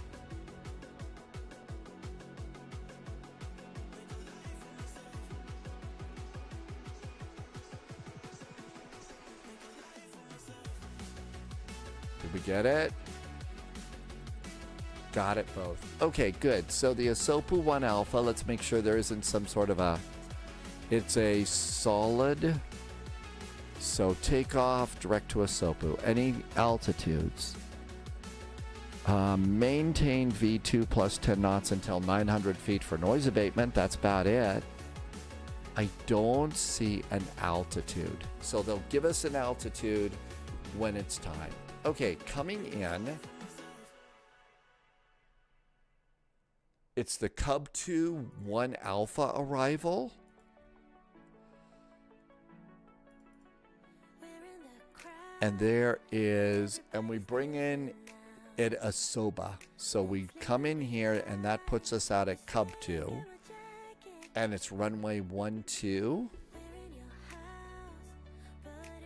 Did we get it? Got it both. Okay, good. So the ESOPU 1 Alpha, let's make sure there isn't some sort of a, it's a solid. So takeoff direct to ESOPU. Any altitudes? Maintain V2 plus 10 knots until 900 feet for noise abatement. That's about it. I don't see an altitude. So they'll give us an altitude when it's time. Okay, coming in. It's the Cub 2 1 Alpha arrival. And there is, and we bring in it a soba. So we come in here and that puts us out at Cub 2. And it's runway 12.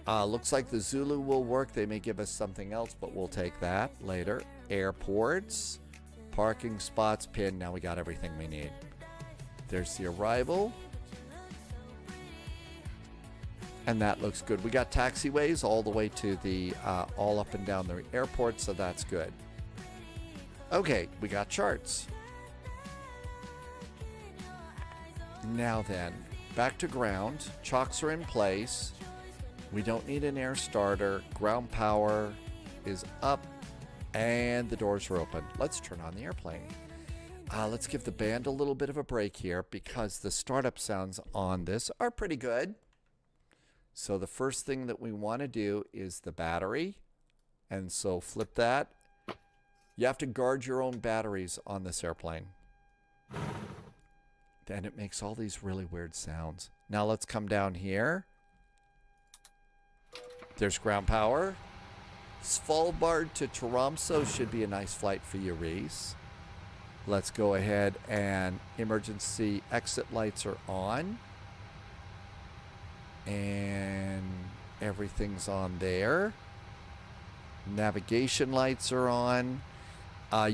Looks like the Zulu will work. They may give us something else, but we'll take that later. Airports, parking spots, pin. Now we got everything we need. There's the arrival. And that looks good. We got taxiways all the way to the, all up and down the airport, so that's good. Okay, we got charts. Now then, back to ground. Chocks are in place. We don't need an air starter. Ground power is up, and the doors are open. Let's turn on the airplane. Let's give the band a little bit of a break here because the startup sounds on this are pretty good. So the first thing that we want to do is the battery. And so flip that. You have to guard your own batteries on this airplane. Then it makes all these really weird sounds. Now let's come down here. There's ground power. Svalbard to Tromsø should be a nice flight for you, Reese. Let's go ahead and emergency exit lights are on. And everything's on there. Navigation lights are on.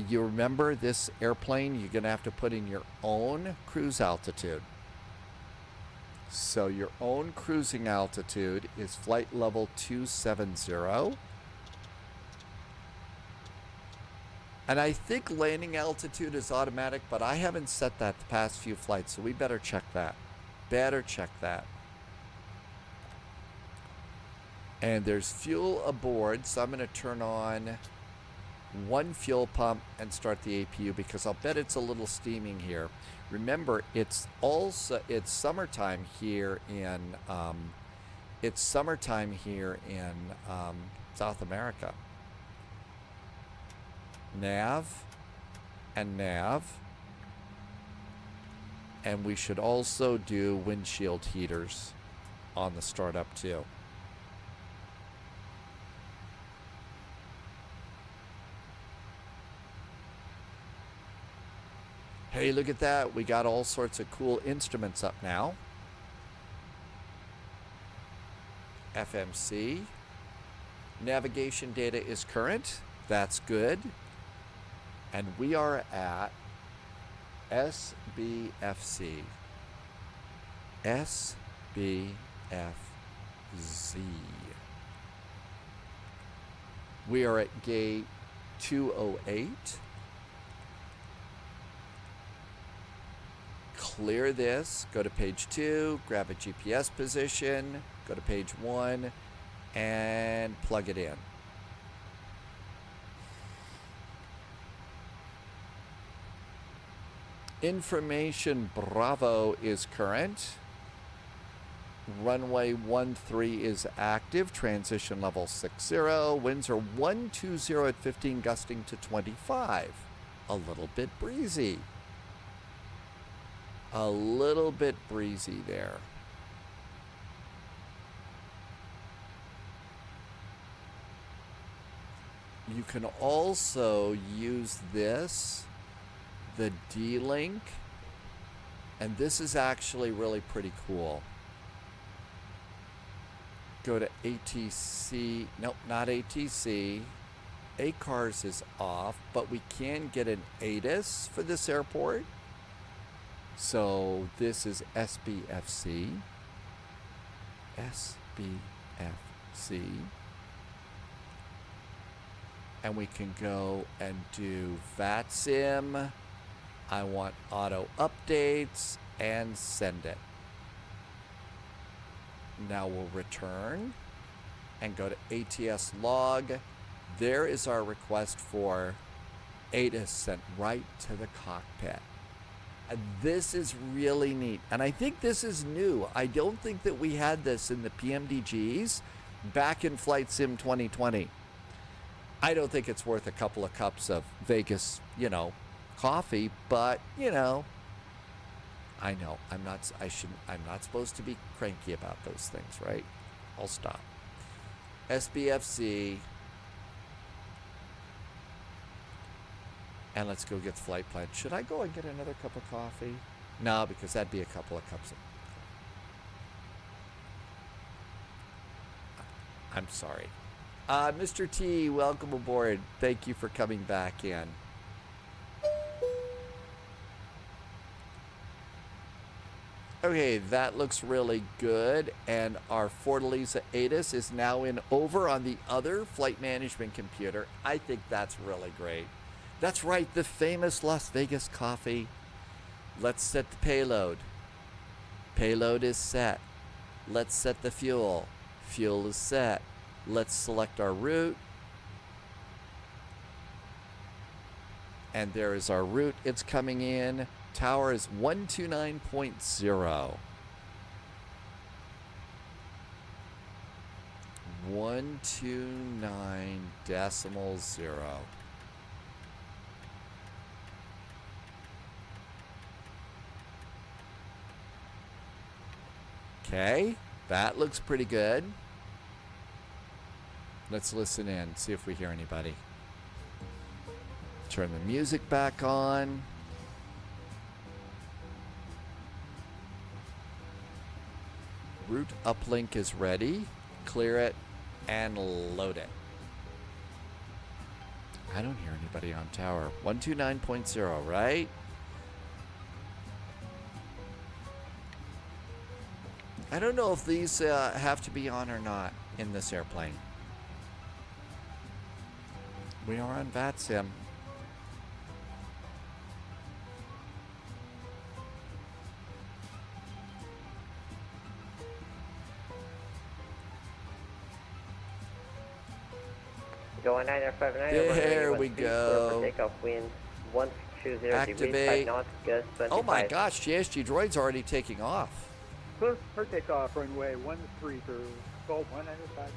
You remember this airplane, you're going to have to put in your own cruise altitude. So your own cruising altitude is flight level 270. And I think landing altitude is automatic, but I haven't set that the past few flights, so we better check that. Better check that. And there's fuel aboard, so I'm going to turn on one fuel pump and start the APU because I'll bet it's a little steaming here. Remember, it's summertime here in South America. Nav and nav, and we should also do windshield heaters on the startup too. Hey, look at that. We got all sorts of cool instruments up now. FMC. Navigation data is current. That's good. And we are at SBFC. SBFZ. We are at gate 208. Clear this, go to page 2, grab a GPS position, go to page 1, and plug it in. Information Bravo is current. Runway 13 is active. Transition level 60. Winds are 120 at 15, gusting to 25. A little bit breezy. A little bit breezy there. You can also use this, the D-Link, and this is actually really pretty cool. Go to ATC, nope, not ATC. ACARS is off, but we can get an ATIS for this airport. So this is SBFC. SBFC. And we can go and do VATSIM. I want auto updates and send it. Now we'll return and go to ATS log. There is our request for ATIS sent right to the cockpit. And this is really neat. And I think this is new. I don't think that we had this in the PMDGs back in Flight Sim 2020. I don't think it's worth a couple of cups of Vegas, coffee, but, I know I'm not supposed to be cranky about those things, right? I'll stop. SBFC. And let's go get the flight plan. Should I go and get another cup of coffee? No, because that'd be a couple of cups of... I'm sorry. Mr. T, welcome aboard. Thank you for coming back in. Okay, that looks really good. And our Fortaleza ATIS is now in over on the other flight management computer. I think that's really great. That's right, the famous Las Vegas coffee. Let's set the payload. Payload is set. Let's set the fuel. Fuel is set. Let's select our route. And there is our route. It's coming in. Tower is 129.0. 129.0. Okay, that looks pretty good. Let's listen in, see if we hear anybody. Turn the music back on. Route uplink is ready. Clear it and load it. I don't hear anybody on tower. 129.0, right? I don't know if these have to be on or not in this airplane. We are on VATSIM. Go on 959. There we go. Takeoff wind 120 Activate. degrees, 5 knots, gust 25. Oh my gosh, JSG droid's already taking off. Close for takeoff, runway 13 through Gold 195.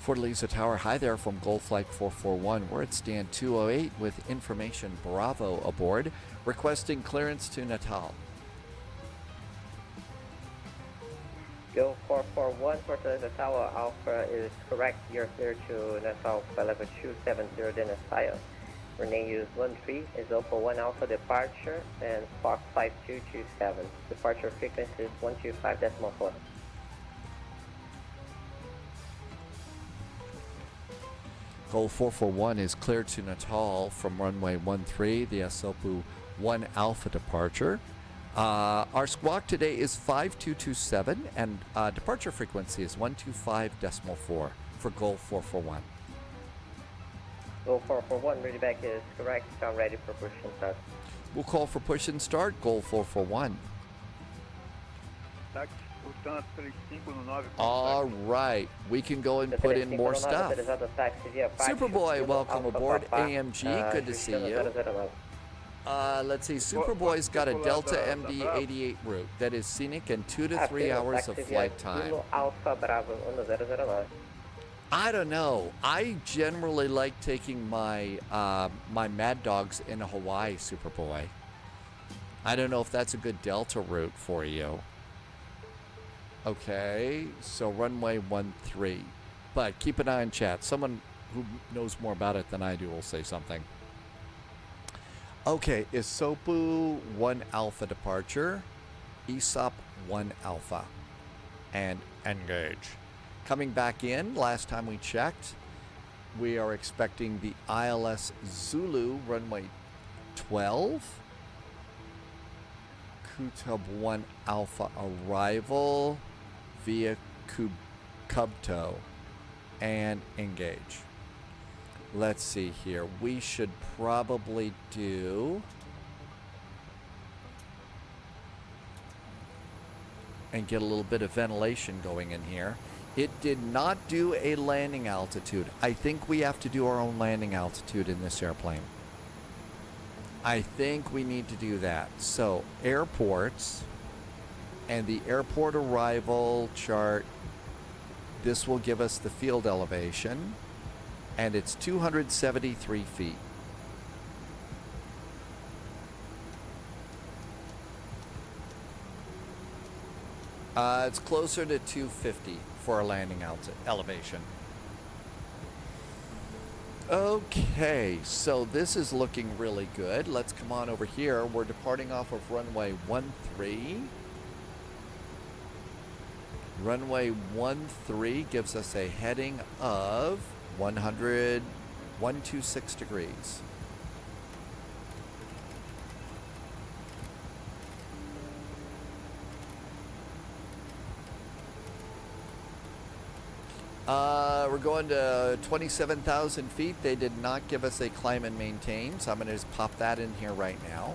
Fortaleza Tower, hi there from Gold Flight 441. We're at stand 208 with information Bravo aboard, requesting clearance to Natal. Go 441, Fortaleza Tower, Alpha is correct. You're clear to Natal by level 270, Dennis Fire. Renee use 13 is 041 Alpha departure and Spark 5227. Departure frequency is 125.4. Gold 441 is cleared to Natal from runway 13, the Asopu 1 Alpha departure. Our squawk today is 5227 and departure frequency is 125.4 for Gold 441. Gold 441, ready back is correct. Sound ready for push and start. We'll call for push and start, Gold 441. All right, we can go and put in more stuff. Superboy, welcome aboard. AMG, good to see you. Let's see, Superboy's got a Delta MD-88 route that is scenic and 2 to 3 hours of flight time. I don't know. I generally like taking my my Mad Dogs in Hawaii, Superboy. I don't know if that's a good Delta route for you. Okay, so runway 13. But keep an eye on chat. Someone who knows more about it than I do will say something. Okay, Isopu 1 Alpha departure, ESOP 1 Alpha, and engage. Coming back in, last time we checked, we are expecting the ILS Zulu runway 12, Kutub 1 Alpha arrival via Kubto, and engage. Let's see here. We should probably do... and get a little bit of ventilation going in here. It did not do a landing altitude. I think we have to do our own landing altitude in this airplane. I think we need to do that. So, airports and the airport arrival chart. This will give us the field elevation. And it's 273 feet. It's closer to 250 for our landing elevation. Okay, so this is looking really good. Let's come on over here. We're departing off of runway 13. Runway 13 gives us a heading of 126 degrees. We're going to 27,000 feet. They did not give us a climb and maintain, so I'm going to just pop that in here right now.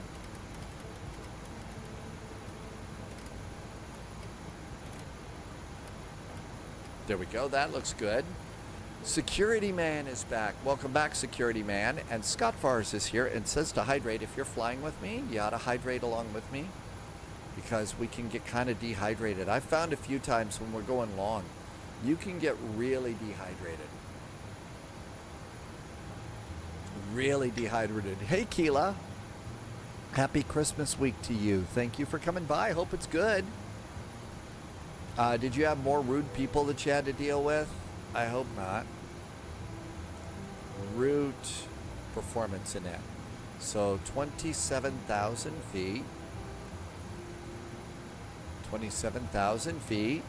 There we go. That looks good. Security Man is back. Welcome back, Security Man. And Scott Fars is here and says to hydrate. If you're flying with me, you ought to hydrate along with me because we can get kind of dehydrated. I've found a few times when we're going long, you can get really dehydrated. Really dehydrated. Hey, Keela. Happy Christmas week to you. Thank you for coming by. Hope it's good. Did you have more rude people that you had to deal with? I hope not. Route performance in it. So 27,000 feet. 27,000 feet.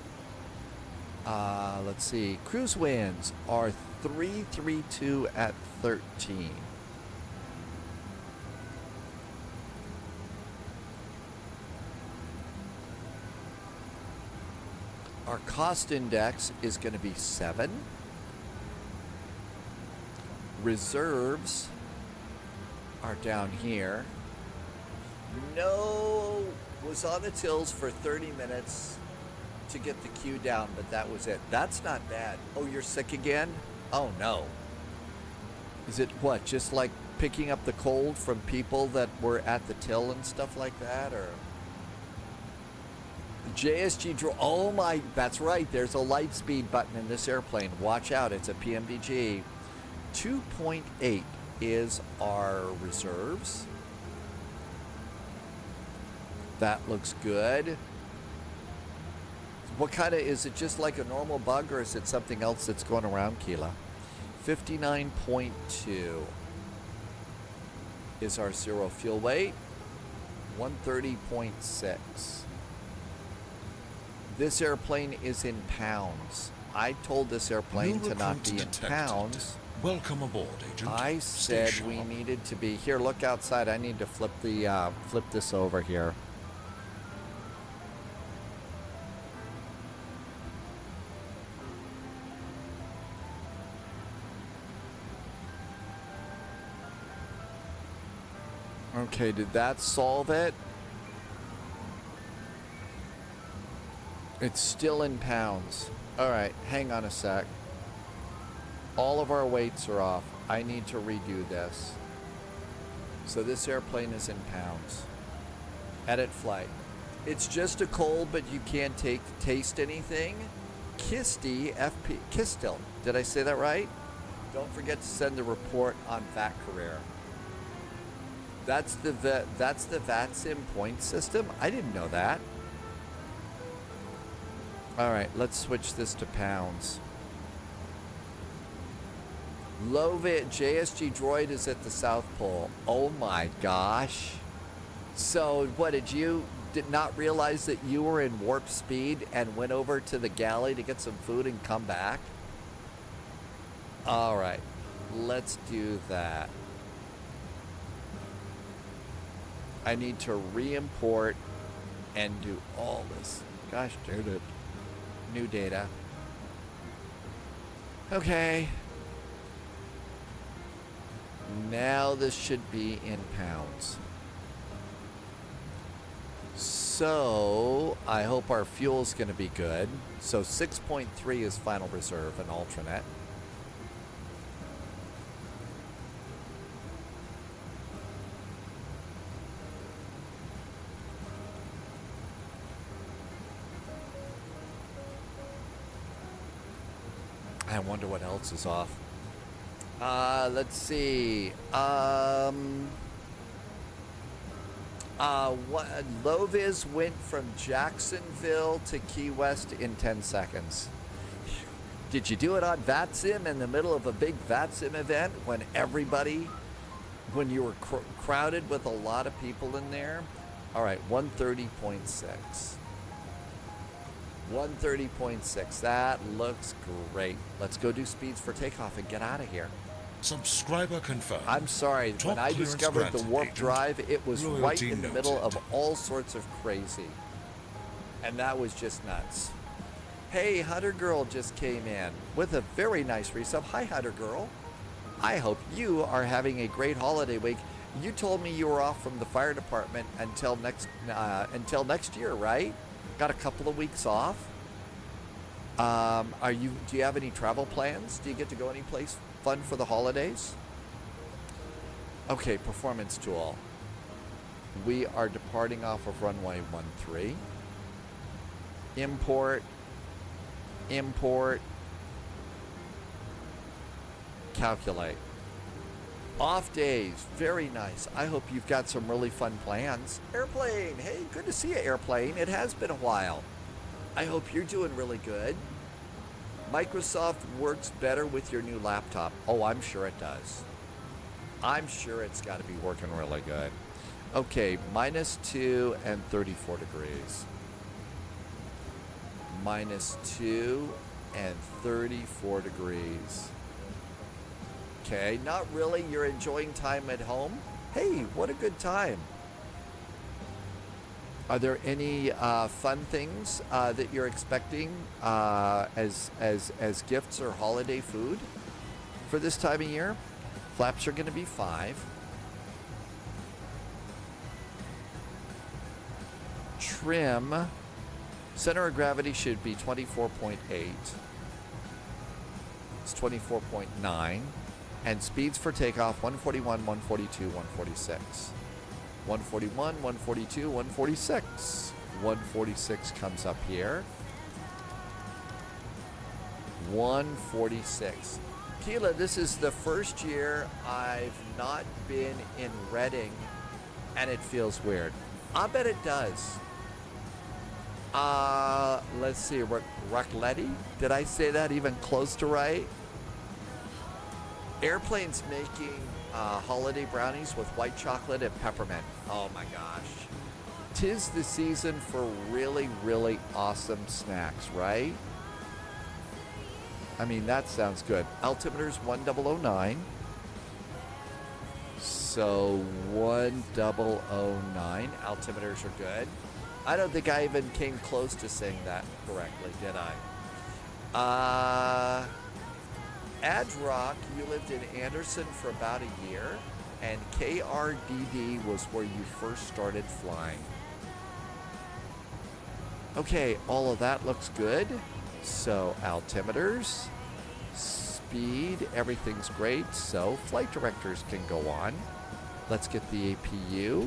Let's see. Cruise winds are 332 at 13. Our cost index is going to be 7. Reserves are down here. No, was on the tills for 30 minutes to get the queue down, but that was it. That's not bad. Oh, you're sick again? Oh no. Is it what, just like picking up the cold from people that were at the till and stuff like that, or? JSG draw. Oh my, that's right. There's a light speed button in this airplane. Watch out, it's a PMDG. 2.8 is our reserves. That looks good. What kind of, is it just like a normal bug or is it something else that's going around, Keela? 59.2 is our zero fuel weight. 130.6. This airplane is in pounds. I told this airplane to not be in pounds. Welcome aboard, Agent. I said we needed to be here. Look outside. I need to flip the flip this over here. Okay, did that solve it? It's still in pounds. All right, hang on a sec. All of our weights are off. I need to redo this. So this airplane is in pounds. Edit flight. It's just a cold, but you can't taste anything. Kisty FP Kistil. Did I say that right? Don't forget to send the report on VAT career. That's the VATSIM point system. I didn't know that. All right, let's switch this to pounds. JSG droid is at the South Pole. Oh my gosh. So what, did not realize that you were in warp speed and went over to the galley to get some food and come back? All right, let's do that. I need to re-import and do all this. Gosh darn it. New data. Okay. Now this should be in pounds. So I hope our fuel's going to be good. So 6.3 is final reserve and alternate. I wonder what else is off. Let's see. Loviz went from Jacksonville to Key West in 10 seconds. Did you do it on VATSIM in the middle of a big VATSIM event when you were crowded with a lot of people in there? All right, 130.6. 130.6. That looks great. Let's go do speeds for takeoff and get out of here. Subscriber confirmed. I'm sorry. Top when I clearance discovered the granted, warp agent. drive, it was right Loyalty in the middle noted. of all sorts of crazy. And that was just nuts. Hey, Hunter Girl just came in with a very nice resub. Hi, Hunter Girl. I hope you are having a great holiday week. You told me you were off from the fire department until next year, right? Got a couple of weeks off. Do you have any travel plans? Do you get to go any place fun for the holidays? Okay, performance tool. We are departing off of runway 13. Import, calculate. Off days, very nice. I hope you've got some really fun plans. Airplane, hey, good to see you, Airplane. It has been a while. I hope you're doing really good. Microsoft works better with your new laptop. Oh, I'm sure it does. I'm sure it's got to be working really good. Okay, -2 and 34 degrees. -2 and 34 degrees. Okay, not really. You're enjoying time at home? Hey, what a good time. Are there any fun things that you're expecting as gifts or holiday food for this time of year? Flaps are going to be 5. Trim. Center of gravity should be 24.8. It's 24.9. And speeds for takeoff 141, 142, 146. 141, 142, 146. 146 comes up here. 146. Keela, this is the first year I've not been in Reading, and it feels weird. I bet it does. Let's see, Racletti? Did I say that even close to right? Airplane's making holiday brownies with white chocolate and peppermint. Oh my gosh. 'Tis the season for really, really awesome snacks, right? I mean, that sounds good. Altimeter's 1009. So 1009. Altimeters are good. I don't think I even came close to saying that correctly, did I? Adrock, you lived in Anderson for about a year, and KRDD was where you first started flying. Okay, all of that looks good. So altimeters, speed, everything's great. So flight directors can go on. Let's get the APU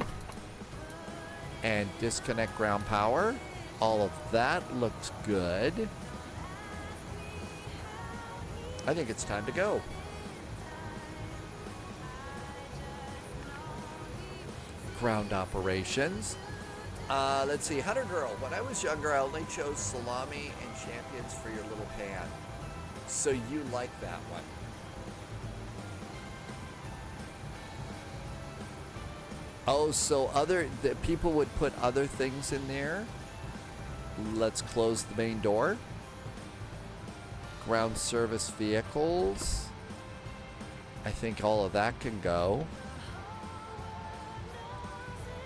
and disconnect ground power. All of that looks good. I think it's time to go. Ground operations. Let's see, Hunter Girl. When I was younger, I only chose salami and champions for your little pan. So you like that one. Oh, so people would put other things in there. Let's close the main door. Ground service vehicles. I think all of that can go.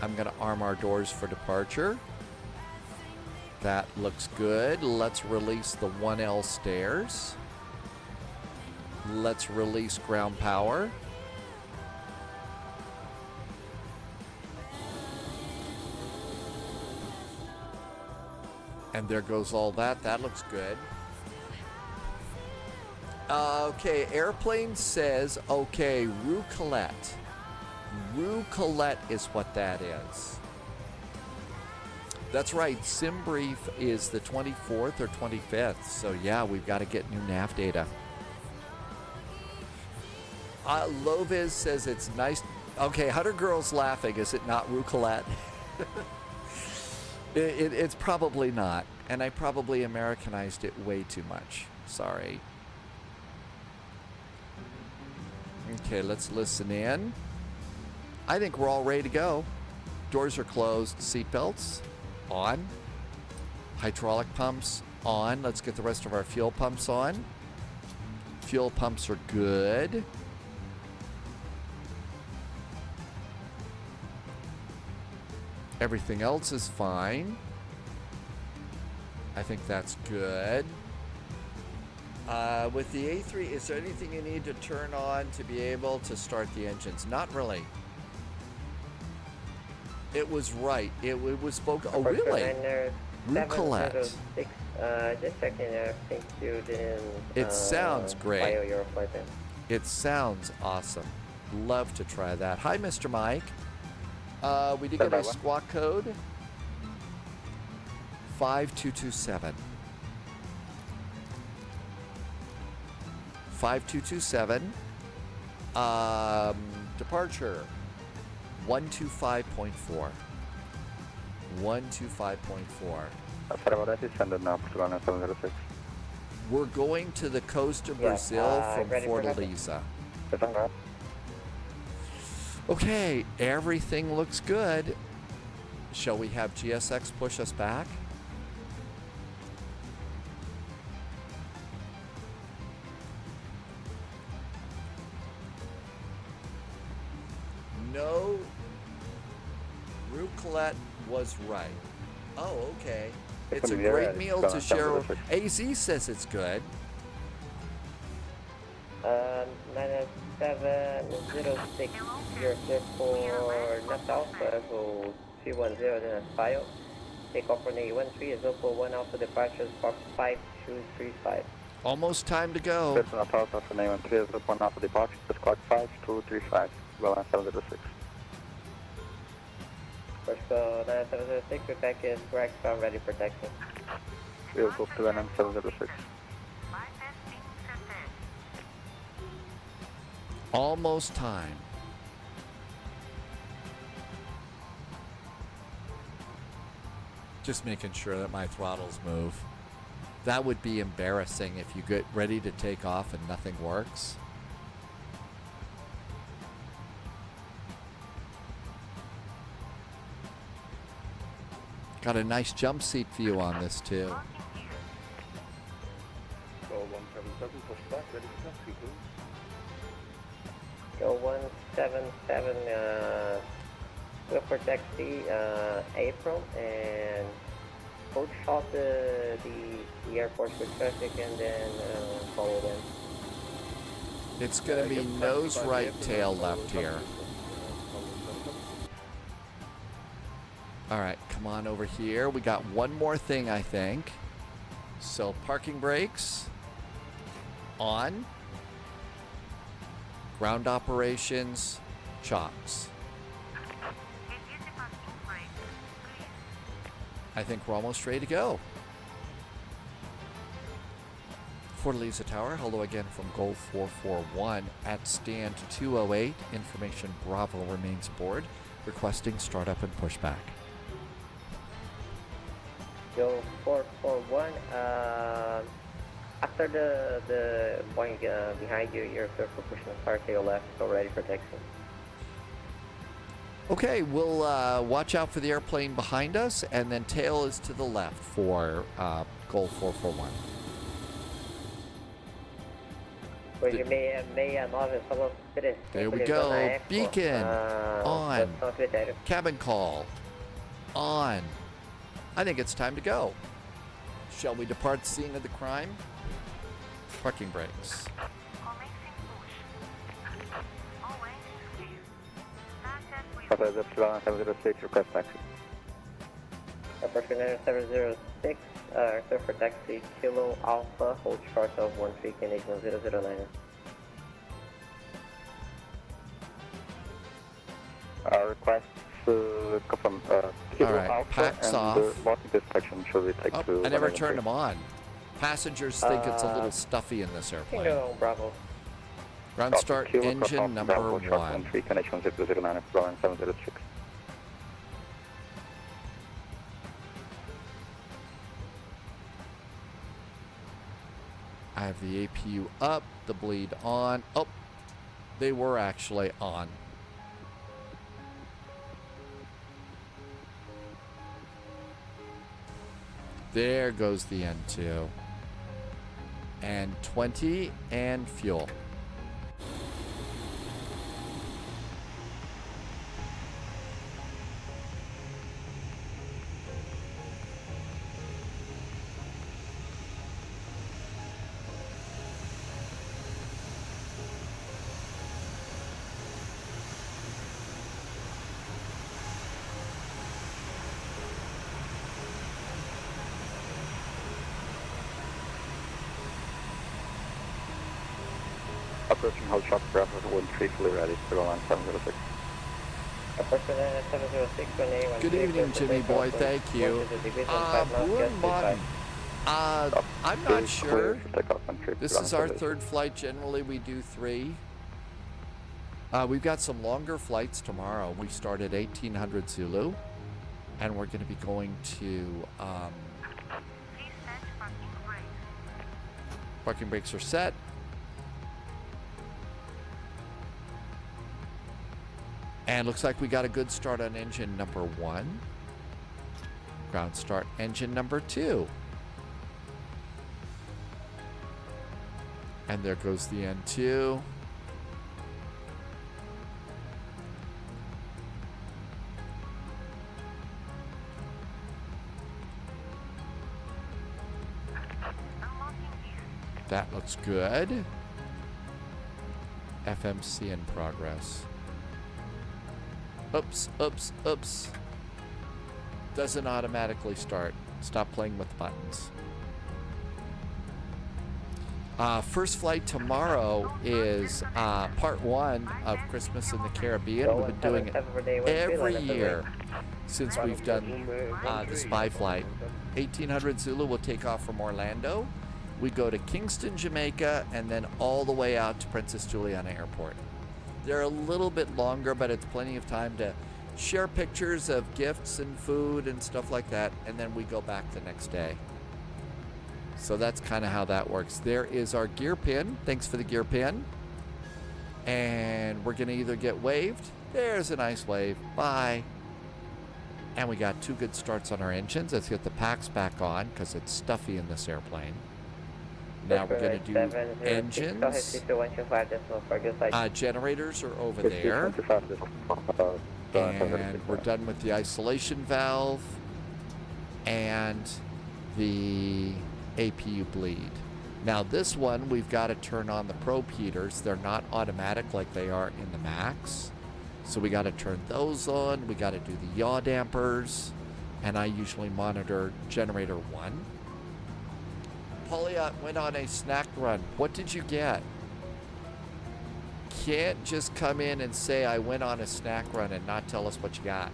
I'm going to arm our doors for departure. That looks good. Let's release the 1L stairs. Let's release ground power. And there goes all that. That looks good. Okay, airplane says, okay, Rue Colette. Rue Colette is what that is. That's right, Sim Brief is the 24th or 25th. So yeah, we've got to get new nav data. Loviz says it's nice. Okay, Hunter Girl's laughing. Is it not Rue Colette? It's probably not, and I probably Americanized it way too much. Sorry. Okay, let's listen in. I think we're all ready to go. Doors are closed. Seatbelts on. Hydraulic pumps on. Let's get the rest of our fuel pumps on. Fuel pumps are good. Everything else is fine. I think that's good. With the A3, is there anything you need to turn on to be able to start the engines? Not really. It was right. It was spoken. Oh, really? Colette. Just checking there. I think you didn't. It sounds great. Bio your flight then. It sounds awesome. Love to try that. Hi, Mr. Mike. We did get a squawk code. 5227. 5227. Departure 125.4. 125.4. We're going to the coast of Brazil from Fortaleza. Okay, everything looks good. Shall we have GSX push us back? No, Colette was right. Oh, okay. It's a great meal to share. AZ says it's good. 9706, you're clear for Nest Alpha, go 310, then file. Takeoff for 813 is 041 Alpha, departures Fox 5235. Almost time to go. Personal Alpha for 913 is 041 Alpha, departures Squawk 5235, well on 706. First go 9706, your pack is correct, found ready for taxi. We'll go to 706. Almost time. Just making sure that my throttles move. That would be embarrassing if you get ready to take off and nothing works. Got a nice jump seat view on this too. Go 177, pushback, ready for taxi, please. Go 177, go for taxi, April, and hold shot the airport with traffic and then follow them. It's going to be nose right, tail left here. All right, come on over here. We got one more thing, I think. So parking brakes on. Ground operations, chocks. I think we're almost ready to go. Fortaleza Tower, hello again from Goal 441 at stand 208. Information Bravo remains aboard, requesting startup and pushback. Go 441, after the point behind you, you're clear for pushing the car to your left, so ready for taxi. Okay, we'll watch out for the airplane behind us, and then tail is to the left for Goal 441. There we go. Beacon on. Cabin call on. I think it's time to go. Shall we depart the scene of the crime? Parking brakes. Papa 706, request taxi. Operator 706, clear for taxi, Kilo Alpha, hold short of 13 Canadian 009. Request confirm. All right, packs off. Inspection should we take to I never turned them on. Passengers think it's a little stuffy in this airplane. Kilo Bravo. Ground start engine number 1. 13 Canadian 009, 706. I have the APU up, the bleed on. Oh, they were actually on. There goes the N2. And 20 and fuel. Approaching hold shop Bravo 13, fully ready to go on 706. Approaching 706, runway 13. Good evening, Jimmy boy. Thank you. Bourne I'm not sure. This is our third flight. Generally, we do 3. We've got some longer flights tomorrow. We start at 1800 Zulu, and we're going to be going to... parking brakes are set. And looks like we got a good start on engine number 1. Ground start engine number 2. And there goes the N2. That looks good. FMC in progress. Oops, oops, oops. Doesn't automatically start. Stop playing with the buttons. First flight tomorrow is part 1 of Christmas in the Caribbean. We've been doing it every year since we've done the Spy flight. 1800 Zulu will take off from Orlando. We go to Kingston, Jamaica, and then all the way out to Princess Juliana Airport. They're a little bit longer, but it's plenty of time to share pictures of gifts and food and stuff like that, and then we go back the next day. So that's kind of how that works. There is our gear pin. Thanks for the gear pin. And we're going to either get waved. There's a nice wave. Bye. And we got 2 good starts on our engines. Let's get the packs back on because it's stuffy in this airplane. Now we're going to do engines. Generators are over there. And we're done with the isolation valve and the APU bleed. Now this one, we've got to turn on the probe heaters. They're not automatic like they are in the Max. So we got to turn those on. We got to do the yaw dampers. And I usually monitor generator 1. Pauliot went on a snack run. What did you get? Can't just come in and say I went on a snack run and not tell us what you got.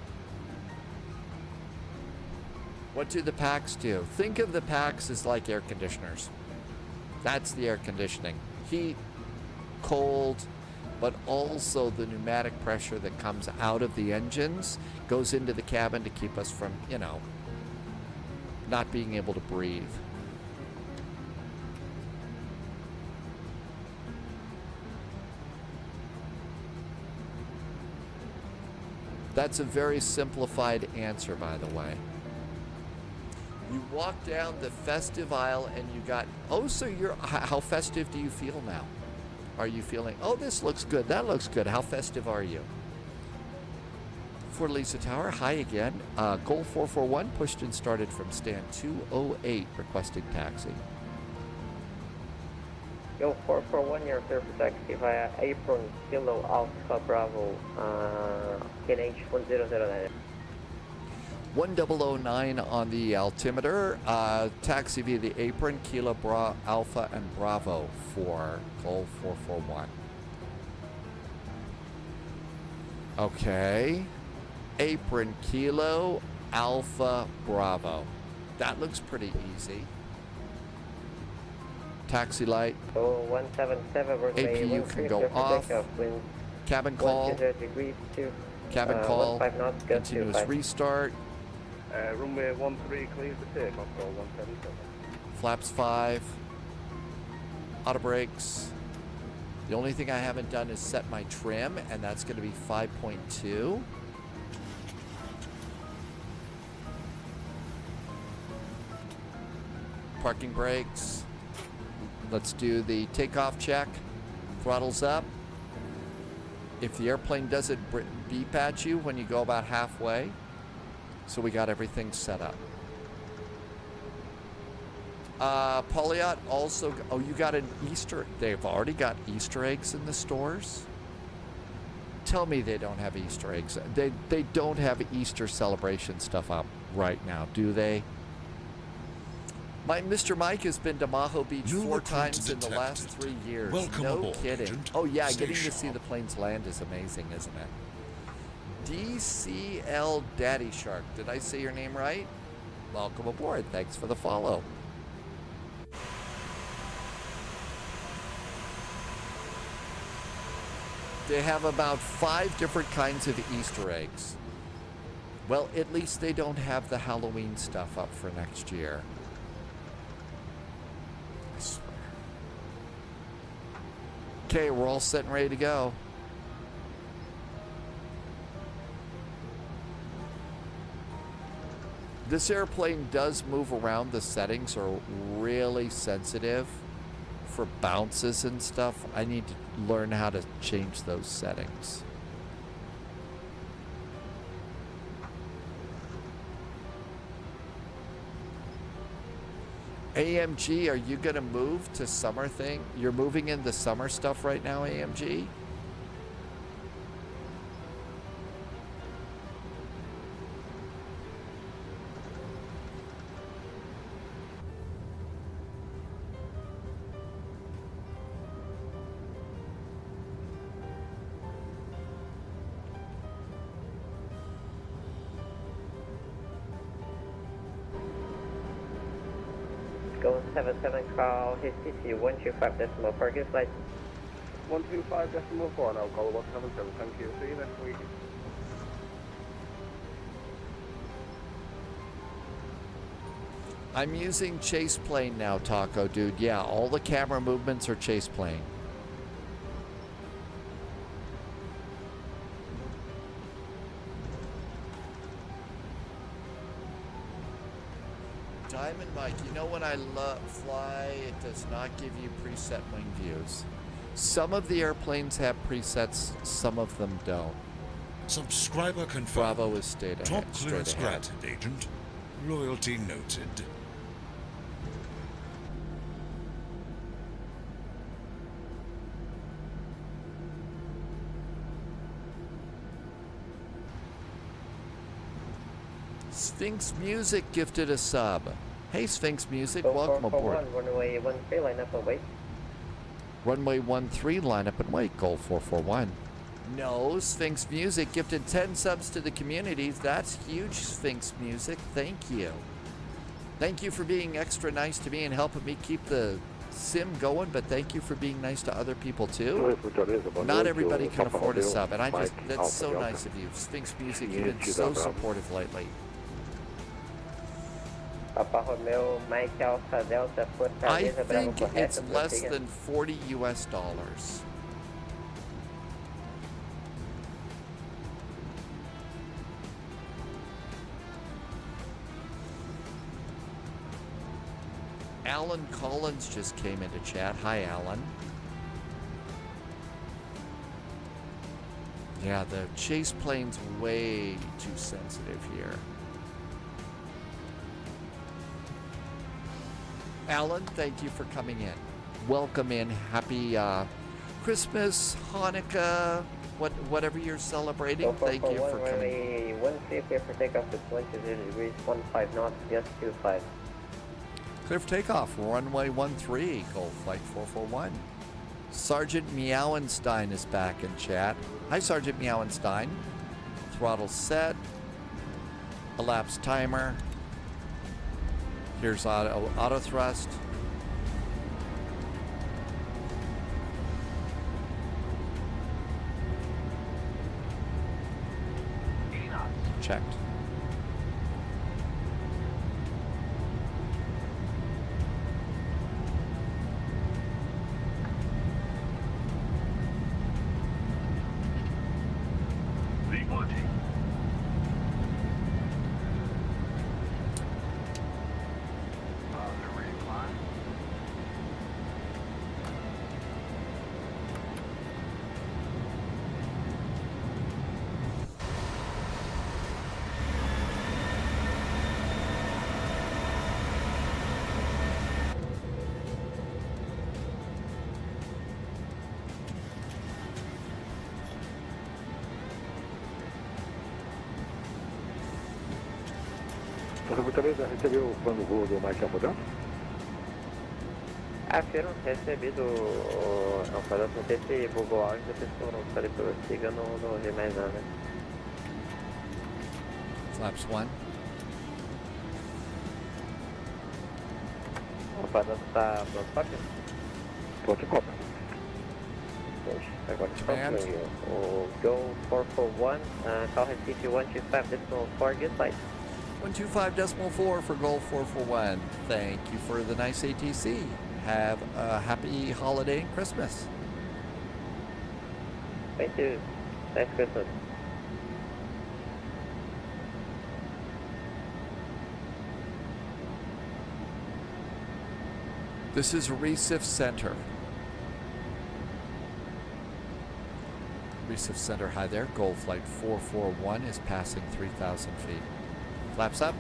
What do the packs do? Think of the packs as like air conditioners. That's the air conditioning. Heat, cold, but also the pneumatic pressure that comes out of the engines goes into the cabin to keep us from, you know, not being able to breathe. That's a very simplified answer, by the way. You walk down the festive aisle and you got, oh, so you're, how festive do you feel now? Are you feeling, oh, this looks good, that looks good. How festive are you? For Lisa Tower, hi again. Goal 441 pushed and started from stand 208, requesting taxi. Go 441, you're clear for taxi via apron, Kilo Alpha Bravo, KNH 1009. 1009 on the altimeter. Taxi via the apron, Kilo Alpha and Bravo for Goal 441. Okay. Apron, Kilo Alpha Bravo. That looks pretty easy. Taxi light. Oh, 177, APU can go off. Cabin call. Cabin call. Continuous restart. Runway 13 clear for takeoff, call 177. Flaps 5. Auto brakes. The only thing I haven't done is set my trim, and that's going to be 5.2. Parking brakes. Let's do the takeoff check. Throttles up. If the airplane doesn't beep at you when you go about halfway, so we got everything set up. Polyot also, oh, you got an Easter, they've already got Easter eggs in the stores? Tell me they don't have Easter eggs. They don't have Easter celebration stuff up right now, do they? Mr. Mike has been to Maho Beach 4 times in the last 3 years. Welcome no aboard, kidding. Agent. Oh yeah, Stay getting to see sharp. the planes land is amazing, isn't it? DCL Daddy Shark. Did I say your name right? Welcome aboard. Thanks for the follow. They have about 5 different kinds of Easter eggs. Well, at least they don't have the Halloween stuff up for next year. I swear. Okay, we're all set and ready to go. This airplane does move around. The settings are really sensitive for bounces and stuff. I need to learn how to change those settings. AMG, are you gonna move to summer thing? You're moving into summer stuff right now, AMG? Go 77 call HCC 125.4, give flight. 125.4, now call 177, thank you. See you next week. I'm using chase plane now, Taco Dude. Yeah, all the camera movements are chase plane. Diamond Mike, you know when I fly, it does not give you preset wing views. Some of the airplanes have presets, some of them don't. Subscriber confirmed. Bravo is straight ahead. Top clearance granted, Agent. Loyalty noted. Sphinx Music gifted a sub. Hey Sphinx Music, welcome aboard. Runway 13, line up and wait. Runway 13, line up and wait. Goal 441. No, Sphinx Music gifted 10 subs to the community. That's huge, Sphinx Music. Thank you. Thank you for being extra nice to me and helping me keep the sim going, but thank you for being nice to other people too. Not everybody can afford a sub, and that's so nice of you. Sphinx Music, you've been so supportive lately. I think it's less than $40 US. Alan Collins just came into chat. Hi, Alan. Yeah, the chase plane's way too sensitive here. Alan, thank you for coming in. Welcome in. Happy Christmas, Hanukkah, whatever you're celebrating. Thank you for coming. 1 clear for takeoff with 20 degrees, 15 knots, yes, 25. Clear for takeoff, runway 13, Gold Flight 441. Sergeant Meowenstein is back in chat. Hi, Sergeant Meowenstein. Throttle set. Elapsed timer. Here's auto thrust. Checked. Fortaleza, recebeu o plano voo do Mike Alpha? Afirmo, recebido, Alfa, não sei se bugou áudio, depois que eu falei pra você, eu não ouvi mais nada. Flaps 1. Alfa, tá pronto para aqui? Pronto, copa. Agora Command. o Go 441, call Recife 125.4, good flight. 125.4 for Goal 441. Thank you for the nice ATC. Have a happy holiday and Christmas. Thank you. Nice Christmas. This is Recife Center. Recife Center, hi there. Goal flight 441 is passing 3,000 feet. Flaps up.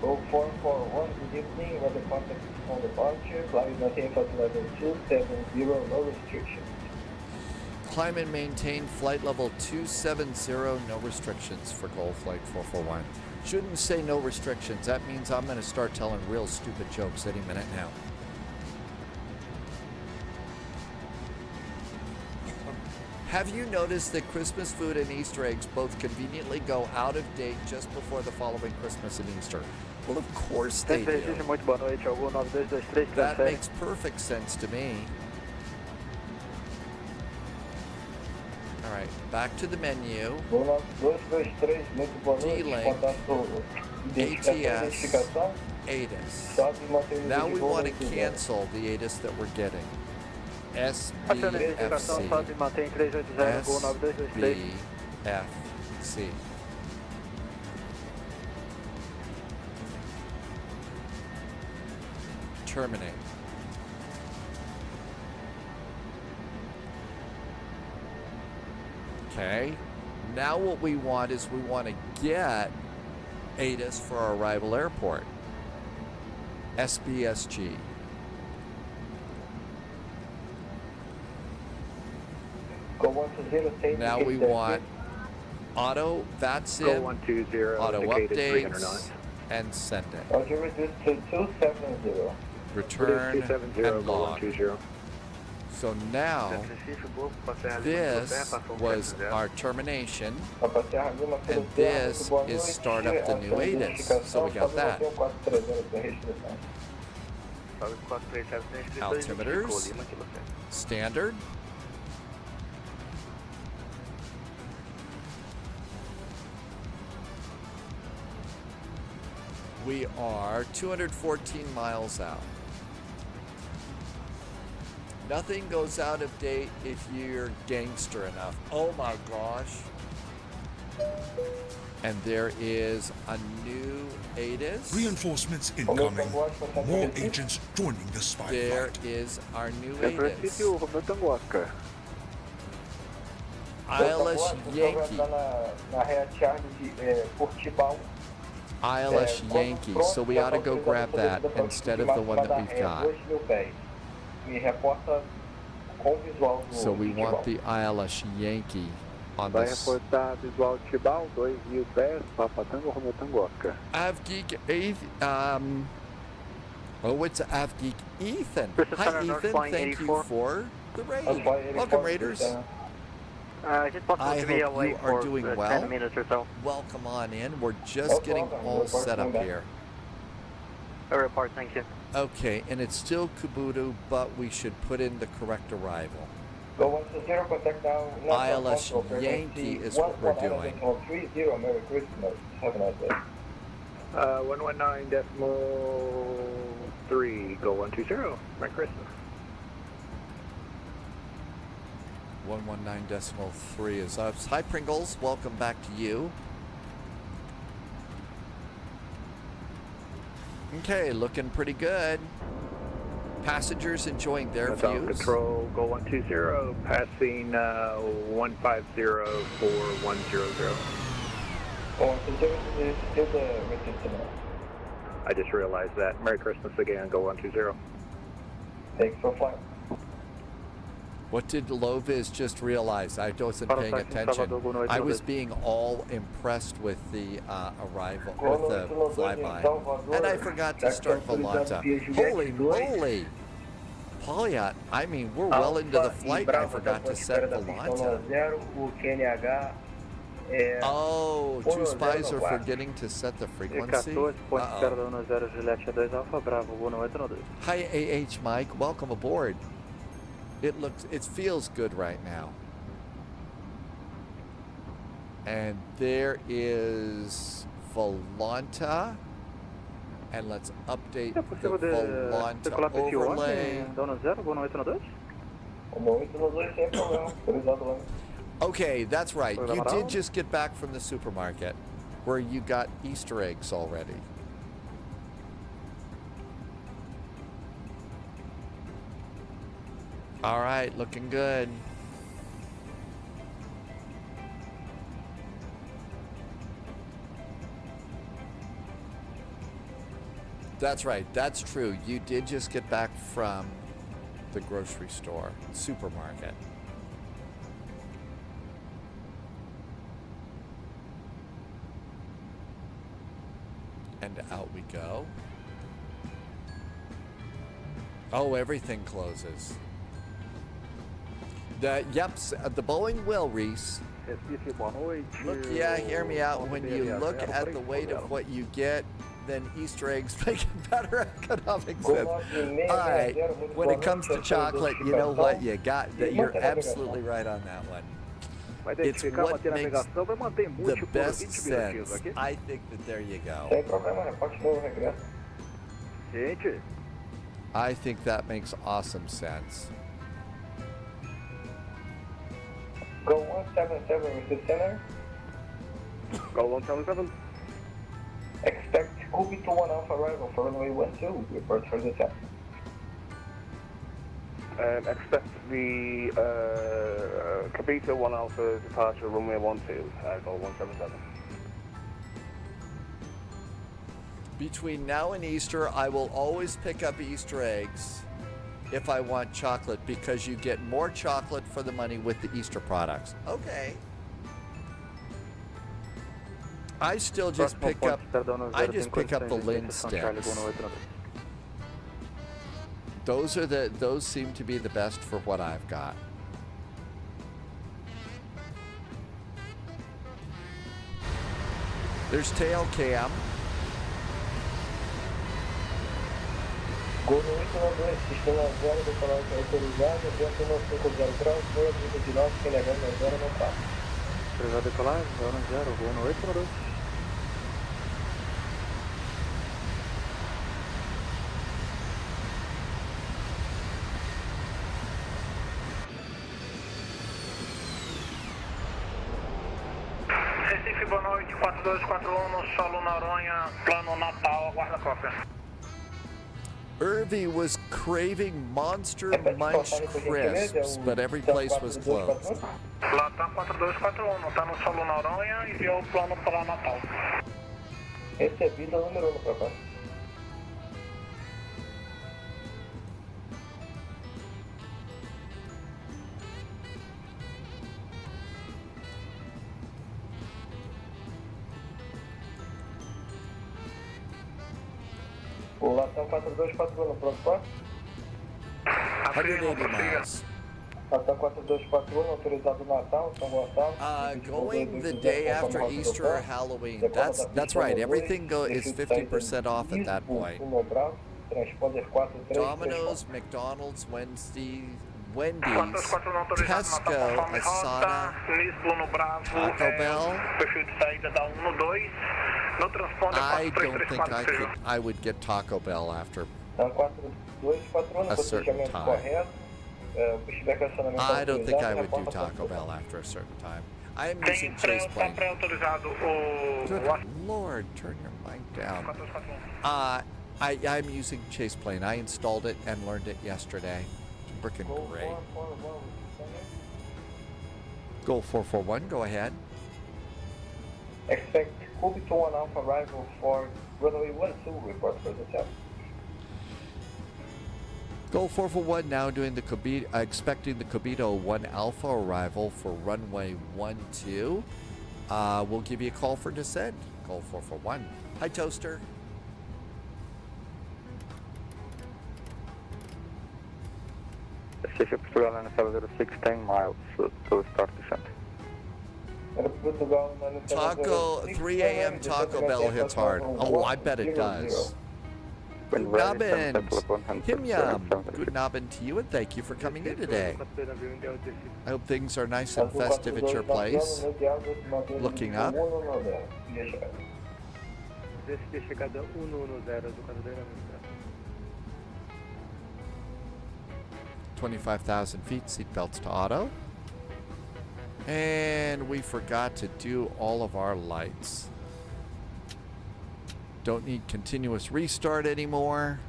Go 441, good evening. Weather contact on departure. Flying maintain flight level 270, no restrictions. Climb and maintain flight level 270, no restrictions for Goal flight 441. Shouldn't say no restrictions. That means I'm going to start telling real stupid jokes any minute now. Have you noticed that Christmas food and Easter eggs both conveniently go out of date just before the following Christmas and Easter? Well, of course they do. That makes perfect sense to me. All right, back to the menu. D-Link, ATS, ATIS. Now we want to cancel the ATIS that we're getting. SBFC. SBFC. Terminate. Okay. Now what we want is we want to get ATIS for our arrival airport. SBSG. Now we want auto VATSIM, auto updates, and send it. Return and log. So now this was our termination, and this is start up the new ATIS. So we got that. Altimeters, standard. We are 214 miles out. Nothing goes out of date if you're gangster enough. Oh my gosh. And there is a new ATIS. Reinforcements incoming. More agents joining the spy There flight. is our new ATIS. ILS Yankee. ILS Yankee, so we ought to go grab that instead of the one that we've got. So we want the ILS Yankee on this. Avgeek oh, it's Avgeek Ethan. Hi Ethan, thank you for the raid. Welcome Raiders. I hope you are doing well. Welcome on in. We're just getting all set up here. A report, thank you. Okay, and it's still Kubutu, but we should put in the correct arrival. ILS Yankee is what we're doing. 119.3, go 120. Merry Christmas. 119.3 is us. Hi Pringles, welcome back to you. Okay, looking pretty good. Passengers enjoying their views. Control, go 120, passing 150 for 100. I just realized that. Merry Christmas again, go 120. Thanks for flight. What did Loviz just realize? I wasn't paying attention. I was being all impressed with the arrival, with the flyby. And I forgot to start Volanta. Holy moly! Polya, I mean, we're well into the flight and I forgot to set Volanta. Oh, two spies are forgetting to set the frequency? Hi, AH Mike. Welcome aboard. It feels good right now. And there is Volanta. And let's update the Volanta overlay. Okay, that's right. You did just get back from the supermarket where you got Easter eggs already. All right, looking good. That's right. That's true. You did just get back from the grocery store, supermarket. And out we go. Oh, everything closes. The Boeing will, Reese. Look, yeah, hear me out. When you look at the weight of what you get, then Easter eggs make a better economic sense. All right, when it comes to chocolate, you know what? You got that. You're absolutely right on that one. It's what makes the best sense. I think that there you go. I think that makes awesome sense. Go 177 with the center. Go 177. Expect Cockpit to 1 Alpha arrival for runway 12. Report for the test. Expect the Capita 1 Alpha departure runway 12. Go 177. Between now and Easter, I will always pick up Easter eggs if I want chocolate because you get more chocolate for the money with the Easter products. Okay. I still just pick up the Lin sticks. Those seem to be the best for what I've got. There's tail cam. Gol 892, sistema 0, decolagem autorizada, vento 150 graus, voa 39, Senegal 0 no 4. Autorizada decolagem, 0, voo no 892. Recife, boa noite, 4241 no solo Noronha, plano Natal, aguarda a cópia. Irvi was craving Monster Munch crisps, but every place was closed. Latam 4241, tá no solo Noronha e enviou o plano para Natal. Recebido o número 1 para cá. O Latam 4241, pronto para? 180 miles. Latam 4241, autorizado Natal, São Gonçalo. Going the day after Easter or Halloween. That's right. Everything is 50% off at that point. Domino's, McDonald's, Wendy's, Tesco, Asada, Taco Bell. I don't think I would get Taco Bell after a certain time. I don't think I would do Taco Bell after a certain time. I am using Chase Plane. Good Lord, turn your mic down. I'm using Chase Plane. I installed it and learned it yesterday. It's freaking great. Go 441, go ahead. Expect Cockpit 1 Alpha arrival for runway 12, report for the test. Go 441 now doing the expecting the Kobito 1 Alpha arrival for runway 12. We'll give you a call for descent. Call 441. Hi, Toaster. Pacific Portugal 906, 10 miles to start descent. Taco, 3 a.m. Taco Bell hits hard. Oh, I bet it does. Good Abend. Himyam. Good Abend to you, and thank you for coming in today. I hope things are nice and festive at your place. Looking up. 25,000 feet, seatbelts to auto. And we forgot to do all of our lights. Don't need continuous restart anymore.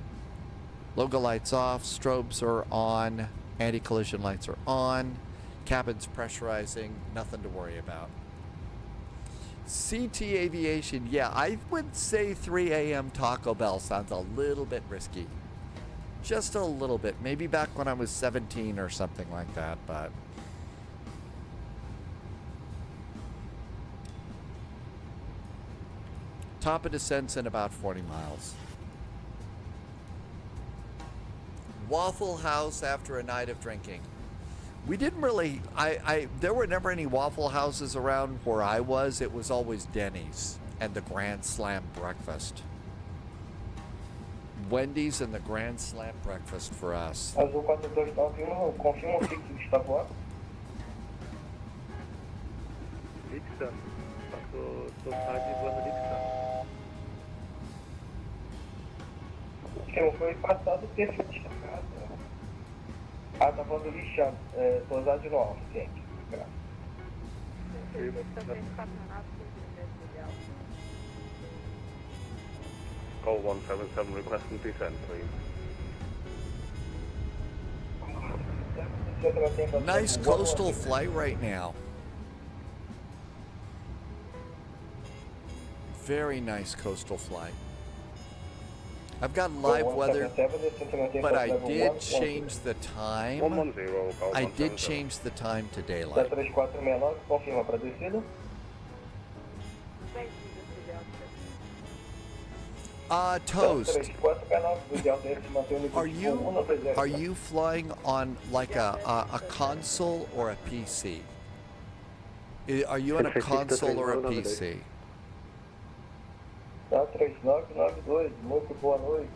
Logo lights off, strobes are on, anti-collision lights are on, cabin's pressurizing, nothing to worry about. CT Aviation, yeah, I would say 3 a.m. Taco Bell sounds a little bit risky. Just a little bit. Maybe back when I was 17 or something like that, but... Top of descent's in about 40 miles. Waffle House after a night of drinking. We didn't really... there were never any Waffle Houses around where I was. It was always Denny's and the Grand Slam breakfast. Wendy's and the Grand Slam breakfast for us. Azul 429, confirma o que está voando. Dixon. Tô voando Dixon. Foi passado o terço de casa. Ah, tá voando lixando. Pousar de novo, sim. Call 177 requesting descent, please. Nice coastal flight right now. Very nice coastal flight. I've got live weather, but I did change the time. I did change the time to daylight. 3469, confirma para descida. Toast. Are you flying on like a console or a PC? Are you on a console or a PC? 3992, muito boa noite.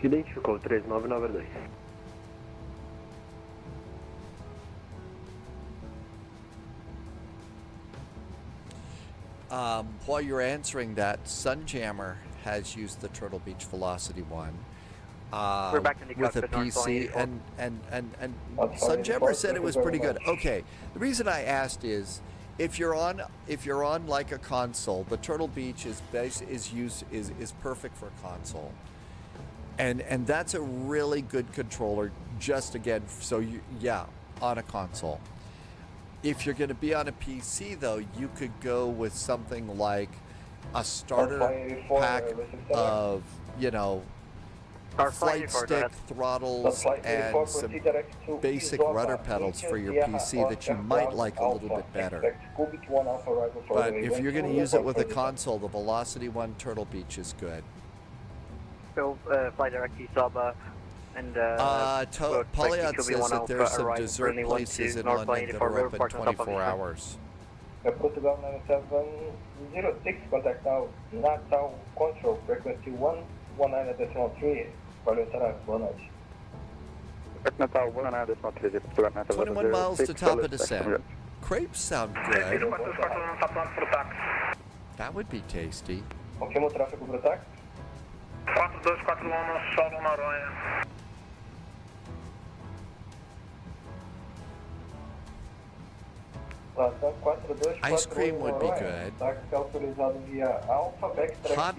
Identificou 3992. While you're answering that, Sunjammer has used the Turtle Beach Velocity 1 We're back in the with a cockpit, PC, and Sunjammer said it was pretty good. Okay, the reason I asked is if you're on like a console, the Turtle Beach is perfect for console, and that's a really good controller. Just again, so on a console. If you're going to be on a PC, though, you could go with something like a starter pack of, flight stick, throttles, and some basic rudder pedals for your PC that you might like a little bit better. But if you're going to use it with a console, the Velocity 1 Turtle Beach is good. So, flight directly sub, and Polyot says that there's some dessert places in London that are open 24 hours. Portugal 9706, contact now Natal Control, frequency 119.3. Valeu, Sarah, boa noite. Natal 119.3, 21 miles to top of descent. Crepes sound good. That would be tasty. Confirma o tráfego pro táxi. 4241 solo Noronha. Ice cream would be good.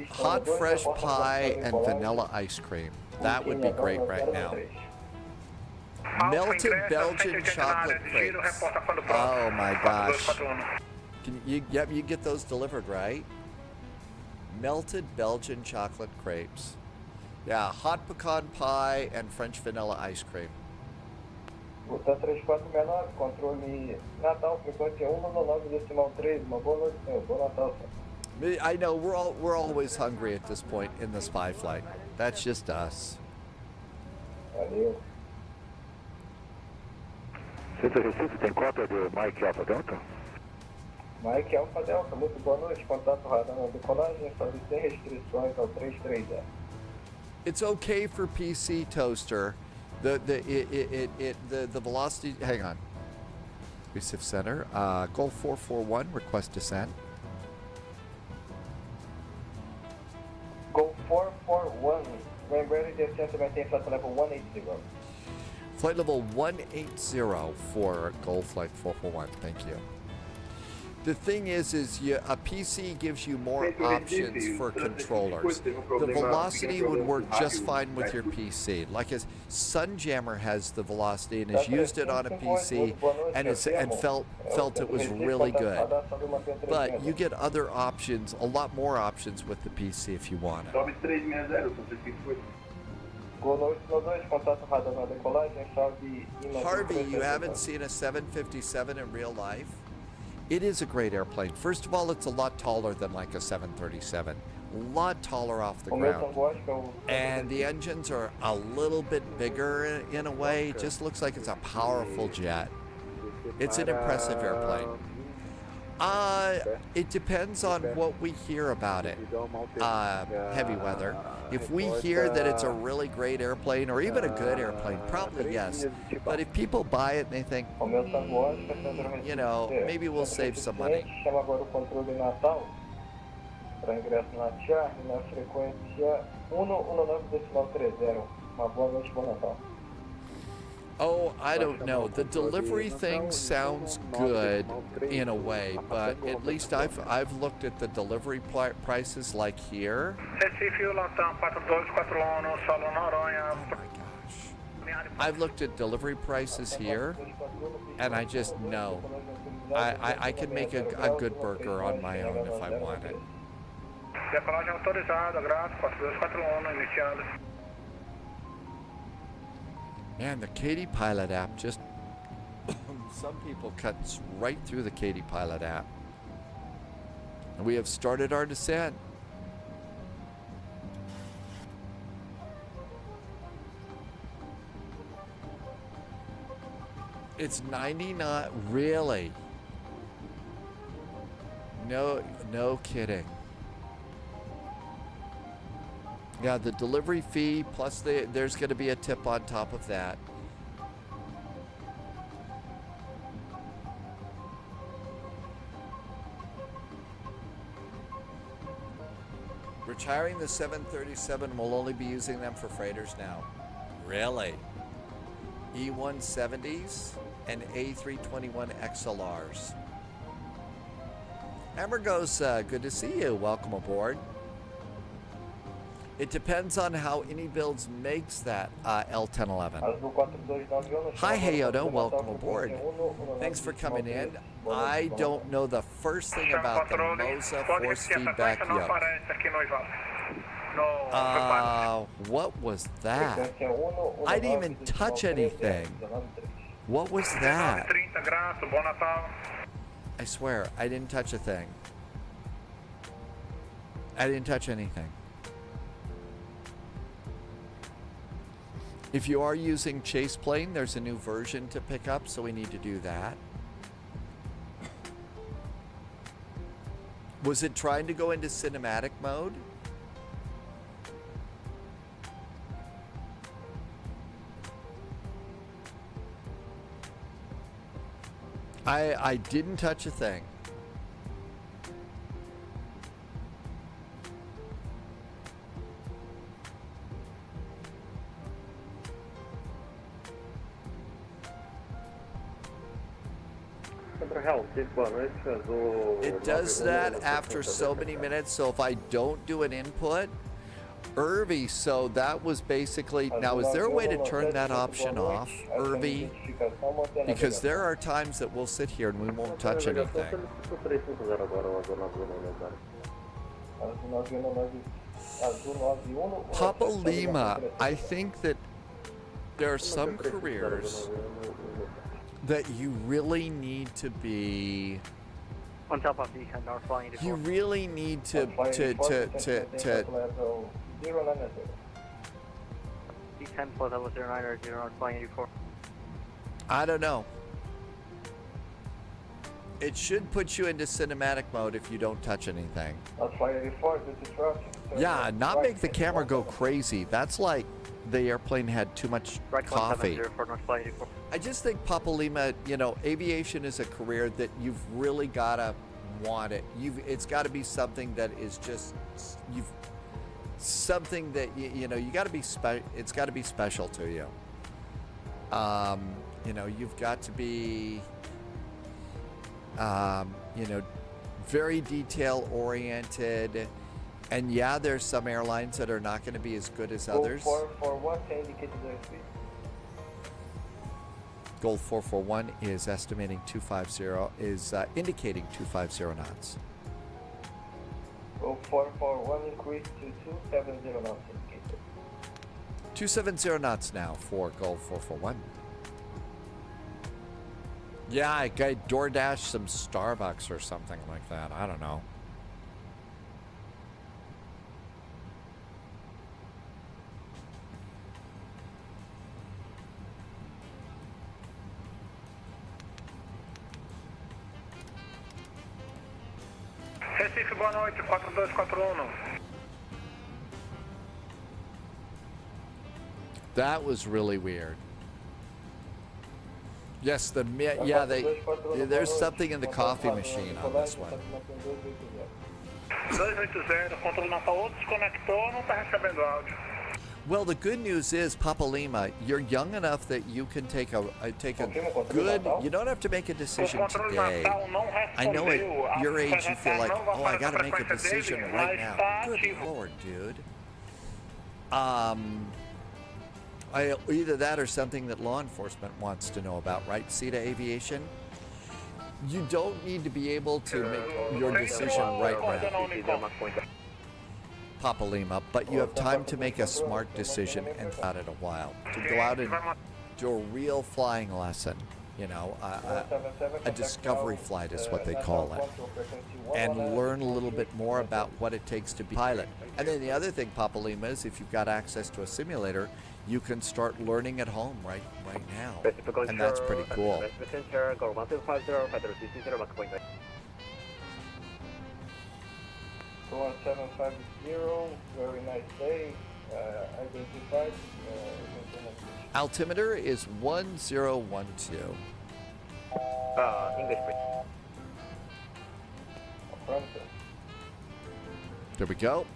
Hot fresh pie and vanilla ice cream. That would be great right now. Melted Belgian chocolate crepes. Oh my gosh. You get those delivered, right? Melted Belgian chocolate crepes. Yeah, hot pecan pie and French vanilla ice cream. Luta 3469, controle Natal, frequência 199,3. Uma boa noite, senhor. Bom Natal, senhor. I know we're always hungry at this point in the spy flight. That's just us. Valeu. Centro Recife tem cópia do Mike Alpha Delta? Mike Alpha Delta, muito boa noite. Contato radar na decolagem, fase sem restrições ao 330. It's okay for PC toaster. The velocity. Hang on. Receive center. Goal 441. Request descent. Go 441. When ready, descent to maintain flight level 180. Flight level 180 for Goal Flight 441. Thank you. The thing is a PC gives you more options for controllers. The velocity would work just fine with your PC. Like as Sunjammer has the velocity and has used it on a PC and felt it was really good. But you get other options, a lot more options with the PC if you want it. Harvey, you haven't seen a 757 in real life? It is a great airplane. First of all, it's a lot taller than like a 737. A lot taller off the ground. And the engines are a little bit bigger in a way. It just looks like it's a powerful jet. It's an impressive airplane. It depends on what we hear about it. Heavy weather. If we hear that it's a really great airplane or even a good airplane, probably yes. But if people buy it and they think, you know, maybe we'll save some money. Para ingresso na charge na frequência 119,30. Uma boa noite, bom Natal. Oh, I don't know. The delivery thing sounds good in a way, but at least I've looked at the delivery prices like here. I've looked at delivery prices here, and I just know I can make a good burger on my own if I want it. Decolagem autorizada, grátis, 4241, iniciada. Man, the Katie Pilot app just... some people cuts right through the Katie Pilot app. And we have started our descent. It's 99... Really? No kidding. Yeah, the delivery fee, plus there's going to be a tip on top of that. Retiring the 737 will only be using them for freighters now. Really? E170s and A321 XLRs. Amber goes, good to see you. Welcome aboard. It depends on how AnyBuilds makes that L1011. Hi, Heyodo. Welcome aboard. Thanks for coming in. I don't know the first thing about the Moza force feedback yoke. What was that? I didn't even touch anything. What was that? I swear, I didn't touch a thing. I didn't touch anything. If you are using Chase Plane, there's a new version to pick up, so we need to do that. Was it trying to go into cinematic mode? I didn't touch a thing. It does that after so many minutes, so if I don't do an input, Irby, so that was basically, now is there a way to turn that option off, Irby? Because there are times that we'll sit here and we won't touch anything. Papa Lima, I think that there are some careers that you really need to be. On top of these, and our flying You really need to. Descent for level 09 or 0 on flying 84. I don't know. It should put you into cinematic mode if you don't touch anything. Yeah, not make the camera go crazy. That's like the airplane had too much coffee. I just think Papa Lima, you know, aviation is a career that you've really gotta want it. It's got to be something that is just something that you know you got to be it's got to be special to you. You know, you've got to be you know, very detail oriented, and yeah, there's some airlines that are not going to be as good as others. Gold 441 is estimating 250, is indicating 250 knots. Gold 441 increase to 270 knots indicated. 270 knots now for Gold 441. Yeah, I DoorDash some Starbucks or something like that. I don't know. Recife, boa noite, 4241. That was really weird. Yes, there's something in the coffee machine on this one. 280, controle Natal desconectou, não está recebendo áudio. Well, the good news is, Papa Lima, you're young enough that you can take a good. You don't have to make a decision today. I know at your age you feel like, oh, I got to make a decision right now. Good Lord, dude. Either that or something that law enforcement wants to know about, right? CETA Aviation. You don't need to be able to make your decision right now, Papa Lima, but you have time to make a smart decision and thought it a while. To go out and do a real flying lesson, you know, a discovery flight is what they call it, and learn a little bit more about what it takes to be a pilot. And then the other thing, Papa Lima, is if you've got access to a simulator, you can start learning at home right now, and that's pretty cool. 1750, very nice day. Identified. Altimeter is 1012. English, please. There we go.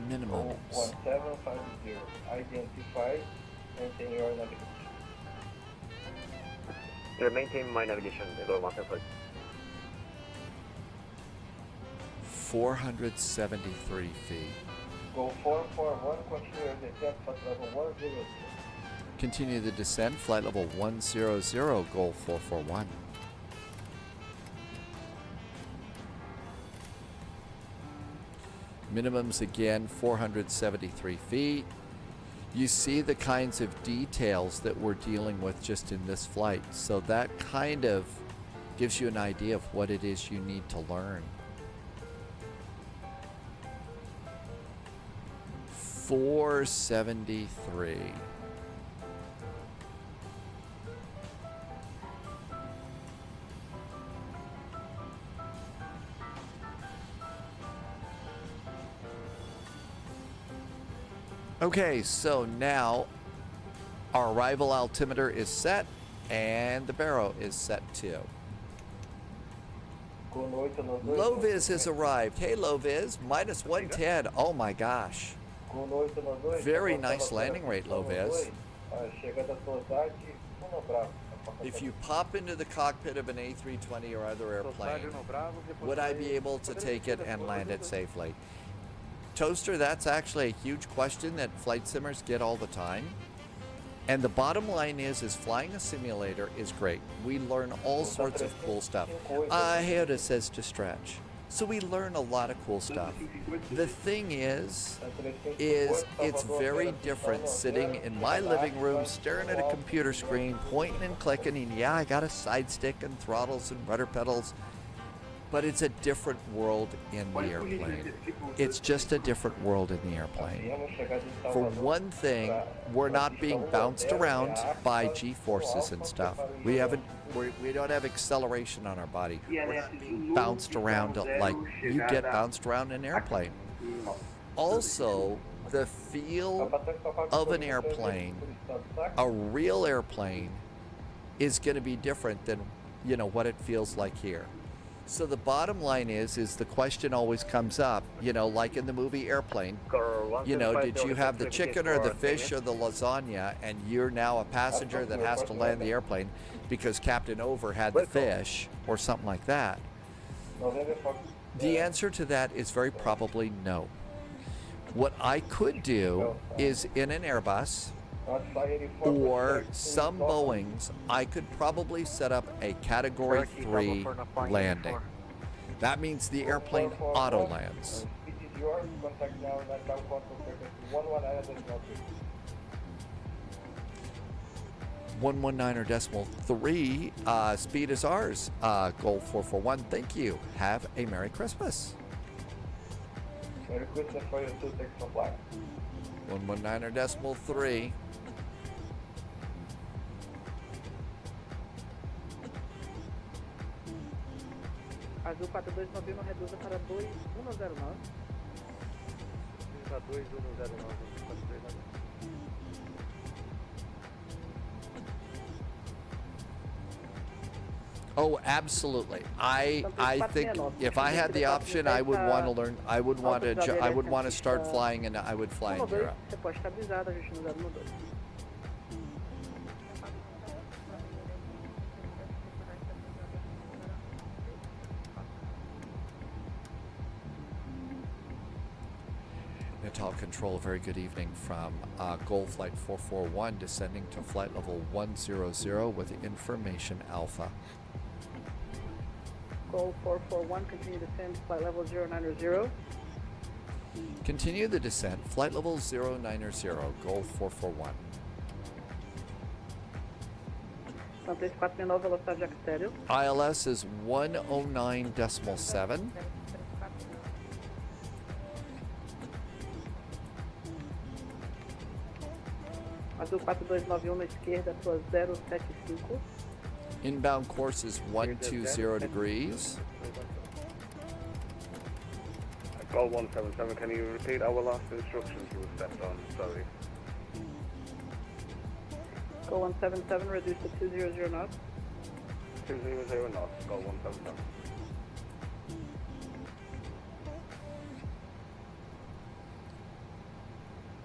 Minimums. 1750, identified, maintain your navigation. Maintain my navigation, go 175. 473 feet. Go 441, continue your descent, flight level 100. Continue the descent, flight level 100, goal 441. Minimums again, 473 feet. You see the kinds of details that we're dealing with just in this flight. So that kind of gives you an idea of what it is you need to learn. 473. Okay, so now our arrival altimeter is set and the baro is set too. Loviz has arrived. Hey Loviz, minus 110. Oh my gosh. Very nice landing rate, Loviz. If you pop into the cockpit of an A320 or other airplane, would I be able to take it and land it safely? Toaster, that's actually a huge question that flight simmers get all the time. And the bottom line is flying a simulator is great. We learn all sorts of cool stuff. Heoda says to stretch. So we learn a lot of cool stuff. The thing is it's very different sitting in my living room, staring at a computer screen, pointing and clicking, and yeah, I got a side stick and throttles and rudder pedals, but it's a different world in the airplane. It's just a different world in the airplane. For one thing, we're not being bounced around by G-forces and stuff. We don't have acceleration on our body. We're not being bounced around like you get bounced around in an airplane. Also, the feel of an airplane, a real airplane, is going to be different than, you know, what it feels like here. So the bottom line is the question always comes up, you know, like in the movie Airplane, you know, did you have the chicken or the fish or the lasagna, and you're now a passenger that has to land the airplane because Captain Over had the fish or something like that? The answer to that is very probably no. What I could do is in an Airbus or some Boeings, I could probably set up a Category 3 landing. That means the airplane auto lands. 119.3, speed is ours. Goal 441, thank you. Have a Merry Christmas. Merry Christmas for you too, take some flight. 119.3. Azul 4291 reduza para 2109. 2109. Oh, absolutely. I think if I had the option, I would want to learn. I would want to start flying, and I would fly in Europe. Você pode estabilizar, ajuste no 012. Natal Control, very good evening from Goal Flight 441, descending to flight level 100 with information Alpha. Goal 441, continue descent, flight level 090. Continue the descent, flight level 090, Goal 441. São 3469, velocidade de estéreo. ILS is 109.7. Azul 4291 na esquerda, sua 075. Inbound course is 120 degrees. Goal 177, can you repeat our last instructions you were set on? Sorry. Goal 177, reduce to 200 knots. 200 knots, goal 177.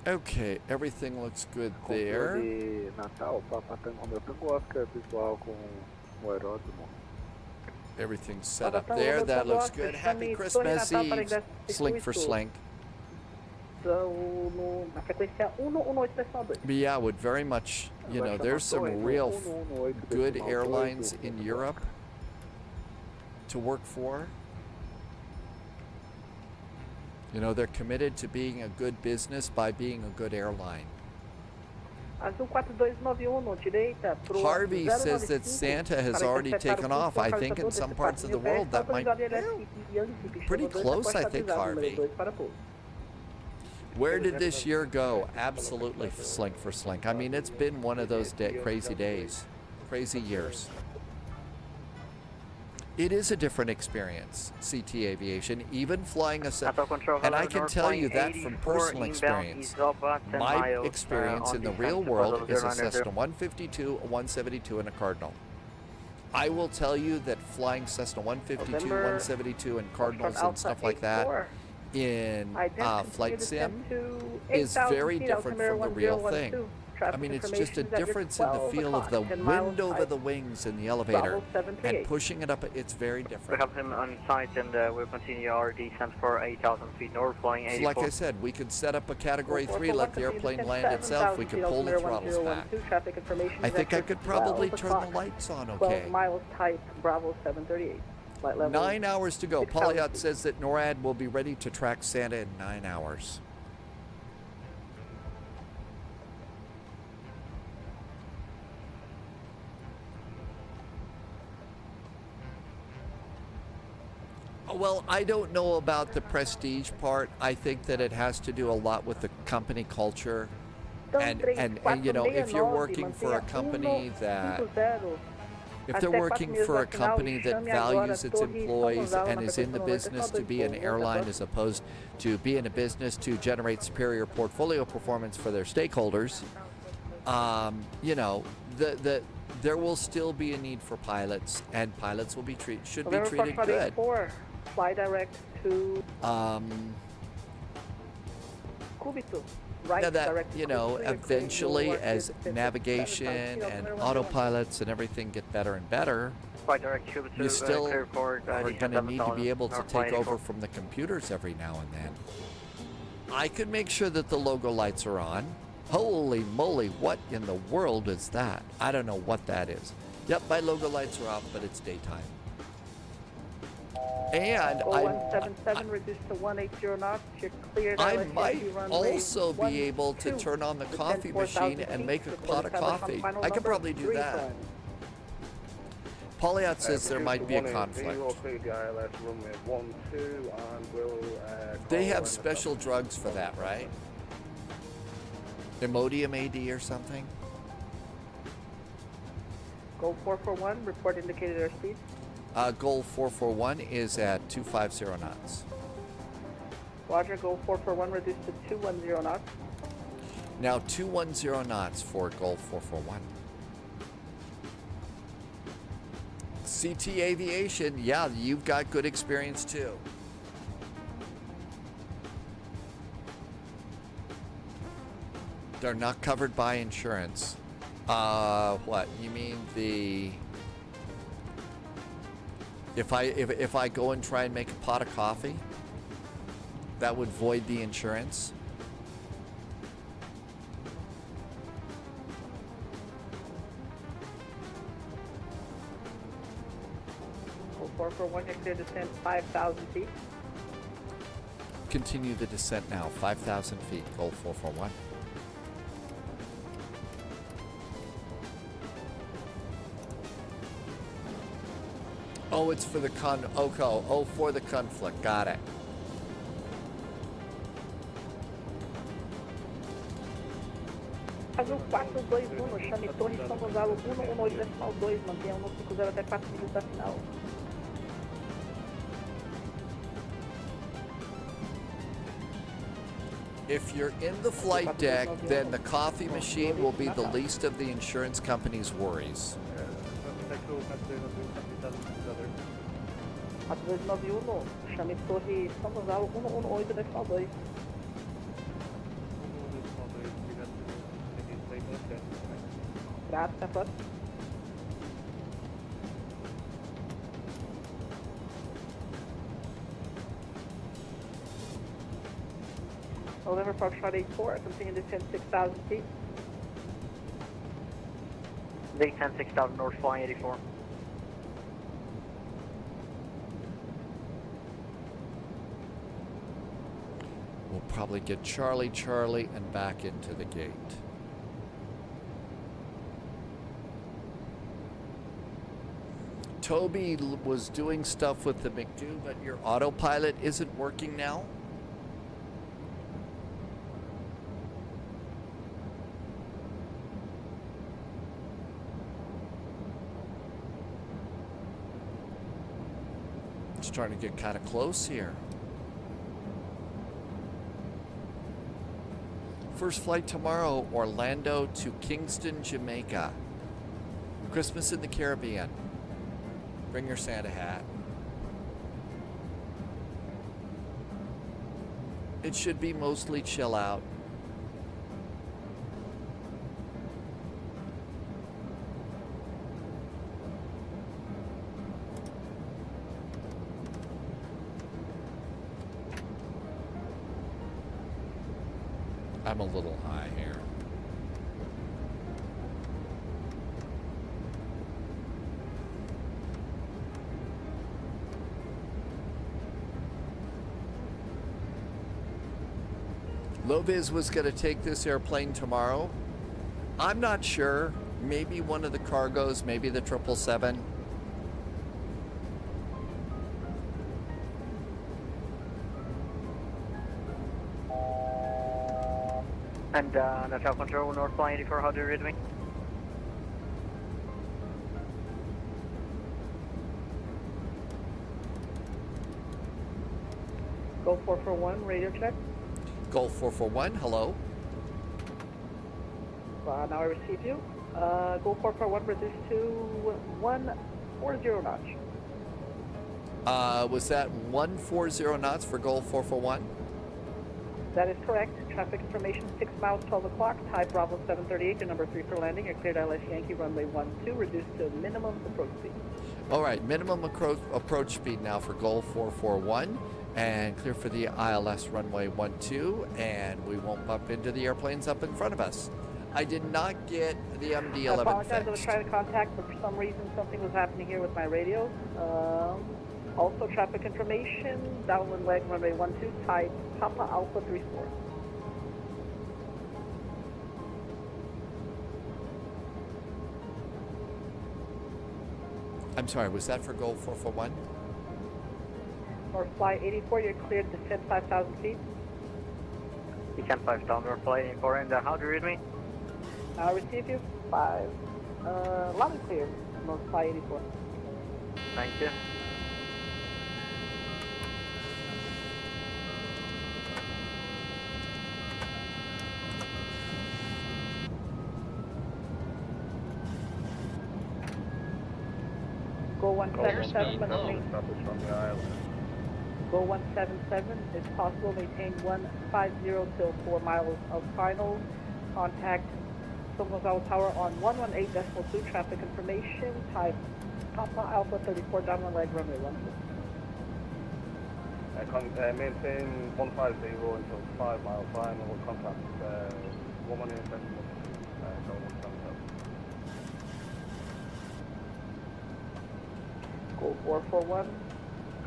Okay, everything looks good there. Natal, Papa Tango Oscar, visual com o aeródromo. Everything's set up there. That looks good. Happy Christmas Eve. Slink for Slink. Na frequência 118.2. But yeah, would very much, you know, there's some real good airlines in Europe to work for. You know, they're committed to being a good business by being a good airline. Azul 4291, direita pro Harvey says that Santa has already taken off. I think in some parts of the world that might be pretty close, I think, Harvey. Where did this year go? Absolutely Slink for Slink. I mean, it's been one of those crazy days, crazy years. It is a different experience, CT Aviation, even flying a and I can tell you that from personal experience. My experience in the real world is a Cessna 152, a 172, and a Cardinal. I will tell you that flying Cessna 152, 172, and Cardinals and stuff like that in flight sim is very different from the real thing. I mean, it's just a difference in the feel of the wind over the wings in the elevator and pushing it up. It's very different. We have him on site, and we'll continue our descent for 8,000 feet north, flying 84. So like I said, we could set up a Category 3, let the airplane land itself. We could pull the throttles back. I think I could probably turn the lights on okay. 12 miles type, Bravo 738. flight level. 9 hours to go. 6,000 Polyot feet. says that NORAD will be ready to track Santa in 9 hours. Well, I don't know about the prestige part. I think that it has to do a lot with the company culture. And you know, if you're working for a company that if they're working for a company that values its employees and is in the business to be an airline as opposed to be in a business to generate superior portfolio performance for their stakeholders, you know, there will still be a need for pilots, and pilots will be should be treated good. Fly direct to Kubitu. Right, now that, direct to you know, Kubitu, eventually you'll as work with navigation and autopilots and everything get better and better, Flight direct Cuba you still clear for, are going to need to be able to take over from the computers every now and then. I could make sure that the logo lights are on. Holy moly, what in the world is that? I don't know what that is. Yep, my logo lights are off, but it's daytime. And 0177 reduced to 180 knots. You're cleared. I might also be able to turn on the coffee machine and make a pot of coffee. I could probably do that. Polyot says there might be a conflict. They have special drugs for that, right? Imodium AD or something? Goal 441, report indicated airspeed. Goal 441 is at 250 knots. Roger, goal 441 reduced to 210 knots. Now 210 knots for goal 441. CT Aviation, yeah, you've got good experience too. They're not covered by insurance. What? You mean the... If I go and try and make a pot of coffee, that would void the insurance? Goal 441, you're clear descent 5,000 feet. Continue the descent now, 5,000 feet, goal 441. Oh, it's for the for the conflict. Got it. Azul 421, chame Torre São Gonçalo 118.2, mantenha 150 até 4 minutos da final. If you're in the flight deck, then the coffee machine will be the least of the insurance company's worries. 4291, chame Torre São Gonçalo 118.2. Graças, tá. November Foxtrot 84, continue descent 6,000 feet. Descent 6,000 north, flying 84. We'll probably get Charlie, Charlie, and back into the gate. Toby was doing stuff with the McDo, but your autopilot isn't working now? It's starting to get kind of close here. First flight tomorrow, Orlando to Kingston, Jamaica. Christmas in the Caribbean. Bring your Santa hat. It should be mostly chill out. I'm a little high here. Loviz was going to take this airplane tomorrow. I'm not sure. Maybe one of the cargos, maybe the 777. And Natal Control, North Flyin 84, how do you read me? Go 441, radio check. Gulf 441, hello. Now I receive you. Go 441, reduce to 140 knots. Was that 140 knots for Gulf 441? That is correct. Traffic information 6 miles, 12 o'clock. Type Bravo 738, your number 3 for landing. You're cleared ILS Yankee, runway 12, reduced to minimum approach speed. All right, minimum approach speed now for Gulf 441. And clear for the ILS runway 12, and we won't bump into the airplanes up in front of us. I did not get the MD-11 I apologize, fixed. I was trying to contact, but for some reason something was happening here with my radio. Also traffic information, downwind leg runway 12, type Papa Alpha 34. I'm sorry, was that for Gulf 441? North Fly 84, you're cleared to descend 5,000 feet. Descend 5,000, North Flyin 84, and how do you read me? I'll receive you. 5. Loud and clear, North Fly 84. Thank you. Go 177, Go 177, it's possible, maintain 150 till 4 miles of final. Contact Somozawa Tower on 118.2, traffic information, type Papa Alpha 34, downwind leg runway 12. Maintain 150 until 5 miles final, contact 118.7. Go 441,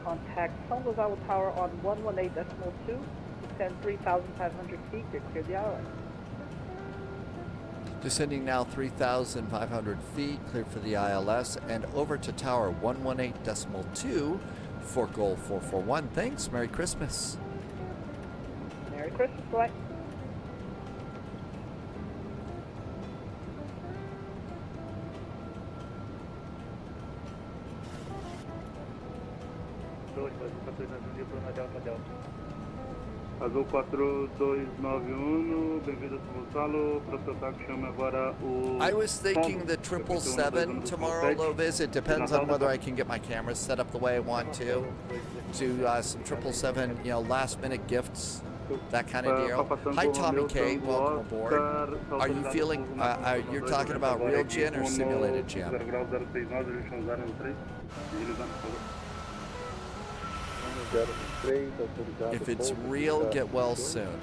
contact Somozawa Tower on 118.2, descend 3,500 feet, you're clear the island. Descending now 3,500 feet, clear for the ILS, and over to Tower 118.2 for Gulf 441. Thanks, Merry Christmas. Merry Christmas, bye. Azul 4291, bem-vindo a São Gonçalo. Para o seu ataque, chame agora o... I was thinking the 777 tomorrow, Loviz. It depends on whether I can get my cameras set up the way I want to. Do some 777, you know, last-minute gifts, that kind of deal. Hi, Tommy K. Welcome aboard. Are you feeling, you're talking about real gin or simulated gin? If it's real, get well soon.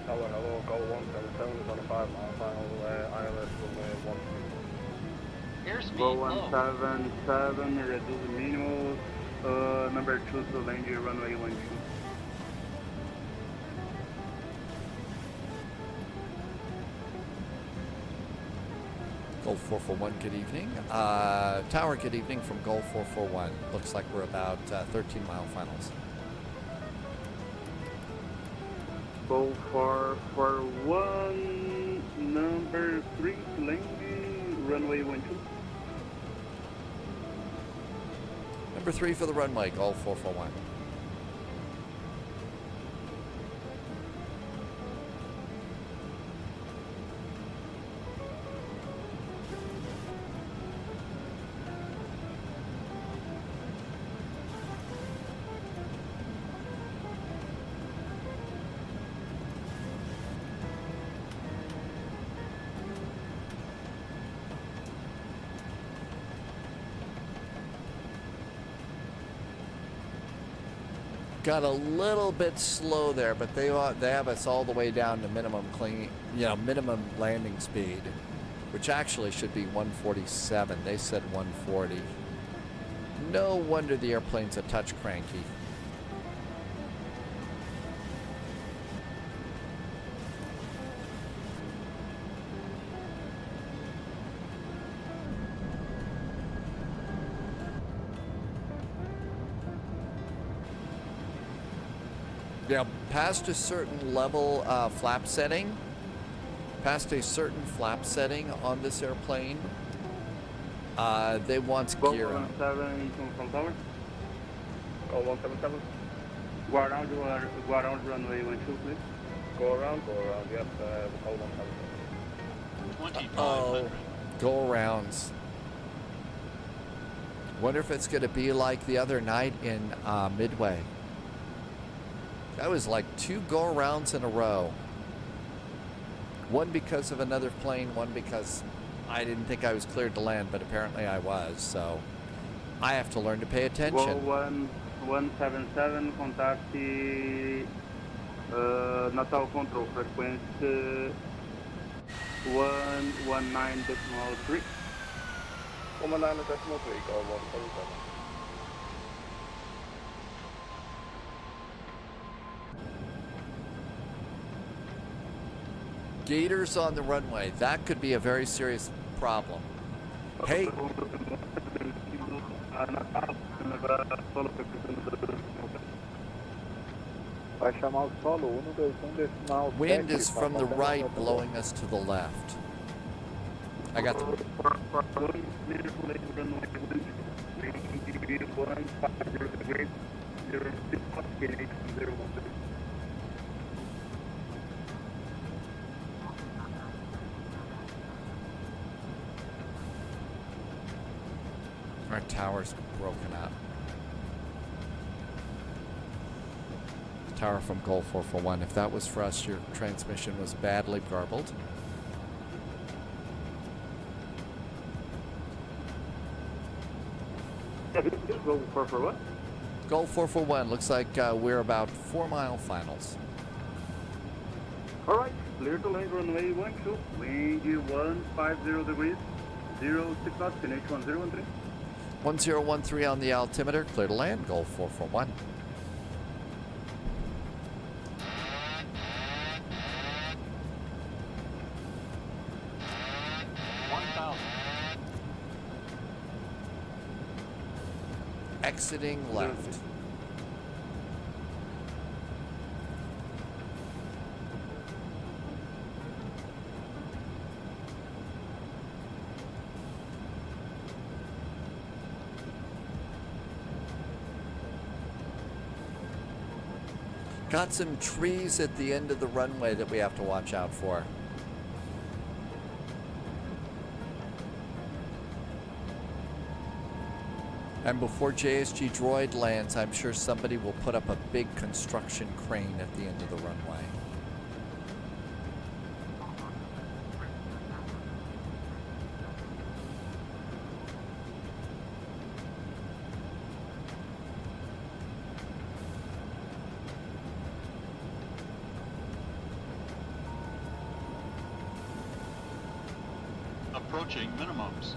Hello, go 177 is on a 5 mile final, ILS runway 12. Go 177, reduce the minimals, number 2 to land your runway 12. Gulf 441, good evening. Tower, good evening from Gulf 441. Looks like we're about 13 mile finals. Go 441, number 3 to landing, runway 12. Number 3 for the runway, Gulf 441. Got a little bit slow there, but they have us all the way down to minimum minimum landing speed, which actually should be 147. They said 140. No wonder the airplane's a touch cranky. Yeah, past a certain level flap setting, past a certain flap setting on this airplane, they want gear up. 177 from tower. Oh, 177. Go around runway 12, please. Go around, yep, hold on. 2500. Go arounds. Wonder if it's going to be like the other night in Midway. That was like 2 go-arounds in a row. One because of another plane, one because I didn't think I was cleared to land, but apparently I was, so I have to learn to pay attention. 177, contact Natal Control, frequency 119.3. 119.3, go 177. Gators on the runway. That could be a very serious problem. Hey. Vai chamar o solo 121 decimal. Wind is from the right blowing us to the left. I got the... Our tower's broken up. Tower from Goal 441. If that was for us, your transmission was badly garbled. Goal 441? Goal 441. Looks like we're about 4-mile finals. Alright, clear to land runway 12. Wind 150 degrees. 06 knots, finish 1013. 1013 on the altimeter, clear to land, Goal 441. Exiting left. Got some trees at the end of the runway that we have to watch out for. And before JSG Droid lands, I'm sure somebody will put up a big construction crane at the end of the runway. Approaching minimums.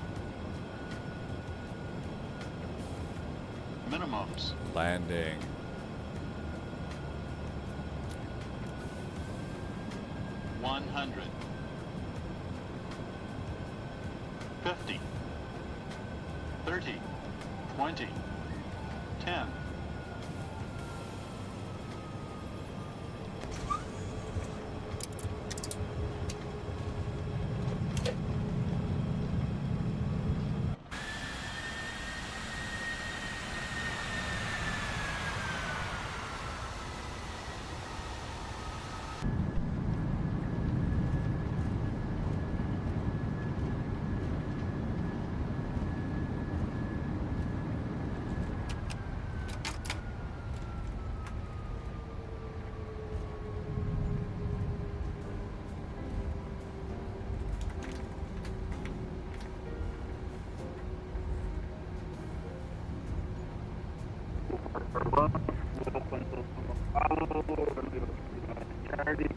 Minimums. Landing. $100. 50. 30. 20. 10.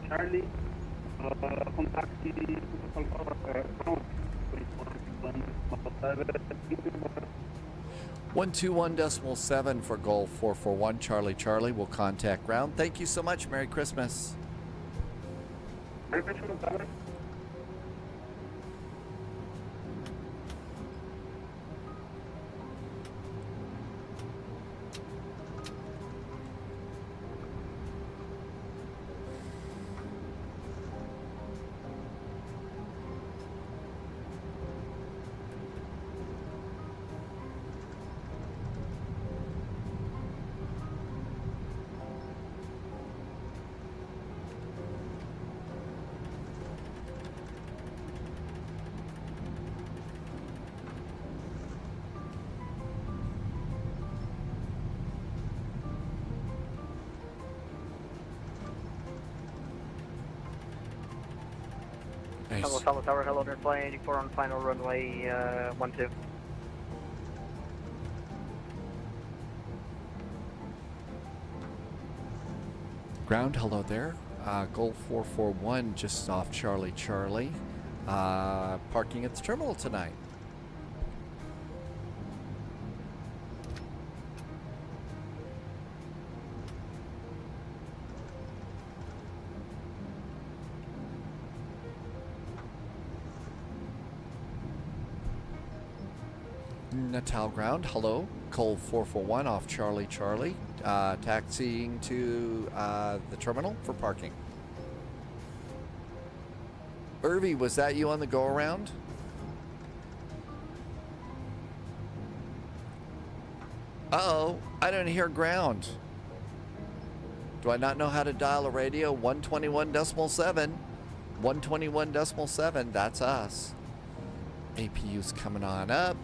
Charlie, contact 121.7 for Golf 441 Charlie Charlie will contact ground. Thank you so much. Merry Christmas. Merry Christmas, brother. Hello, Salvo Tower, hello, they're flying 84 on final runway 12. Ground, hello there. Golf 441 just off Charlie Charlie. Parking at the terminal tonight. Natal ground, hello. Cold 441 off Charlie Charlie. Taxiing to the terminal for parking. Irvi, was that you on the go around? Uh-oh, I don't hear ground. Do I not know how to dial a radio? 121.7. 121.7, that's us. APU's coming on up.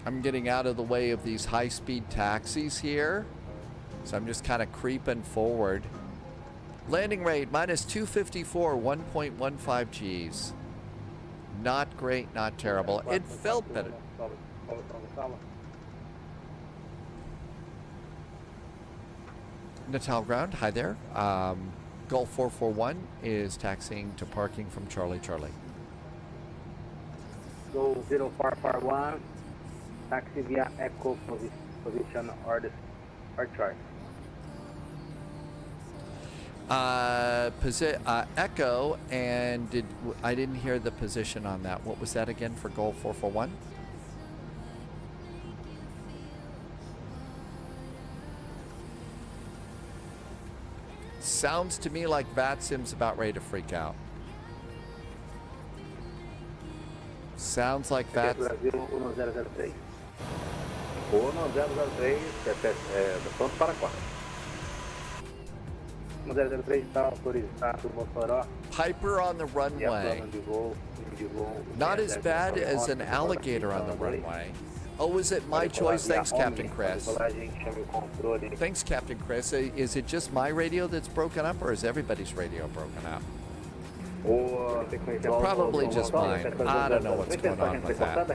I'm getting out of the way of these high-speed taxis here, so I'm just kind of creeping forward. Landing rate minus 254, 1.15 Gs. Not great, not terrible. It felt better. Natal ground, hi there. Golf 441 is taxiing to parking from Charlie Charlie. Go 0441. Taxi via Echo position or chart. Echo, and I didn't hear the position on that. What was that again for Golf 441? Sounds to me like VATSIM's about ready to freak out. Sounds like that. Brasil 1003. 1003, pronto para 4. 1003 está autorizado Mossoró. Piper on the runway. Not as bad as an alligator on the runway. Oh, is it my choice? Thanks, Captain Chris. Thanks, Captain Chris. Is it just my radio that's broken up, or is everybody's radio broken up? Probably just mine. I don't know what's going on with that.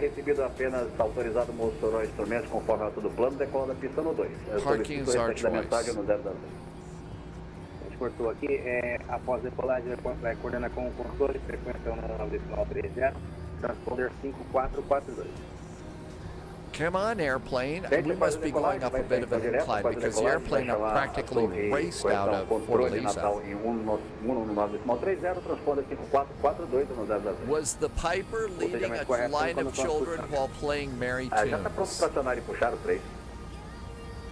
Parking is our choice. Cortou aqui, após a decolagem vai coordenar com o controle, frequência 1.30, transponder 5442. Come on, airplane. We must be going up a bit of an incline because the airplane are practically raced out of Fortaleza. Was the Piper leading a line of children while playing merry tunes?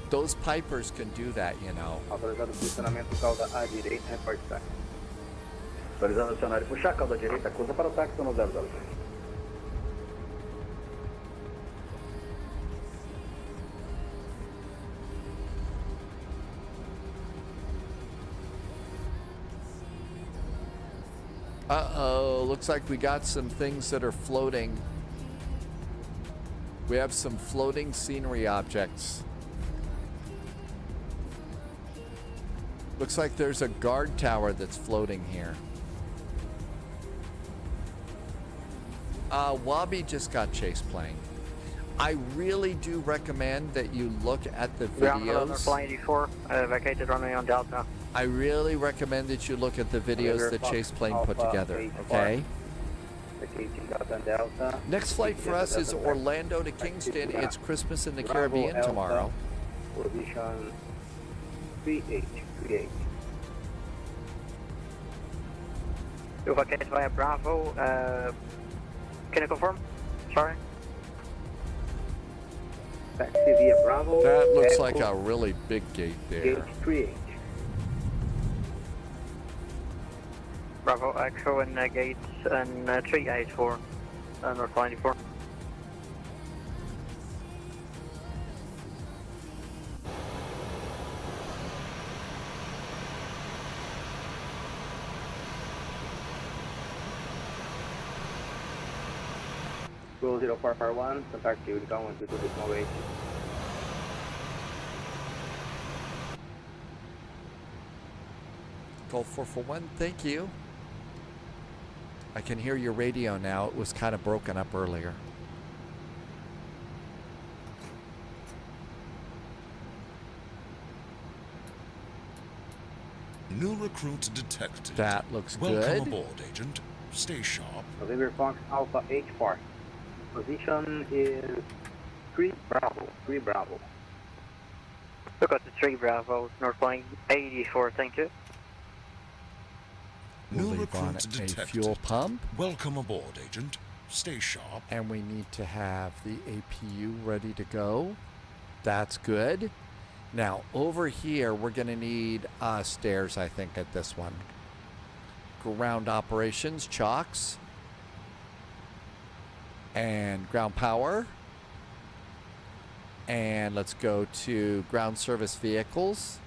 Those Pipers can do that, you know. Autorizado posicionamento cauda à direita, repórter táxi. Autorizado acionar e puxar, cauda direita, cruza para o táxi no 003. Uh-oh, looks like we got some things that are floating. We have some floating scenery objects. Looks like there's a guard tower that's floating here. Wabi just got chase plane. I really do recommend that you look at the Ground Hello, videos. Flying 84, vacated runway on Delta. I really recommend that you look at the videos that Chase Plane put together, okay? Next flight for us is Orlando to Kingston. It's Christmas in the Caribbean tomorrow. Position 3838. You vacate via Bravo. Can you confirm? Sorry. Taxi via Bravo. That looks Echo, like a really big gate there. Gate 38. Bravo Echo and gates and 384, North 94. Go 0441, contact you with Common 22 Gulf 441, thank you. I can hear your radio now. It was kind of broken up earlier. New recruit detected. That looks Welcome good. aboard, Agent. Stay sharp. November Fox Alpha H Park. Position is 3 Bravo. 3 Bravo. Look at the 3 Bravo, North Flying 84, thank you. We'll New leave on recruit a detected. fuel pump. Welcome aboard, Agent. Stay sharp. And we need to have the APU ready to go. That's good. Now, over here, we're going to need stairs, I think, at this one. Ground operations, chocks. And ground power. And let's go to ground service vehicles.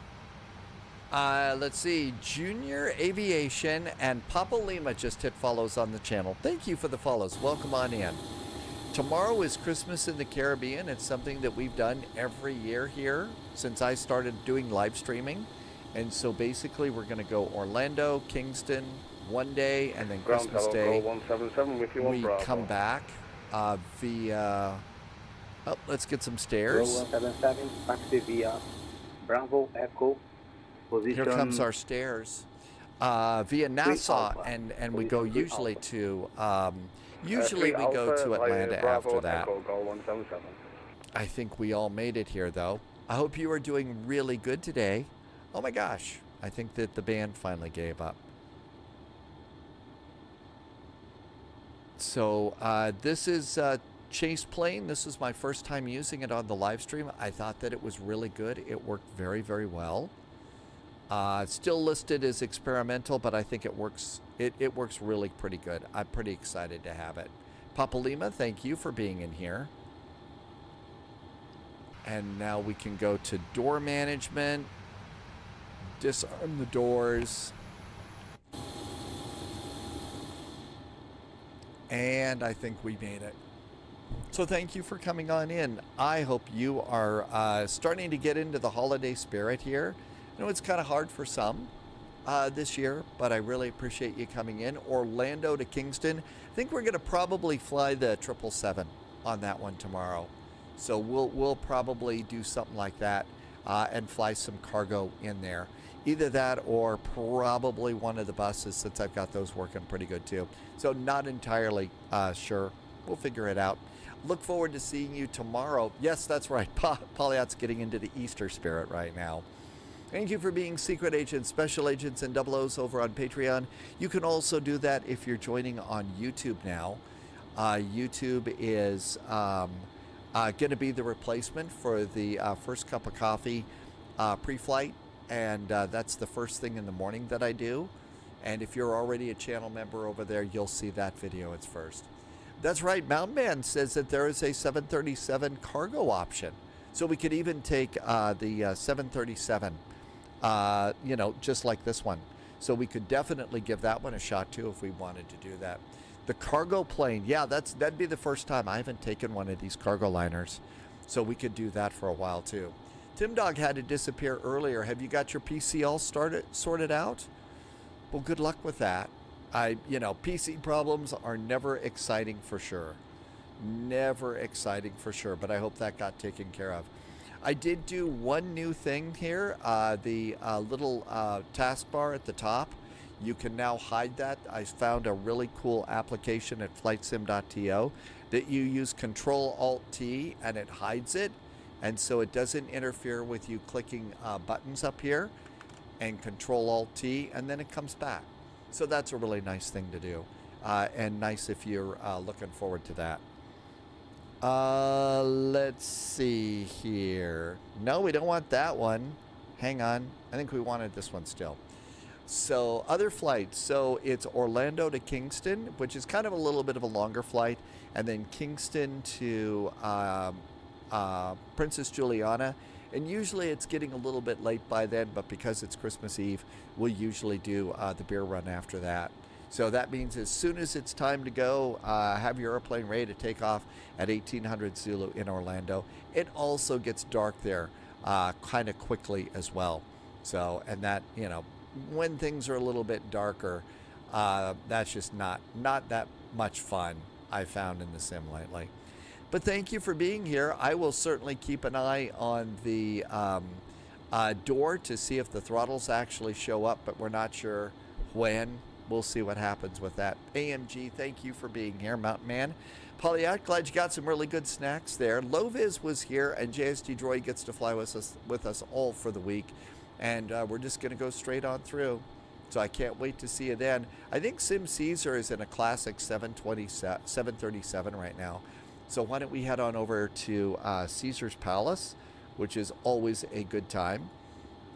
Let's see, Junior Aviation and Papa Lima just hit follows on the channel. Thank you for the follows. Welcome on in. Tomorrow is Christmas in the Caribbean. It's something that we've done every year here since I started doing live streaming. And so basically we're going to go Orlando, Kingston one day, and then Christmas Day 177 if you want we Bravo. come back via... Oh, let's get some stairs. 177, taxi via Bravo Echo. Position. Here comes our stairs via Nassau, and we go usually to usually we go to Atlanta after that. I think we all made it here, though. I hope you are doing really good today. Oh my gosh, I think that the band finally gave up. So this is Chase Plane. This is my first time using it on the live stream. I thought that it was really good. It worked very, very well. It's still listed as experimental, but I think it works. It works really pretty good. I'm pretty excited to have it. Papa Lima, thank you for being in here. And now we can go to door management. Disarm the doors. And I think we made it. So thank you for coming on in. I hope you are starting to get into the holiday spirit here. I know it's kind of hard for some this year, but I really appreciate you coming in. Orlando to Kingston. I think we're going to probably fly the 777 on that one tomorrow. So we'll probably do something like that and fly some cargo in there. Either that or probably one of the buses, since I've got those working pretty good too. So not entirely sure. We'll figure it out. Look forward to seeing you tomorrow. Yes, that's right. Polyot's getting into the Easter spirit right now. Thank you for being secret agents, special agents, and double O's over on Patreon. You can also do that if you're joining on YouTube now. YouTube is going to be the replacement for the first cup of coffee pre-flight, and that's the first thing in the morning that I do. And if you're already a channel member over there, you'll see that video. It's first. That's right. Mountain Man says that there is a 737 cargo option, so we could even take the 737. You know, just like this one. So we could definitely give that one a shot too if we wanted to do that. The cargo plane, yeah, that'd be the first time. I haven't taken one of these cargo liners, so we could do that for a while too. Tim Dog had to disappear earlier. Have you got your PCL sorted out? Well, good luck with that. You know, PC problems are never exciting for sure. never exciting for sure, but I hope that got taken care of. I did do one new thing here, the little taskbar at the top. You can now hide that. I found a really cool application at flightsim.to that you use Control-Alt-T and it hides it, and so it doesn't interfere with you clicking buttons up here, and Control-Alt-T, and then it comes back. So that's a really nice thing to do, and nice if you're looking forward to that. Let's see here. No, we don't want that one. Hang on. I think we wanted this one still. So other flights. So it's Orlando to Kingston, which is kind of a little bit of a longer flight, and then Kingston to Princess Juliana. And usually it's getting a little bit late by then, but because it's Christmas Eve, we'll usually do the beer run after that. So that means as soon as it's time to go, have your airplane ready to take off at 1800 Zulu in Orlando. It also gets dark there kind of quickly as well. So, and that, you know, when things are a little bit darker, that's just not that much fun, I found in the sim lately. But thank you for being here. I will certainly keep an eye on the door to see if the throttles actually show up, but we're not sure when. We'll see what happens with that. AMG, thank you for being here. Mountain Man. Polyat, glad you got some really good snacks there. Loviz was here, and JST Droid gets to fly with us all for the week. And we're just going to go straight on through. So I can't wait to see you then. I think Sim Caesar is in a classic 737 right now. So why don't we head on over to Caesar's Palace, which is always a good time.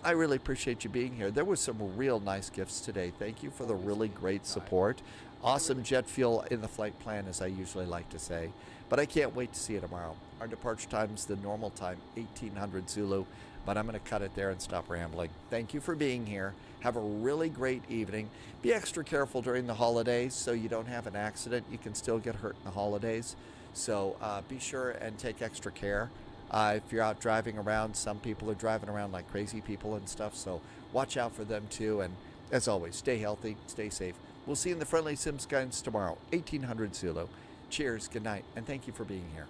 I really appreciate you being here. There was some real nice gifts today. Thank you for the really great support. Awesome jet fuel in the flight plan, as I usually like to say. But I can't wait to see you tomorrow. Our departure time is the normal time, 1800 Zulu. But I'm going to cut it there and stop rambling. Thank you for being here. Have a really great evening. Be extra careful during the holidays so you don't have an accident. You can still get hurt in the holidays. So be sure and take extra care. If you're out driving around, some people are driving around like crazy people and stuff, so watch out for them too. And as always, stay healthy, stay safe. We'll see you in the Friendly Sim Skies tomorrow, 1800 Zulu. Cheers, good night, and thank you for being here.